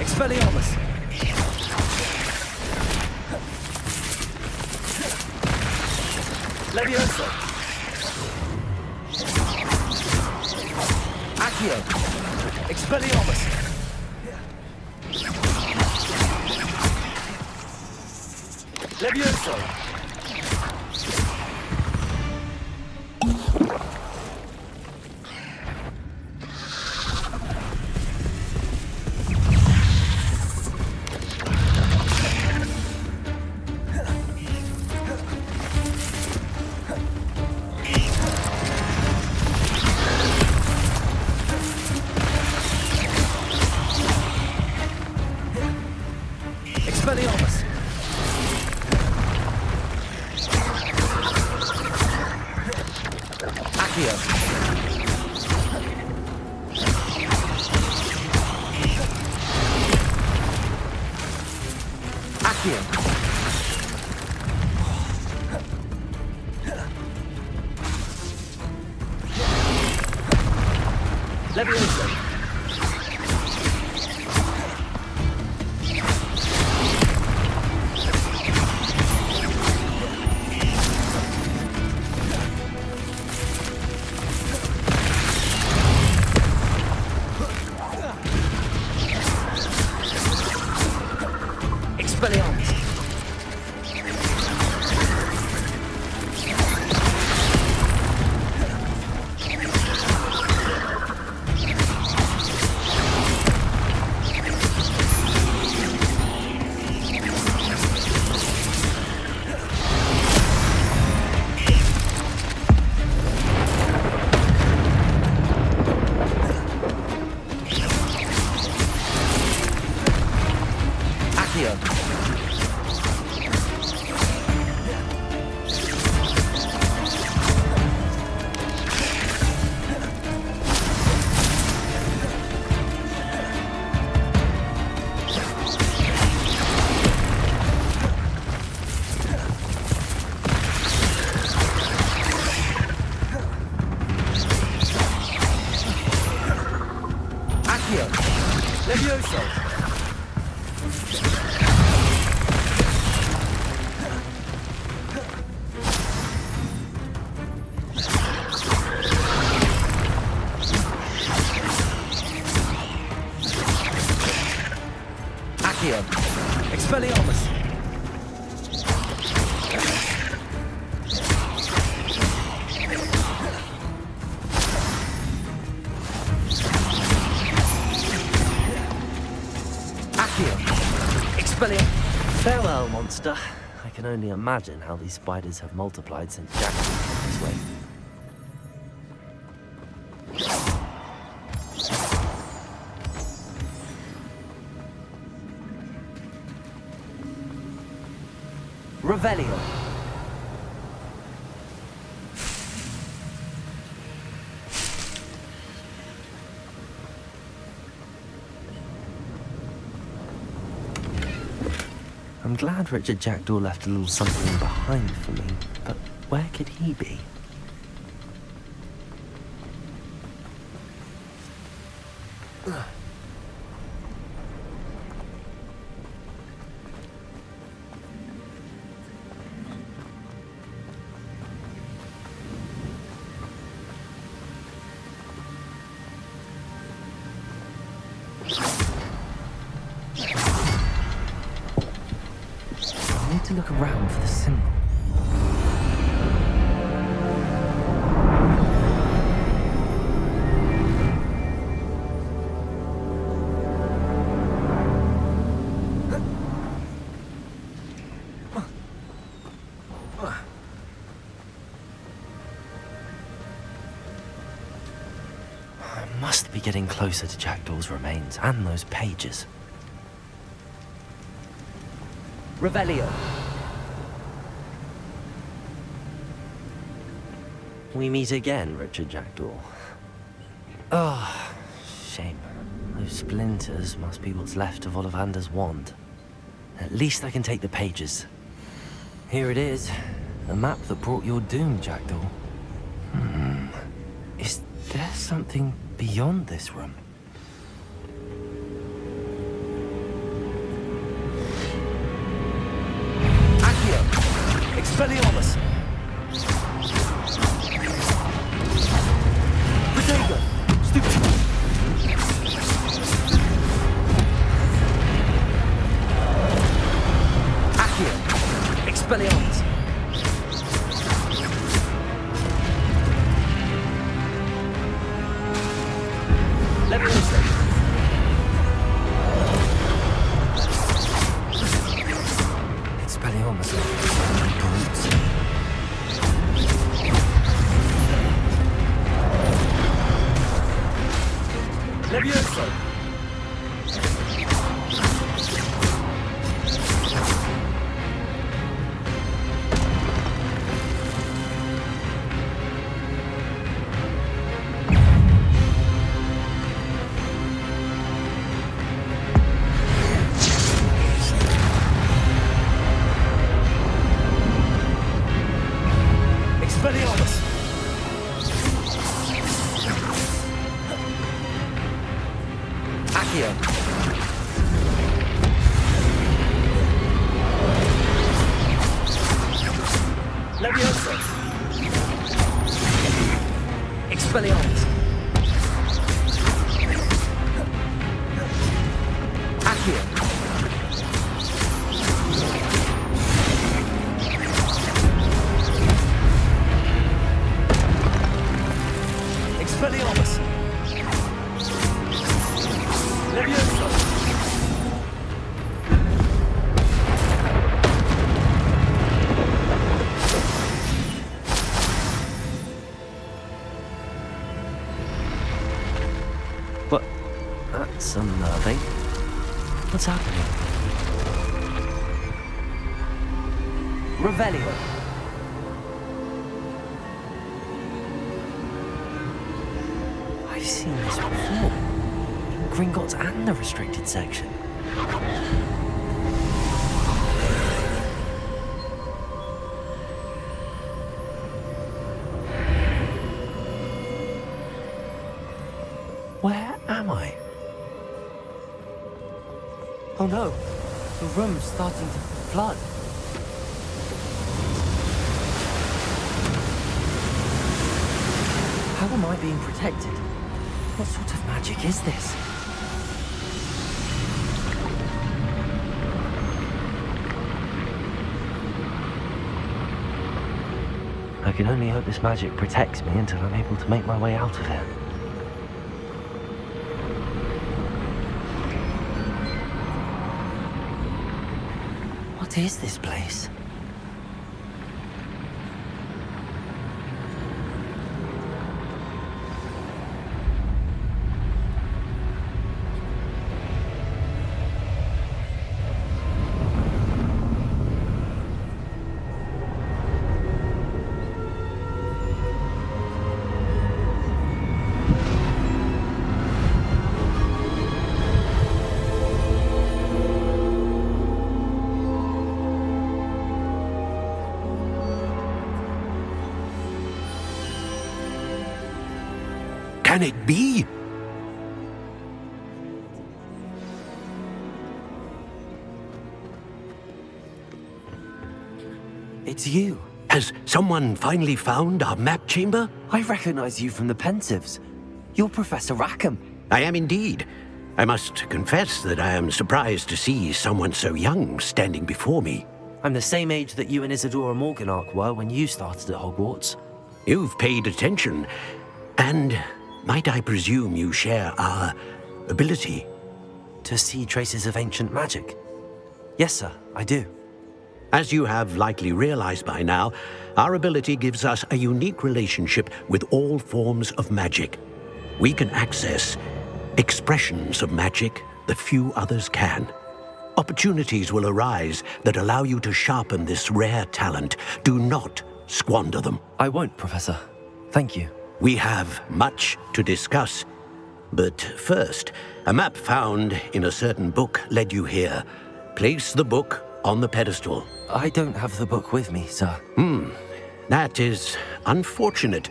Expelliarmus! Levioso! Accio! Expelliarmus! Levioso! Expelliarmus! Accio! Accio! Levioso! Levioso! Accio! Expelliarmus! Farewell, monster. I can only imagine how these spiders have multiplied since Jack came this way. Revelio. I'm glad Richard Jackdaw left a little something behind for me, but where could he be? To look around for the symbol. I must be getting closer to Jackdaw's remains and those pages. Revelio. We meet again, Richard Jackdaw. Oh, shame. Those splinters must be what's left of Ollivander's wand. At least I can take the pages. Here it is. The map that brought your doom, Jackdaw. Is there something beyond this room? Accio! Expelliarmus! Protego! Stupid! Accio! Expelliarmus! Levioso! Expelliarmus! Brutes. Levioso! Expelliarmus! Accio! Levioso! Expelliarmus! Accio! Expelliarmus! Levioso! But that's unnerving. What's happening? Revelio! I've seen this before. In Gringotts and the restricted section. Where am I? Oh no, the room's starting to flood. How am I being protected? What sort of magic is this? I can only hope this magic protects me until I'm able to make my way out of here. What is this place? Can it be? It's you. Has someone finally found our map chamber? I recognize you from the Pensives. You're Professor Rackham. I am indeed. I must confess that I am surprised to see someone so young standing before me. I'm the same age that you and Isadora Morganach were when you started at Hogwarts. You've paid attention, and might I presume you share our ability? To see traces of ancient magic? Yes, sir, I do. As you have likely realized by now, our ability gives us a unique relationship with all forms of magic. We can access expressions of magic that few others can. Opportunities will arise that allow you to sharpen this rare talent. Do not squander them. I won't, Professor. Thank you. We have much to discuss. But first, a map found in a certain book led you here. Place the book on the pedestal. I don't have the book with me, sir. That is unfortunate.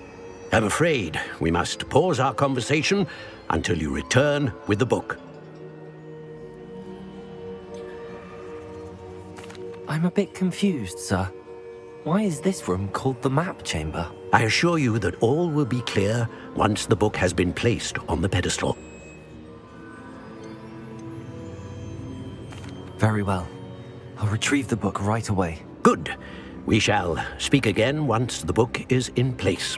I'm afraid we must pause our conversation until you return with the book. I'm a bit confused, sir. Why is this room called the map chamber? I assure you that all will be clear once the book has been placed on the pedestal. Very well. I'll retrieve the book right away. Good. We shall speak again once the book is in place.